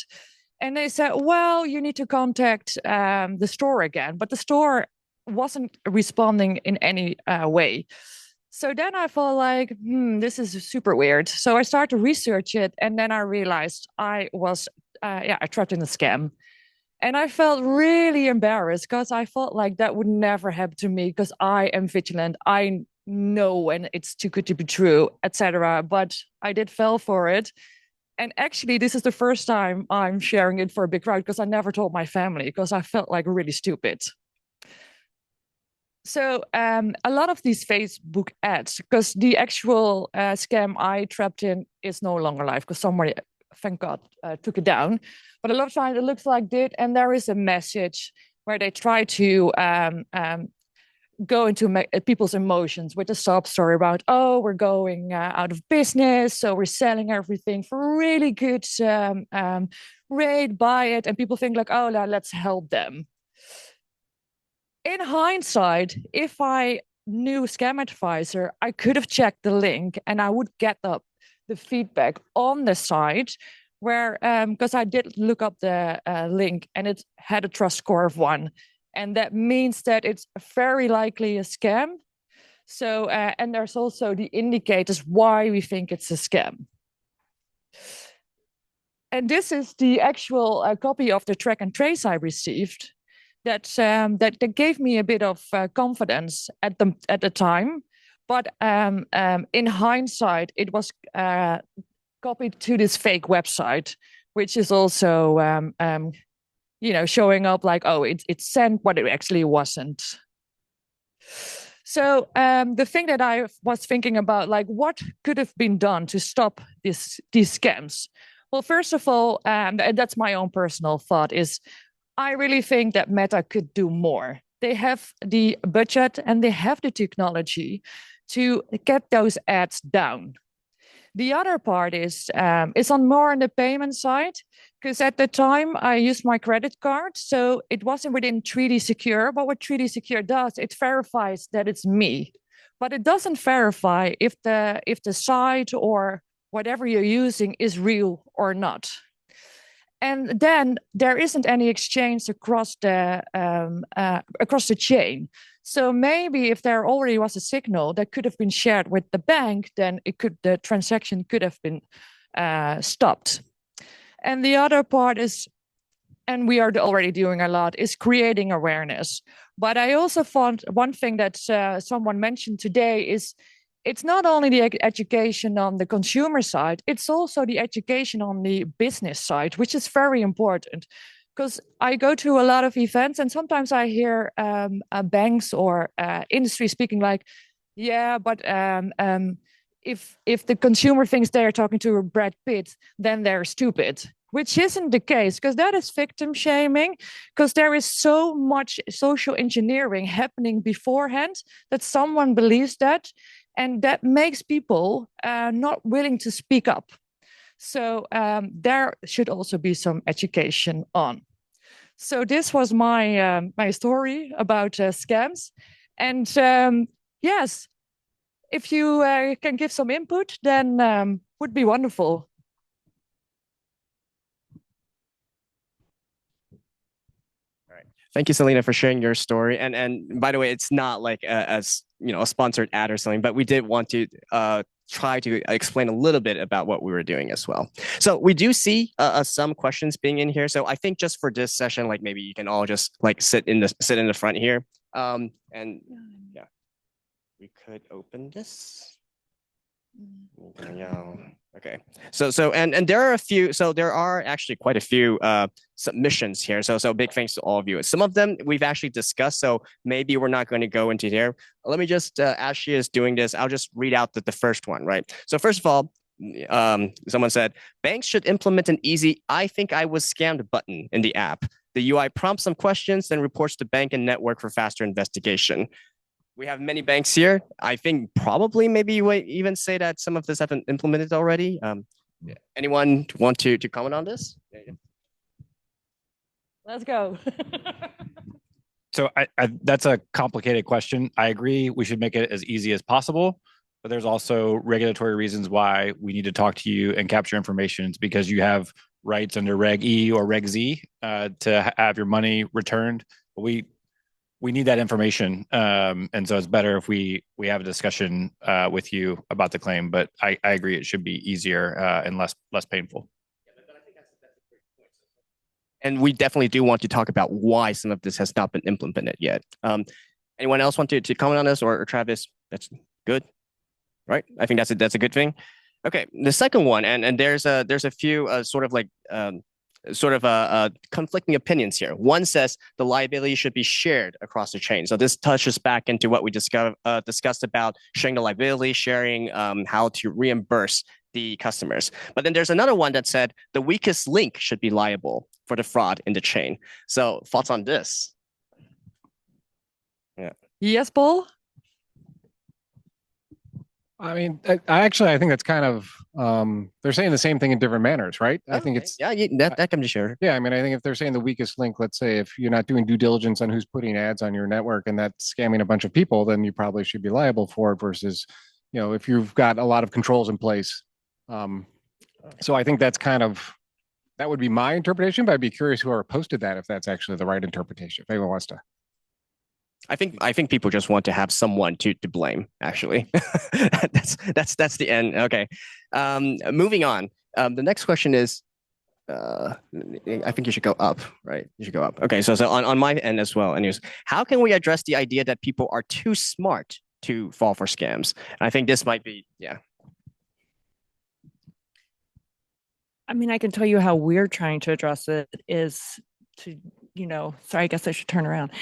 And they said, well, you need to contact the store again. But the store wasn't responding in any way. So then I felt like, this is super weird. So I started to research it. And then I realized I was trapped in a scam. And I felt really embarrassed because I felt like that would never happen to me because I am vigilant. I know when it's too good to be true, etc. But I did fall for it. And actually, this is the first time I'm sharing it for a big crowd because I never told my family because I felt like really stupid. So a lot of these Facebook ads, because the actual scam I trapped in is no longer live because somebody, thank God, took it down. But a lot of times it looks like this, and there is a message where they try to go into people's emotions with a sob story about, oh, we're going out of business, so we're selling everything for a really good rate, buy it. And people think like, oh, let's help them. In hindsight, if I knew Scam Advisor, I could have checked the link and I would get up the feedback on the site where, because I did look up the link and it had a trust score of 1. And that means that it's very likely a scam. So, and there's also the indicators why we think it's a scam. And this is the actual copy of the track and trace I received. That gave me a bit of confidence at the time, but in hindsight, it was copied to this fake website, which is also showing up like, oh, it's sent, but it actually wasn't. So the thing that I was thinking about, like, what could have been done to stop these scams? Well, first of all, and that's my own personal thought, is I really think that Meta could do more. They have the budget and they have the technology to get those ads down. The other part is it's more on the payment side, because at the time I used my credit card, so it wasn't within 3D Secure. But what 3D Secure does, it verifies that it's me, but it doesn't verify if the site or whatever you're using is real or not. And then there isn't any exchange across the chain. So maybe if there already was a signal that could have been shared with the bank, then the transaction could have been stopped. And the other part is, and we are already doing a lot, is creating awareness. But I also found one thing that someone mentioned today is it's not only the education on the consumer side, it's also the education on the business side, which is very important. Because I go to a lot of events and sometimes I hear banks or industry speaking like, yeah, but if the consumer thinks they're talking to a Brad Pitt, then they're stupid. Which isn't the case, because that is victim shaming, because there is so much social engineering happening beforehand that someone believes that, and that makes people not willing to speak up. So there should also be some education on. So this was my my story about scams, and yes, if you can give some input, then would be wonderful. Thank you, Selena, for sharing your story. And by the way, it's not like as a sponsored ad or something, but we did want to try to explain a little bit about what we were doing as well. So we do see some questions being in here. So I think just for this session, like maybe you can all just like sit in the front here. And yeah, we could open this. Yeah. Okay. And there are a few. So there are actually quite a few submissions here. So big thanks to all of you. Some of them we've actually discussed. So maybe we're not going to go into there. Let me just as she is doing this, I'll just read out the first one. Right. So first of all, someone said banks should implement an easy "I think I was scammed" button in the app. The UI prompts some questions, then reports to bank and network for faster investigation. We have many banks here. I think probably maybe you would even say that some of this have been implemented already. Anyone want to comment on this? Let's go. So that's a complicated question. I agree we should make it as easy as possible, but there's also regulatory reasons why we need to talk to you and capture information. It's because you have rights under Reg E or Reg Z to have your money returned. We need that information, and so it's better if we have a discussion with you about the claim. But I agree it should be easier and less painful. And we definitely do want to talk about why some of this has not been implemented yet. Anyone else want to comment on this, or Travis? That's good, right? I think that's a good thing. Okay, the second one, and there's a few sort of conflicting opinions here. One says the liability should be shared across the chain. So this touches back into what we discussed about sharing the liability, sharing how to reimburse the customers. But then there's another one that said the weakest link should be liable for the fraud in the chain. So thoughts on this? Yeah. Yes, Paul? I mean, I think that's kind of they're saying the same thing in different manners, right? I think it's that can be shared. Yeah, I mean, I think if they're saying the weakest link, let's say if you're not doing due diligence on who's putting ads on your network and that's scamming a bunch of people, then you probably should be liable for it versus, if you've got a lot of controls in place. So I think that would be my interpretation, but I'd be curious whoever posted that if that's actually the right interpretation. If anyone wants to. I think people just want to have someone to blame, actually. that's the end. Okay. Moving on. The next question is, I think you should go up, right? You should go up. Okay, so on my end as well. Anyways, how can we address the idea that people are too smart to fall for scams? And I think this might be, yeah. I mean, I can tell you how we're trying to address it is to, sorry, I guess I should turn around,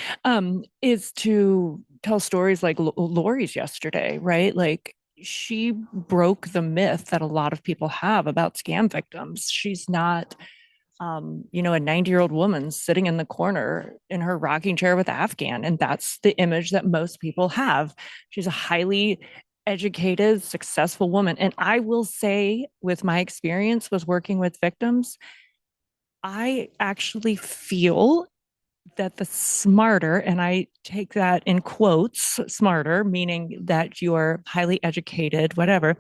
is to tell stories like Lori's yesterday, right? Like she broke the myth that a lot of people have about scam victims. She's not, a 90-year-old woman sitting in the corner in her rocking chair with Afghan. And that's the image that most people have. She's a highly educated, successful woman. And I will say, with my experience with working with victims, I actually feel that the smarter, and I take that in quotes, smarter, meaning that you're highly educated, whatever,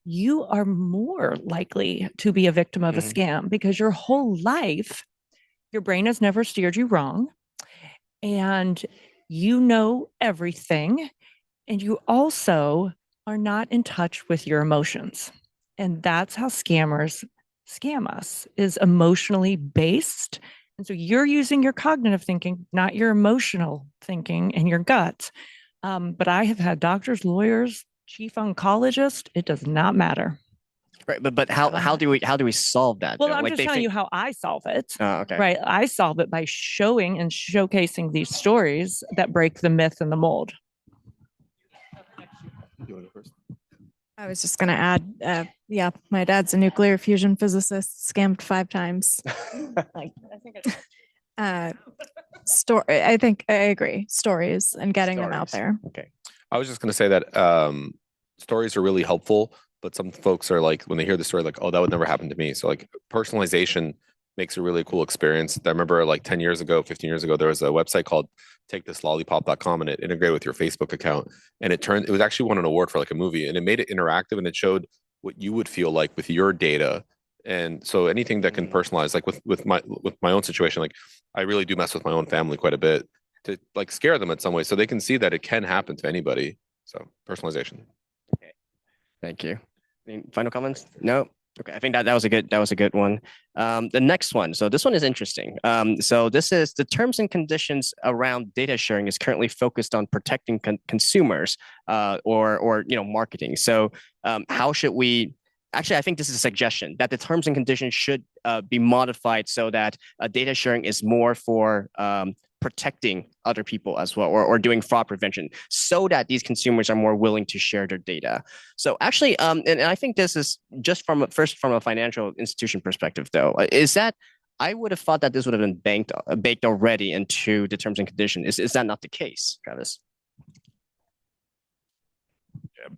you are more likely to be a victim of a scam because your whole life, your brain has never steered you wrong. And you know everything. And you also are not in touch with your emotions. And that's how scammers scam us, is emotionally based. And so you're using your cognitive thinking, not your emotional thinking and your gut. But I have had doctors, lawyers, chief oncologist. It does not matter. Right, but how do we solve that? Well, though? I'm Like just they telling you think- how I solve it. Oh, okay. Right. I solve it by showing and showcasing these stories that break the myth and the mold. I was just going to add, yeah, my dad's a nuclear fusion physicist, scammed 5 times. I think I agree. Stories and getting them out there. Okay. I was just going to say that stories are really helpful, but some folks are like, when they hear the story, like, oh, that would never happen to me. So like personalization makes a really cool experience. I remember like 10 years ago, 15 years ago, there was a website called takethislollipop.com, and it integrated with your Facebook account. And it was actually won an award for like a movie, and it made it interactive, and it showed what you would feel like with your data. And so anything that can personalize, like with my own situation, like I really do mess with my own family quite a bit to like scare them in some way, so they can see that it can happen to anybody. So personalization. Okay. Thank you. Any final comments? No. Okay, I think that was a good one. The next one. So this one is interesting. So this is the terms and conditions around data sharing is currently focused on protecting consumers or marketing. So how should we? Actually, I think this is a suggestion that the terms and conditions should be modified so that data sharing is more for protecting other people as well, or doing fraud prevention, so that these consumers are more willing to share their data. So actually, and I think this is just from a financial institution perspective, though, is that I would have thought that this would have been baked already into the terms and conditions. Is that not the case, Travis?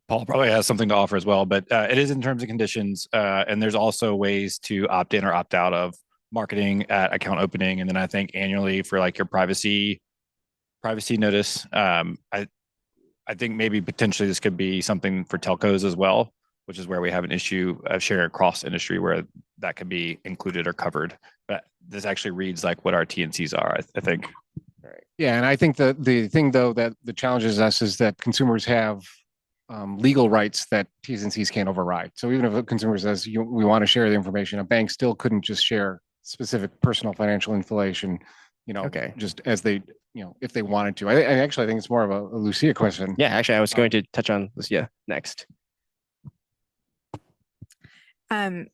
Paul probably has something to offer as well, but it is in terms and conditions, and there's also ways to opt in or opt out of marketing at account opening, and then I think annually for like your privacy notice. I think maybe potentially this could be something for telcos as well, which is where we have an issue of sharing across industry where that could be included or covered. But this actually reads like what our T&Cs are, I think. Yeah, and I think the thing though that challenges us is that consumers have legal rights that T's and C's can't override. So even if a consumer says we want to share the information, a bank still couldn't just share specific personal financial information, just as they, if they wanted to. I actually think it's more of a Lucia question. Yeah, actually, I was going to touch on Lucia next. Yeah,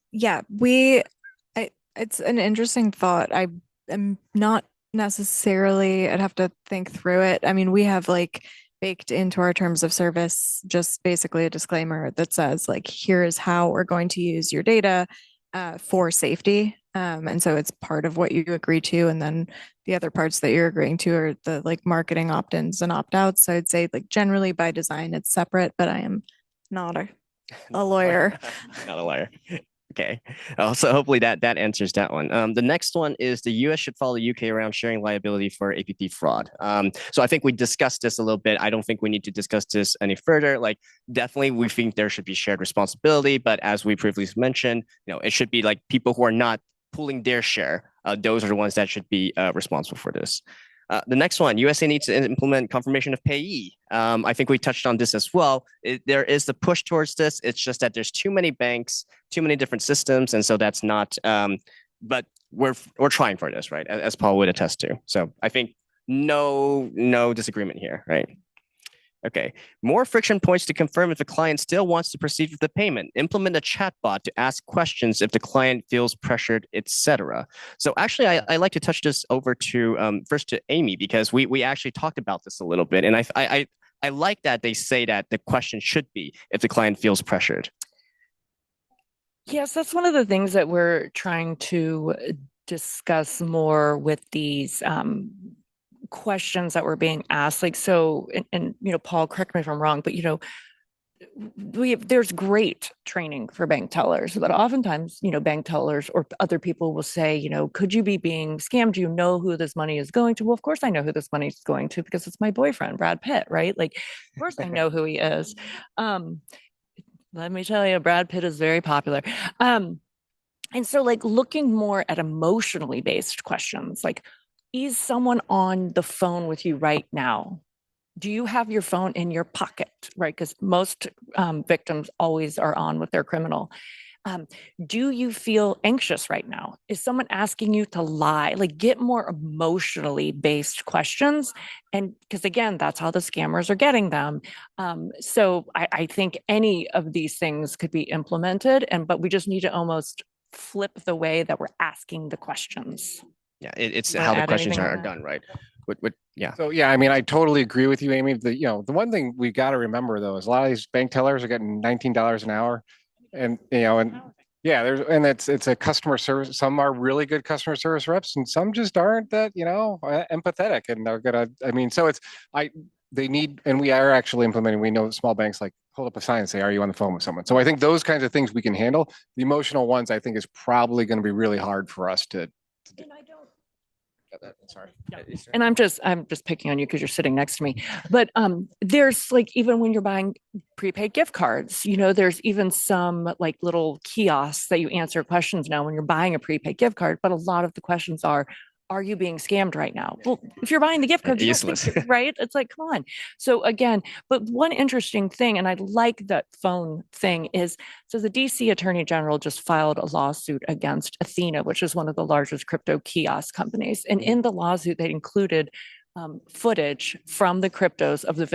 it's an interesting thought. I am not necessarily, I'd have to think through it. I mean, we have like baked into our terms of service, just basically a disclaimer that says like, here is how we're going to use your data for safety. And so it's part of what you agree to. And then the other parts that you're agreeing to are the like marketing opt-ins and opt-outs. So I'd say like generally by design, it's separate, but I am not a lawyer. Not a lawyer. Okay. So hopefully that answers that one. The next one is the US should follow the UK around sharing liability for APP fraud. So I think we discussed this a little bit. I don't think we need to discuss this any further. Like definitely we think there should be shared responsibility, but as we previously mentioned, it should be like people who are not pooling their share. Those are the ones that should be responsible for this. The next one, USA needs to implement confirmation of payee. I think we touched on this as well. There is the push towards this. It's just that there's too many banks, too many different systems, and so that's not. But we're trying for this, right? As Paul would attest to. So I think no disagreement here, right? Okay. More friction points to confirm if the client still wants to proceed with the payment. Implement a chatbot to ask questions if the client feels pressured, etc. So actually, I like to touch this over to first to Amy, because we actually talked about this a little bit, and I like that they say that the question should be if the client feels pressured. Yes, that's one of the things that we're trying to discuss more with these questions that were being asked. Like, so, and Paul, correct me if I'm wrong, but there's great training for bank tellers, but oftentimes, bank tellers or other people will say, could you be being scammed? Do you know who this money is going to? Well, of course I know who this money is going to because it's my boyfriend, Brad Pitt, right? Like, of course I know who he is. Let me tell you, Brad Pitt is very popular. And so like looking more at emotionally based questions, like, is someone on the phone with you right now? Do you have your phone in your pocket, right? Because most victims always are on with their criminal. Do you feel anxious right now? Is someone asking you to lie? Like, get more emotionally based questions. And because again, that's how the scammers are getting them. So I think any of these things could be implemented, but we just need to almost flip the way that we're asking the questions. Yeah, it's Wanna how the add questions anything are on that? done, right? Yeah. So yeah, I mean, I totally agree with you, Amy. The one thing we got to remember though is a lot of these bank tellers are getting $19 an hour, and it's a customer service. Some are really good customer service reps, and some just aren't that empathetic, and they're gonna. I mean, so they need, and we are actually implementing. We know small banks like hold up a sign and say, "Are you on the phone with someone?" So I think those kinds of things we can handle. The emotional ones, I think, is probably going to be really hard for us to do. Sorry. And I'm just picking on you because you're sitting next to me. But there's like, even when you're buying prepaid gift cards, there's even some like little kiosks that you answer questions now when you're buying a prepaid gift card. But a lot of the questions are you being scammed right now? Well, if you're buying the gift card, useless, right? It's like, come on. So again, but one interesting thing, and I like that phone thing is, so the DC Attorney General just filed a lawsuit against Athena, which is one of the largest crypto kiosk companies. And in the lawsuit, they included footage from the cryptos of the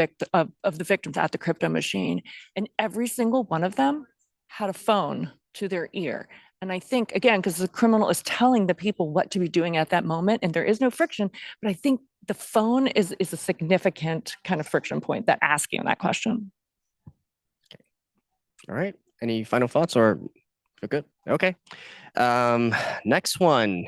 victims at the crypto machine. And every single one of them had a phone to their ear. And I think, again, because the criminal is telling the people what to be doing at that moment, and there is no friction, but I think the phone is a significant kind of friction point, that asking that question. All right. Any final thoughts or we're good? Okay. Next one.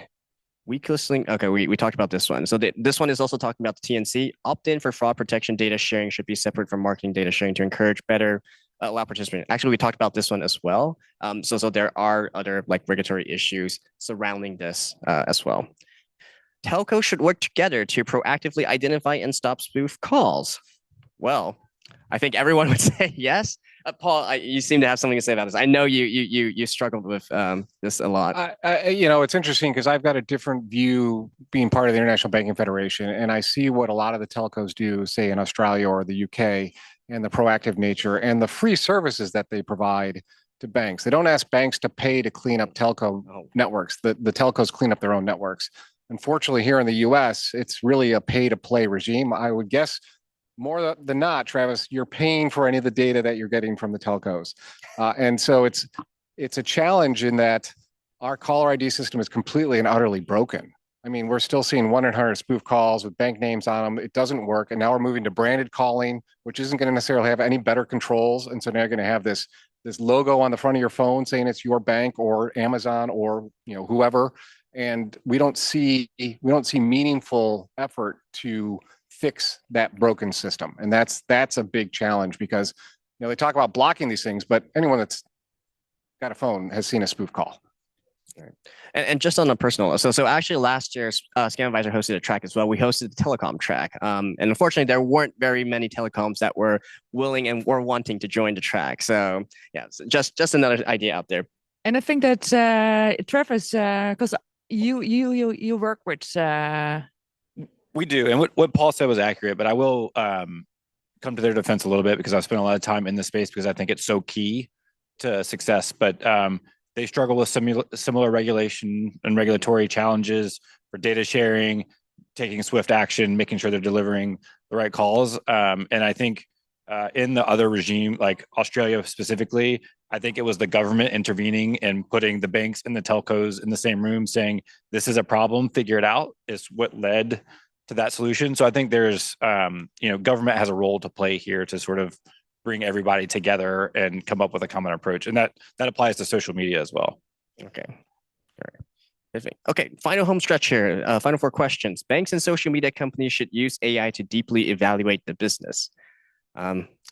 Weak listening. Okay, we talked about this one. So this one is also talking about the TNC. Opt-in for fraud protection data sharing should be separate from marketing data sharing to encourage better allow participants. Actually, we talked about this one as well. So there are other like regulatory issues surrounding this as well. Telcos should work together to proactively identify and stop spoof calls. Well, I think everyone would say yes. Paul, you seem to have something to say about this. I know you struggled with this a lot. It's interesting because I've got a different view being part of the International Banking Federation, and I see what a lot of the telcos do, say in Australia or the UK, and the proactive nature and the free services that they provide to banks. They don't ask banks to pay to clean up telco networks. The telcos clean up their own networks. Unfortunately, here in the US, it's really a pay-to-play regime. I would guess more than not, Travis, you're paying for any of the data that you're getting from the telcos. And so it's a challenge in that our caller ID system is completely and utterly broken. I mean, we're still seeing 1-800 spoof calls with bank names on them. It doesn't work. And now we're moving to branded calling, which isn't going to necessarily have any better controls. And so now you're going to have this logo on the front of your phone saying it's your bank or Amazon or whoever. And we don't see meaningful effort to fix that broken system. And that's a big challenge because they talk about blocking these things, but anyone that's got a phone has seen a spoof call. Right. And just on a personal, so actually last year, Scambaiters hosted a track as well. We hosted the telecom track, and unfortunately, there weren't very many telecoms that were willing and were wanting to join the track. So yeah, so just another idea out there. And I think that Travis, because you work with. We do, and what Paul said was accurate. But I will come to their defense a little bit because I've spent a lot of time in the space because I think it's so key to success. But they struggle with similar regulation and regulatory challenges for data sharing, taking swift action, making sure they're delivering the right calls. And I think in the other regime, like Australia specifically, I think it was the government intervening and putting the banks and the telcos in the same room saying, this is a problem, figure it out, is what led to that solution. So I think there's, government has a role to play here to sort of bring everybody together and come up with a common approach. And that applies to social media as well. Okay. All right. Perfect. Okay. Final home stretch here. Final 4 questions. Banks and social media companies should use AI to deeply evaluate the business.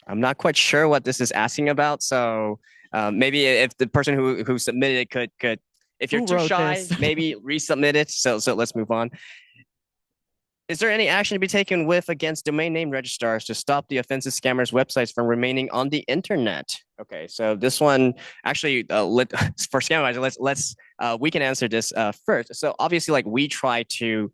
I'm not quite sure what this is asking about. So maybe if the person who submitted it could, if you're Who too wrote shy, this? maybe resubmit it. So let's move on. Is there any action to be taken with against domain name registrars to stop the offensive scammers' websites from remaining on the internet? Okay, so this one actually for Scambaiters, let's we can answer this first. So obviously, like we try to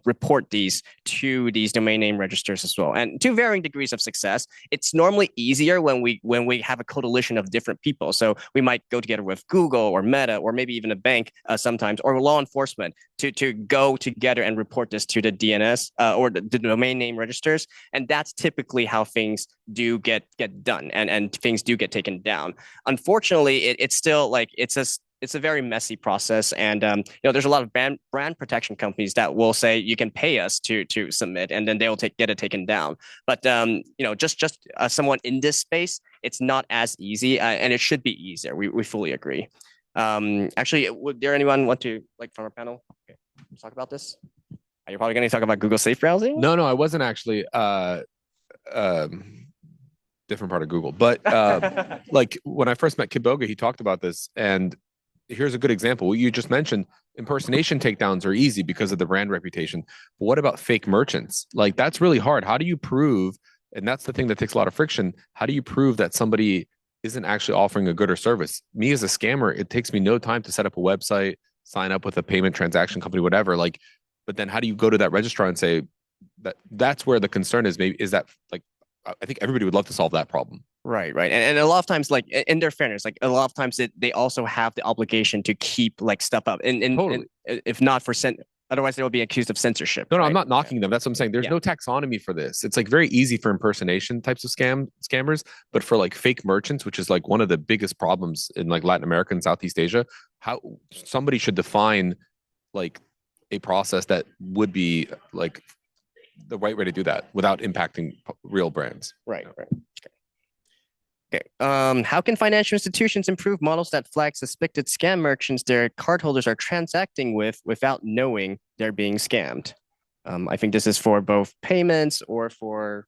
report these to these domain name registers as well, and to varying degrees of success. It's normally easier when we have a coalition of different people. So we might go together with Google or Meta or maybe even a bank sometimes or law enforcement to go together and report this to the DNS or the domain name registers, and that's typically how things do get done and things do get taken down. Unfortunately, it's still like it's a very messy process, and there's a lot of brand protection companies that will say you can pay us to submit, and then they'll get it taken down. But just someone in this space, it's not as easy, and it should be easier. We fully agree. Actually, would there anyone want to from our panel? Okay, let's talk about this. You're probably going to talk about Google Safe Browsing. No, I wasn't actually. Different part of Google, but like when I first met Kiboga, he talked about this, and here's a good example. What you just mentioned, impersonation takedowns are easy because of the brand reputation. But what about fake merchants? Like that's really hard. How do you prove? And that's the thing that takes a lot of friction. How do you prove that somebody isn't actually offering a good or service? Me as a scammer, it takes me no time to set up a website, sign up with a payment transaction company, whatever. But then how do you go to that registrar and say that's where the concern is? Maybe is that I think everybody would love to solve that problem. Right. And a lot of times, like in their fairness, like a lot of times they also have the obligation to keep stuff up. And Totally. If not for otherwise they will be accused of censorship. No, I'm not knocking them. That's what I'm saying. There's no taxonomy for this. It's very easy for impersonation types of scammers, but for fake merchants, which is one of the biggest problems in Latin America and Southeast Asia, how somebody should define a process that would be the right way to do that without impacting real brands. Right. Okay. How can financial institutions improve models that flag suspected scam merchants their cardholders are transacting with without knowing they're being scammed? I think this is for both payments or for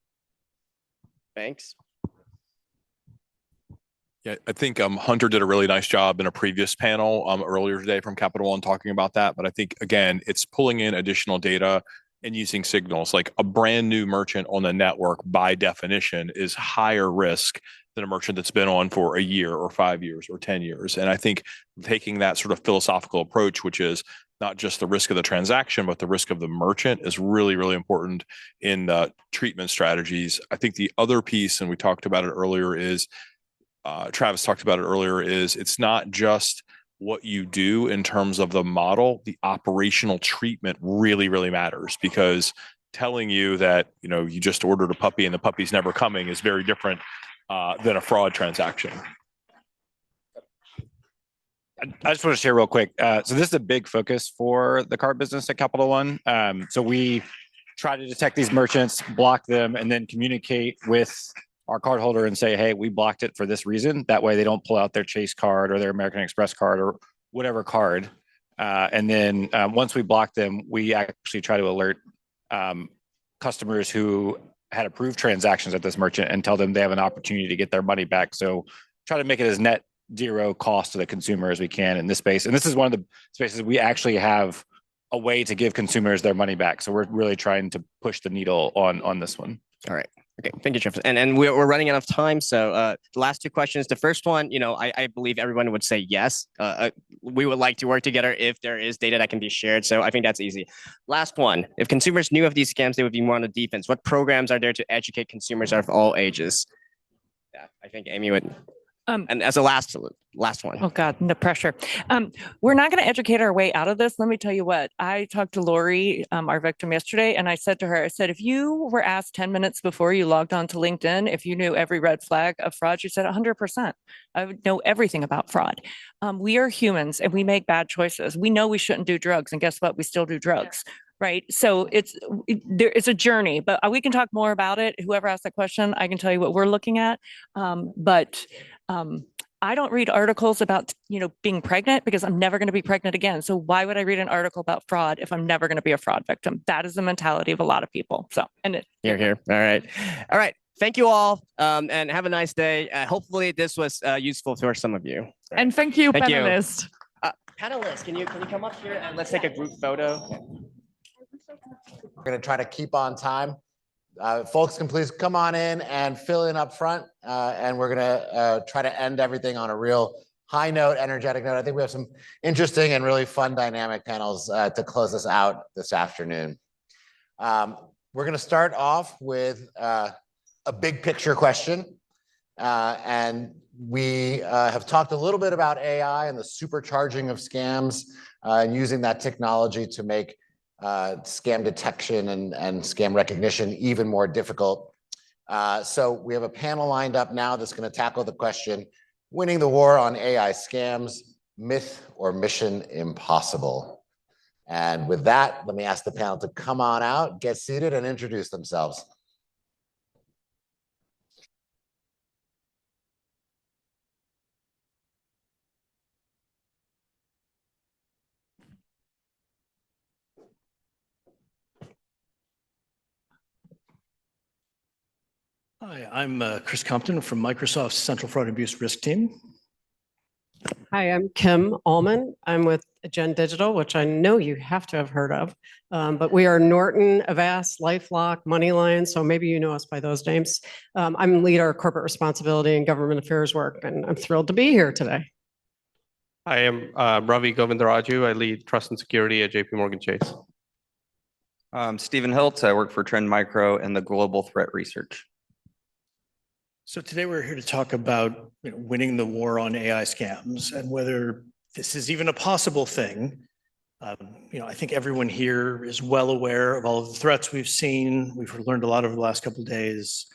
banks. Yeah, I think Hunter did a really nice job in a previous panel earlier today from Capital One talking about that. But I think, again, it's pulling in additional data and using signals. Like a brand new merchant on the network, by definition, is higher risk than a merchant that's been on for a year or 5 years or 10 years. And I think taking that sort of philosophical approach, which is not just the risk of the transaction, but the risk of the merchant, is really, really important in treatment strategies. I think the other piece, and we talked about it earlier, is Travis talked about it earlier, is it's not just what you do in terms of the model. The operational treatment really, really matters, because telling you that, you just ordered a puppy and the puppy's never coming is very different than a fraud transaction. I just want to share real quick. So this is a big focus for the card business at Capital One. So we try to detect these merchants, block them, and then communicate with our cardholder and say, hey, we blocked it for this reason. That way they don't pull out their Chase card or their American Express card or whatever card. And then once we block them, we actually try to alert customers who had approved transactions at this merchant and tell them they have an opportunity to get their money back. So try to make it as net zero cost to the consumer as we can in this space. And this is one of the spaces we actually have a way to give consumers their money back. So we're really trying to push the needle on this one. All right. Okay, thank you, Jeff. And we're running out of time. So the last two questions. The first one, I believe everyone would say yes. We would like to work together if there is data that can be shared. So I think that's easy. Last one. If consumers knew of these scams, they would be more on the defense. What programs are there to educate consumers of all ages? Yeah, I think Amy would. And as a last one. Oh God, no pressure. We're not going to educate our way out of this. Let me tell you what, I talked to Lori, our victim, yesterday, and I said to her, if you were asked 10 minutes before you logged on to LinkedIn, if you knew every red flag of fraud, she said 100%. I would know everything about fraud. We are humans and we make bad choices. We know we shouldn't do drugs, and guess what? We still do drugs. Right. So it's a journey, but we can talk more about it. Whoever asked that question, I can tell you what we're looking at. But I don't read articles about, being pregnant, because I'm never going to be pregnant again. So why would I read an article about fraud if I'm never going to be a fraud victim? That is the mentality of a lot of people. So, Here. All right. thank you all, and have a nice day. Hopefully this was useful for some of you. And thank you, Thank you. panelists. Panelists, can you come up here and let's take a group photo? We're going to try to keep on time. Folks can please come on in and fill in up front, and we're going to try to end everything on a real high note, energetic note. I think we have some interesting and really fun dynamic panels to close us out this afternoon. We're going to start off with a big picture question. And we have talked a little bit about AI and the supercharging of scams and using that technology to make scam detection and scam recognition even more difficult. So we have a panel lined up now that's going to tackle the question, winning the war on AI scams, myth or mission impossible. And with that, let me ask the panel to come on out, get seated, and introduce themselves. Hi, I'm Chris Compton from Microsoft's Central Fraud Abuse Risk Team. Hi, I'm Kim Allman. I'm with Gen Digital, which I know you have to have heard of, but we are Norton, Avast, LifeLock, Moneyline, so maybe you know us by those names. I'm lead our corporate responsibility and government affairs work, and I'm thrilled to be here today. I am Ravi Govindaraju. I lead trust and security at JPMorgan Chase. Stephen Hiltz. I work for Trend Micro and the global threat research. So today we're here to talk about winning the war on AI scams and whether this is even a possible thing. I think everyone here is well aware of all of the threats we've seen. We've learned a lot over the last couple of days.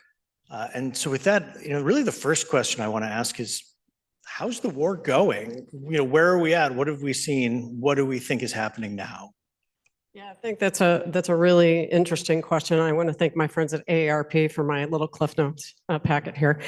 And so with that, really the first question I want to ask is, how's the war going? Where are we at? What have we seen? What do we think is happening now? Yeah, I think that's a really interesting question. I want to thank my friends at AARP for my little Cliff Notes packet here.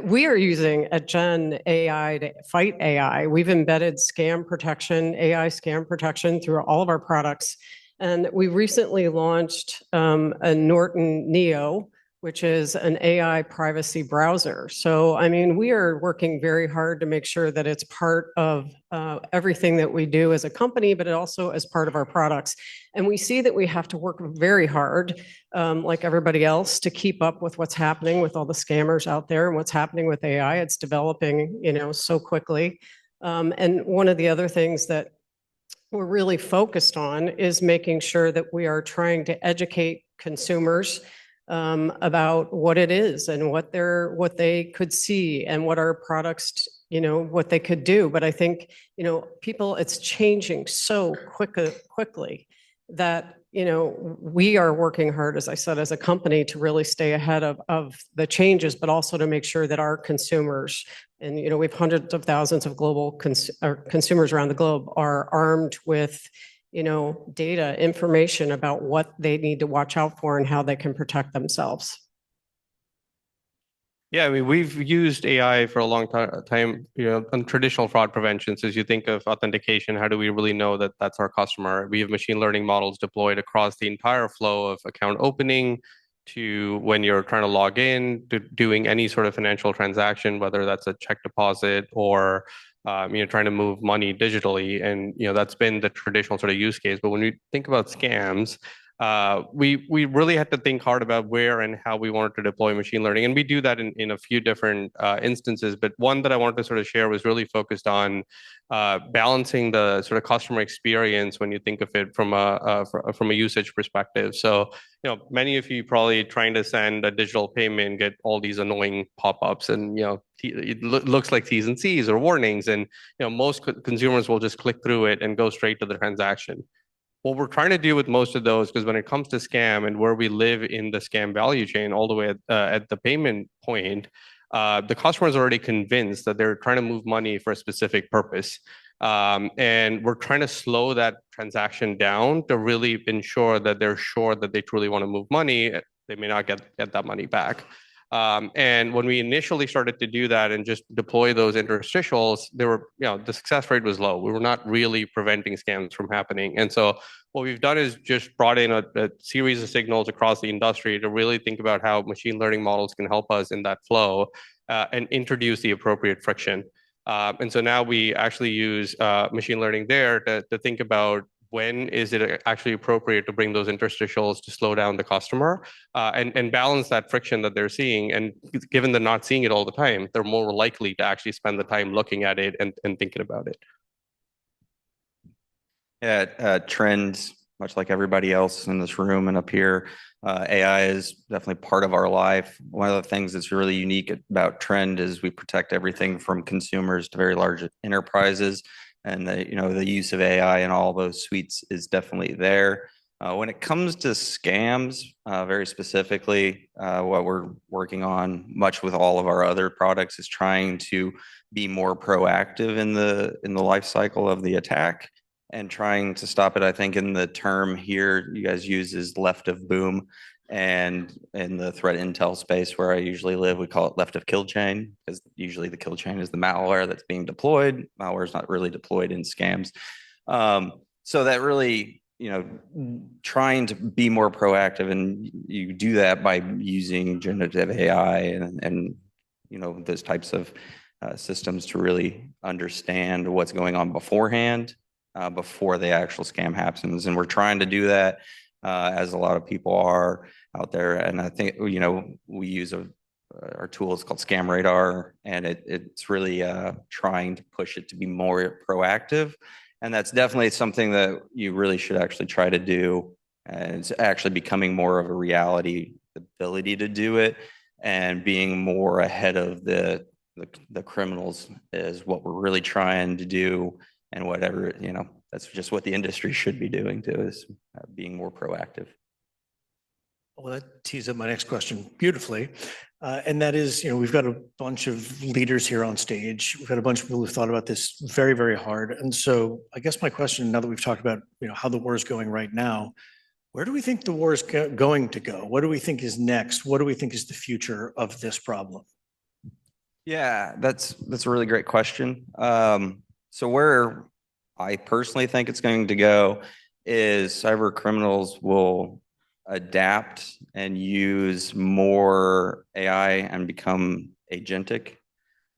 We are using at Gen AI to fight AI. We've embedded scam protection, AI scam protection through all of our products. And we recently launched a Norton Neo, which is an AI privacy browser. So, I mean, we are working very hard to make sure that it's part of everything that we do as a company, but also as part of our products. And we see that we have to work very hard, like everybody else, to keep up with what's happening with all the scammers out there and what's happening with AI. It's developing, so quickly. And one of the other things that we're really focused on is making sure that we are trying to educate consumers about what it is and what they could see and what our products, what they could do. But I think, it's changing so quickly that, we are working hard, as I said, as a company to really stay ahead of the changes, but also to make sure that our consumers, and, we have hundreds of thousands of global consumers around the globe, are armed with data, information about what they need to watch out for and how they can protect themselves. Yeah, I mean, we've used AI for a long time, on traditional fraud prevention. So as you think of authentication, how do we really know that that's our customer? We have machine learning models deployed across the entire flow of account opening to when you're trying to log in, to doing any sort of financial transaction, whether that's a check deposit or trying to move money digitally. And, that's been the traditional sort of use case. But when we think about scams, we really had to think hard about where and how we wanted to deploy machine learning. And we do that in a few different instances. But one that I wanted to sort of share was really focused on balancing the sort of customer experience when you think of it from a usage perspective. So, many of you probably trying to send a digital payment, get all these annoying pop-ups and, it looks like T's and C's or warnings. And, most consumers will just click through it and go straight to the transaction. What we're trying to do with most of those, because when it comes to scam and where we live in the scam value chain, all the way at the payment point, the customer is already convinced that they're trying to move money for a specific purpose. And we're trying to slow that transaction down to really ensure that they're sure that they truly want to move money. They may not get that money back. And when we initially started to do that and just deploy those interstitials, the success rate was low. We were not really preventing scams from happening. And so what we've done is just brought in a series of signals across the industry to really think about how machine learning models can help us in that flow and introduce the appropriate friction. And so now we actually use machine learning there to think about when is it actually appropriate to bring those interstitials to slow down the customer and balance that friction that they're seeing. And given they're not seeing it all the time, they're more likely to actually spend the time looking at it and thinking about it. Yeah, trends, much like everybody else in this room and up here, AI is definitely part of our life. One of the things that's really unique about Trend is we protect everything from consumers to very large enterprises, and the use of AI in all those suites is definitely there. When it comes to scams, very specifically, what we're working on, much with all of our other products, is trying to be more proactive in the life cycle of the attack and trying to stop it. I think in the term here you guys use is left of boom, and in the threat intel space where I usually live, we call it left of kill chain, because usually the kill chain is the malware that's being deployed. Malware is not really deployed in scams. So that really, trying to be more proactive, and you do that by using generative AI and those types of systems to really understand what's going on beforehand, before the actual scam happens. And we're trying to do that, as a lot of people are out there. And I think, we use our tool is called Scam Radar, and it's really trying to push it to be more proactive. And that's definitely something that you really should actually try to do. And it's actually becoming more of a reality, the ability to do it, and being more ahead of the criminals is what we're really trying to do. And whatever, that's just what the industry should be doing too, is being more proactive. Well, that tees up my next question beautifully. And that is, we've got a bunch of leaders here on stage. We've got a bunch of people who've thought about this very, very hard. And so I guess my question, now that we've talked about, how the war is going right now, where do we think the war is going to go? What do we think is next? What do we think is the future of this problem? Yeah, that's a really great question. So where I personally think it's going to go is cyber criminals will adapt and use more AI and become agentic.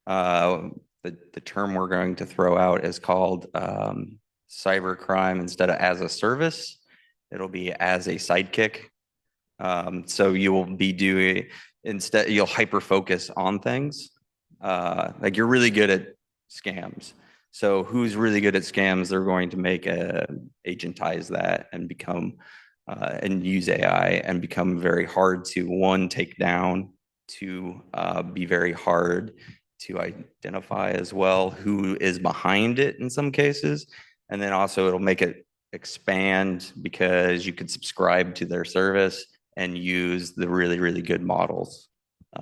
The term we're going to throw out is called cyber crime. Instead of as a service, it'll be as a sidekick. So you will be doing, instead, you'll hyper focus on things. Like you're really good at scams. So who's really good at scams, they're going to make agentize that and become and use AI and become very hard to, one, take down, to be very hard to identify as well who is behind it in some cases. And then also it'll make it expand because you could subscribe to their service and use the really, really good models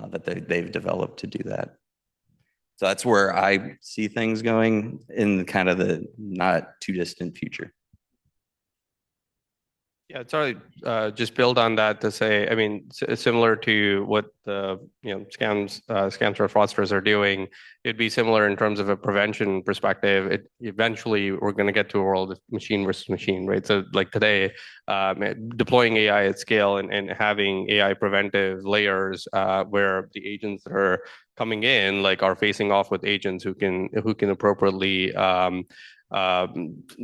that they've developed to do that. So that's where I see things going in kind of the not too distant future. Yeah, sorry, just build on that to say, I mean, similar to what the scams or fraudsters are doing, it'd be similar in terms of a prevention perspective. Eventually, we're going to get to a world of machine versus machine, right? So like today, deploying AI at scale and having AI preventive layers where the agents that are coming in are facing off with agents who can appropriately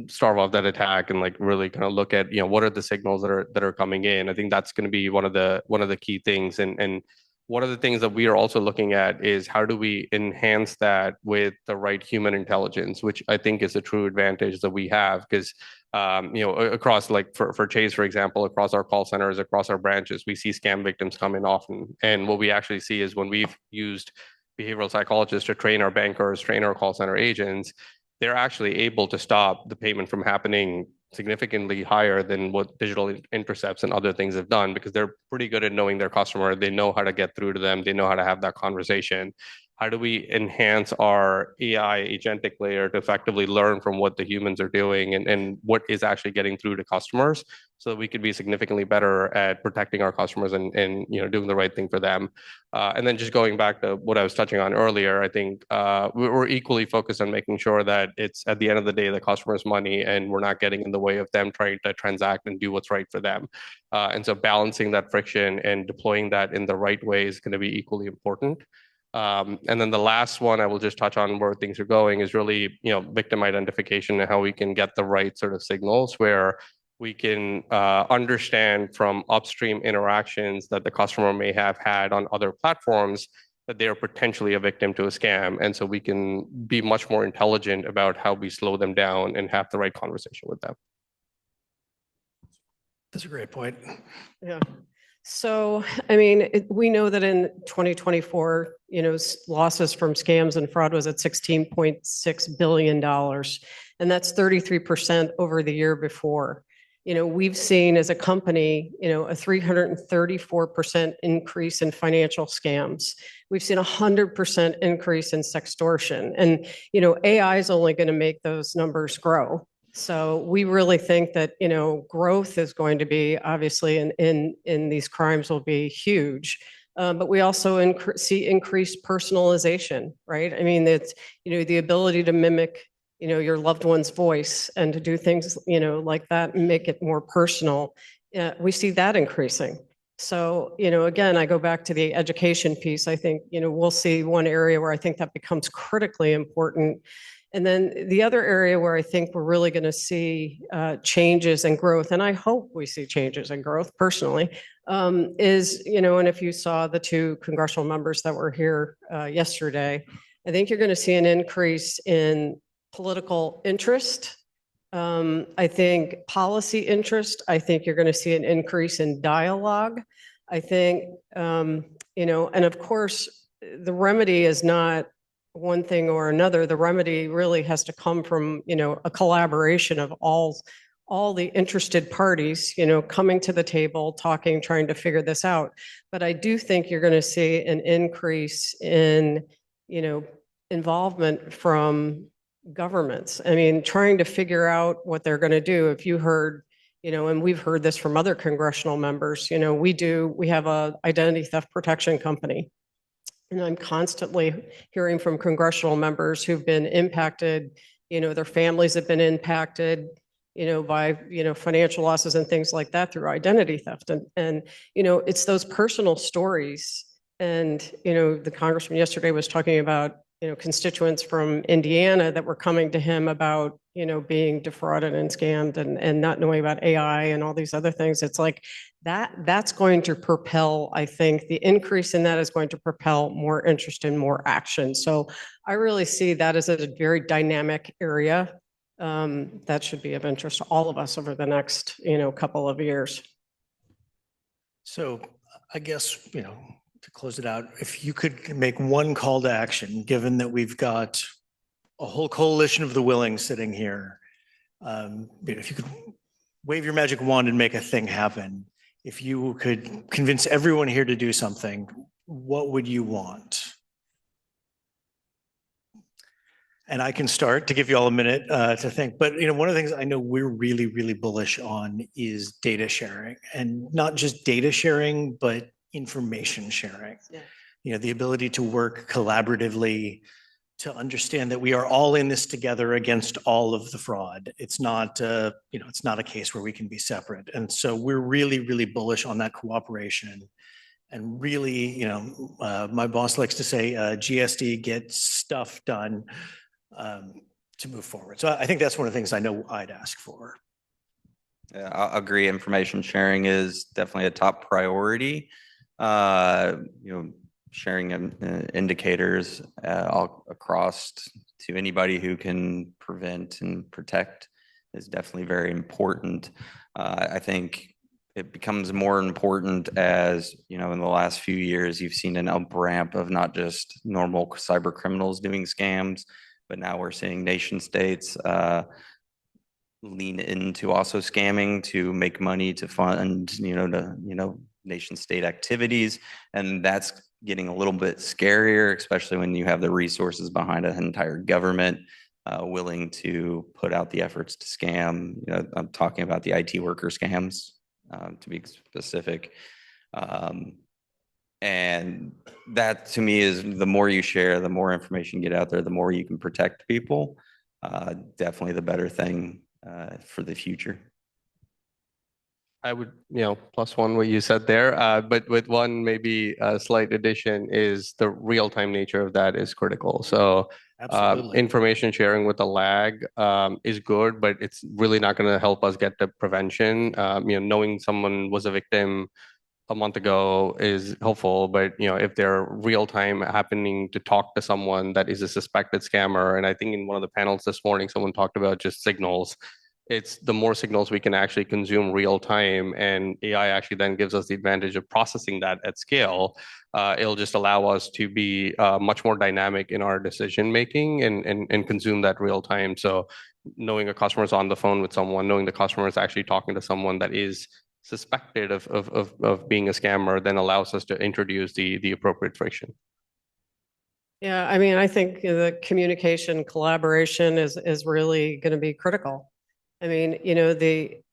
starve off that attack and really kind of look at what are the signals that are coming in. I think that's going to be one of the key things. And one of the things that we are also looking at is how do we enhance that with the right human intelligence, which I think is a true advantage that we have, because across for Chase, for example, across our call centers, across our branches, we see scam victims come in often. And what we actually see is when we've used behavioral psychologists to train our bankers, train our call center agents, they're actually able to stop the payment from happening significantly higher than what digital intercepts and other things have done, because they're pretty good at knowing their customer. They know how to get through to them. They know how to have that conversation. how do we enhance our AI agentic layer to effectively learn from what the humans are doing and what is actually getting through to customers, so that we could be significantly better at protecting our customers and doing the right thing for them. And then just going back to what I was touching on earlier, I think we're equally focused on making sure that it's at the end of the day the customer's money, and we're not getting in the way of them trying to transact and do what's right for them. And so balancing that friction and deploying that in the right way is going to be equally important. And then the last one I will just touch on where things are going is really, victim identification and how we can get the right sort of signals where we can understand from upstream interactions that the customer may have had on other platforms that they are potentially a victim to a scam. And so we can be much more intelligent about how we slow them down and have the right conversation with them. That's a great point. Yeah. So, I mean, we know that in 2024, losses from scams and fraud was at $16.6 billion, and that's 33% over the year before. We've seen as a company, a 334% increase in financial scams. We've seen 100% increase in sextortion, and, AI is only going to make those numbers grow. So we really think that, growth is going to be obviously in these crimes will be huge. But we also see increased personalization, right? I mean, it's, the ability to mimic, your loved one's voice and to do things, like that and make it more personal. We see that increasing. So, again, I go back to the education piece. I think, we'll see one area where I think that becomes critically important. And then the other area where I think we're really going to see changes and growth, and I hope we see changes and growth personally, is, and if you saw the two congressional members that were here yesterday, I think you're going to see an increase in political interest. I think policy interest. I think you're going to see an increase in dialogue. I think, and of course, the remedy is not one thing or another. The remedy really has to come from, a collaboration of all the interested parties, coming to the table, talking, trying to figure this out. But I do think you're going to see an increase in, involvement from governments. I mean, trying to figure out what they're going to do. If you heard, and we've heard this from other congressional members, we have a identity theft protection company. And I'm constantly hearing from congressional members who've been impacted, their families have been impacted, by, financial losses and things like that through identity theft. And it's those personal stories. And, the congressman yesterday was talking about, constituents from Indiana that were coming to him about, being defrauded and scammed and not knowing about AI and all these other things. It's like that's going to propel, I think the increase in that is going to propel more interest and more action. So I really see that as a very dynamic area that should be of interest to all of us over the next, couple of years. So I guess, to close it out, if you could make one call to action, given that we've got a whole coalition of the willing sitting here, if you could wave your magic wand and make a thing happen, if you could convince everyone here to do something, what would you want? And I can start to give you all a minute to think. But one of the things I know we're really, really bullish on is data sharing, and not just data sharing, but information sharing. Yeah. The ability to work collaboratively, to understand that we are all in this together against all of the fraud. It's not, it's not a case where we can be separate. And so we're really, really bullish on that cooperation. And really, my boss likes to say, GSD gets stuff done to move forward. So I think that's one of the things I know I'd ask for. Yeah, I agree. Information sharing is definitely a top priority. Sharing indicators all across to anybody who can prevent and protect is definitely very important. I think it becomes more important as, in the last few years, you've seen an up ramp of not just normal cyber criminals doing scams, but now we're seeing nation states lean into also scamming to make money to fund, nation state activities. And that's getting a little bit scarier, especially when you have the resources behind an entire government willing to put out the efforts to scam. You know, I'm talking about the IT worker scams, to be specific. And that to me is the more you share, the more information you get out there, the more you can protect people. Definitely the better thing for the future. I would, plus one what you said there, but with one maybe slight addition is the real-time nature of that is critical. So information sharing with a lag is good, but it's really not going to help us get to prevention. Knowing someone was a victim a month ago is helpful, but if they're real-time happening to talk to someone that is a suspected scammer, and I think in one of the panels this morning, someone talked about just signals. It's the more signals we can actually consume real time, and AI actually then gives us the advantage of processing that at scale. It'll just allow us to be much more dynamic in our decision making and consume that real time. So knowing a customer is on the phone with someone, knowing the customer is actually talking to someone that is suspected of being a scammer, then allows us to introduce the appropriate friction. Yeah, I mean, I think the communication collaboration is really going to be critical. I mean,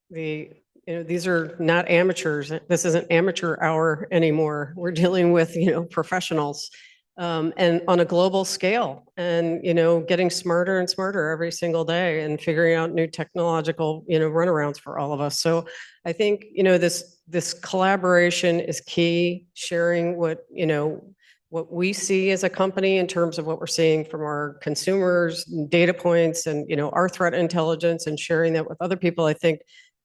these are not amateurs. This isn't amateur hour anymore. We're dealing with, professionals, and on a global scale, and, getting smarter and smarter every single day and figuring out new technological, runarounds for all of us. So I think, this collaboration is key, sharing what we see as a company in terms of what we're seeing from our consumers, data points, and our threat intelligence, and sharing that with other people. I think,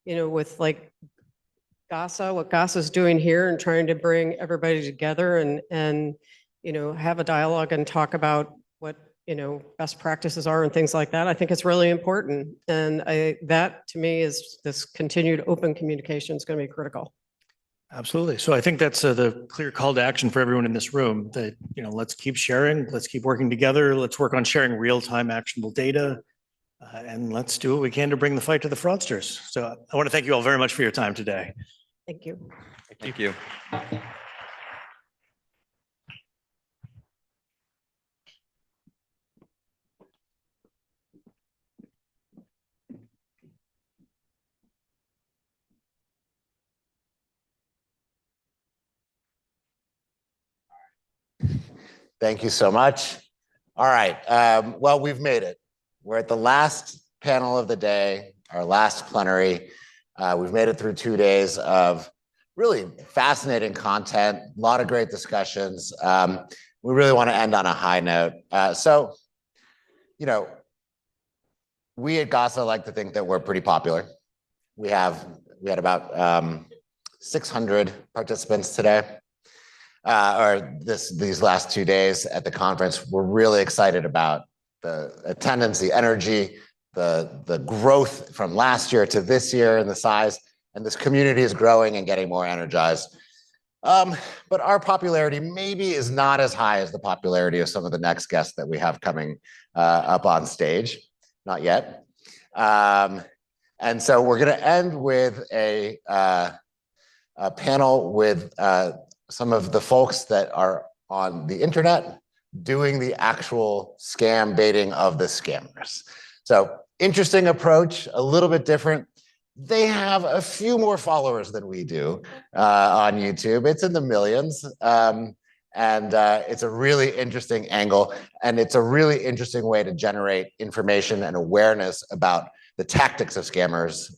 with like GASA, what GASA is doing here, and trying to bring everybody together and have a dialogue and talk about what best practices are and things like that. I think it's really important, and that to me is this continued open communication is going to be critical. Absolutely. So I think that's the clear call to action for everyone in this room that, let's keep sharing, let's keep working together, let's work on sharing real-time actionable data, and let's do what we can to bring the fight to the fraudsters. So I want to thank you all very much for your time today. Thank you. Thank you. Thank you so much. All right. Well, we've made it. We're at the last panel of the day, our last plenary. We've made it through 2 days of really fascinating content, a lot of great discussions. We really want to end on a high note. We at GASA like to think that we're pretty popular. We had about 600 participants today. Or these last 2 days at the conference. We're really excited about the attendance, the energy, the growth from last year to this year, and the size, and this community is growing and getting more energized. But our popularity maybe is not as high as the popularity of some of the next guests that we have coming up on stage. Not yet. And so we're going to end with a panel with some of the folks that are on the internet doing the actual scam baiting of the scammers. So interesting approach, a little bit different. They have a few more followers than we do on YouTube. It's in the millions. And it's a really interesting angle. And it's a really interesting way to generate information and awareness about the tactics of scammers,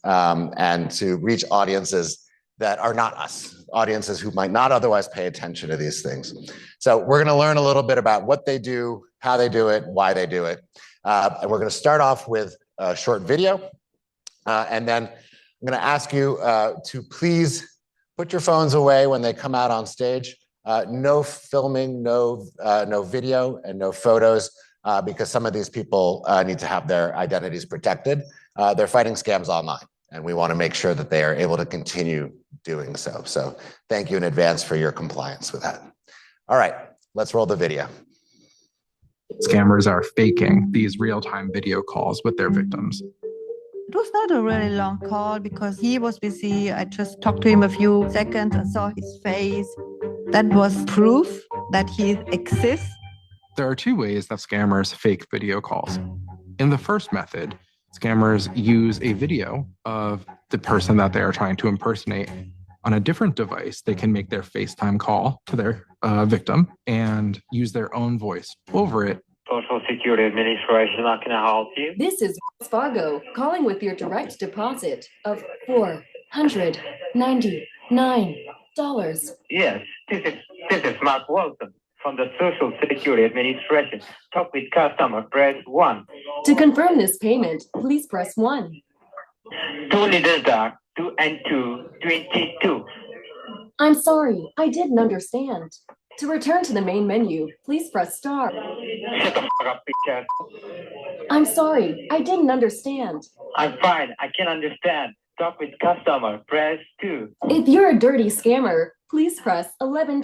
and to reach audiences that are not us, audiences who might not otherwise pay attention to these things. So we're going to learn a little bit about what they do, how they do it, why they do it. And we're going to start off with a short video. And then I'm going to ask you to please put your phones away when they come out on stage. No filming, no video, and no photos, because some of these people need to have their identities protected. They're fighting scams online, and we want to make sure that they are able to continue doing so. So thank you in advance for your compliance with that. All right, let's roll the video. Scammers are faking these real-time video calls with their victims. It was not a really long call because he was busy. I just talked to him a few seconds and saw his face. that was proof that he exists? There are two ways that scammers fake video calls. In the first method, scammers use a video of the person that they are trying to impersonate on a different device. They can make their FaceTime call to their victim and use their own voice over it. Social Security Administration, how can I help you? This is Wells Fargo calling with your direct deposit of $499. Yes, this is Mark Walton from the Social Security Administration. Talk with customer, press 1. To confirm this payment, please press 1. 2 little dark, 2 and 2, 22. I'm sorry, I didn't understand. To return to the main menu, please press star. Shut the fuck up, bitch ass. I'm sorry, I didn't understand. I'm fine, I can understand. Talk with customer, press 2. If you're a dirty scammer, please press 11.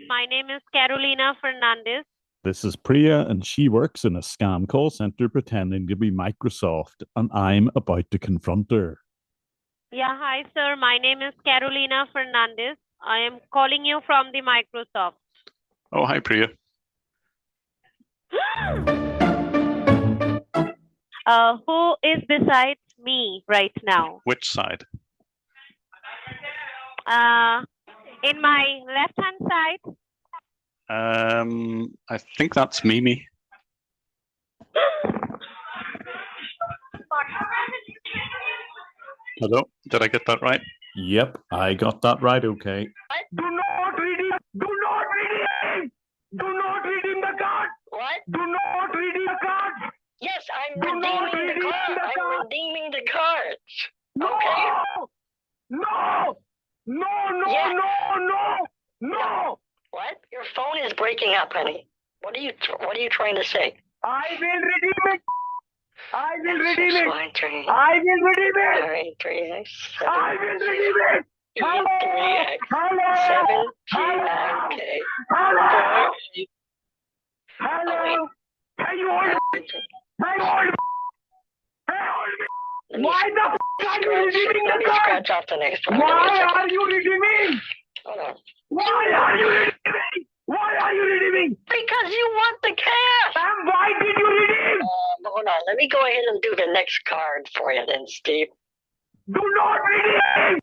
My name is Carolina Fernandez. This is Priya, and she works in a scam call center pretending to be Microsoft, and I'm about to confront her. Yeah, hi, sir. My name is Carolina Fernandez. I am calling you from the Microsoft. Oh, hi, Priya. Who is besides me right now? Which side? In my left-hand side. I think that's Mimi. Hello, did I get that right? Yep, I got that right, okay. Do not redeem! Do not redeem! Do not redeem the card! What? Do not redeem the card! Yes, I'm Do not redeeming the redeem card. the I'm card. redeeming the cards. No! Okay. No! No, no, Yeah. no, no! What? Your phone is breaking up, honey. What are you trying to say? I will redeem it! I will redeem it! Fine, three. I will redeem it! All right, 3x. I will redeem it! Hello! 3x. Hello! 7G9K. Hello! Hello! Hey, you hold me! Hey, hold me! Hey, hold me! Why the f*** are you redeeming Let the me card? scratch off the next one. Why are you redeeming? Hold on. Why are you redeeming? Why are you redeeming? Because you want the cash. And why did you redeem? Hold on. Let me go ahead and do the next card for you then, Steve. Do not redeem!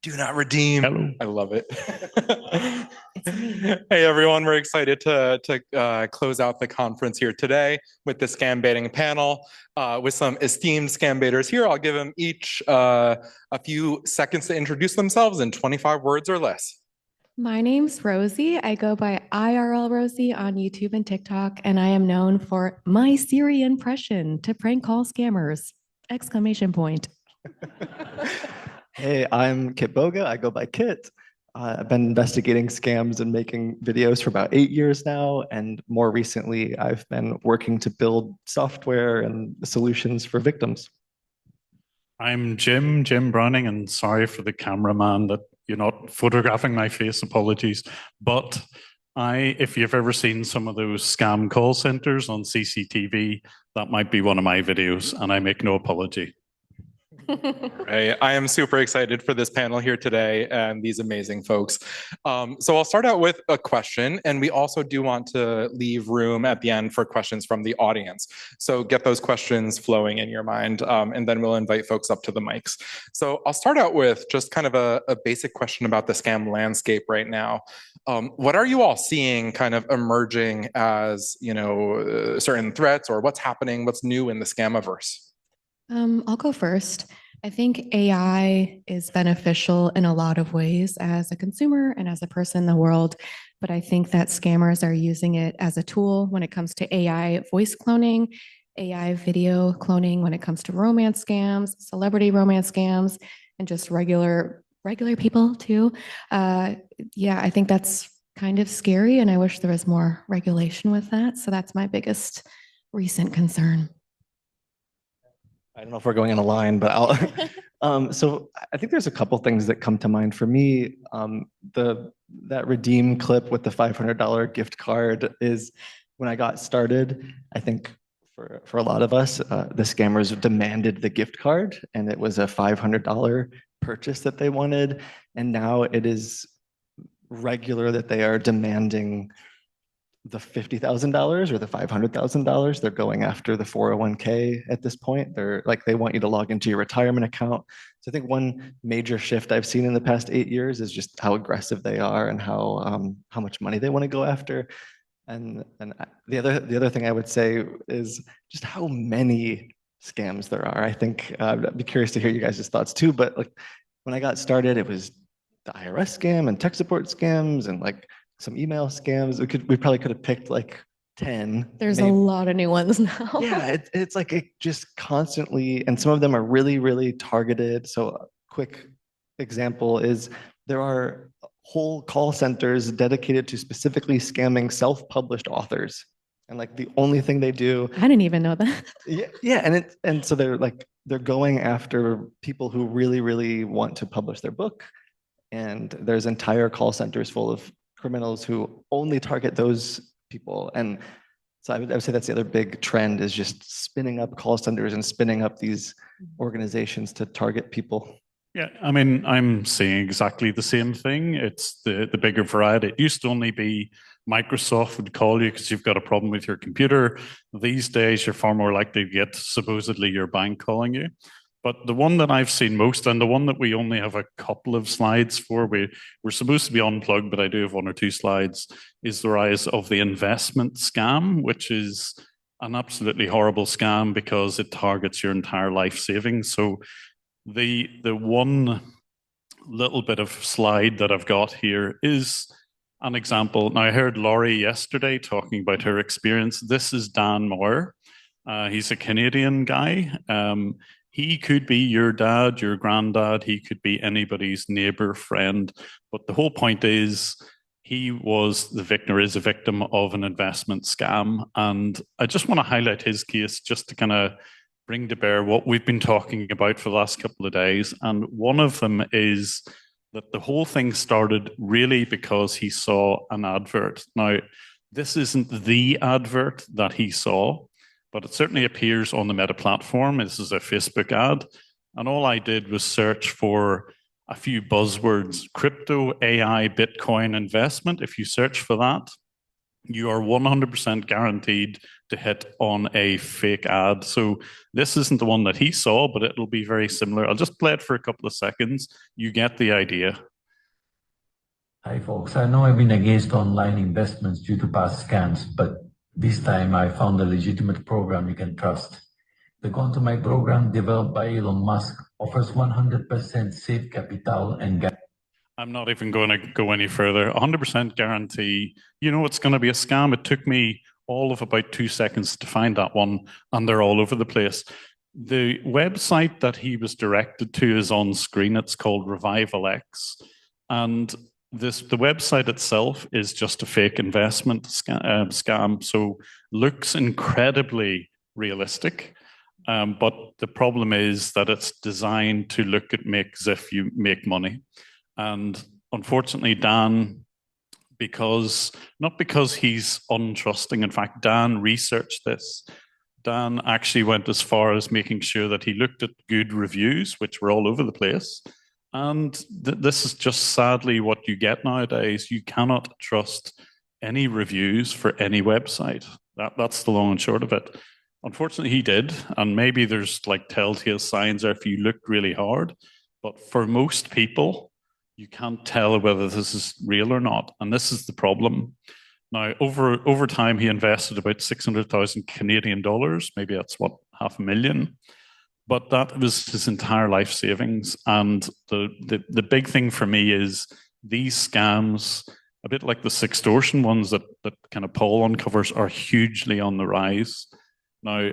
Do not redeem. I love it. Hey everyone, we're excited to close out the conference here today with the Scambaiting panel with some esteemed Scambaiters here. I'll give them each a few seconds to introduce themselves in 25 words or less. My name's Rosie. I go by IRL Rosie on YouTube and TikTok, and I am known for my Siri impression to prank call scammers! Exclamation point. Hey, I'm Kit Boga. I go by Kit. I've been investigating scams and making videos for about 8 years now. And more recently, I've been working to build software and solutions for victims. I'm Jim Browning, and sorry for the cameraman that you're not photographing my face, apologies. But if you've ever seen some of those scam call centers on CCTV, that might be one of my videos, and I make no apology. Right. I am super excited for this panel here today and these amazing folks. So I'll start out with a question, and we also do want to leave room at the end for questions from the audience. So get those questions flowing in your mind, and then we'll invite folks up to the mics. So I'll start out with just kind of a basic question about the scam landscape right now. What are you all seeing kind of emerging as, certain threats, or what's happening, what's new in the scamiverse? I'll go first. I think AI is beneficial in a lot of ways as a consumer and as a person in the world, but I think that scammers are using it as a tool when it comes to AI voice cloning, AI video cloning, when it comes to romance scams, celebrity romance scams, and just regular people too. Yeah, I think that's kind of scary, and I wish there was more regulation with that. So that's my biggest recent concern. I don't know if we're going in a line, but So I think there's a couple things that come to mind for me. That redeem clip with the $500 gift card is when I got started. I think for a lot of us, the scammers demanded the gift card, and it was a $500 purchase that they wanted. And now it is regular that they are demanding the $50,000 or the $500,000. They're going after the 401k at this point. They're like, they want you to log into your retirement account. So I think one major shift I've seen in the past 8 years is just how aggressive they are and how much money they want to go after. And the other thing I would say is just how many scams there are. I think I'd be curious to hear you guys' thoughts too. But like when I got started, it was the IRS scam and tech support scams and like some email scams. We probably could have picked like 10. There's maybe. a lot of new ones now. Yeah, it's like it just constantly, and some of them are really, really targeted. So a quick example is there are whole call centers dedicated to specifically scamming self-published authors. And like the only thing they do. I didn't even know that. Yeah, and so they're going after people who really, really want to publish their book. And there's entire call centers full of criminals who only target those people. And so I would say that's the other big trend is just spinning up call centers and spinning up these organizations to target people. Yeah, I mean, I'm seeing exactly the same thing. It's the bigger variety. It used to only be Microsoft would call you because you've got a problem with your computer. These days, you're far more likely to get supposedly your bank calling you. But the one that I've seen most, and the one that we only have a couple of slides for, we're supposed to be unplugged, but I do have 1 or 2 slides, is the rise of the investment scam, which is an absolutely horrible scam because it targets your entire life savings. So the one little bit of slide that I've got here is an example. Now, I heard Laurie yesterday talking about her experience. This is Dan Moore. He's a Canadian guy. He could be your dad, your granddad. He could be anybody's neighbor, friend. But the whole point is he was the victim or is a victim of an investment scam. And I just want to highlight his case just to kind of bring to bear what we've been talking about for the last couple of days. And one of them is that the whole thing started really because he saw an advert. Now, this isn't the advert that he saw, but it certainly appears on the Meta platform. This is a Facebook ad. And all I did was search for a few buzzwords, crypto, AI, Bitcoin investment. If you search for that, you are 100% guaranteed to hit on a fake ad. So this isn't the one that he saw, but it'll be very similar. I'll just play it for a couple of seconds. You get the idea. Hi, folks. I know I've been against online investments due to past scams, but this time I found a legitimate program you can trust. The Quantum My program, developed by Elon Musk, offers 100% safe capital and I'm not even going to go any further. 100% guarantee. You know it's going to be a scam. It took me all of about 2 seconds to find that one, and they're all over the place. The website that he was directed to is on screen. It's called Revival X, and the website itself is just a fake investment scam. So looks incredibly realistic, but the problem is that it's designed to look at make as if you make money. And unfortunately, Dan, not because he's untrusting, in fact, Dan researched this. Dan actually went as far as making sure that he looked at good reviews, which were all over the place. And this is just sadly what you get nowadays. You cannot trust any reviews for any website. That's the long and short of it. Unfortunately, he did. And maybe there's like telltale signs there if you look really hard. But for most people, you can't tell whether this is real or not. And this is the problem. Now, over time, he invested about 600,000 Canadian dollars. Maybe that's what, $500,000. But that was his entire life savings. And the big thing for me is these scams, a bit like the sextortion ones that kind of Paul uncovers, are hugely on the rise. Now,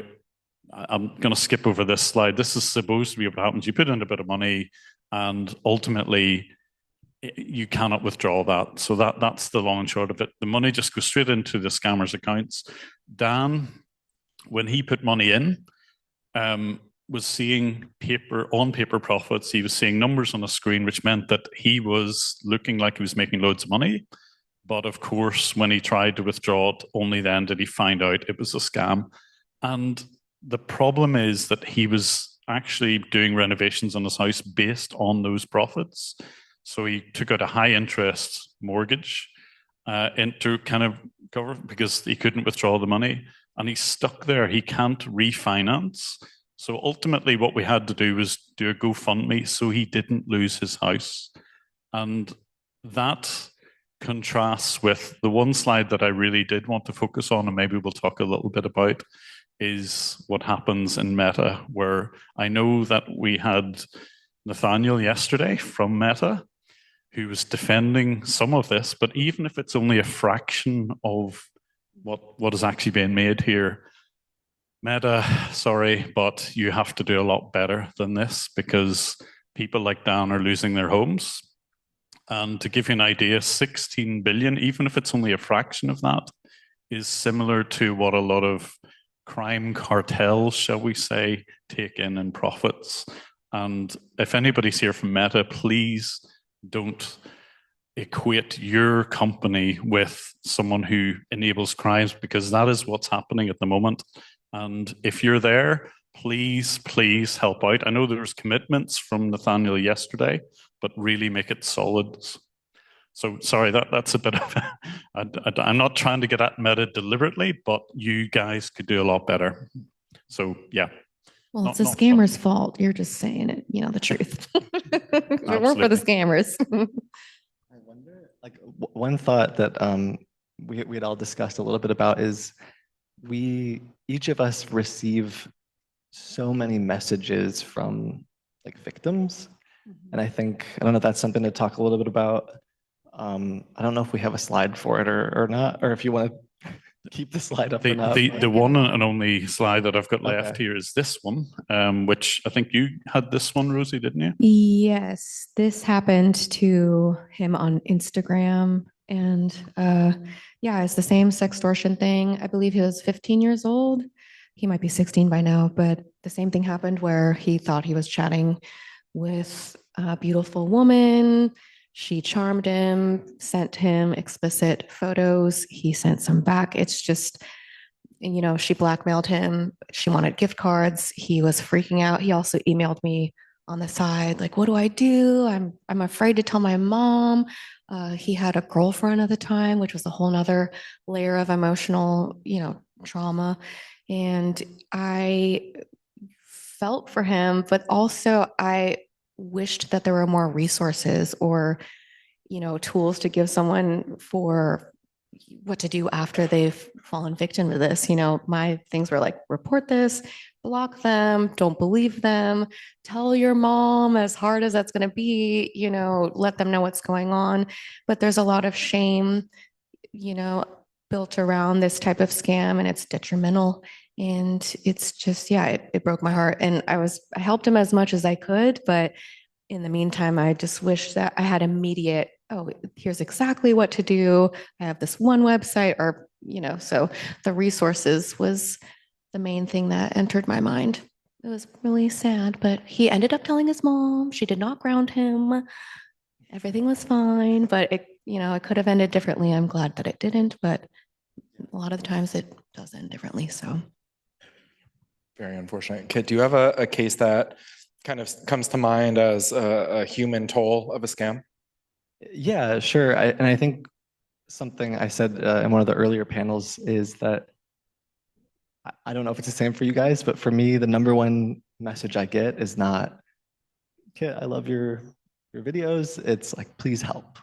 I'm going to skip over this slide. This is supposed to be what happens. You put in a bit of money and ultimately you cannot withdraw that. So that's the long and short of it. The money just goes straight into the scammers' accounts. Dan, when he put money in, was seeing on-paper profits. He was seeing numbers on a screen, which meant that he was looking like he was making loads of money. But of course, when he tried to withdraw it, only then did he find out it was a scam. And the problem is that he was actually doing renovations on his house based on those profits. So he took out a high interest mortgage to kind of cover, because he couldn't withdraw the money, and he's stuck there. He can't refinance. So ultimately what we had to do was do a GoFundMe so he didn't lose his house. And that contrasts with the one slide that I really did want to focus on, and maybe we'll talk a little bit about, is what happens in Meta, where I know that we had Nathaniel yesterday from Meta who was defending some of this, but even if it's only a fraction of what is actually being made here, Meta, sorry, but you have to do a lot better than this, because people like Dan are losing their homes. And to give you an idea, 16 billion, even if it's only a fraction of that, is similar to what a lot of crime cartels, shall we say, take in profits. And if anybody's here from Meta, please don't equate your company with someone who enables crimes, because that is what's happening at the moment. And if you're there, please, please help out. I know there's commitments from Nathaniel yesterday, but really make it solid. So sorry, that's a bit of I'm not trying to get at Meta deliberately, but you guys could do a lot better. So yeah. Well, it's the scammers' fault. You're just saying it, the truth. If it weren't for the scammers. I wonder, like, one thought that we had all discussed a little bit about is each of us receive so many messages from like victims. And I don't know if that's something to talk a little bit about. I don't know if we have a slide for it or not, or if you want to keep the slide up or not. The one and only slide that I've got left here is this one, which I think you had this one, Rosie, didn't you? Yes, this happened to him on Instagram. And yeah, it's the same sextortion thing. I believe he was 15 years old. He might be 16 by now, but the same thing happened where he thought he was chatting with a beautiful woman. She charmed him, sent him explicit photos. He sent some back. It's just, she blackmailed him. She wanted gift cards. He was freaking out. He also emailed me on the side, like, what do I do? I'm afraid to tell my mom. He had a girlfriend at the time, which was a whole nother layer of emotional, trauma. And I felt for him, but also I wished that there were more resources or, tools to give someone for what to do after they've fallen victim to this. My things were like, report this, block them, don't believe them, tell your mom, as hard as that's going to be, let them know what's going on. But there's a lot of shame, built around this type of scam, and it's detrimental. And it's just, it broke my heart. And I helped him as much as I could, but in the meantime, I just wish that I had immediate, here's exactly what to do. I have this one website, or, so the resources was the main thing that entered my mind. It was really sad, but he ended up telling his mom. She did not ground him. Everything was fine, but it could have ended differently. I'm glad that it didn't, but a lot of the times it does end differently. So. Very unfortunate. Kit, do you have a case that kind of comes to mind as a human toll of a scam? Yeah, sure. And I think something I said in one of the earlier panels is that I don't know if it's the same for you guys, but for me, the number one message I get is not, Kit, I love your videos. It's like, please help.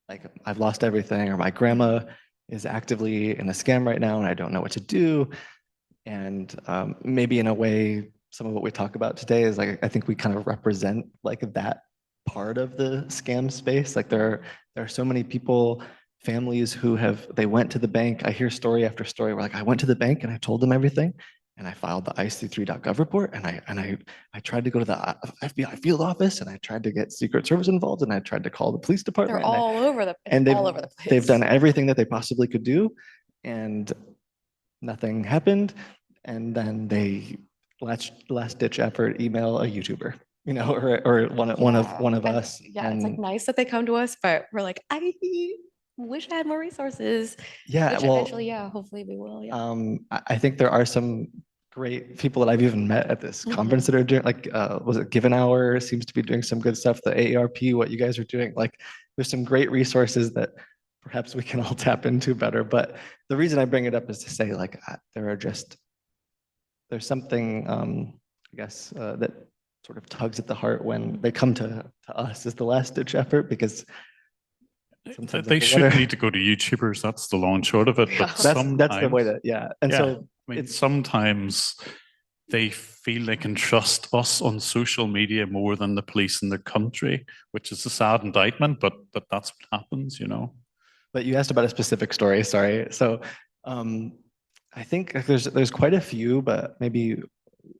Like, I've lost everything, or my grandma is actively in a scam right now and I don't know what to do. And maybe in a way, some of what we talk about today is like, I think we kind of represent like that part of the scam space. Like there are so many people, families who they went to the bank. I hear story after story where like, I went to the bank and I told them everything and I filed the IC3.gov report and I tried to go to the FBI field office and I tried to get Secret Service involved and I tried to call the police department. They're all over the place. They've done everything that they possibly could do and nothing happened. And then they last ditch effort, email a YouTuber, you know, or one of And us. yeah, it's like nice that they come to us, but we're like, I wish I had more resources. Yeah, Which well, eventually, yeah, hopefully we will. Yeah. I think there are some great people that I've even met at this Mhm. conference that are doing, like, was it Given Hour seems to be doing some good stuff. The AARP, what you guys are doing, like, there's some great resources that perhaps we can all tap into better. But the reason I bring it up is to say, like, there's something, I guess, that sort of tugs at the heart when they come to us as the last ditch effort, because sometimes They like, shouldn't need to go to YouTubers. That's the long and short of it. But that's the way that, yeah. And yeah, so I mean, sometimes they feel they can trust us on social media more than the police in their country, which is a sad indictment, but that's what happens, you know. But you asked about a specific story, sorry. So I think there's quite a few, but maybe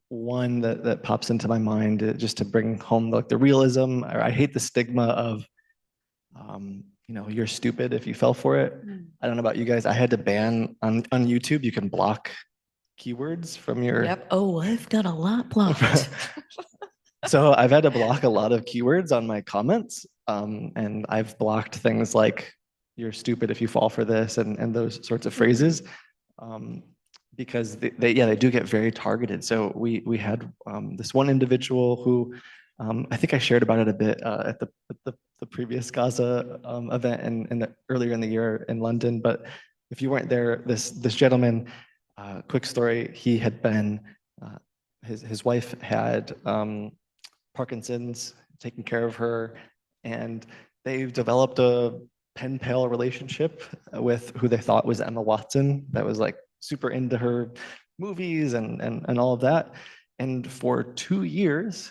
one that pops into my mind just to bring home like the realism. I hate the stigma of, you know, you're stupid if you fell for it. I don't know about you guys. I had to ban on YouTube. You can block keywords from your. Yep. Oh, I've got a lot blocked. So I've had to block a lot of keywords on my comments, and I've blocked things like "you're stupid if you fall for this" and those sorts of phrases, because they do get very targeted. So we had this one individual who I think I shared about it a bit at the previous Gaza event earlier in the year in London. But if you weren't there, this gentleman, quick story, he had been his wife had Parkinson's, taking care of her, and they've developed a pen pal relationship with who they thought was Emma Watson, that was like super into her movies and all of that. And for 2 years,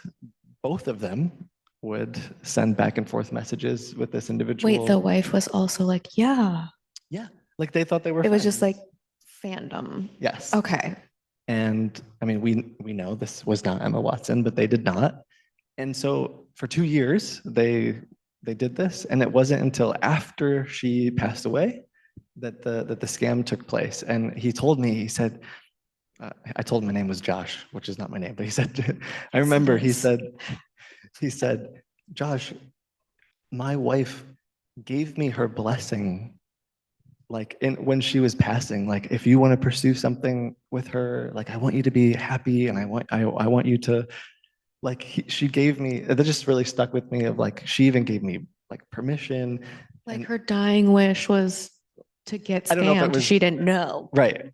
both of them would send back and forth messages with this individual. Wait, the wife was also like, yeah. Yeah, like they thought they were It was friends. just like fandom. Yes. Okay. And I mean, we know this was not Emma Watson, but they did not. And so for 2 years, they did this, and it wasn't until after she passed away that the scam took place. And he told me, he said, I told him my name was Josh, which is not my name, but he said, I remember he said, Josh, my wife gave me her blessing, like when she was passing, like, if you want to pursue something with her, like, I want you to be happy, and I want you to, like, she gave me, that just really stuck with me, of like, she even gave me like permission. Like her dying wish was to get I don't know if it scammed. was- She didn't know. Right.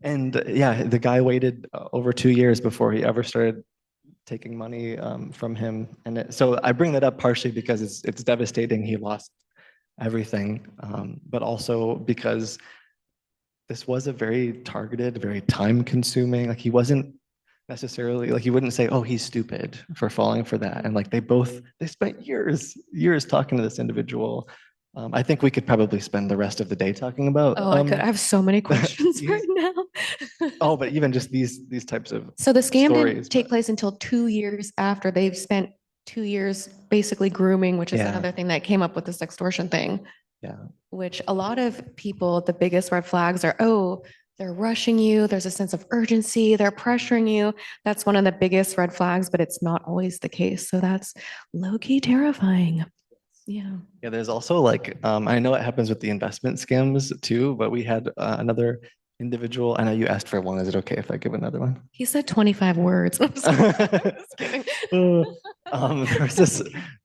And yeah, the guy waited over 2 years before he ever started taking money from him. And so I bring that up partially because it's devastating. He lost everything, but also because this was a very targeted, very time consuming, like, he wasn't necessarily, like, you wouldn't say, oh, he's stupid for falling for that. And like, they spent years talking to this individual. I think we could probably spend the rest of the day talking about. Oh, I could. I have so many questions right now. Oh, but even just these types of So the scam stories, didn't take place until 2 years after they've spent 2 years basically grooming, which is Yeah. another thing that came up with this extortion thing. Yeah. Which a lot of people, the biggest red flags are, oh, they're rushing you. There's a sense of urgency. They're pressuring you. That's one of the biggest red flags, but it's not always the case. So that's low-key terrifying. Yeah. Yeah, there's also like, I know it happens with the investment scams too, but we had another individual. I know you asked for one. Is it okay if I give another one? He said 25 words. I'm sorry. Just kidding. There was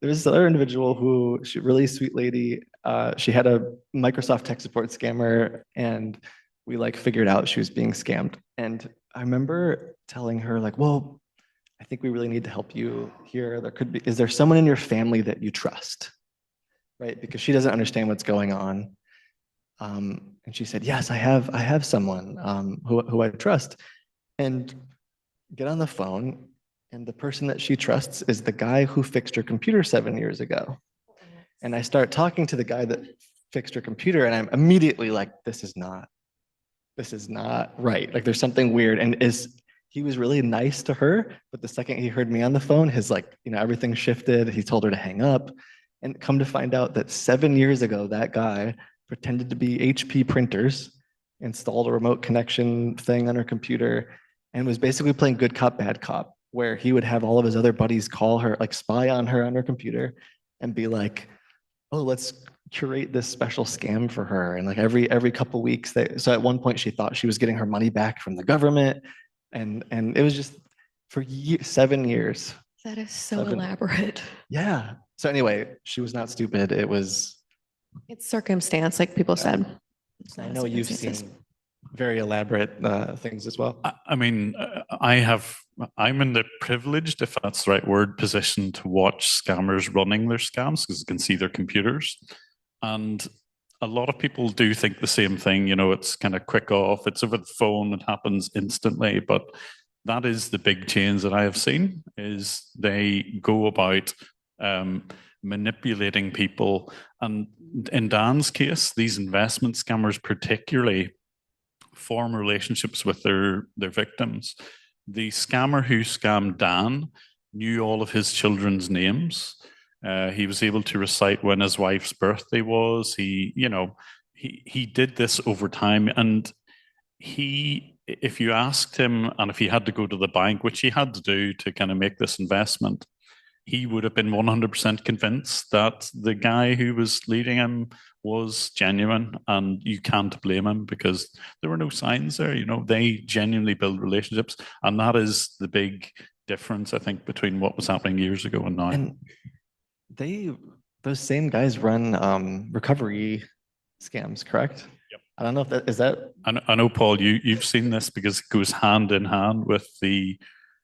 this other individual who, really sweet lady. She had a Microsoft tech support scammer, and we like figured out she was being scammed. And I remember telling her like, well, I think we really need to help you here. Is there someone in your family that you trust? Right? Because she doesn't understand what's going on. And she said, yes, I have someone who I trust. And get on the phone, and the person that she trusts is the guy who fixed her computer 7 years ago. And I start talking to the guy that fixed her computer, and I'm immediately like, this is not right. Like, there's something weird. And he was really nice to her, but the second he heard me on the phone, his, like, everything shifted. He told her to hang up. And come to find out that 7 years ago, that guy pretended to be HP printers, installed a remote connection thing on her computer, and was basically playing good cop, bad cop, where he would have all of his other buddies call her, like spy on her computer and be like, oh, let's curate this special scam for her. And like every couple of weeks, so at one point she thought she was getting her money back from the government. And it was just for 7 years. That is so elaborate. Yeah. So anyway, she was not stupid. It's circumstance, like people said. I know you've seen very elaborate things as well. I mean, I'm in the privileged, if that's the right word, position to watch scammers running their scams because you can see their computers. And a lot of people do think the same thing, it's kind of quick off, it's over the phone, it happens instantly. But that is the big change that I have seen, is they go about manipulating people. And in Dan's case, these investment scammers particularly form relationships with their victims. The scammer who scammed Dan knew all of his children's names. He was able to recite when his wife's birthday was. He did this over time, and if you asked him, and if he had to go to the bank, which he had to do to kind of make this investment, he would have been 100% convinced that the guy who was leading him was genuine, and you can't blame him because there were no signs there. They genuinely build relationships, and that is the big difference, I think, between what was happening years ago and now. And those same guys run recovery scams, correct? Yep. I don't know if is that. I know, Paul, you've seen this because it goes hand in hand with the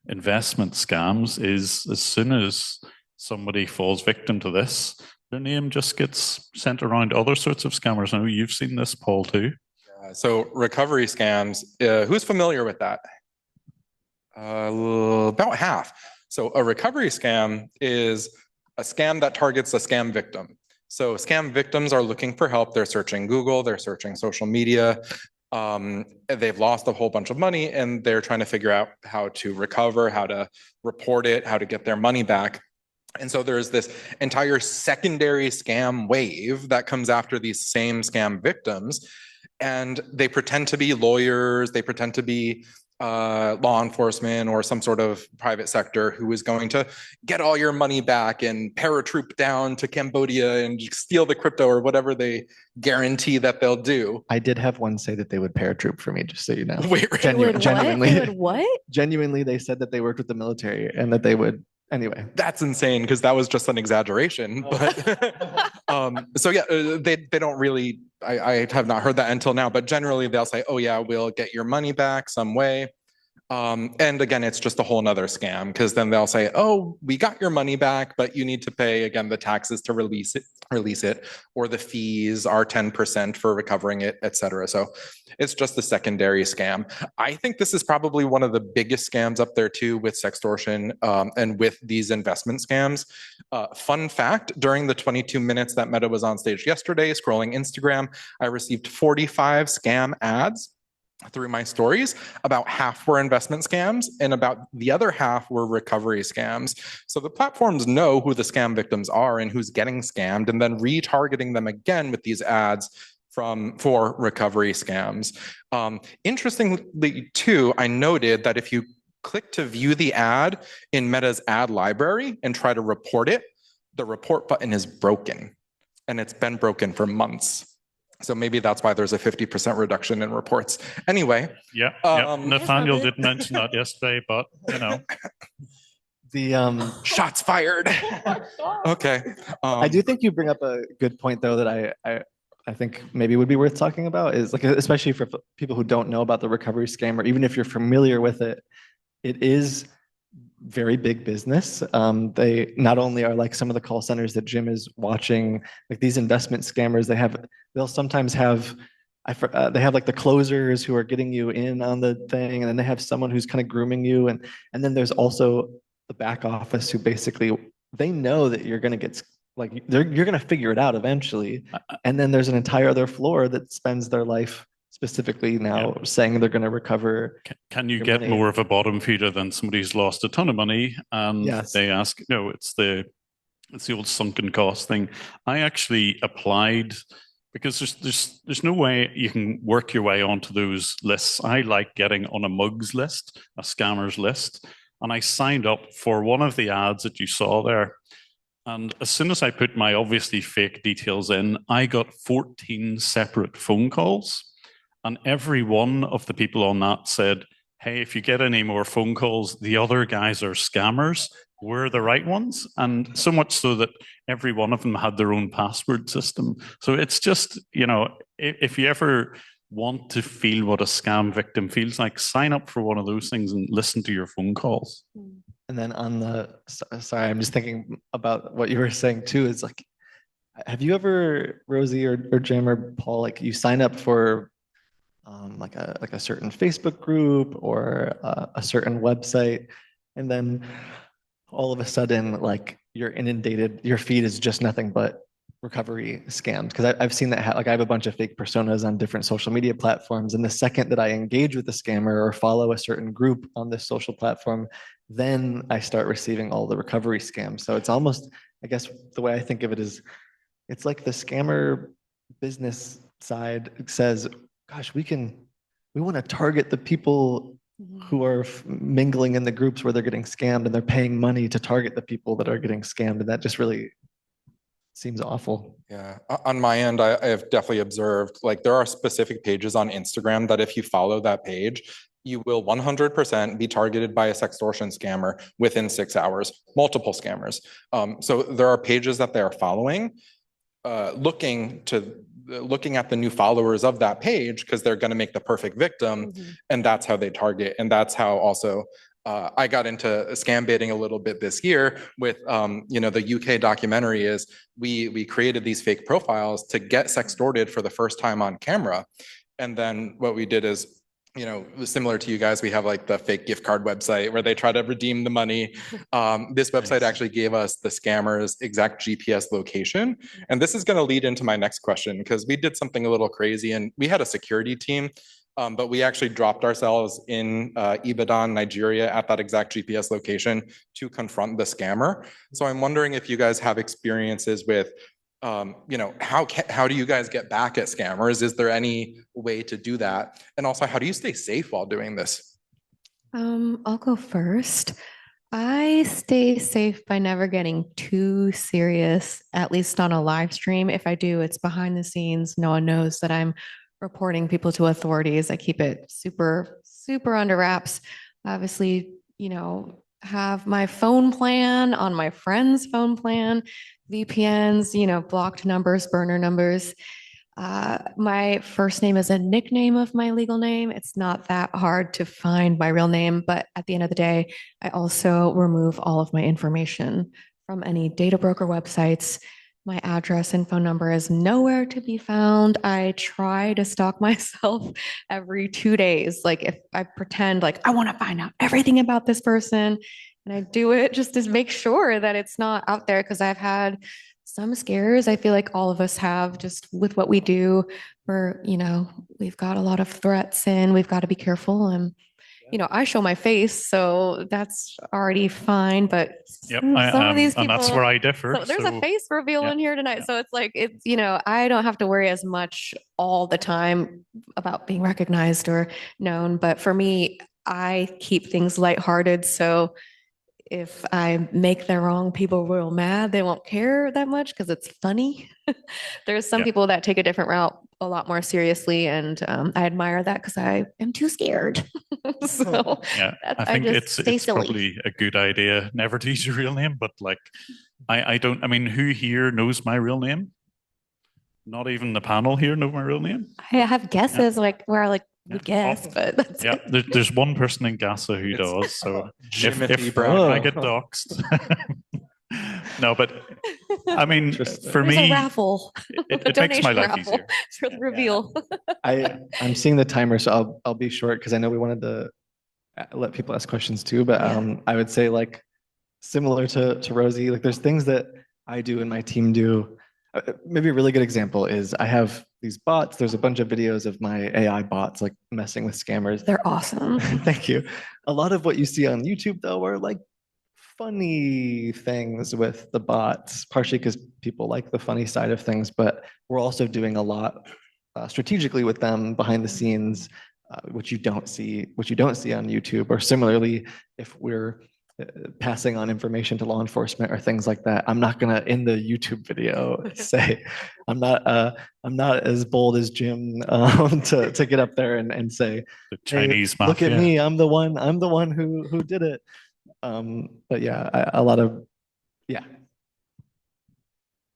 investment scams. Is as soon as somebody falls victim to this, their name just gets sent around other sorts of scammers. I know you've seen this, Paul, too. So recovery scams, who's familiar with that? About half. So a recovery scam is a scam that targets a scam victim. So scam victims are looking for help. They're searching Google, they're searching social media. They've lost a whole bunch of money and they're trying to figure out how to recover, how to report it, how to get their money back. And so there's this entire secondary scam wave that comes after these same scam victims. And they pretend to be lawyers, they pretend to be law enforcement or some sort of private sector who is going to get all your money back and paratroop down to Cambodia and steal the crypto or whatever they guarantee that they'll do. I did have one say that they would paratroop for me, just so you know. Wait, genuinely. They would what? Genuinely, they said that they worked with the military and that they would. Anyway, that's insane because that was just an exaggeration. But so yeah, they don't really. I have not heard that until now. But generally, they'll say, "Oh yeah, we'll get your money back some way." And again, it's just a whole nother scam because then they'll say, "Oh, we got your money back, but you need to pay again the taxes to release it, or the fees are 10% for recovering it, etc." So it's just a secondary scam. I think this is probably one of the biggest scams up there too, with sextortion and with these investment scams. Fun fact: during the 22 minutes that Meta was on stage yesterday, scrolling Instagram, I received 45 scam ads through my stories. About half were investment scams and about the other half were recovery scams. So the platforms know who the scam victims are and who's getting scammed, and then retargeting them again with these ads for recovery scams. Interestingly too, I noted that if you click to view the ad in Meta's ad library and try to report it, the report button is broken, and it's been broken for months. So maybe that's why there's a 50% reduction in reports. Anyway. Yeah. Nathaniel did mention that yesterday, but the shots fired. Okay. I do think you bring up a good point though that I think maybe would be worth talking about, is like, especially for people who don't know about the recovery scam, or even if you're familiar with it, it is very big business. They not only are like some of the call centers that Jim is watching, like these investment scammers, they'll sometimes have, they have like the closers who are getting you in on the thing, and then they have someone who's kind of grooming you, and then there's also the back office who basically, they know that you're going to get, like you're going to figure it out eventually, and then there's an entire other floor that spends their life specifically now saying they're going to recover. Can you get money. More of a bottom feeder than somebody who's lost a ton of money and they ask, no, it's the old sunken cost thing. I actually applied because there's no way you can work your way onto those lists. I like getting on a mugs list, a scammers list, and I signed up for one of the ads that you saw there. And as soon as I put my obviously fake details in, I got 14 separate phone calls. And every one of the people on that said, hey, if you get any more phone calls, the other guys are scammers. We're the right ones. And so much so that every one of them had their own password system. So it's just, you know, if you ever want to feel what a scam victim feels like, sign up for one of those things and listen to your phone calls. And then on the, sorry, I'm just thinking about what you were saying too, is like, have you ever, Rosie or Jim or Paul, like you sign up for like a certain Facebook group or a certain website, and then all of a sudden, like you're inundated, your feed is just nothing but recovery scams? Because I've seen that, like I have a bunch of fake personas on different social media platforms, and the second that I engage with a scammer or follow a certain group on this social platform, then I start receiving all the recovery scams. So it's almost, I guess the way I think of it is, it's like the scammer business side says, gosh, we want to target the people who are mingling in the groups where they're getting scammed, and they're paying money to target the people that are getting scammed. And that just really seems awful. Yeah, on my end, I have definitely observed, like there are specific pages on Instagram that if you follow that page, you will 100% be targeted by a sextortion scammer within 6 hours, multiple scammers. So there are pages that they are following, looking at the new followers of that page because they're going to make the perfect victim, and that's how they target. And that's how also I got into scambaiting a little bit this year with, you know, the UK documentary is we created these fake profiles to get sextorted for the first time on camera. And then what we did is, you know, similar to you guys, we have like the fake gift card website where they try to redeem the money. This website actually gave us the scammer's exact GPS location. And this is going to lead into my next question, because we did something a little crazy and we had a security team, but we actually dropped ourselves in Ibadan, Nigeria at that exact GPS location to confront the scammer. So I'm wondering if you guys have experiences with you know, how do you guys get back at scammers? Is there any way to do that? And also, how do you stay safe while doing this? I'll go first. I stay safe by never getting too serious, at least on a live stream. If I do, it's behind the scenes. No one knows that I'm reporting people to authorities. I keep it super, super under wraps. Obviously, you know, have my phone plan on my friend's phone plan, VPNs, you know, blocked numbers, burner numbers. My first name is a nickname of my legal name. It's not that hard to find my real name, but at the end of the day, I also remove all of my information from any data broker websites. My address and phone number is nowhere to be found. I try to stalk myself every 2 days. Like if I pretend like I want to find out everything about this person, and I do it just to make sure that it's not out there, because I've had some scares. I feel like all of us have, just with what we do, where, you know, we've got a lot of threats and we've got to be careful. And, you know, I show my face, so that's already fine. But some of these people, and that's where I differ. So there's a face reveal in here tonight. So it's like, it's, you know, I don't have to worry as much all the time about being recognized or known. But for me, I keep things lighthearted. So if I make the wrong people real mad, they won't care that much because it's funny. There's some people that take a different route a lot more seriously, and I admire that because I am too scared. So yeah, I think it's probably a good idea never to use your real name, but like I mean, who here knows my real name? Not even the panel here know my real name. I have guesses like where I like would guess, but that's there's one person in Gaza who does. So if I get doxxed, no, but I mean, for me, a raffle. It makes my life easier. For the reveal. I'm seeing the timer, so I'll be short because I know we wanted to let people ask questions too. But I would say, like, similar to Rosie, like there's things that I do and my team do. Maybe a really good example is I have these bots. There's a bunch of videos of my AI bots like messing with scammers. They're awesome. Thank you. A lot of what you see on YouTube though are like funny things with the bots, partially because people like the funny side of things, but we're also doing a lot strategically with them behind the scenes, which you don't see on YouTube. Or similarly, if we're passing on information to law enforcement or things like that, I'm not gonna in the YouTube video say I'm not as bold as Jim to get up there and say the Chinese hey, look at mafia. me, I'm the one who did it. But yeah, a lot of yeah.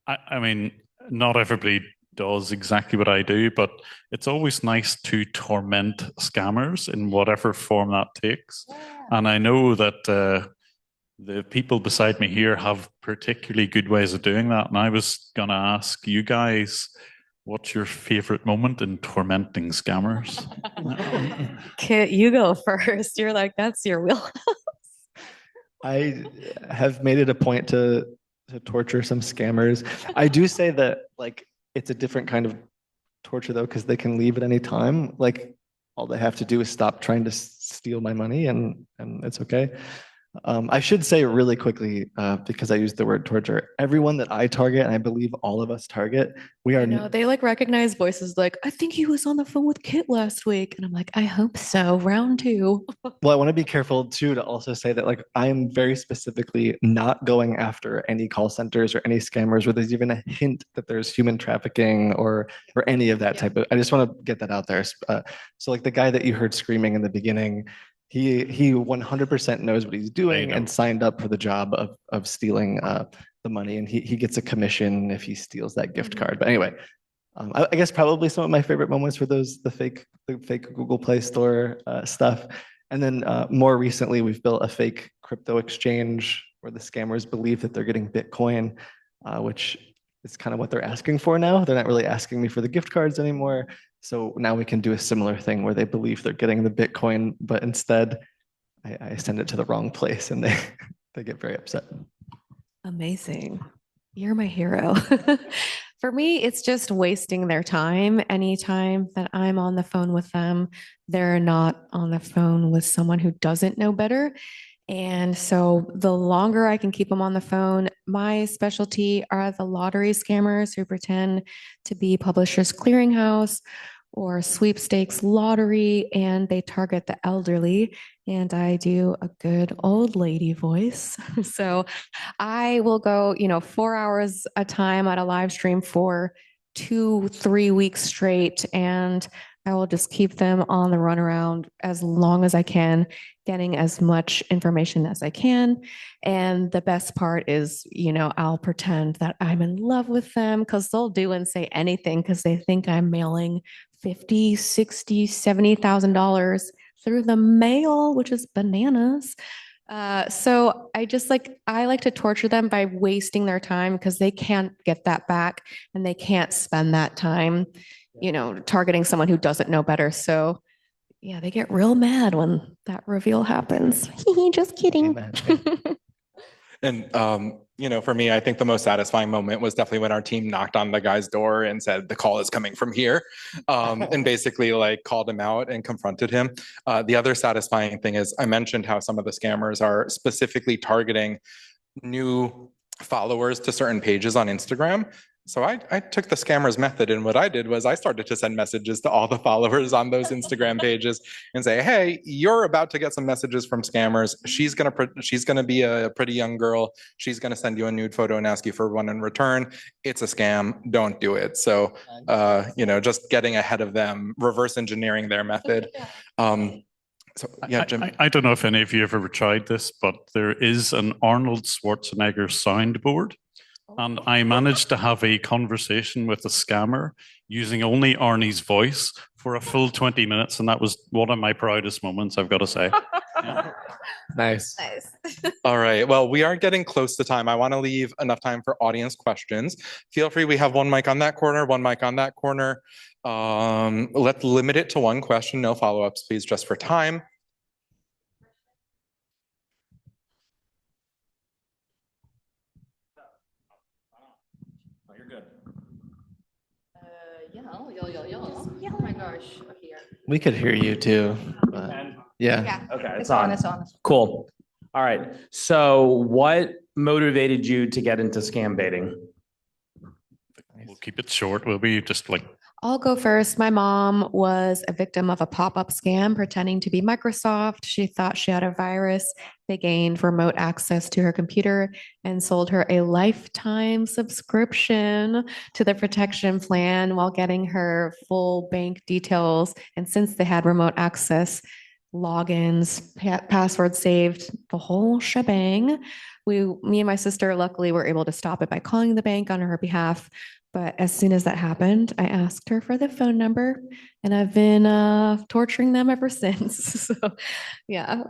I mean, not everybody does exactly what I do, but it's always nice to torment scammers in whatever form that takes. And I know that the people beside me here have particularly good ways of doing that. And I was going to ask you guys, what's your favorite moment in tormenting scammers? Kit, you go first. You're like, that's your wheelhouse. I have made it a point to torture some scammers. I do say that like it's a different kind of torture though, because they can leave at any time. Like all they have to do is stop trying to steal my money and it's okay. I should say really quickly, because I used the word torture, everyone that I target, and I believe all of us target, we are. No, they like recognize voices like, I think he was on the phone with Kit last week. And I'm like, I hope so. Round 2. Well, I want to be careful too to also say that like I am very specifically not going after any call centers or any scammers where there's even a hint that there's human trafficking or any of that type of. I just want to get that out there. So like the guy that you heard screaming in the beginning, he 100% knows what he's doing and signed up for the job of stealing the money, and he gets a commission if he steals that gift card. But anyway, I guess probably some of my favorite moments were the fake Google Play Store stuff. And then more recently, we've built a fake crypto exchange where the scammers believe that they're getting Bitcoin, which is kind of what they're asking for now. They're not really asking me for the gift cards anymore. So now we can do a similar thing where they believe they're getting the Bitcoin, but instead I send it to the wrong place and they get very upset. Amazing. You're my hero. For me, it's just wasting their time. Anytime that I'm on the phone with them, they're not on the phone with someone who doesn't know better. And so the longer I can keep them on the phone, my specialty are the lottery scammers who pretend to be Publishers Clearinghouse or sweepstakes lottery, and they target the elderly. And I do a good old lady voice. So I will go, 4 hours a time at a live stream for 2-3 weeks straight. And I will just keep them on the runaround as long as I can, getting as much information as I can. And the best part is, I'll pretend that I'm in love with them because they'll do and say anything because they think I'm mailing $50,000, $60,000, $70,000 through the mail, which is bananas. So I like to torture them by wasting their time because they can't get that back and they can't spend that time, targeting someone who doesn't know better. So yeah, they get real mad when that reveal happens. Just kidding. And, for me, I think the most satisfying moment was definitely when our team knocked on the guy's door and said, the call is coming from here, and basically called him out and confronted him. The other satisfying thing is I mentioned how some of the scammers are specifically targeting new followers to certain pages on Instagram. So I took the scammer's method, and what I did was I started to send messages to all the followers on those Instagram pages and say, "Hey, you're about to get some messages from scammers. She's gonna be a pretty young girl. She's gonna send you a nude photo and ask you for one in return. It's a scam. Don't do it." So, just getting ahead of them, reverse engineering their method. So yeah, Jim. I don't know if any of you have ever tried this, but there is an Arnold Schwarzenegger soundboard. And I managed to have a conversation with a scammer using only Arnie's voice for a full 20 minutes. And that was one of my proudest moments, I've got to say. Yeah. Nice. All right. Well, we are getting close to time. I want to leave enough time for audience questions. Feel free. We have one mic on that corner, one mic on that corner. Let's limit it to one question. No follow-ups, please, just for time. Oh my gosh. Okay. We could hear you too. Yeah. Okay, it's on. Cool. All right. So what motivated you to get into scam baiting? We'll keep it short. We'll be just like I'll go first. My mom was a victim of a pop-up scam pretending to be Microsoft. She thought she had a virus. They gained remote access to her computer and sold her a lifetime subscription to the protection plan while getting her full bank details. And since they had remote access, logins, passwords saved, the whole shebang. Me and my sister luckily were able to stop it by calling the bank on her behalf. But as soon as that happened, I asked her for the phone number, and I've been torturing them ever since. So, yeah.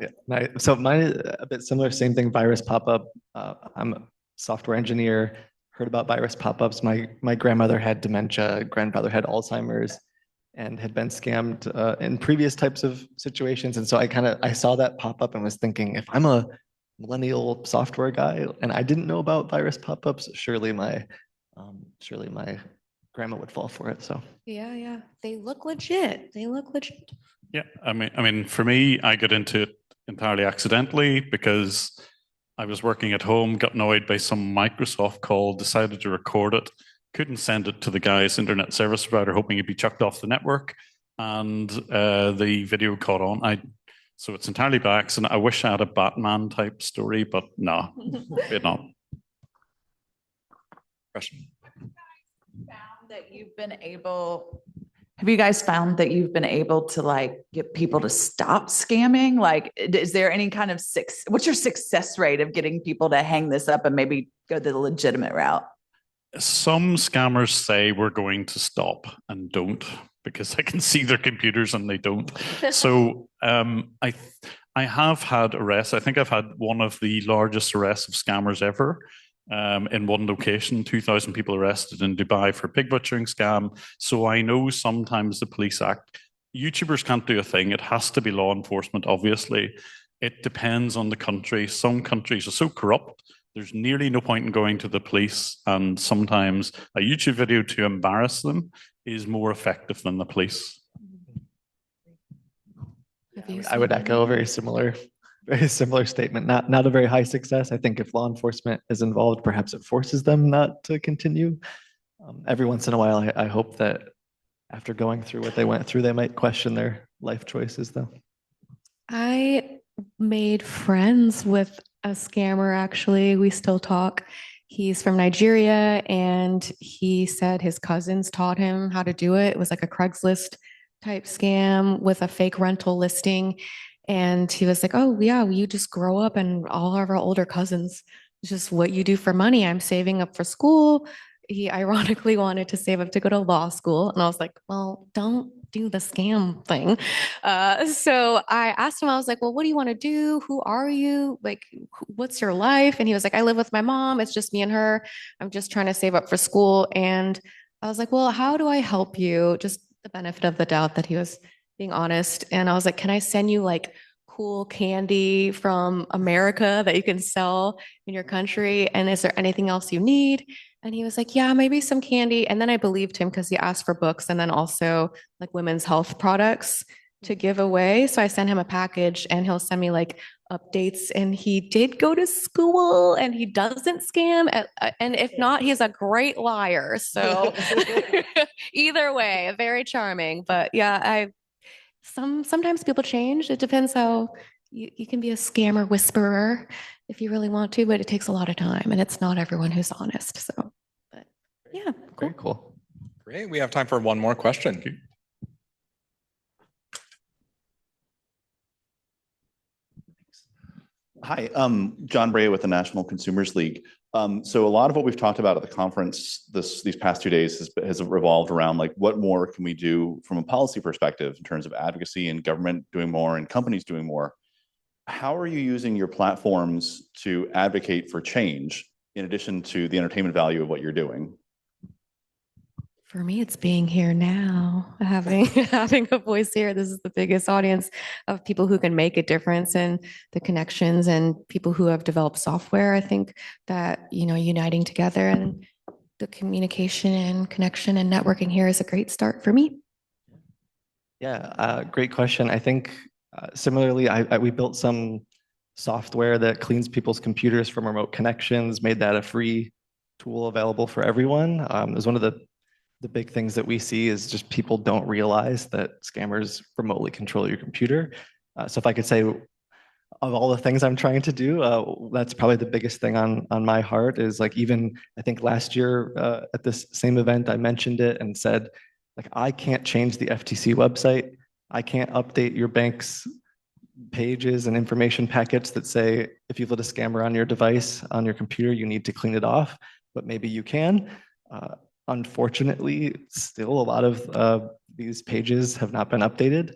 So mine is a bit similar, same thing, virus pop-up. I'm a software engineer, heard about virus pop-ups. My grandmother had dementia, grandfather had Alzheimer's, and had been scammed in previous types of situations. And so I saw that pop up and was thinking, if I'm a millennial software guy and I didn't know about virus pop-ups, surely my grandma would fall for it. So Yeah. They look legit. yeah. I mean, for me, I got into it entirely accidentally because I was working at home, got annoyed by some Microsoft call, decided to record it, couldn't send it to the guy's internet service provider, hoping it'd be chucked off the network, and the video caught on. So it's entirely by accident. I wish I had a Batman type story, but no, it's not. Question. Have you guys found that you've been able to like get people to stop scamming? Like, is there any kind of what's your success rate of getting people to hang this up and maybe go the legitimate route? Some scammers say we're going to stop and don't, because I can see their computers and they don't. So I have had arrests. I think I've had one of the largest arrests of scammers ever. In one location, 2,000 people arrested in Dubai for pig butchering scam. So I know sometimes the police act. YouTubers can't do a thing. It has to be law enforcement, obviously. It depends on the country. Some countries are so corrupt, there's nearly no point in going to the police. And sometimes a YouTube video to embarrass them is more effective than the police. I would echo a very similar statement. Not a very high success. I think if law enforcement is involved, perhaps it forces them not to continue. Every once in a while, I hope that after going through what they went through, they might question their life choices, though. I made friends with a scammer, actually. We still talk. He's from Nigeria, and he said his cousins taught him how to do it. It was like a Craigslist type scam with a fake rental listing. And he was like, oh, yeah, you just grow up and all of our older cousins, it's just what you do for money. I'm saving up for school. He ironically wanted to save up to go to law school. And I was like, well, don't do the scam thing. So I asked him, I was like, well, what do you want to do? Who are you? Like, what's your life? And he was like, I live with my mom. It's just me and her. I'm just trying to save up for school. And I was like, well, how do I help you? Just the benefit of the doubt that he was being honest. And I was like, can I send you like cool candy from America that you can sell in your country? And is there anything else you need? And he was like, yeah, maybe some candy. And then I believed him because he asked for books and then also like women's health products to give away. So I sent him a package and he'll send me like updates. And he did go to school and he doesn't scam. And if not, he's a great liar. So either way, very charming. But yeah, sometimes people change. It depends how you can be a scammer whisperer if you really want to, but it takes a lot of time and it's not everyone who's honest. So, but yeah. Very cool. Great. We have time for one more question. Hi, John Blay with the National Consumers League. So a lot of what we've talked about at the conference these past 2 days has revolved around like what more can we do from a policy perspective in terms of advocacy and government doing more and companies doing more. How are you using your platforms to advocate for change in addition to the entertainment value of what you're doing? For me, it's being here now, having a voice here. This is the biggest audience of people who can make a difference and the connections and people who have developed software. I think that, uniting together and the communication and connection and networking here is a great start for me. Yeah, great question. I think similarly, we built some software that cleans people's computers from remote connections, made that a free tool available for everyone. It was one of the big things that we see is just people don't realize that scammers remotely control your computer. So if I could say, of all the things I'm trying to do, that's probably the biggest thing on my heart is like, even I think last year at this same event, I mentioned it and said, like, I can't change the FTC website. I can't update your bank's pages and information packets that say, if you let a scammer on your device, on your computer, you need to clean it off, but maybe you can. Unfortunately, still a lot of these pages have not been updated.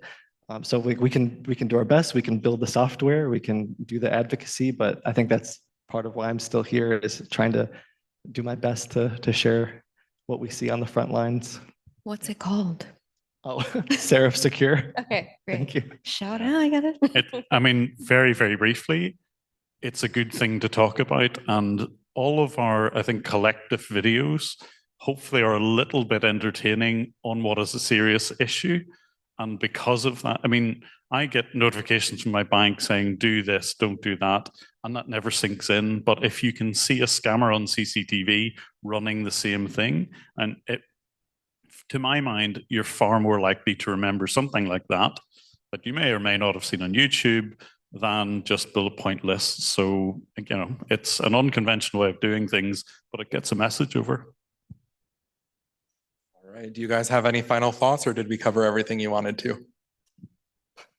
So we can do our best. We can build the software. We can do the advocacy. But I think that's part of why I'm still here, is trying to do my best to share what we see on the front lines. What's it called? Oh, Serif Secure. Okay, great. Thank you. Shout out, I got it. I mean, very, very briefly, it's a good thing to talk about. And all of our, I think, collective videos hopefully are a little bit entertaining on what is a serious issue. And because of that, I mean, I get notifications from my bank saying, do this, don't do that. And that never sinks in. But if you can see a scammer on CCTV running the same thing, and it, to my mind, you're far more likely to remember something like that that you may or may not have seen on YouTube than just bullet point lists. So, you know, it's an unconventional way of doing things, but it gets a message over. All right. Do you guys have any final thoughts, or did we cover everything you wanted to?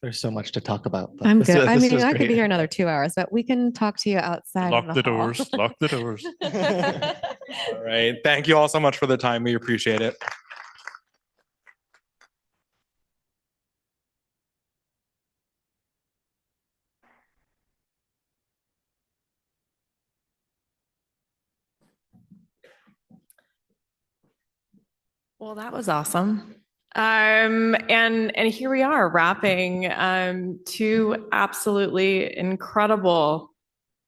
There's so much to talk about. I'm good. I mean, I could be here another 2 hours, but we can talk to you outside. Lock the doors. Lock the doors. All right. Thank you all so much for the time. We appreciate it. Well, that was awesome. And here we are wrapping 2 absolutely incredible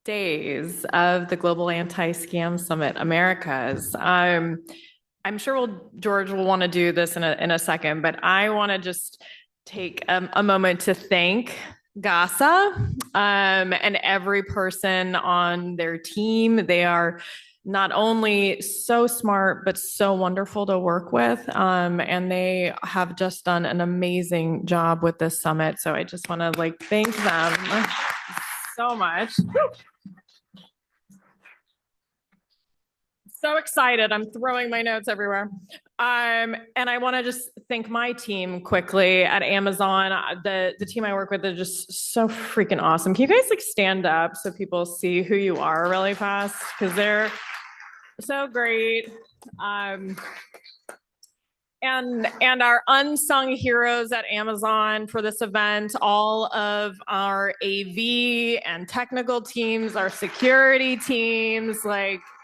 days of the Global Anti-Scam Summit Americas. I'm sure Jorij will want to do this in a second, but I want to just take a moment to thank GASA and every person on their team. They are not only so smart, but so wonderful to work with. And they have just done an amazing job with this summit. So I just want to thank them so much. So excited. I'm throwing my notes everywhere. And I want to just thank my team quickly at Amazon. The team I work with are just so freaking awesome. Can you guys stand up so people see who you are really fast? Because they're so great. And our unsung heroes at Amazon for this event, all of our AV and technical teams, our security teams,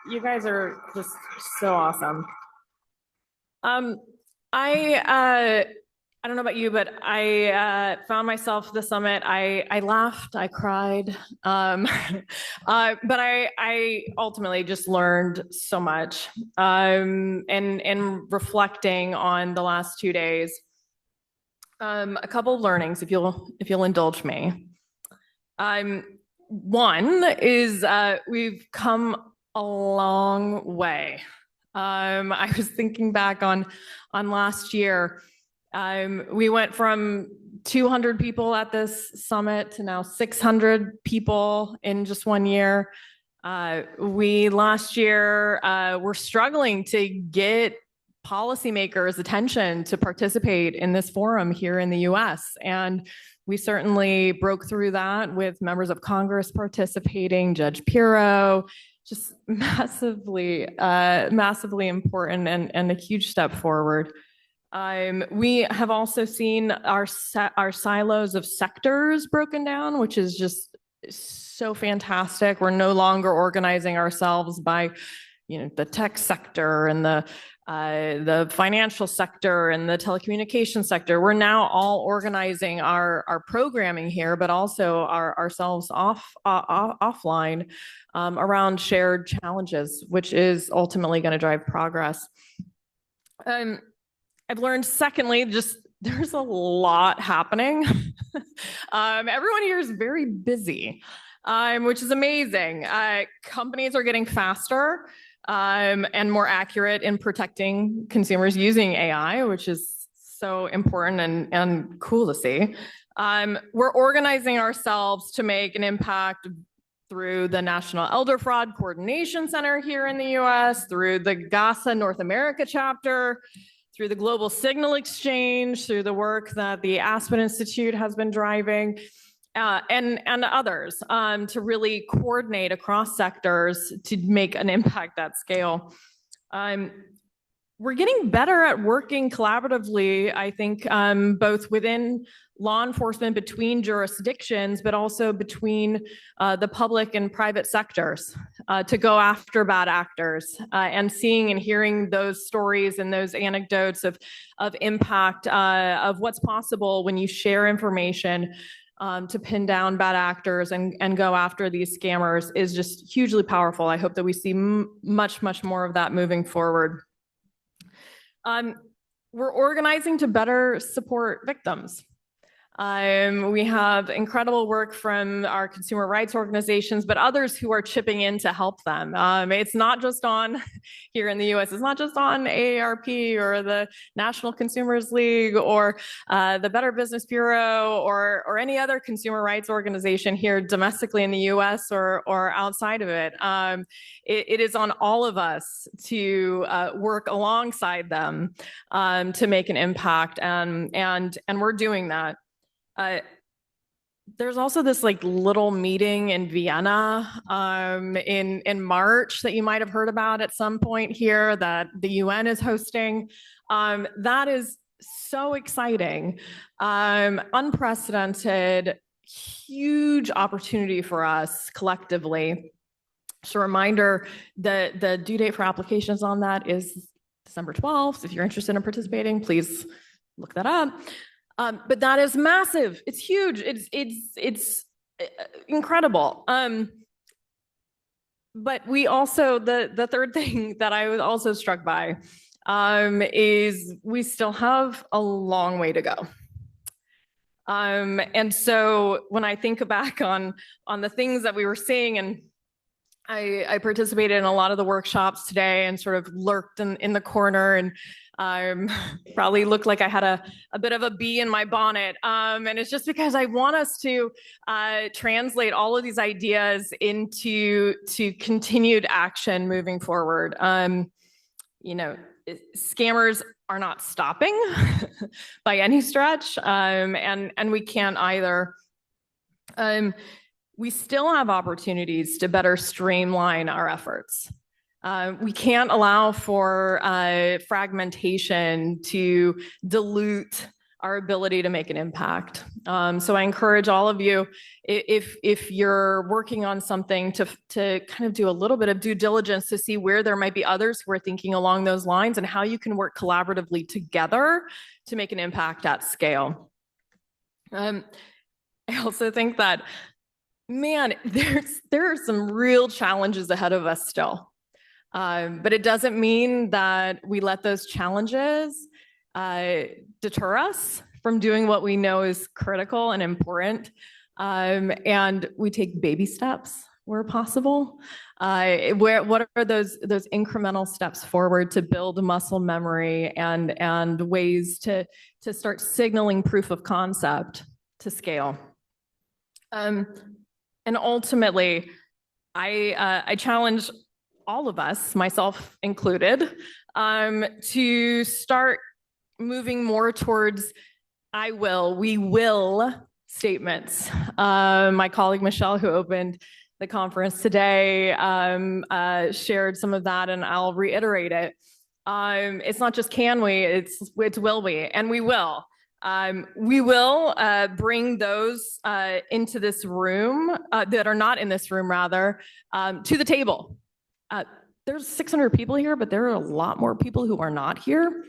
you guys are just so awesome. I don't know about you, but I found myself at the summit. I laughed, I cried, but I ultimately just learned so much. And reflecting on the last 2 days, a couple of learnings, if you'll indulge me. One is we've come a long way. I was thinking back on last year. We went from 200 people at this summit to now 600 people in just 1 year. We last year were struggling to get policymakers' attention to participate in this forum here in the US. And we certainly broke through that with members of Congress participating, Judge Pirro, just massively important and a huge step forward. We have also seen our silos of sectors broken down, which is just so fantastic. We're no longer organizing ourselves by, the tech sector and the financial sector and the telecommunications sector. We're now all organizing our programming here, but also ourselves offline around shared challenges, which is ultimately going to drive progress. I've learned, secondly, just there's a lot happening. Everyone here is very busy. which is amazing. Companies are getting faster and more accurate in protecting consumers using AI, which is so important and cool to see. We're organizing ourselves to make an impact through the National Elder Fraud Coordination Center here in the US, through the GASA North America chapter, through the Global Signal Exchange, through the work that the Aspen Institute has been driving, and others, to really coordinate across sectors to make an impact at scale. We're getting better at working collaboratively, I think, both within law enforcement, between jurisdictions, but also between the public and private sectors to go after bad actors, and seeing and hearing those stories and those anecdotes of impact of what's possible when you share information to pin down bad actors and go after these scammers is just hugely powerful. I hope that we see much more of that moving forward. We're organizing to better support victims. We have incredible work from our consumer rights organizations, but others who are chipping in to help them. It's not just on here in the US, it's not just on AARP or the National Consumers League or the Better Business Bureau or any other consumer rights organization here domestically in the US or outside of it. It is on all of us to work alongside them to make an impact, and we're doing that. There's also this like little meeting in Vienna in March that you might have heard about at some point here that the UN is hosting. That is so exciting, unprecedented, huge opportunity for us collectively. Just a reminder, the due date for applications on that is December 12th. If you're interested in participating, please look that up. But that is massive. It's huge. It's incredible. But we also, the third thing that I was also struck by is we still have a long way to go. And so when I think back on the things that we were seeing, and I participated in a lot of the workshops today and sort of lurked in the corner and probably looked like I had a bit of a bee in my bonnet. And it's just because I want us to translate all of these ideas into continued action moving forward. You know, scammers are not stopping by any stretch, and we can't either. We still have opportunities to better streamline our efforts. We can't allow for fragmentation to dilute our ability to make an impact. So I encourage all of you, if you're working on something, to kind of do a little bit of due diligence to see where there might be others who are thinking along those lines and how you can work collaboratively together to make an impact at scale. I also think that, man, there are some real challenges ahead of us still. But it doesn't mean that we let those challenges deter us from doing what we know is critical and important. And we take baby steps where possible. What are those incremental steps forward to build muscle memory and ways to start signaling proof of concept to scale? And ultimately, I challenge all of us, myself included, to start moving more towards we will statements. My colleague Michelle, who opened the conference today, shared some of that, and I'll reiterate it. It's not just can we, it's will we, and we will. We will bring those into this room that are not in this room, rather, to the table. There's 600 people here, but there are a lot more people who are not here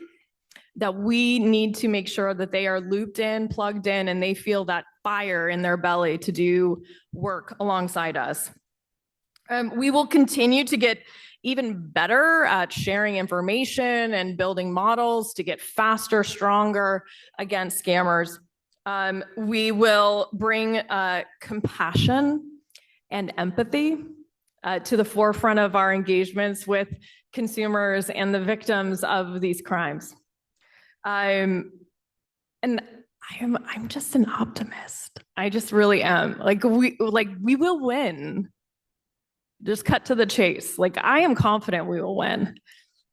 that we need to make sure that they are looped in, plugged in, and they feel that fire in their belly to do work alongside us. We will continue to get even better at sharing information and building models to get faster, stronger against scammers. We will bring compassion and empathy to the forefront of our engagements with consumers and the victims of these crimes. I'm just an optimist. I just really am. We will win. Just cut to the chase. I am confident we will win.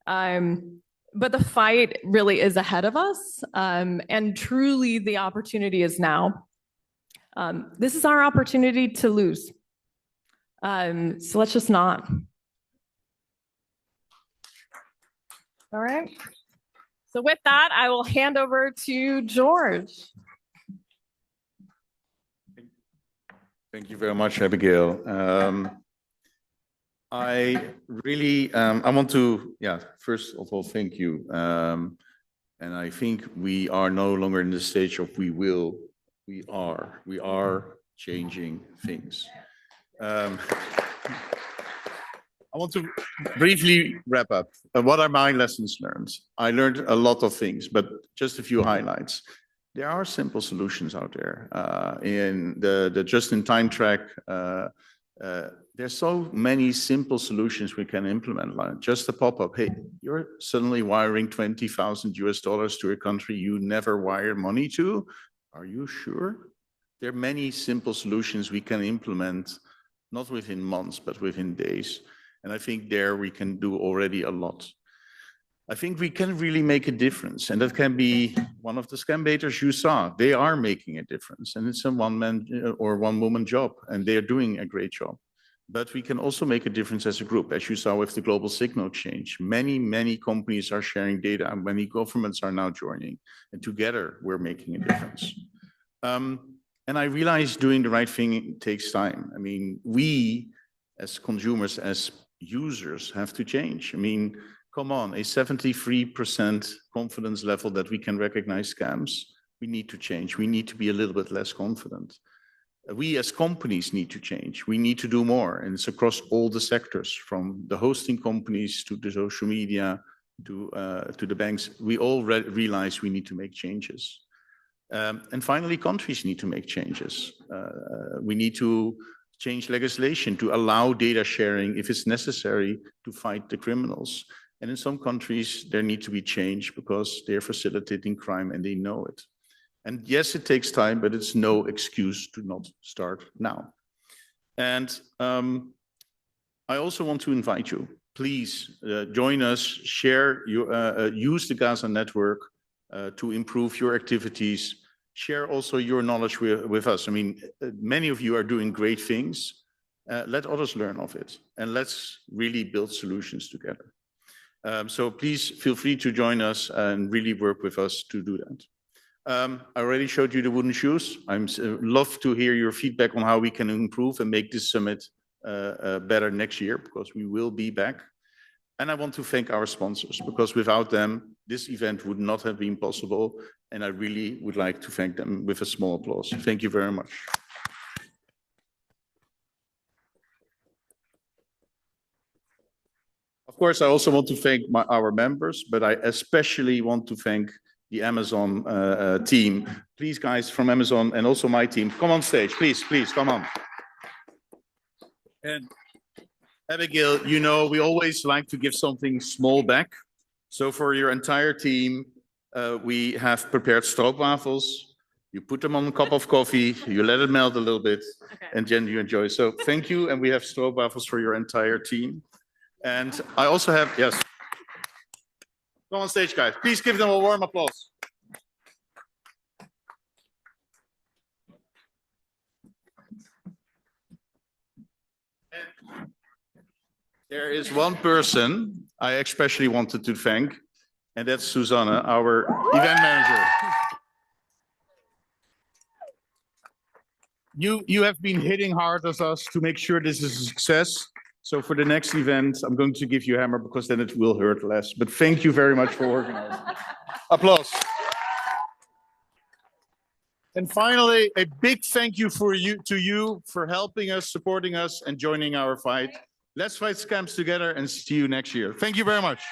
But the fight really is ahead of us. And truly the opportunity is now. This is our opportunity to lose. So let's just not. All right. So with that, I will hand over to Jorij. Thank you very much, Abigail. I really, I want to, first of all, thank you. And I think we are no longer in the stage of we will, we are changing things. I want to briefly wrap up. What are my lessons learned? I learned a lot of things, but just a few highlights. There are simple solutions out there. In the just-in-time track, there's so many simple solutions we can implement. Like just a pop-up, hey, you're suddenly wiring $20,000 to a country you never wired money to. Are you sure? There are many simple solutions we can implement, not within months, but within days. And I think there we can do already a lot. I think we can really make a difference. And that can be one of the Scambaiters you saw. They are making a difference. And it's a one-man or one-woman job. And they are doing a great job. But we can also make a difference as a group. As you saw with the global signal change, many companies are sharing data and many governments are now joining. And together we're making a difference. And I realize doing the right thing takes time. I mean, we as consumers, as users have to change. I mean, come on, a 73% confidence level that we can recognize scams. We need to change. We need to be a little bit less confident. We as companies need to change. We need to do more. And it's across all the sectors, from the hosting companies to the social media to the banks. We all realize we need to make changes. And finally, countries need to make changes. We need to change legislation to allow data sharing if it's necessary to fight the criminals. And in some countries, there need to be change because they're facilitating crime and they know it. And yes, it takes time, but it's no excuse to not start now. And I also want to invite you, please join us, share, use the Gaza network to improve your activities. Share also your knowledge with us. I mean, many of you are doing great things. Let others learn of it, and let's really build solutions together. So please feel free to join us and really work with us to do that. I already showed you the wooden shoes. I'm love to hear your feedback on how we can improve and make this summit better next year, because we will be back. And I want to thank our sponsors, because without them, this event would not have been possible. And I really would like to thank them with a small applause. Thank you very much. Of course, I also want to thank our members, but I especially want to thank the Amazon team. Please, guys from Amazon and also my team, come on stage, please, come on. And Abigail, you know, we always like to give something small back. So for your entire team, we have prepared stroopwafels. You put them on a cup of coffee, you let it melt a little bit, and then you enjoy. So thank you, and we have stroopwafels for your entire team. And I also have, yes. Come on stage, guys. Please give them a warm applause. And there is one person I especially wanted to thank, and that's Susanna, our event manager. You have been hitting hard with us to make sure this is a success. So for the next event, I'm going to give you a hammer because then it will hurt less. But thank you very much for organizing. Applause. And finally, a big thank you to you for helping us, supporting us, and joining our fight. Let's fight scams together and see you next year. Thank you very much.